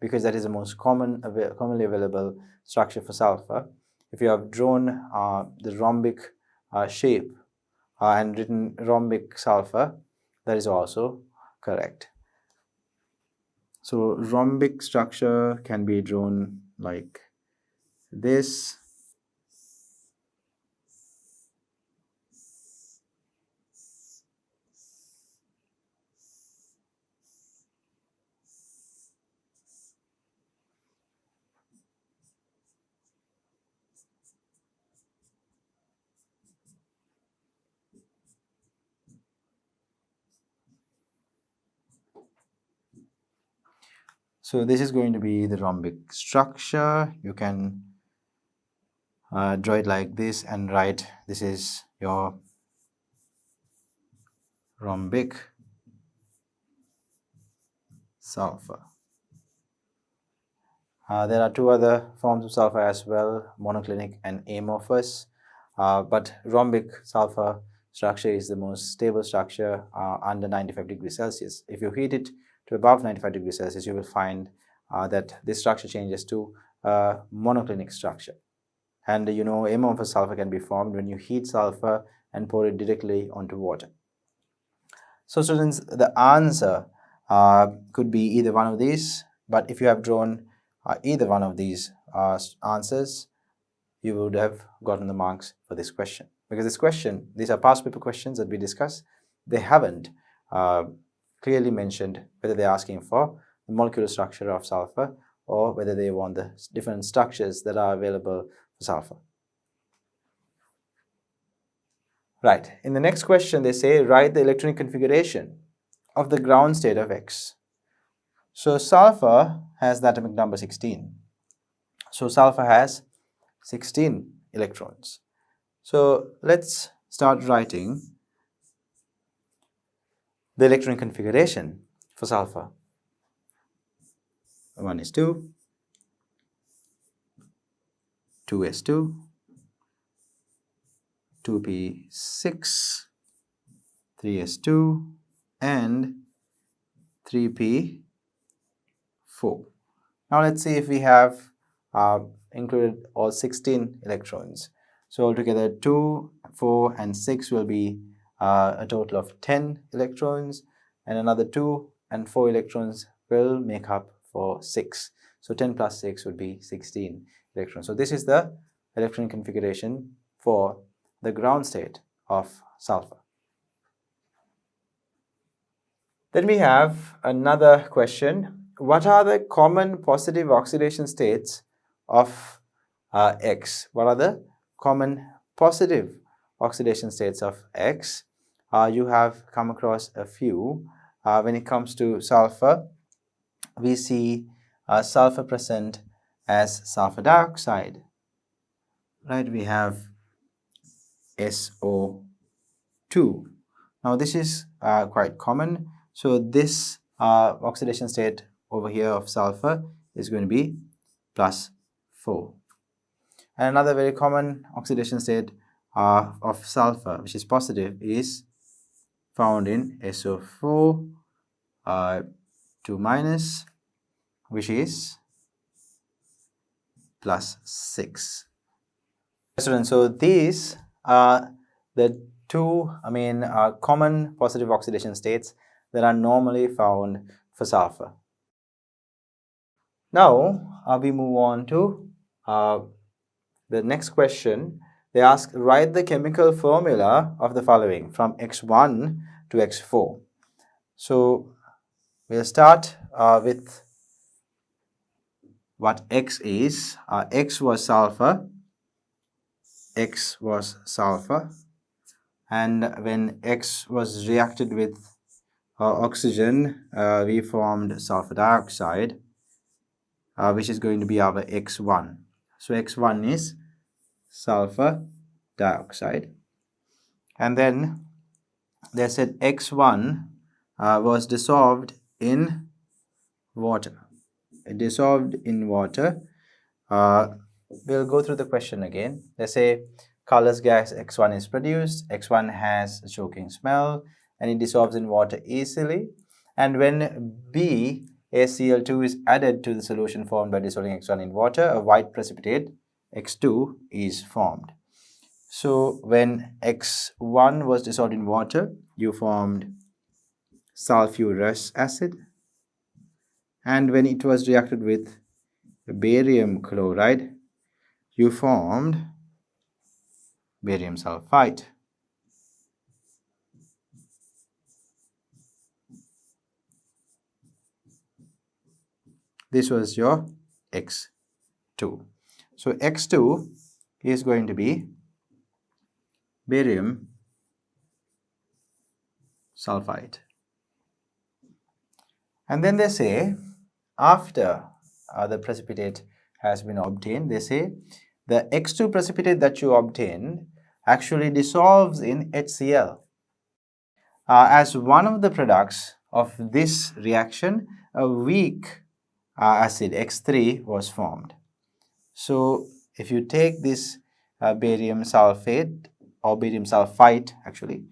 because that is the most commonly available structure for sulfur, if you have drawn the rhombic shape and written rhombic sulfur, that is also correct. So rhombic structure can be drawn like this. So this is going to be the rhombic structure. You can draw it like this and write this is your rhombic sulfur. There are two other forms of sulfur as well, monoclinic and amorphous, but rhombic sulfur structure is the most stable structure under 95 degrees Celsius. If you heat it to above 95 degrees Celsius, you will find that this structure changes to a monoclinic structure. And you know, amorphous sulfur can be formed when you heat sulfur and pour it directly onto water. So students, the answer could be either one of these, but if you have drawn either one of these answers, you would have gotten the marks for this question. Because this question, these are past paper questions that we discussed, they haven't clearly mentioned whether they're asking for the molecular structure of sulfur or whether they want the different structures that are available for sulfur. Right, in the next question they say write the electronic configuration of the ground state of X. So sulfur has the atomic number 16. So sulfur has 16 electrons. So let's start writing the electronic configuration for sulfur. 1s2, 2s2, 2p6, 3s2, and 3p4. Now let's see if we have included all 16 electrons. So altogether 2, 4 and 6 will be a total of 10 electrons, and another 2 and 4 electrons will make up for 6. So 10 plus 6 would be 16 electrons. So this is the electronic configuration for the ground state of sulfur. Then we have another question. What are the common positive oxidation states of X? What are the common positive oxidation states of X? You have come across a few. When it comes to sulfur, we see sulfur present as sulfur dioxide. Right, we have SO2. Now this is quite common. So this oxidation state over here of sulfur is going to be +4. And another very common oxidation state of sulfur, which is positive, is found in SO4 2-, which is +6. Students, so these are the two common positive oxidation states that are normally found for sulfur. Now we move on to the next question. They ask write the chemical formula of the following from X1 to X4. So we'll start with what X is. X was sulfur. X was sulfur, and when X was reacted with oxygen, we formed sulfur dioxide, which is going to be our X1. So X1 is sulfur dioxide. And then they said X1 was dissolved in water. It dissolved in water. We'll go through the question again. They say colorless gas X1 is produced. X1 has a choking smell and it dissolves in water easily. And when BaCl2 is added to the solution formed by dissolving X1 in water, a white precipitate X2 is formed. So when X1 was dissolved in water, you formed sulfurous acid. And when it was reacted with barium chloride, you formed barium sulfite. This was your X2. So X2 is going to be barium sulfite. And then they say after the precipitate has been obtained, they say the X2 precipitate that you obtain actually dissolves in HCl. As one of the products of this reaction, a weak acid X3 was formed. So if you take this barium sulfate or barium sulfite actually,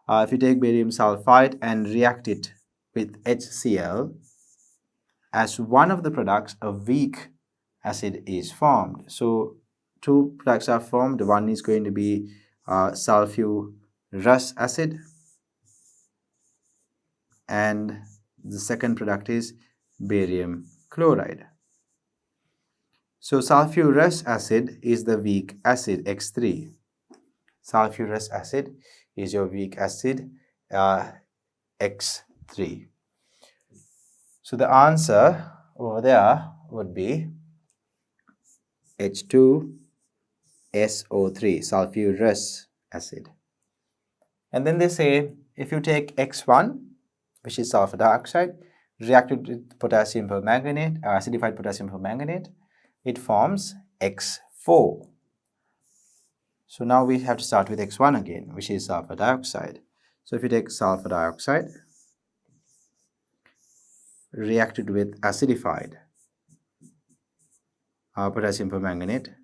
if you take barium sulfite and react it with HCl, as one of the products, a weak acid is formed. So two products are formed. One is going to be sulfurous acid, and the second product is barium chloride. So sulfurous acid is the weak acid X3. Sulfurous acid is your weak acid X3. So the answer over there would be H2SO3, sulfurous acid. And then they say if you take X1, which is sulfur dioxide, react it with potassium permanganate, acidified potassium permanganate, it forms X4. So now we have to start with X1 again, which is sulfur dioxide. So if you take sulfur dioxide, react it with acidified potassium permanganate,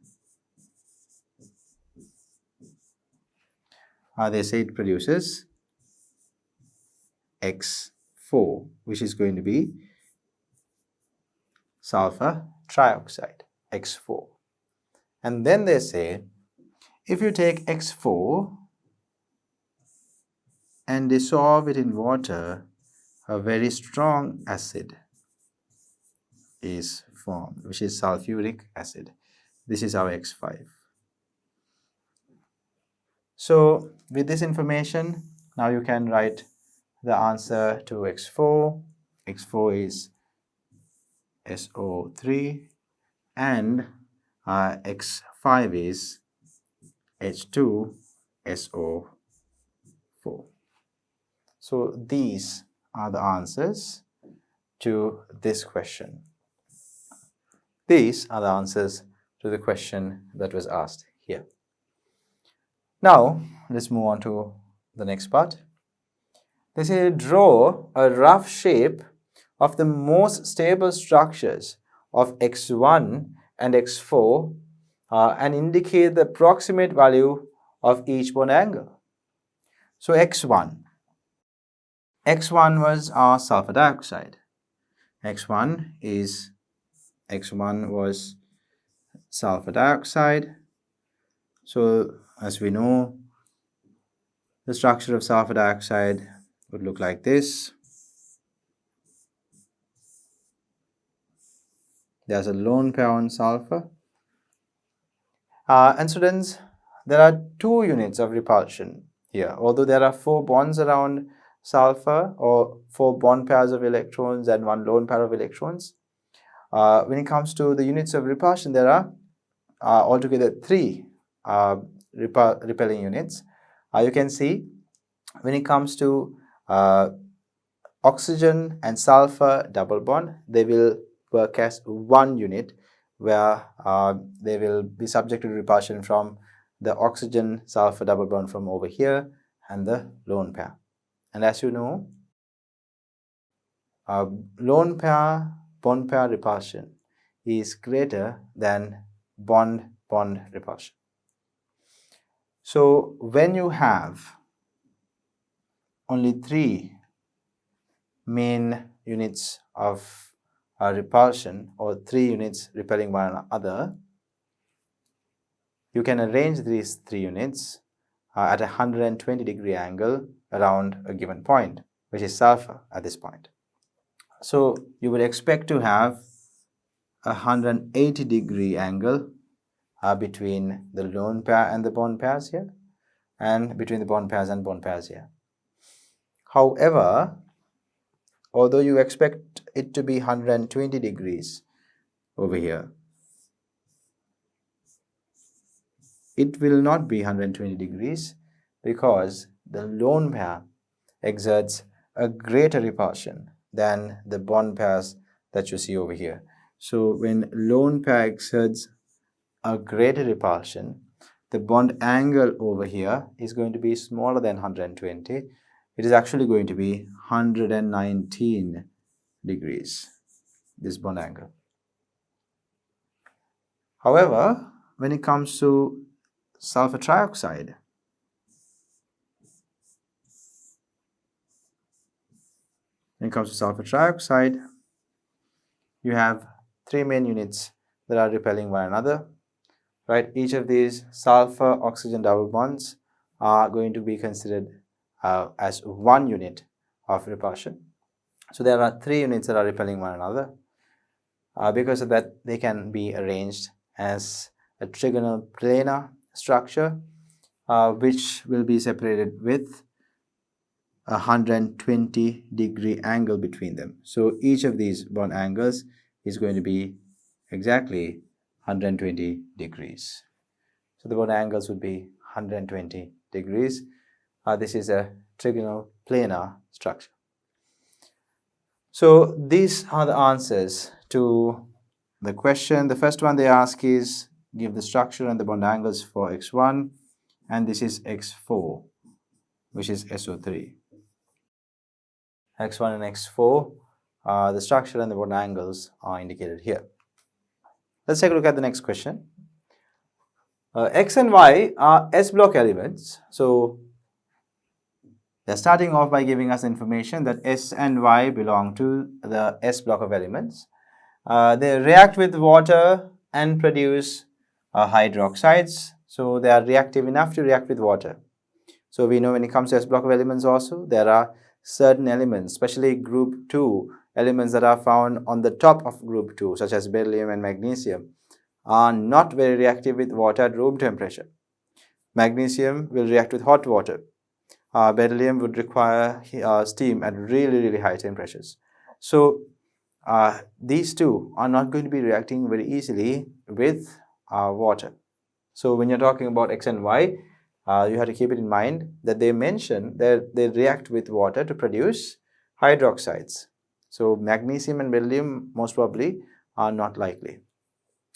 they say it produces X4, which is going to be sulfur trioxide, X4. And then they say if you take X4 and dissolve it in water, a very strong acid is formed, which is sulfuric acid. This is our X5. So with this information, now you can write the answer to X4. X4 is SO3 and X5 is H2SO4. So these are the answers to this question. These are the answers to the question that was asked here. Now, let's move on to the next part. They say draw a rough shape of the most stable structures of X1 and X4 and indicate the approximate value of each bond angle. So X1 was our sulfur dioxide. X1 was sulfur dioxide. So as we know, the structure of sulfur dioxide would look like this. There's a lone pair on sulfur. And students, there are 2 units of repulsion here. Although there are 4 bonds around sulfur, or 4 bond pairs of electrons and 1 lone pair of electrons, when it comes to the units of repulsion, there are altogether 3 repelling units. You can see when it comes to oxygen and sulfur double bond, they will work as 1 unit, where they will be subject to repulsion from the oxygen sulfur double bond from over here and the lone pair. And as you know, lone pair bond pair repulsion is greater than bond-bond repulsion. So when you have only 3 main units of repulsion, or 3 units repelling one another, you can arrange these 3 units at a 120-degree angle around a given point, which is sulfur at this point. So you would expect to have a 180-degree angle between the lone pair and the bond pairs here, and between the bond pairs and bond pairs here. However, although you expect it to be 120 degrees over here, it will not be 120 degrees because the lone pair exerts a greater repulsion than the bond pairs that you see over here. So when lone pair exerts a greater repulsion, the bond angle over here is going to be smaller than 120, it is actually going to be 119 degrees, this bond angle. However, when it comes to sulfur trioxide, you have three main units that are repelling one another, right? Each of these sulfur oxygen double bonds are going to be considered as one unit of repulsion. So there are three units that are repelling one another. Because of that, they can be arranged as a trigonal planar structure, which will be separated with a 120-degree angle between them. So each of these bond angles is going to be exactly 120 degrees. So the bond angles would be 120 degrees. This is a trigonal planar structure. So these are the answers to the question. The first one they ask is give the structure and the bond angles for X1, and this is X4, which is SO3. X1 and X4, the structure and the bond angles are indicated here. Let's take a look at the next question. X and Y are S block elements. So they're starting off by giving us information that S and Y belong to the S block of elements. They react with water and produce hydroxides. So they are reactive enough to react with water. So we know when it comes to S block of elements also, there are certain elements, especially group 2 elements that are found on the top of group 2, such as beryllium and magnesium, are not very reactive with water at room temperature. Magnesium will react with hot water. Beryllium would require steam at really high temperatures. So these two are not going to be reacting very easily with water. So when you're talking about X and Y, you have to keep it in mind that they mention that they react with water to produce hydroxides. So magnesium and beryllium most probably are not likely.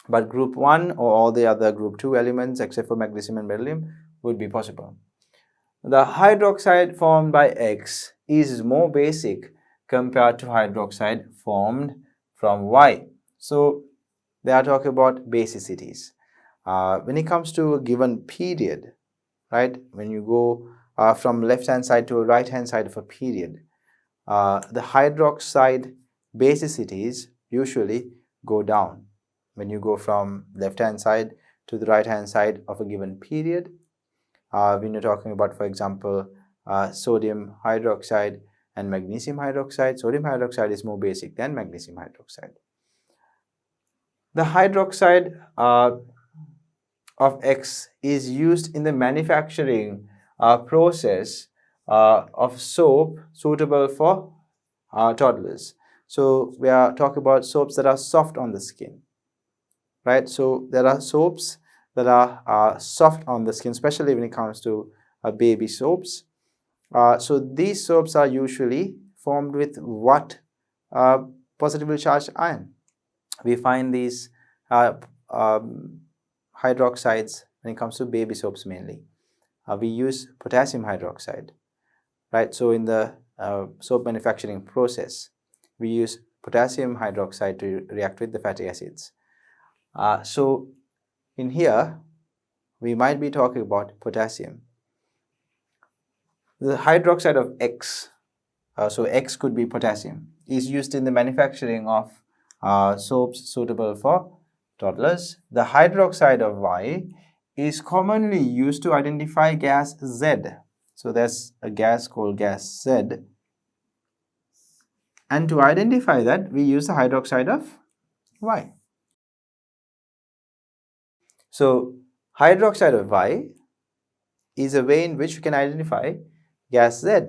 But group 1 or all the other group 2 elements except for magnesium and beryllium would be possible. The hydroxide formed by X is more basic compared to hydroxide formed from Y. So they are talking about basicities. When it comes to a given period, right, when you go from left hand side to a right hand side of a period, the hydroxide basicities usually go down. When you go from left hand side to the right hand side of a given period, when you're talking about, for example, sodium hydroxide and magnesium hydroxide, sodium hydroxide is more basic than magnesium hydroxide. The hydroxide of X is used in the manufacturing process of soap suitable for toddlers. So we are talking about soaps that are soft on the skin, right? So there are soaps that are soft on the skin, especially when it comes to baby soaps. So these soaps are usually formed with what positively charged ion? We find these hydroxides when it comes to baby soaps mainly. We use potassium hydroxide, right? So in the soap manufacturing process, we use potassium hydroxide to react with the fatty acids. So in here, we might be talking about potassium. The hydroxide of X, so X could be potassium, is used in the manufacturing of soaps suitable for toddlers. The hydroxide of Y is commonly used to identify gas Z. So there's a gas called gas Z. And to identify that, we use the hydroxide of Y. So hydroxide of Y is a way in which we can identify gas Z.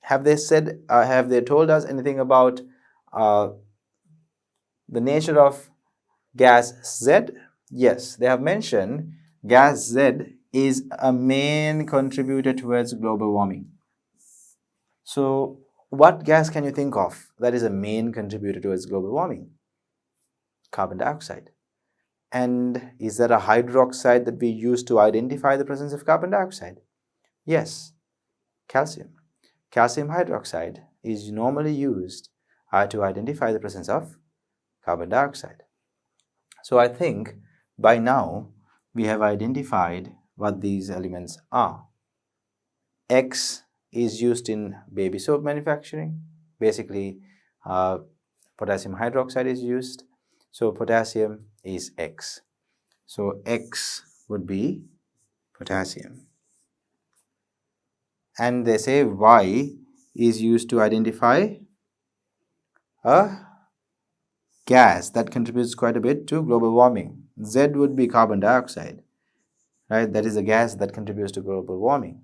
Have they told us anything about the nature of gas Z? Yes, they have mentioned gas Z is a main contributor towards global warming. So what gas can you think of that is a main contributor towards global warming? Carbon dioxide. And is there a hydroxide that we use to identify the presence of carbon dioxide? Yes, calcium. calcium hydroxide is normally used to identify the presence of carbon dioxide. So I think by now we have identified what these elements are. X is used in baby soap manufacturing. Basically, potassium hydroxide is used. So potassium is X. So X would be potassium. And they say Y is used to identify a gas that contributes quite a bit to global warming. Z would be carbon dioxide, right? That is a gas that contributes to global warming.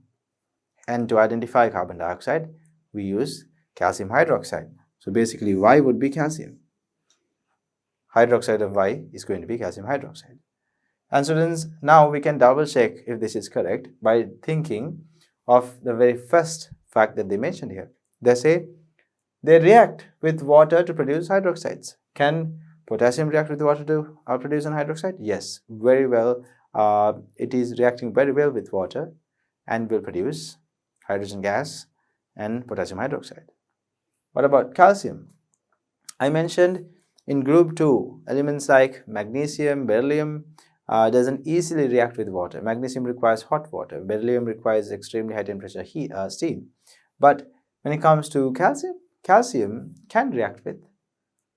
And to identify carbon dioxide, we use calcium hydroxide. So basically, Y would be calcium. Hydroxide of Y is going to be calcium hydroxide. And students, now we can double check if this is correct by thinking of the very first fact that they mentioned here. They say they react with water to produce hydroxides. Can potassium react with water to produce an hydroxide? Yes, very well. It is reacting very well with water and will produce hydrogen gas and potassium hydroxide. What about calcium? I mentioned in group 2, elements like magnesium, beryllium doesn't easily react with water. Magnesium requires hot water. Beryllium requires extremely high temperature steam. But when it comes to calcium, calcium can react with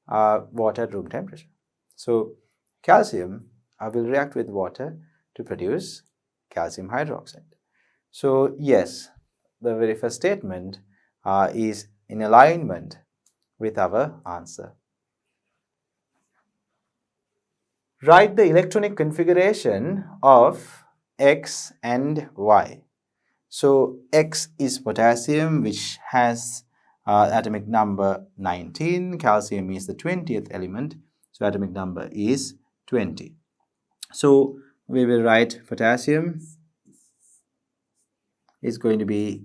water at room temperature. So calcium will react with water to produce calcium hydroxide. So yes, the very first statement is in alignment with our answer. Write the electronic configuration of X and Y. So X is potassium, which has atomic number 19. Calcium is the 20th element, so atomic number is 20. So we will write potassium is going to be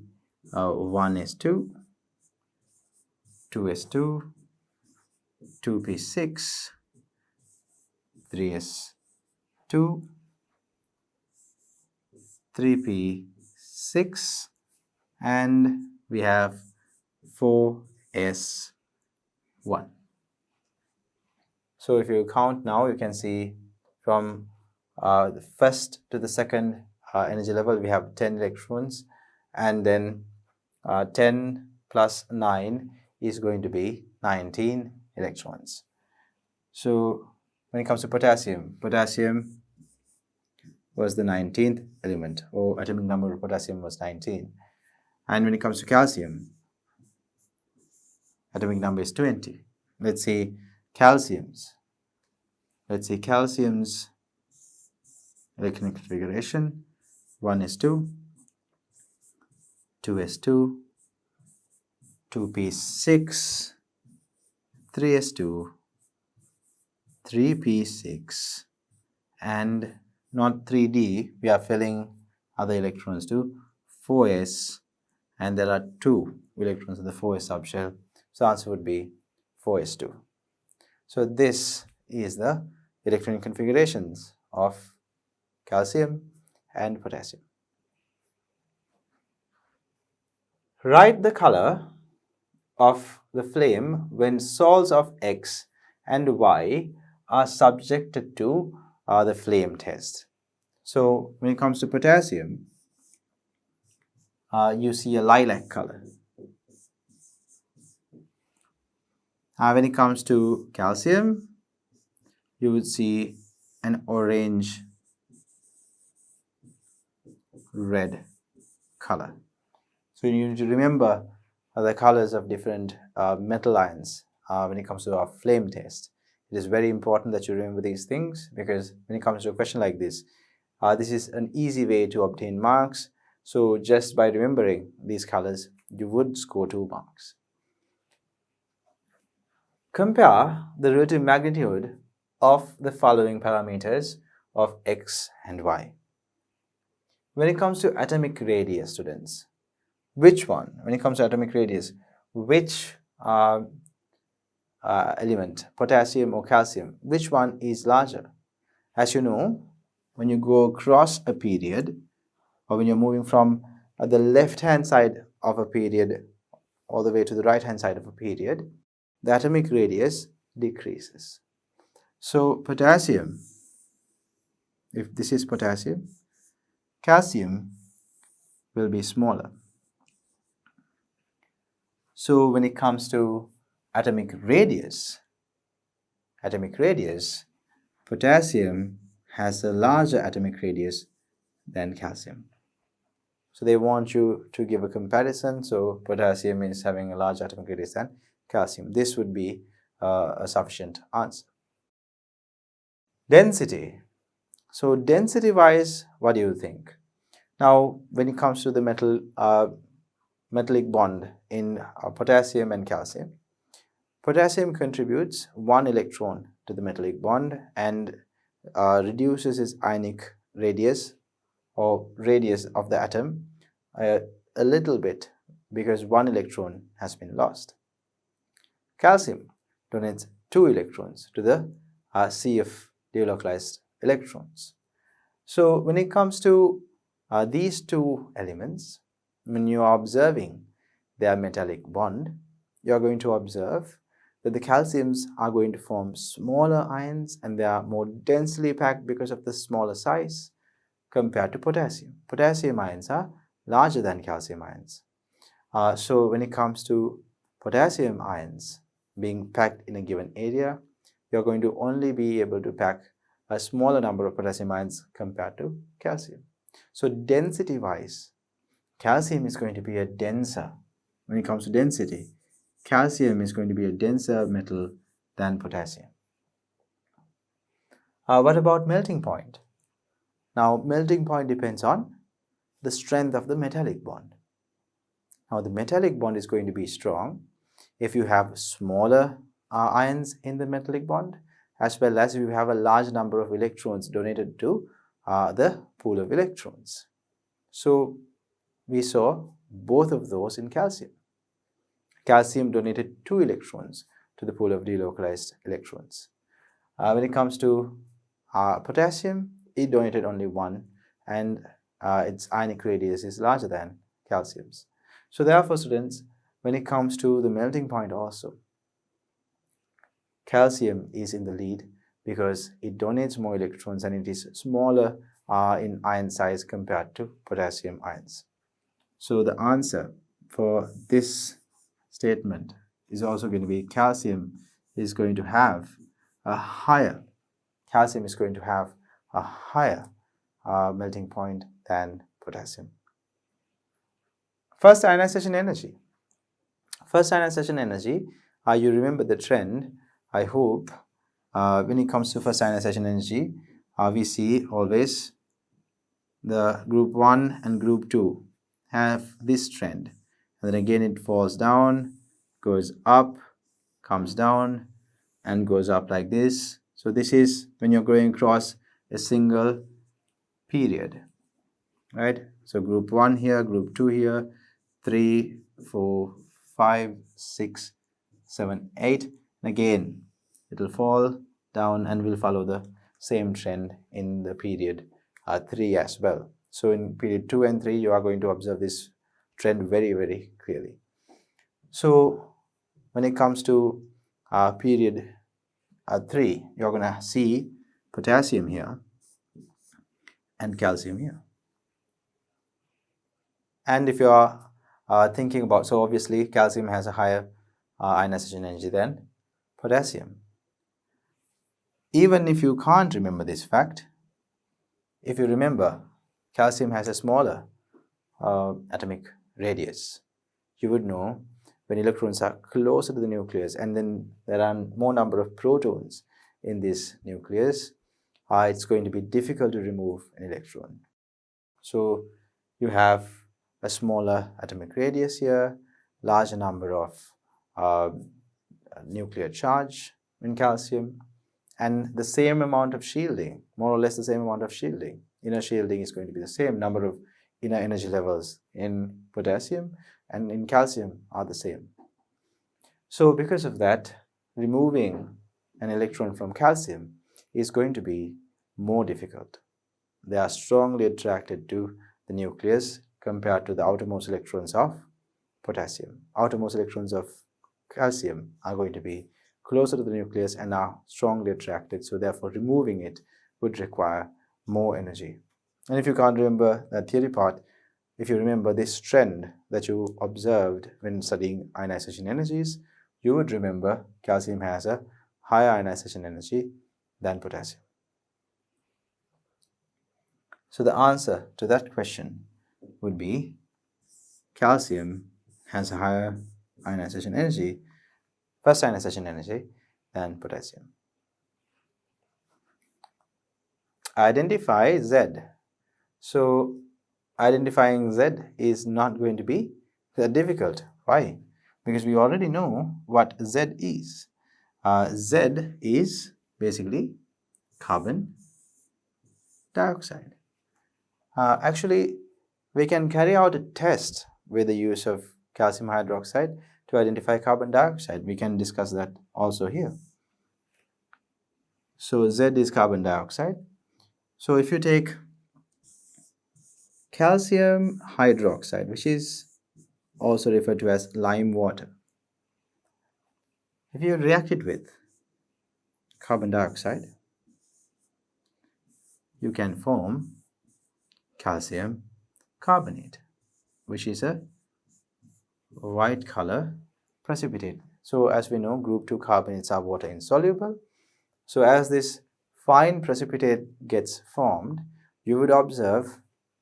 1s2, 2s2, 2p6, 3s2, 3p6, and we have 4s1. So if you count now, you can see from the first to the second energy level, we have 10 electrons, and then 10 plus 9 is going to be 19 electrons. So when it comes to potassium, potassium was the 19th element, or atomic number of potassium was 19. And when it comes to calcium, atomic number is 20. Let's say calcium's electronic configuration: 1s2, 2s2, 2p6, 3s2, 3p6, and not 3d, we are filling other electrons to 4s, and there are 2 electrons in the 4s subshell, so answer would be 4s2. So this is the electronic configurations of calcium and potassium. Write the color of the flame when salts of X and Y are subjected to the flame test. So when it comes to potassium, you see a lilac color. When it comes to calcium, you would see an orange red color. So you need to remember the colors of different metal ions when it comes to our flame test. It is very important that you remember these things, because when it comes to a question like this is an easy way to obtain marks. So just by remembering these colors, you would score 2 marks. Compare the relative magnitude of the following parameters of X and Y. When it comes to atomic radius, students, which one, when it comes to atomic radius, which element, potassium or calcium, which one is larger? As you know, when you go across a period, or when you're moving from the left hand side of a period all the way to the right hand side of a period, the atomic radius decreases. So potassium, if this is potassium, calcium will be smaller. So when it comes to atomic radius, potassium has a larger atomic radius than calcium. So they want you to give a comparison. So potassium is having a large atomic radius than calcium. This would be a sufficient answer. Density. So density wise, what do you think? Now when it comes to the metallic bond in potassium and calcium, potassium contributes 1 electron to the metallic bond and reduces its ionic radius or radius of the atom a little bit because 1 electron has been lost. Calcium donates 2 electrons to the sea of delocalized electrons. So when it comes to these two elements, when you are observing their metallic bond, you are going to observe that the calciums are going to form smaller ions and they are more densely packed because of the smaller size compared to potassium. Potassium ions are larger than calcium ions. So when it comes to potassium ions being packed in a given area, you're going to only be able to pack a smaller number of potassium ions compared to calcium. So density wise, calcium is going to be a denser, when it comes to density, calcium is going to be a denser metal than potassium. What about melting point? Now melting point depends on the strength of the metallic bond. Now the metallic bond is going to be strong if you have smaller ions in the metallic bond, as well as you have a large number of electrons donated to the pool of electrons. So we saw both of those in calcium. Calcium donated 2 electrons to the pool of delocalized electrons. When it comes to potassium, it donated only 1 and its ionic radius is larger than calcium's. So therefore students, when it comes to the melting point also, calcium is in the lead because it donates more electrons and it is smaller in ion size compared to potassium ions. So the answer for this statement is also going to be calcium is going to have a higher melting point than potassium. First ionization energy. You remember the trend, I hope. When it comes to first ionization energy, we see always the group 1 and group 2 have this trend. And then again it falls down, goes up, comes down, and goes up like this. So this is when you're going across a single period, right? So group 1 here, group 2 here, 3, 4, 5, 6, 7, 8. And again, it will fall down and will follow the same trend in the period 3 as well. So in period 2 and 3, you are going to observe this trend very, very clearly. So when it comes to period 3, you're going to see potassium here and calcium here. And if you are thinking about, so obviously calcium has a higher ionization energy than potassium. Even if you can't remember this fact, if you remember calcium has a smaller atomic radius, you would know when electrons are closer to the nucleus and then there are more number of protons in this nucleus, it's going to be difficult to remove an electron. So you have a smaller atomic radius here, larger number of nuclear charge in calcium, and the same amount of shielding, more or less the same amount of shielding. Inner shielding is going to be the same number of inner energy levels in potassium and in calcium are the same. So because of that, removing an electron from calcium is going to be more difficult. They are strongly attracted to the nucleus compared to the outermost electrons of potassium. Outermost electrons of calcium are going to be closer to the nucleus and are strongly attracted, so therefore removing it would require more energy. And if you can't remember that theory part, if you remember this trend that you observed when studying ionization energies, you would remember calcium has a higher ionization energy than potassium. So the answer to that question would be calcium has a higher ionization energy, first ionization energy, than potassium. Identify Z. So identifying Z is not going to be that difficult. Why? Because we already know what Z is. Z is basically carbon dioxide. Actually, we can carry out a test with the use of calcium hydroxide to identify carbon dioxide. We can discuss that also here. So Z is carbon dioxide. So if you take calcium hydroxide, which is also referred to as lime water, if you react it with carbon dioxide, you can form calcium carbonate, which is a white color precipitate. So as we know, group 2 carbonates are water insoluble. So as this fine precipitate gets formed, you would observe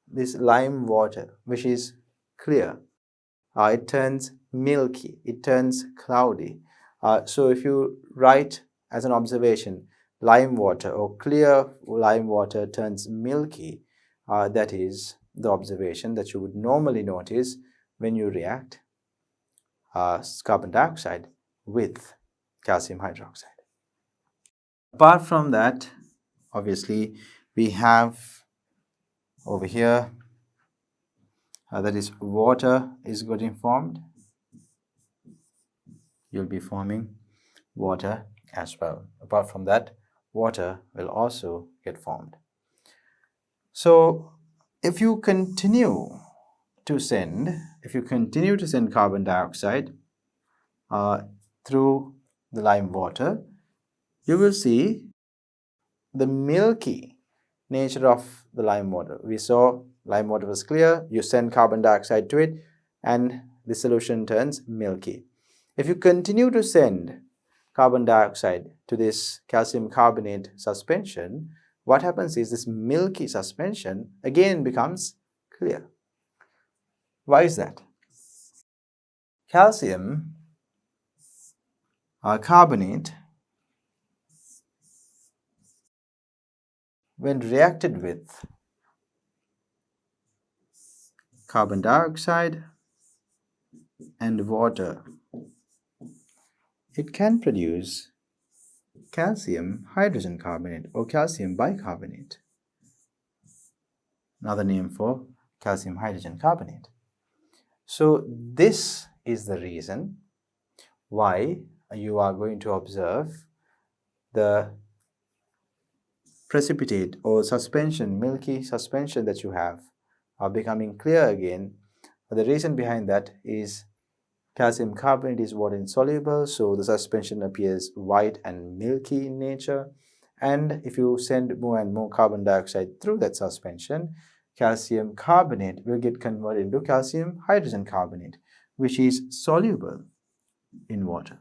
this lime water, which is clear. It turns milky, it turns cloudy. So if you write as an observation, lime water or clear lime water turns milky, that is the observation that you would normally notice when you react carbon dioxide with calcium hydroxide. Apart from that, obviously, we have over here that is water is getting formed. You'll be forming water as well. Apart from that, water will also get formed. So if you continue to send carbon dioxide through the lime water, you will see the milky nature of the lime water. We saw lime water was clear, you send carbon dioxide to it, and the solution turns milky. If you continue to send carbon dioxide to this calcium carbonate suspension, what happens is this milky suspension again becomes clear. Why is that? Calcium carbonate, when reacted with carbon dioxide and water, it can produce calcium hydrogen carbonate or calcium bicarbonate, another name for calcium hydrogen carbonate. So this is the reason why you are going to observe the precipitate or suspension, milky suspension that you have are becoming clear again. The reason behind that is calcium carbonate is water insoluble, so the suspension appears white and milky in nature. And if you send more and more carbon dioxide through that suspension, calcium carbonate will get converted into calcium hydrogen carbonate, which is soluble in water.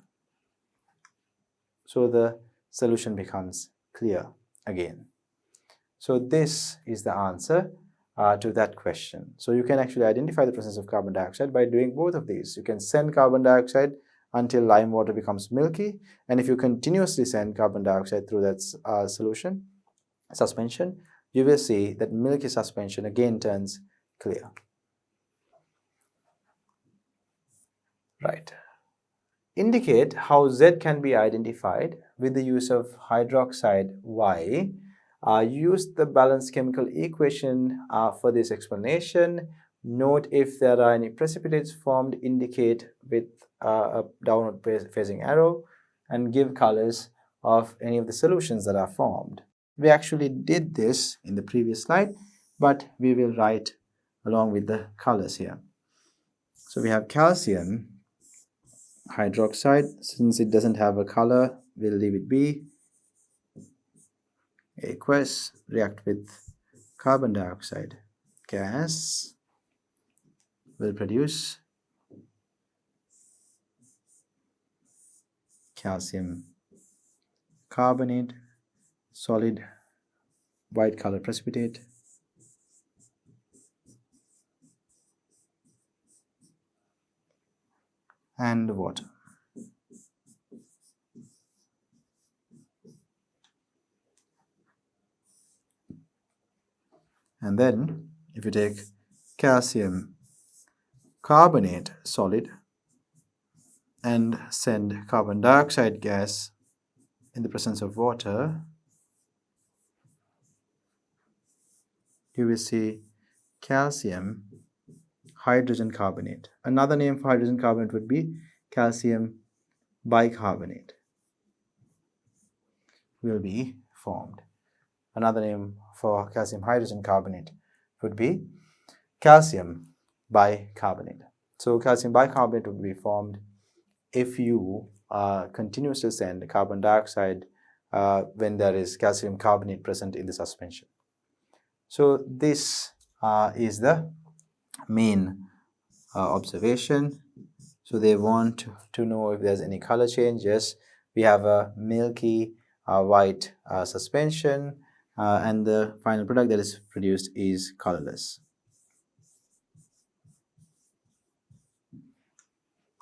So the solution becomes clear again. So this is the answer to that question. So you can actually identify the presence of carbon dioxide by doing both of these. You can send carbon dioxide until lime water becomes milky, and if you continuously send carbon dioxide through that suspension, you will see that milky suspension again turns clear. Right. Indicate how Z can be identified with the use of hydroxide Y. Use the balanced chemical equation for this explanation. Note if there are any precipitates formed, indicate with a downward facing arrow, and give colors of any of the solutions that are formed. We actually did this in the previous slide, but we will write along with the colors here. So we have calcium hydroxide. Since it doesn't have a color, we'll leave it be. Aqueous, react with carbon dioxide gas, will produce calcium carbonate, solid white color precipitate, and water. And then if you take calcium carbonate solid and send carbon dioxide gas in the presence of water, you will see calcium hydrogen carbonate. Another name for hydrogen carbonate would be calcium bicarbonate will be formed. Another name for calcium hydrogen carbonate would be calcium bicarbonate. So calcium bicarbonate would be formed if you continuously send carbon dioxide when there is calcium carbonate present in the suspension. So this is the main observation. So they want to know if there's any color changes. We have a milky white suspension, and the final product that is produced is colorless.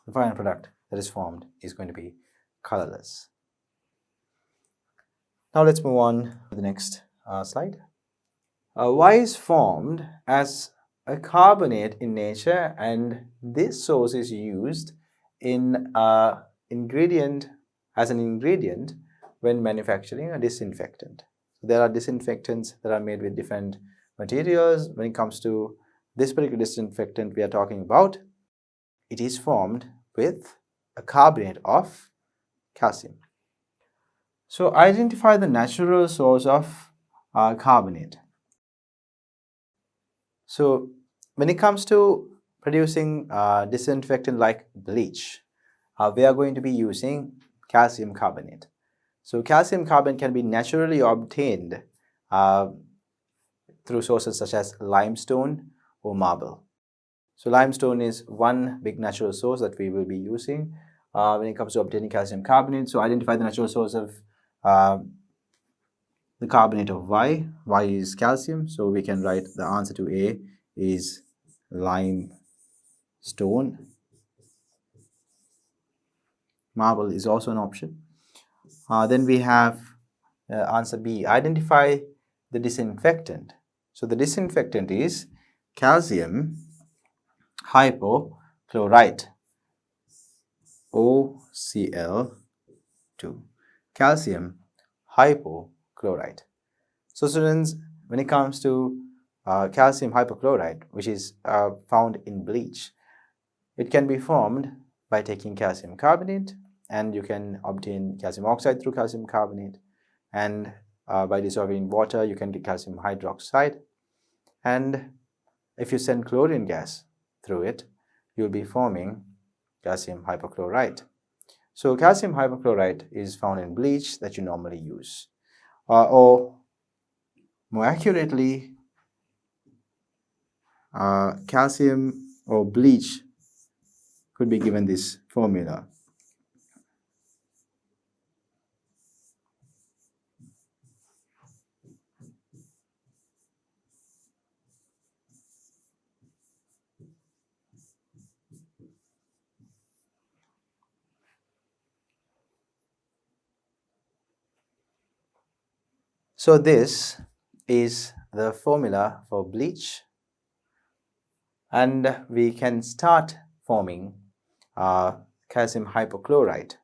The final product that is formed is going to be colorless. Now let's move on to the next slide. Y is formed as a carbonate in nature, and this source is used in ingredient as an ingredient when manufacturing a disinfectant. There are disinfectants that are made with different materials. When it comes to this particular disinfectant we are talking about, it is formed with a carbonate of calcium. So identify the natural source of carbonate. So when it comes to producing disinfectant like bleach, we are going to be using calcium carbonate. So calcium carbonate can be naturally obtained through sources such as limestone or marble. So limestone is one big natural source that we will be using when it comes to obtaining calcium carbonate. So identify the natural source of the carbonate of Y. Y is calcium, so we can write the answer to A is limestone. Marble is also an option. Then we have answer B. Identify the disinfectant. So the disinfectant is calcium hypochlorite, OCl2. Calcium hypochlorite. So students, when it comes to calcium hypochlorite, which is found in bleach, it can be formed by taking calcium carbonate, and you can obtain calcium oxide through calcium carbonate, and by dissolving water you can get calcium hydroxide, and if you send chlorine gas through it, you'll be forming calcium hypochlorite. So calcium hypochlorite is found in bleach that you normally use, or more accurately, calcium or bleach could be given this formula. So this is the formula for bleach, and we can start forming calcium hypochlorite,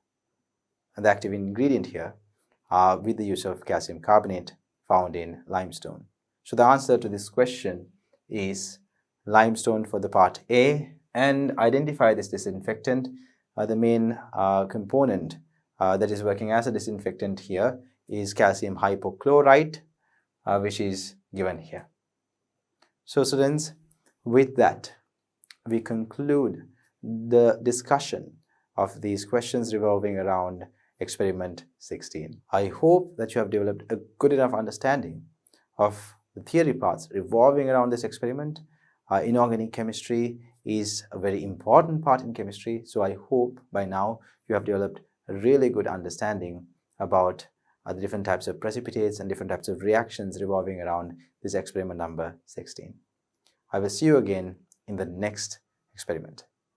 the active ingredient here, with the use of calcium carbonate found in limestone. So the answer to this question is limestone for the part A, and identify this disinfectant. The main component that is working as a disinfectant here is calcium hypochlorite, which is given here. So students, with that we conclude the discussion of these questions revolving around experiment 16. I hope that you have developed a good enough understanding of the theory parts revolving around this experiment. Inorganic chemistry is a very important part in chemistry, so I hope by now you have developed a really good understanding about the different types of precipitates and different types of reactions revolving around this experiment number 16. I will see you again in the next experiment.